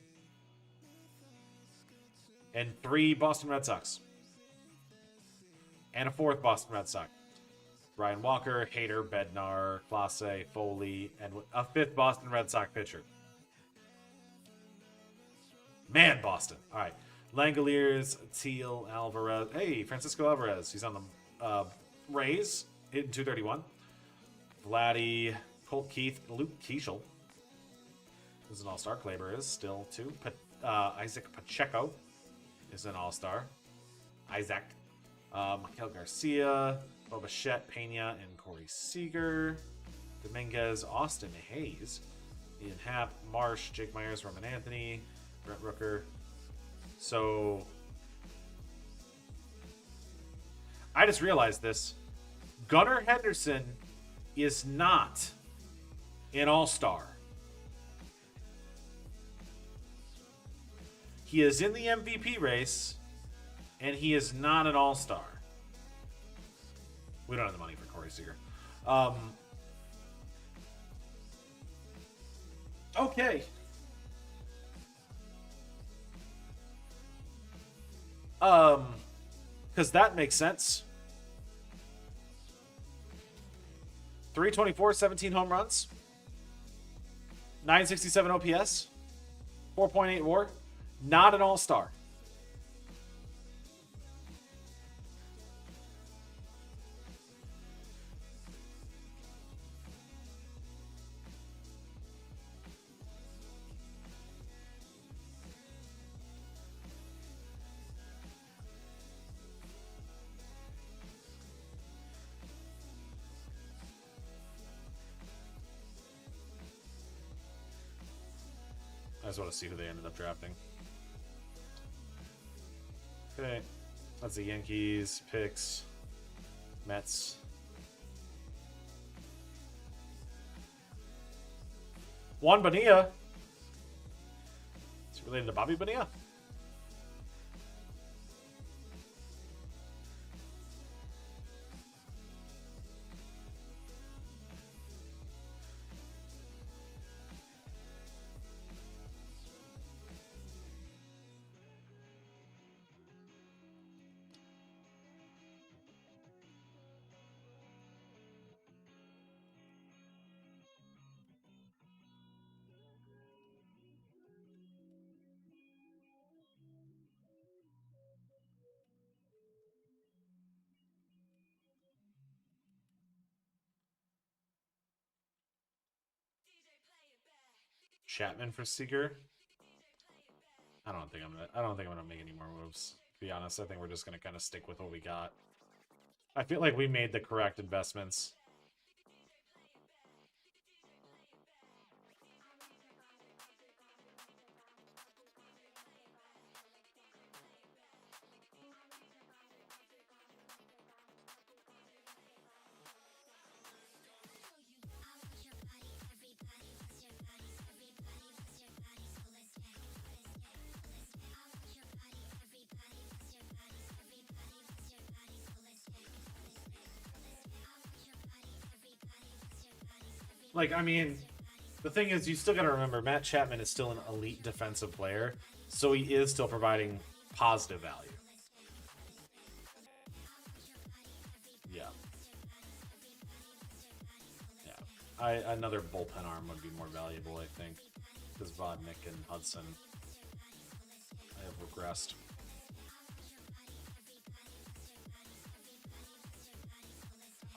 And 3 Boston Red Sox. And a 4th Boston Red Sox. Ryan Walker, Hader, Bednar, Clase, Foley, and a 5th Boston Red Sox pitcher. Man, Boston. All right. Langoliers, Teal, Alvarez. Hey, Francisco Alvarez. He's on the Rays, hitting 231. Vladdy, Colt Keith, Luke Keishel. Who's an All-Star. Kleber is still too. Isaac Pacheco is an All-Star. Isaac. Miguel Garcia, Boba Shett, Pena, and Corey Seager. Dominguez, Austin Hayes. Ian Happ, Marsh, Jake Myers, Roman Anthony, Brent Rooker. So, I just realized this. Gunnar Henderson is not an All-Star. He is in the MVP race, and he is not an All-Star. We don't have the money for Corey Seager. Okay. Because that makes sense. 324, 17 home runs, 967 OPS, 4.8 WAR. Not an all-star. I just want to see who they ended up drafting. Okay. That's the Yankees, picks, Mets. Juan Bonilla. Is he related to Bobby Bonilla? Chapman for Seager. I don't think I'm gonna make any more moves. To be honest, I think we're just gonna kind of stick with what we got. I feel like we made the correct investments. Like, I mean, the thing is, you still got to remember, Matt Chapman is still an elite defensive player, so he is still providing positive value. Yeah. Yeah. Another bullpen arm would be more valuable, I think, because Vodnik and Hudson have regressed.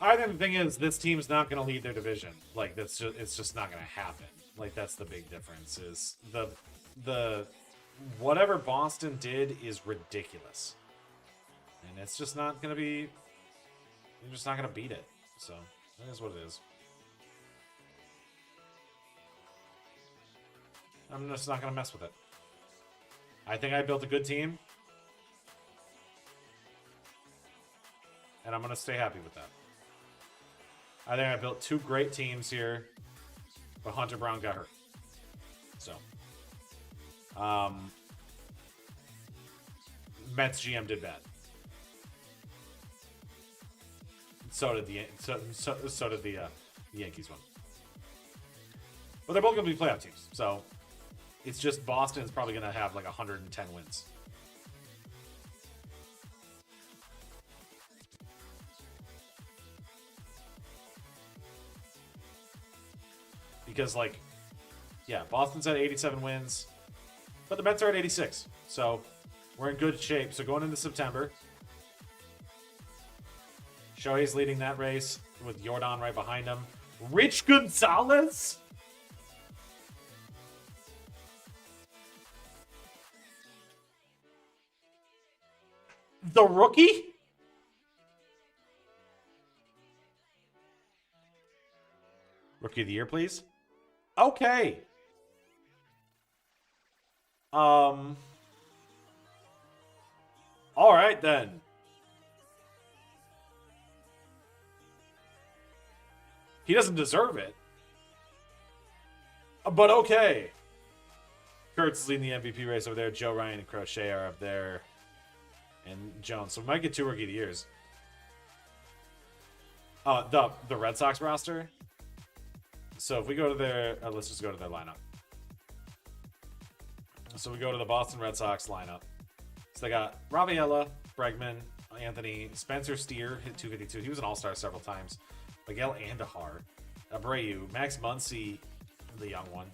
I think the thing is, this team's not going to lead their division. Like, it's just not going to happen. Like, that's the big difference. Is the whatever Boston did is ridiculous, and it's just not going to be. You're just not going to beat it. So that is what it is. I'm just not going to mess with it. I think I built a good team, and I'm going to stay happy with that. I think I built two great teams here, but Hunter Brown got hurt. So, Mets GM did bad. So did the Yankees one. But they're both going to be playoff teams. So, it's just Boston's probably going to have like 110 wins. Because, like, yeah, Boston's at 87 wins, but the Mets are at 86. So we're in good shape. So going into September, Shohei's leading that race with Jordan right behind him. Rich Gonzalez? The rookie? Rookie of the year, please. Okay. All right then. He doesn't deserve it. But okay. Kurtz is leading the MVP race over there. Joe Ryan and Crochet are up there. And Jones. So we might get two Rookie of the Years. The Red Sox roster. So if we go to their... let's just go to their lineup. So we go to the Boston Red Sox lineup. So they got Rafaela, Bregman, Anthony, Spencer Steer hit 252. He was an all-star several times. Miguel Andujar, Abreu, Max Muncy, the young one,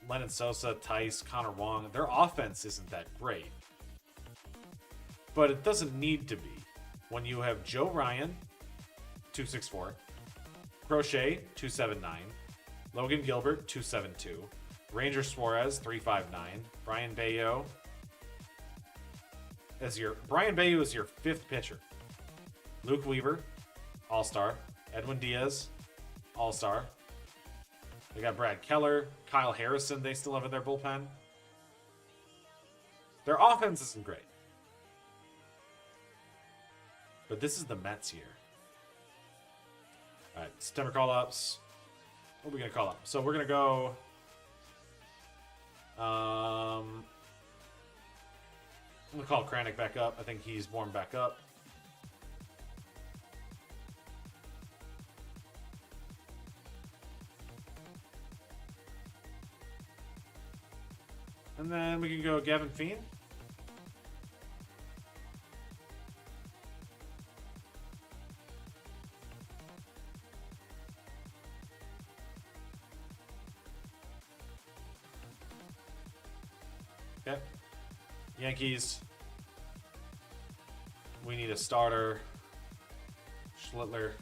Lennon Sosa, Tice, Connor Wong. Their offense isn't that great. But it doesn't need to be. When you have Joe Ryan, 264, Crochet, 279, Logan Gilbert, 272, Ranger Suarez, 359, Brian Bayo is your fifth pitcher. Luke Weaver, all-star. Edwin Diaz, all-star. They got Brad Keller, Kyle Harrison they still have in their bullpen. Their offense isn't great. But this is the Mets year. All right, September call-ups. What are we going to call up? So we're going to go... I'm going to call Kranick back up. I think he's warmed back up. And then we can go Gavin Fiend. Okay. Yankees. We need a starter. Schlittler.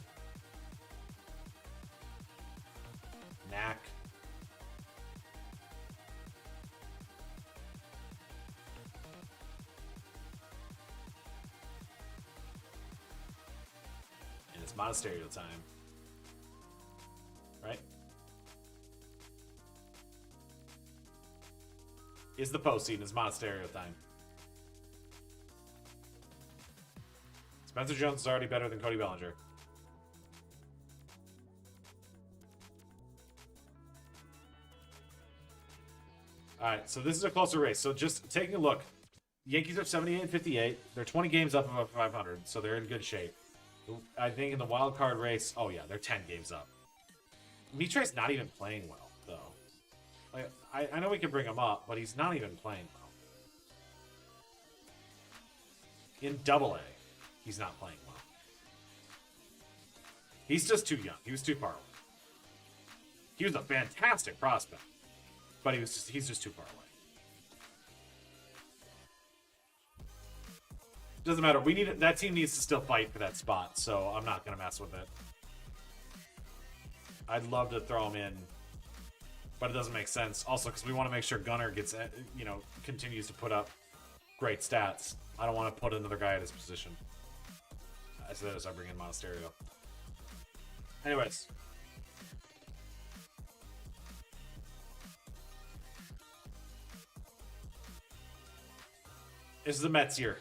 Knack. And it's Monasterio time. Right? Is the postseason. It's Monasterio time. Spencer Jones is already better than Cody Bellinger. All right, so this is a closer race. So just taking a look. Yankees are 78 and 58. They're 20 games up above 500, so they're in good shape. I think in the wild card race, oh yeah, they're 10 games up. Mitre's not even playing well, though. Like, I know we can bring him up, but he's not even playing well. In Double-A, he's not playing well. He's just too young. He was too far away. He was a fantastic prospect, but he's just too far away. Doesn't matter. That team needs to still fight for that spot, so I'm not gonna mess with it. I'd love to throw him in, but it doesn't make sense. Also, because we want to make sure Gunnar gets, continues to put up great stats. I don't want to put another guy at his position. I said that as I bring in Monasterio. Anyways. This is the Mets year.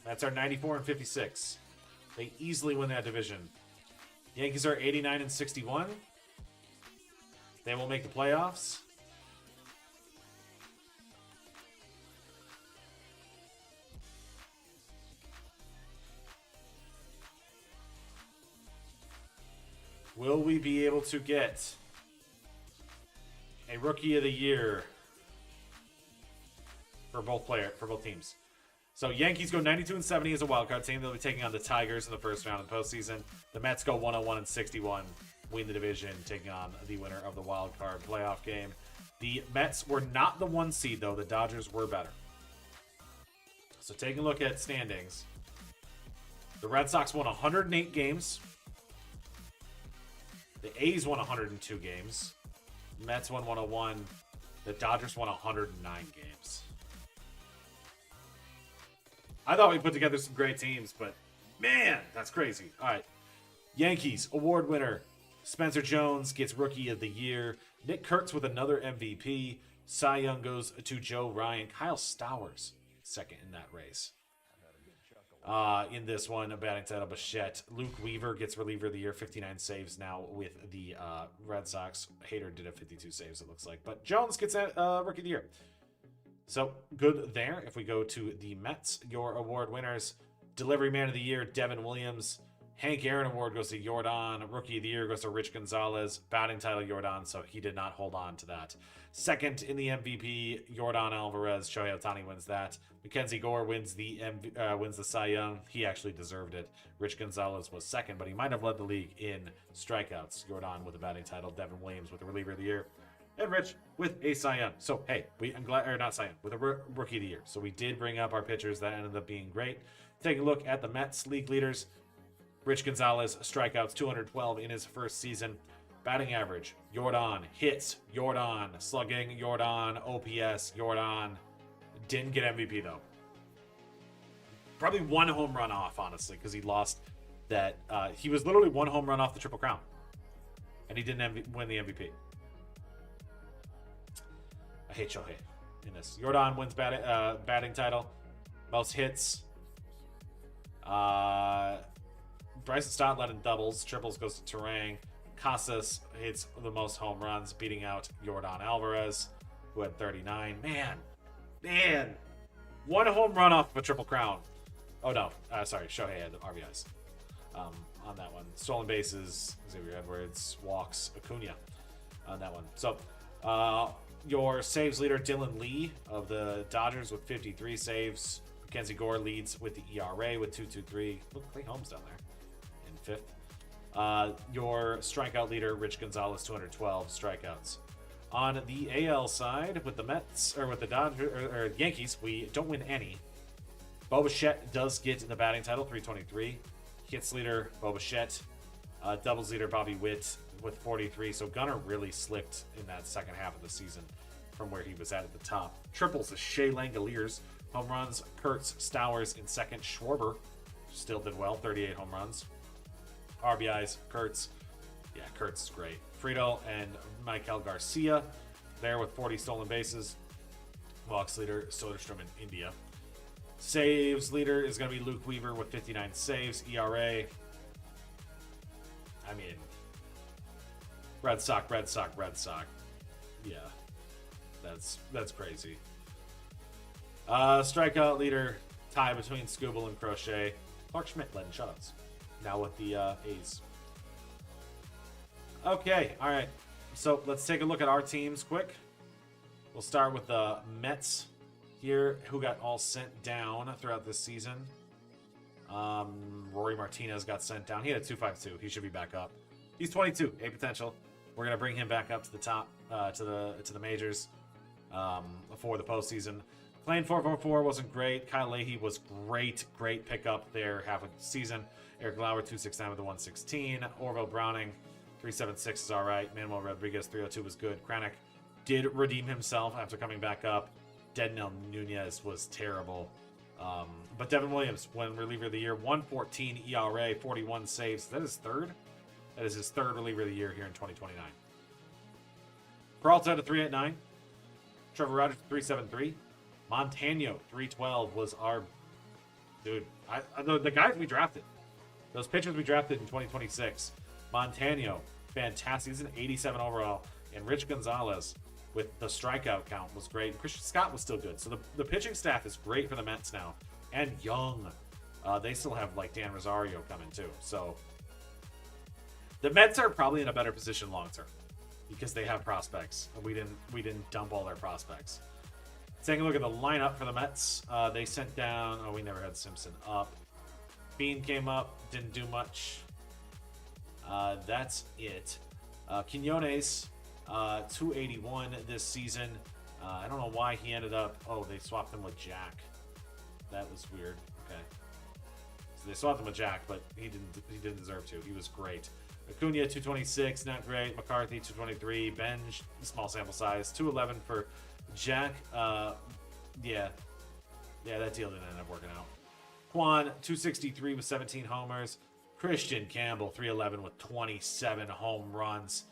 Mets are 94 and 56. They easily win that division. Yankees are 89 and 61. They will make the playoffs. Will we be able to get a Rookie of the Year for both teams? So Yankees go 92 and 70 as a wildcard team. They'll be taking on the Tigers in the first round of the postseason. The Mets go 101 and 61, win the division, taking on the winner of the wildcard playoff game. The Mets were not the 1 seed, though. The Dodgers were better. So taking a look at standings, the Red Sox won 108 games. The A's won 102 games. The Mets won 101. The Dodgers won 109 games. I thought we put together some great teams, but man, that's crazy. All right. Yankees, award winner. Spencer Jones gets Rookie of the Year. Nick Kurtz with another MVP. Cy Young goes to Joe Ryan. Kyle Stowers, second in that race. In this one, a batting title, Bichette. Luke Weaver gets Reliever of the Year, 59 saves now with the Red Sox. Hader did have 52 saves, it looks like. But Jones gets Rookie of the Year. So, good there. If we go to the Mets, your award winners. Delivery Man of the Year, Devin Williams. Hank Aaron Award goes to Jordan. Rookie of the Year goes to Rich Gonzalez. Batting title, Jordan, so he did not hold on to that. Second in the MVP, Jordan Alvarez. Shohei Ohtani wins that. Mackenzie Gore wins the Cy Young. He actually deserved it. Rich Gonzalez was second, but he might have led the league in strikeouts. Jordan with the batting title. Devin Williams with the reliever of the year. And Rich with a Cy Young. So, hey, I'm glad, or not Cy Young, with a rookie of the year. So we did bring up our pitchers that ended up being great. Take a look at the Mets league leaders. Rich Gonzalez, strikeouts, 212 in his first season. Batting average, Jordan. Hits, Jordan. Slugging, Jordan. OPS, Jordan. Didn't get MVP, though. Probably one home run off, honestly, because he lost that. He was literally one home run off the Triple Crown. And he didn't win the MVP. I hate Shohei in this. Jordan wins batting title. Most hits. Bryson Stott led in doubles. Triples goes to Terang. Casas hits the most home runs, beating out Jordan Alvarez, who had 39. Man. One home run off of a Triple Crown. Oh, no. Sorry. Shohei had RBIs on that one. Stolen bases, Xavier Edwards. Walks, Acuna on that one. So, your saves leader, Dylan Lee of the Dodgers with 53 saves. Mackenzie Gore leads with the ERA with 2.23. Look, Clay Holmes down there in fifth. Your strikeout leader, Rich Gonzalez, 212 strikeouts. On the AL side, with the Mets, or with the Dodgers, or Yankees, we don't win any. Bo Bichette does get the batting title, 323. Hits leader, Bo Bichette. Doubles leader, Bobby Witt with 43. So Gunnar really slipped in that second half of the season from where he was at the top. Triples is Shea Langoliers. Home runs, Kurtz, Stowers in second. Schwarber still did well, 38 home runs. RBIs, Kurtz. Yeah, Kurtz is great. Friedel and Michael Garcia there with 40 stolen bases. Walks leader, Soderstrom in India. Saves leader is going to be Luke Weaver with 59 saves. ERA. I mean, Red Sox. Yeah, that's crazy. Strikeout leader, tie between Scooble and Crochet. Clark Schmidt led in shutouts. Now with the A's. Okay, all right. So let's take a look at our teams quick. We'll start with the Mets here, who got all sent down throughout this season. Rory Martinez got sent down. He had a 2.52. He should be back up. He's 22, A potential. We're gonna bring him back up to the top, to the majors, for the postseason. Plain 4.44 wasn't great. Kyle Leahy was great pickup there half of the season. Eric Lauer 2.69 with the 116. Orville Browning 3.76 is all right. Manuel Rodriguez 3.02 was good. Kranick did redeem himself after coming back up. Deadnell Nunez was terrible. But Devin Williams won reliever of the year. 1.14 ERA, 41 saves. Is that his third? That is his third reliever of the year here in 2029. Peralta had a 3.89. Trevor Rogers 3.73. Montano 3.12 was our dude. The guys we drafted, those pitchers we drafted in 2026. Montano, fantastic. He's an 87 overall. And Rich Gonzalez with the strikeout count was great. And Christian Scott was still good. So the pitching staff is great for the Mets now. And young. They still have like Dan Rosario coming too. So the Mets are probably in a better position long term because they have prospects. And we didn't dump all their prospects. Taking a look at the lineup for the Mets. They sent down. Oh, we never had Simpson up. Bean came up. Didn't do much. That's it. Quinones, 281 this season. I don't know why he ended up. Oh, they swapped him with Jack. That was weird. Okay. So they swapped him with Jack, but he didn't deserve to. He was great. Acuna 226, not great. McCarthy 223. Benj, small sample size. 211 for Jack. Yeah, that deal didn't end up working out. Quan 263 with 17 homers. Christian Campbell 311 with 27 home runs.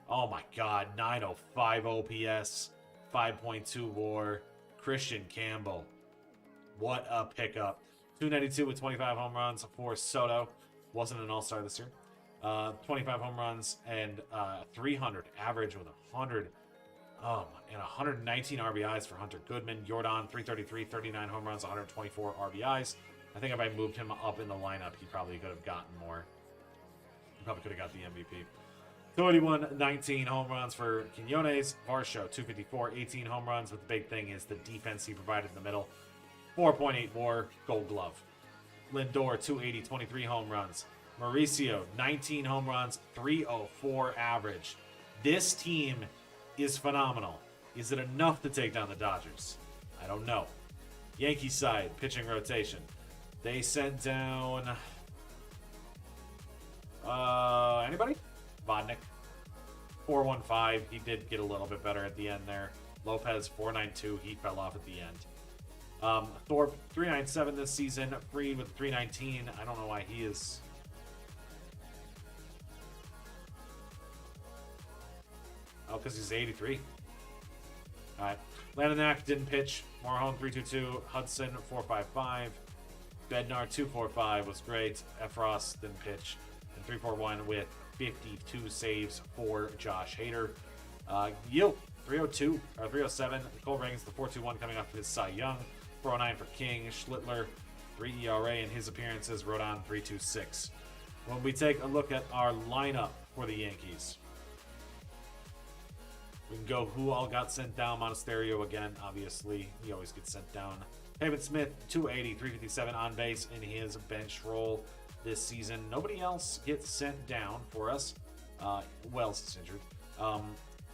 Oh my God, 905 OPS, 5.2 WAR. Christian Campbell, what a pickup. 292 with 25 home runs for Soto. Wasn't an all-star this year. 25 home runs and 300 average with 100. And 119 RBIs for Hunter Goodman. Jordan 333, 39 home runs, 124 RBIs. I think if I moved him up in the lineup, he probably could have gotten more. He probably could have got the MVP. 281, 19 home runs for Quinones. Varsho, 254, 18 home runs. But the big thing is the defense he provided in the middle. 4.8 WAR, Gold Glove. Lindor, 280, 23 home runs. Mauricio, 19 home runs, 304 average. This team is phenomenal. Is it enough to take down the Dodgers? I don't know. Yankee side, pitching rotation. They sent down... anybody? Vodnik. 415. He did get a little bit better at the end there. Lopez, 492. He fell off at the end. Thorpe, 397 this season. Freed with 319. I don't know why he is... Oh, because he's 83. All right. Landon didn't pitch. Morhone, 322. Hudson, 455. Bednar, 245 was great. Efros didn't pitch. And 341 with 52 saves for Josh Hader. Yield, 302 or 307. Cole Rings, the 421 coming off of his Cy Young. 409 for King. Schlittler, 3 ERA in his appearances. Rodon, 326. When we take a look at our lineup for the Yankees, we can go who all got sent down. Monasterio again, obviously. He always gets sent down. Pavement Smith, 280, 357 on base in his bench role this season. Nobody else gets sent down for us. Wells is injured.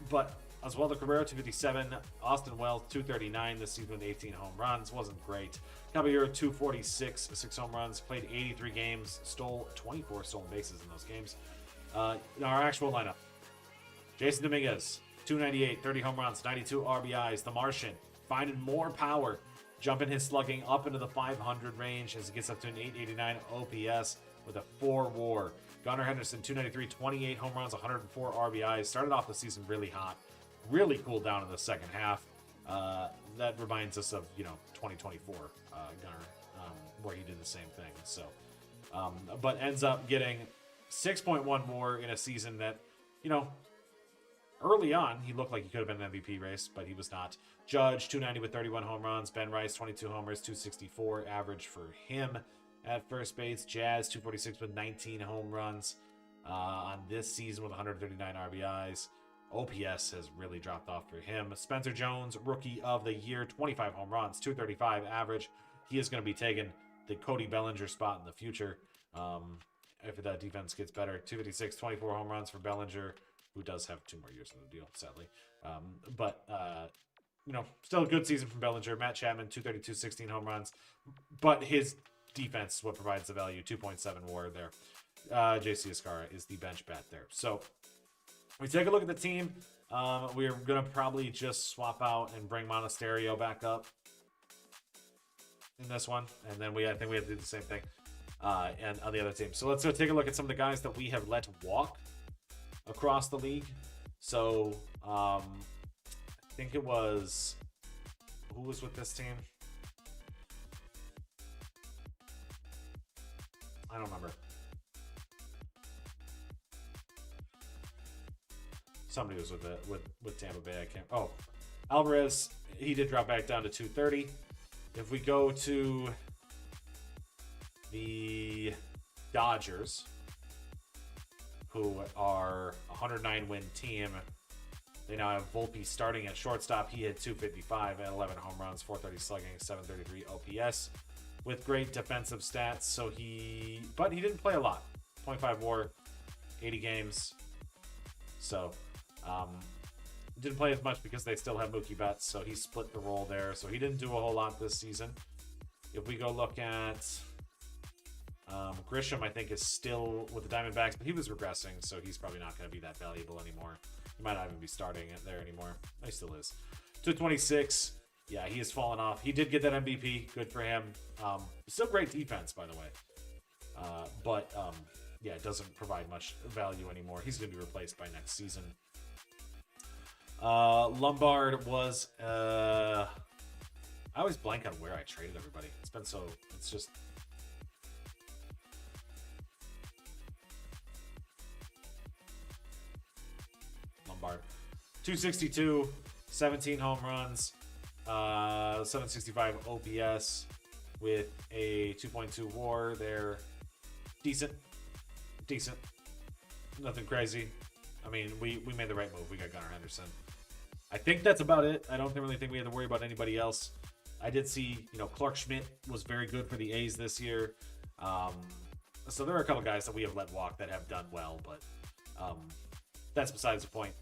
But Oswaldo Cabrera, 257. Austin Wells, 239 this season with 18 home runs. Wasn't great. Caballero, 246, 6 home runs. Played 83 games. Stole 24 stolen bases in those games. Our actual lineup. Jason Dominguez, 298, 30 home runs, 92 RBIs. The Martian, finding more power. Jumping his slugging up into the 500 range as he gets up to an 889 OPS with a 4 WAR. Gunnar Henderson, 293, 28 home runs, 104 RBIs. Started off the season really hot. Really cooled down in the second half. That reminds us of, 2024 Gunnar, where he did the same thing. So, but ends up getting 6.1 WAR in a season that, early on, he looked like he could have been an MVP race, but he was not. Judge, 290 with 31 home runs. Ben Rice, 22 homers, 264 average for him at first base. Jazz, 246 with 19 home runs on this season with 139 RBIs. OPS has really dropped off for him. Spencer Jones, Rookie of the Year, 25 home runs, 235 average. He is going to be taking the Cody Bellinger spot in the future if that defense gets better. 256, 24 home runs for Bellinger, who does have 2 more years in the deal, sadly. Still a good season from Bellinger. Matt Chapman, 232, 16 home runs. But his defense is what provides the value, 2.7 WAR there. JC Escara is the bench bat there. So we take a look at the team. We're going to probably just swap out and bring Monasterio back up in this one. And then I think we have to do the same thing and on the other team. So let's go take a look at some of the guys that we have let walk across the league. So I think it was, who was with this team? I don't remember. Somebody was with Tampa Bay. I can't. Oh, Alvarez. He did drop back down to 230. If we go to the Dodgers, who are a 109 win team, they now have Volpe starting at shortstop. He had 255 and 11 home runs, 430 slugging, 733 OPS with great defensive stats. But he didn't play a lot. 0.5 WAR, 80 games. So didn't play as much because they still have Mookie Betts, so he split the role there. So he didn't do a whole lot this season. If we go look at Grisham, I think is still with the Diamondbacks, but he was regressing, so he's probably not going to be that valuable anymore. He might not even be starting it there anymore. He still is. 226. Yeah, he has fallen off. He did get that MVP. Good for him. Still great defense, by the way. But it doesn't provide much value anymore. He's going to be replaced by next season. Lombard was... I always blank on where I traded everybody. It's just... Lombard. 262, 17 home runs, 765 OPS with a 2.2 WAR. They're decent. Nothing crazy. I mean, we made the right move. We got Gunnar Henderson. I think that's about it. I don't really think we had to worry about anybody else. I did see, Clark Schmidt was very good for the A's this year. So there are a couple guys that we have let walk that have done well, but that's besides the point.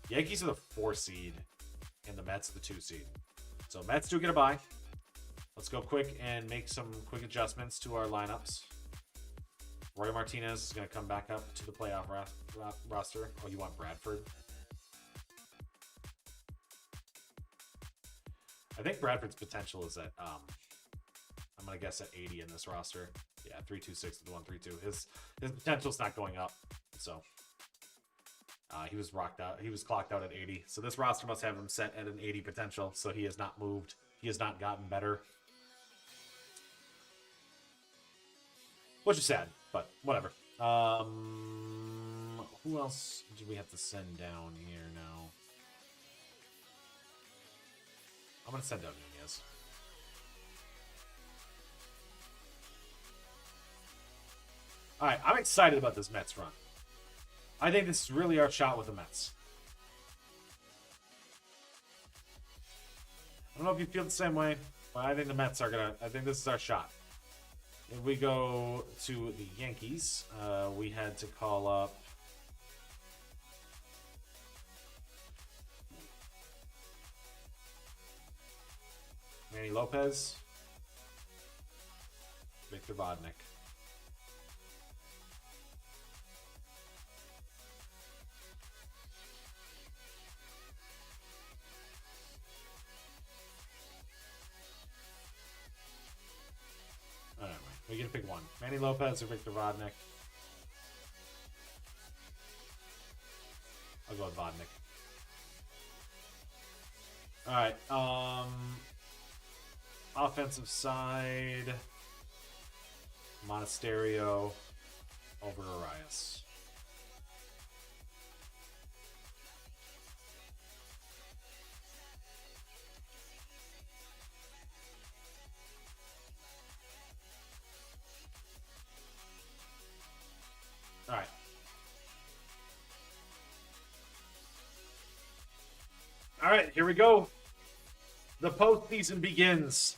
Yankees are the 4 seed, and the Mets are the 2 seed. So Mets do get a bye. Let's go quick and make some quick adjustments to our lineups. Roy Martinez is going to come back up to the playoff roster. Oh, you want Bradford? I think Bradford's potential is at, I'm going to guess at 80 in this roster. Yeah, 326 to the 132. His potential's not going up. So he was rocked out. He was clocked out at 80. So this roster must have him set at an 80 potential. So he has not moved. He has not gotten better. Which is sad, but whatever. Who else do we have to send down here now? I'm going to send down Nunez. All right, I'm excited about this Mets run. I think this is really our shot with the Mets. I don't know if you feel the same way, but I think the Mets are going to... I think this is our shot. If we go to the Yankees, we had to call up... Manny Lopez, Victor Vodnik. All right, we get to pick one. Manny Lopez or Victor Vodnik. I'll go with Vodnik. All right. Offensive side, Monasterio over Arias. All right. All right, here we go. The postseason begins.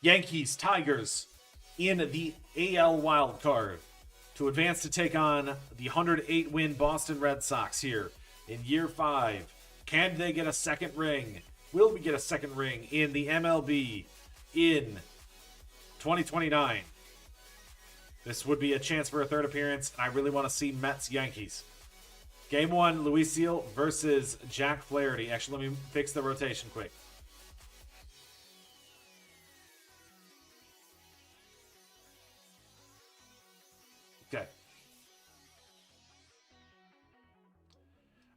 Yankees, Tigers in the AL wild card to advance to take on the 108-win Boston Red Sox here in year 5. Can they get a second ring? Will we get a second ring in the MLB in 2029? This would be a chance for a third appearance, and I really want to see Mets-Yankees. Game 1, Luis Seal versus Jack Flaherty. Actually, let me fix the rotation quick. Okay.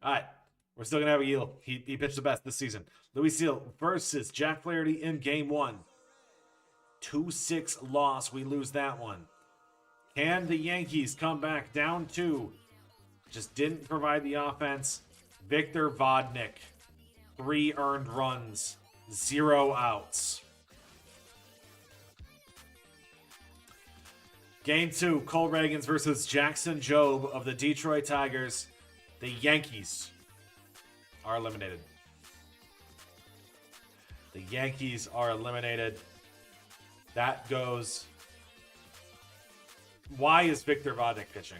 All right. We're still going to have a Yeel. He pitched the best this season. Luis Seal versus Jack Flaherty in Game 1. 2-6 loss. We lose that one. Can the Yankees come back down 2? Just didn't provide the offense. Victor Vodnik. 3 earned runs. 0 outs. Game 2, Cole Reagans versus Jackson Jobe of the Detroit Tigers. The Yankees are eliminated. The Yankees are eliminated. That goes... Why is Victor Vodnik pitching?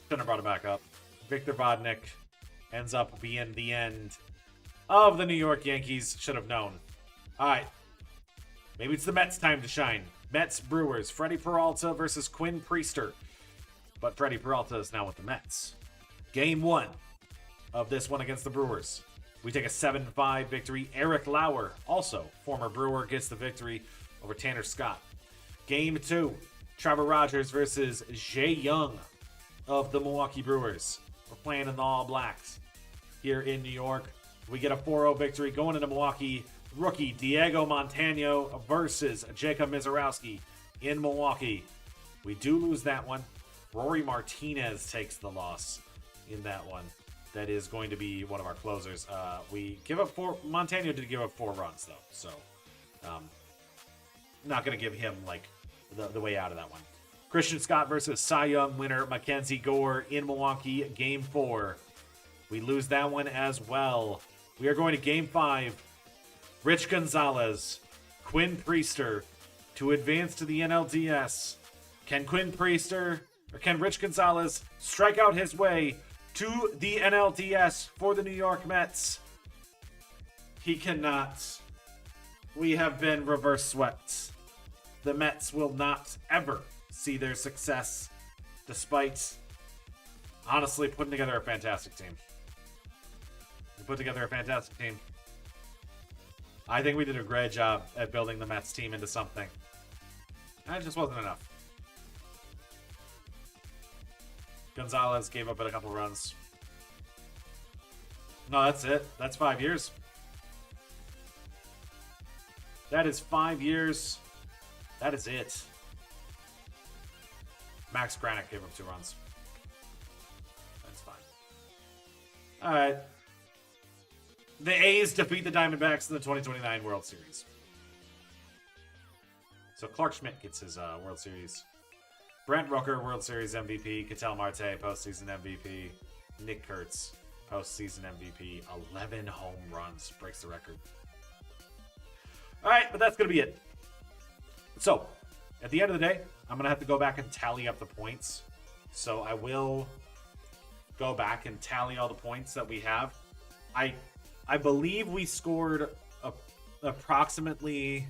Shouldn't have brought him back up. Victor Vodnik ends up being the end of the New York Yankees. Should have known. All right. Maybe it's the Mets' time to shine. Mets, Brewers, Freddie Peralta versus Quinn Priester. But Freddie Peralta is now with the Mets. Game 1 of this one against the Brewers. We take a 7-5 victory. Eric Lauer, also former Brewer, gets the victory over Tanner Scott. Game 2, Trevor Rogers versus Jay Young of the Milwaukee Brewers. We're playing in the All Blacks here in New York. We get a 4-0 victory going into Milwaukee. Rookie Diego Montano versus Jacob Mizorowski in Milwaukee. We do lose that one. Rory Martinez takes the loss in that one. That is going to be one of our closers. We give up 4. Montano did give up 4 runs, though. So, not going to give him like the way out of that one. Christian Scott versus Cy Young winner Mackenzie Gore in Milwaukee, Game 4. We lose that one as well. We are going to Game 5. Rich Gonzalez, Quinn Priester to advance to the NLDS. Can Rich Gonzalez strike out his way to the NLDS for the New York Mets? He cannot. We have been reverse swept. The Mets will not ever see their success, despite honestly putting together a fantastic team. We put together a fantastic team. I think we did a great job at building the Mets team into something. And it just wasn't enough. Gonzalez gave up at a couple runs. No, that's it. That's 5 years. That is 5 years. That is it. Max Granick gave up 2 runs. That's fine. All right. The A's defeat the Diamondbacks in the 2029 World Series. So Clark Schmidt gets his World Series. Brent Rooker, World Series MVP. Ketel Marte, postseason MVP. Nick Kurtz, postseason MVP. 11 home runs. Breaks the record. All right, but that's going to be it. So, at the end of the day, I'm going to have to go back and tally up the points. So I will go back and tally all the points that we have. I believe we scored approximately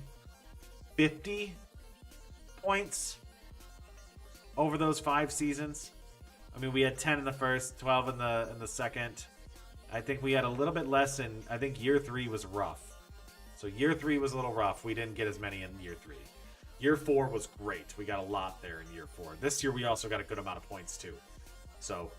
50 points over those 5 seasons. I mean, we had 10 in the first, 12 in the second. I think we had a little bit less in, I think year 3 was rough. So year 3 was a little rough. We didn't get as many in year 3. Year 4 was great. We got a lot there in year 4. This year we also got a good amount of points too. So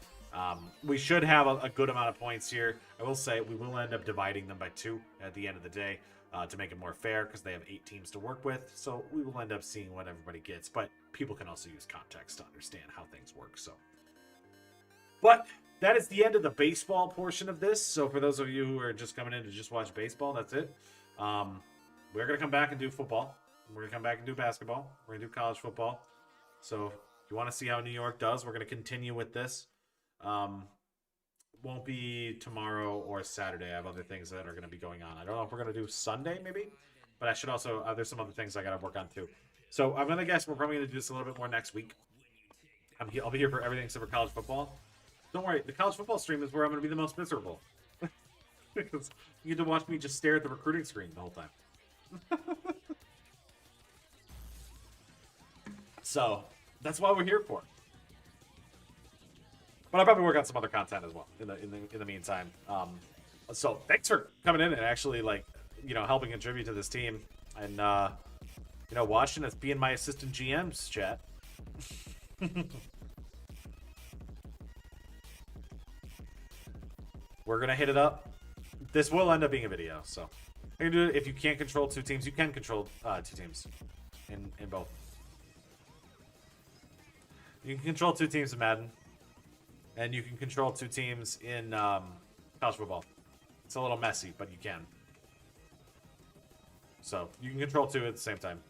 we should have a good amount of points here. I will say we will end up dividing them by 2 at the end of the day to make it more fair because they have 8 teams to work with. So we will end up seeing what everybody gets. But people can also use context to understand how things work. So, but that is the end of the baseball portion of this. So for those of you who are just coming in to just watch baseball, that's it. We're going to come back and do football. We're going to come back and do basketball. We're going to do college football. So if you want to see how New York does, we're going to continue with this. Won't be tomorrow or Saturday. I have other things that are going to be going on. I don't know if we're going to do Sunday maybe, but I should also, there's some other things I got to work on too. So I'm going to guess we're probably going to do this a little bit more next week. I'll be here for everything except for college football. Don't worry, the college football stream is where I'm going to be the most miserable. Because you get to watch me just stare at the recruiting screen the whole time. So that's what we're here for. But I'll probably work on some other content as well in the meantime. So thanks for coming in and actually helping contribute to this team and watching us being my assistant GMs, chat. We're gonna hit it up. This will end up being a video, so you can do it. If you can't control 2 teams, you can control 2 teams in both. You can control 2 teams in Madden, and you can control 2 teams in college football. It's a little messy, but you can. So you can control 2 at the same time.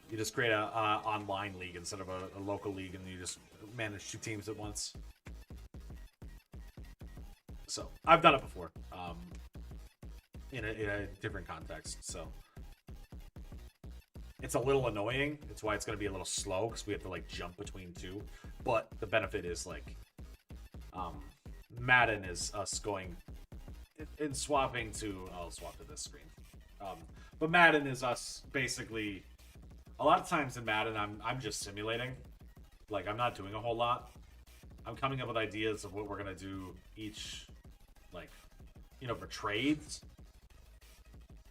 You just create a online league instead of a local league, and you just manage 2 teams at once. So I've done it before, in a different context. So it's a little annoying. It's why it's going to be a little slow because we have to jump between 2. But the benefit is Madden is us going in swapping to. I'll swap to this screen. But Madden is us basically. A lot of times in Madden, I'm just simulating. I'm not doing a whole lot. I'm coming up with ideas of what we're gonna do each, for trades.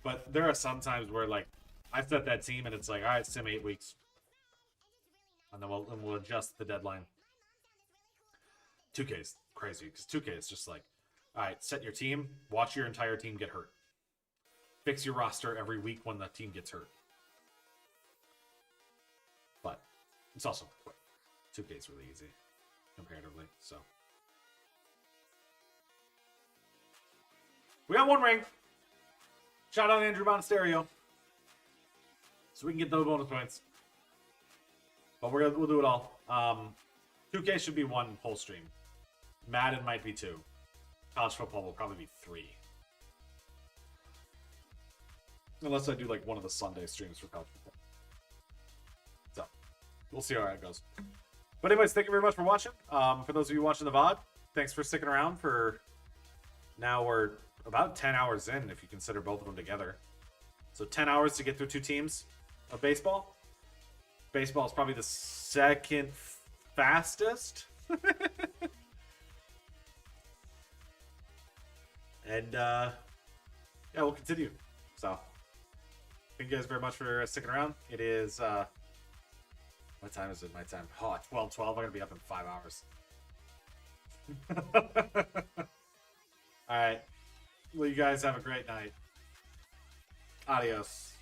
But there are some times where I set that team and it's all right, sim 8 weeks, and then we'll adjust the deadline. 2K is crazy because 2K is just all right, set your team, watch your entire team get hurt, fix your roster every week when the team gets hurt. But it's also quick. 2K is really easy comparatively, so. We got 1 ring. Shout out Andrew Monasterio. so we can get those bonus points. But we'll do it all. 2K should be one whole stream. Madden might be 2. College football will probably be 3. Unless I do like one of the Sunday streams for college football. So, we'll see how that goes. But anyways, thank you very much for watching. For those of you watching the VOD, thanks for sticking around for... Now we're about 10 hours in, if you consider both of them together. So 10 hours to get through 2 teams of baseball. Baseball is probably the second fastest. And, yeah, we'll continue. So, thank you guys very much for sticking around. It is, what time is it? My time. Oh, 12:12. I'm going to be up in 5 hours. All right. Well, you guys have a great night. Adios.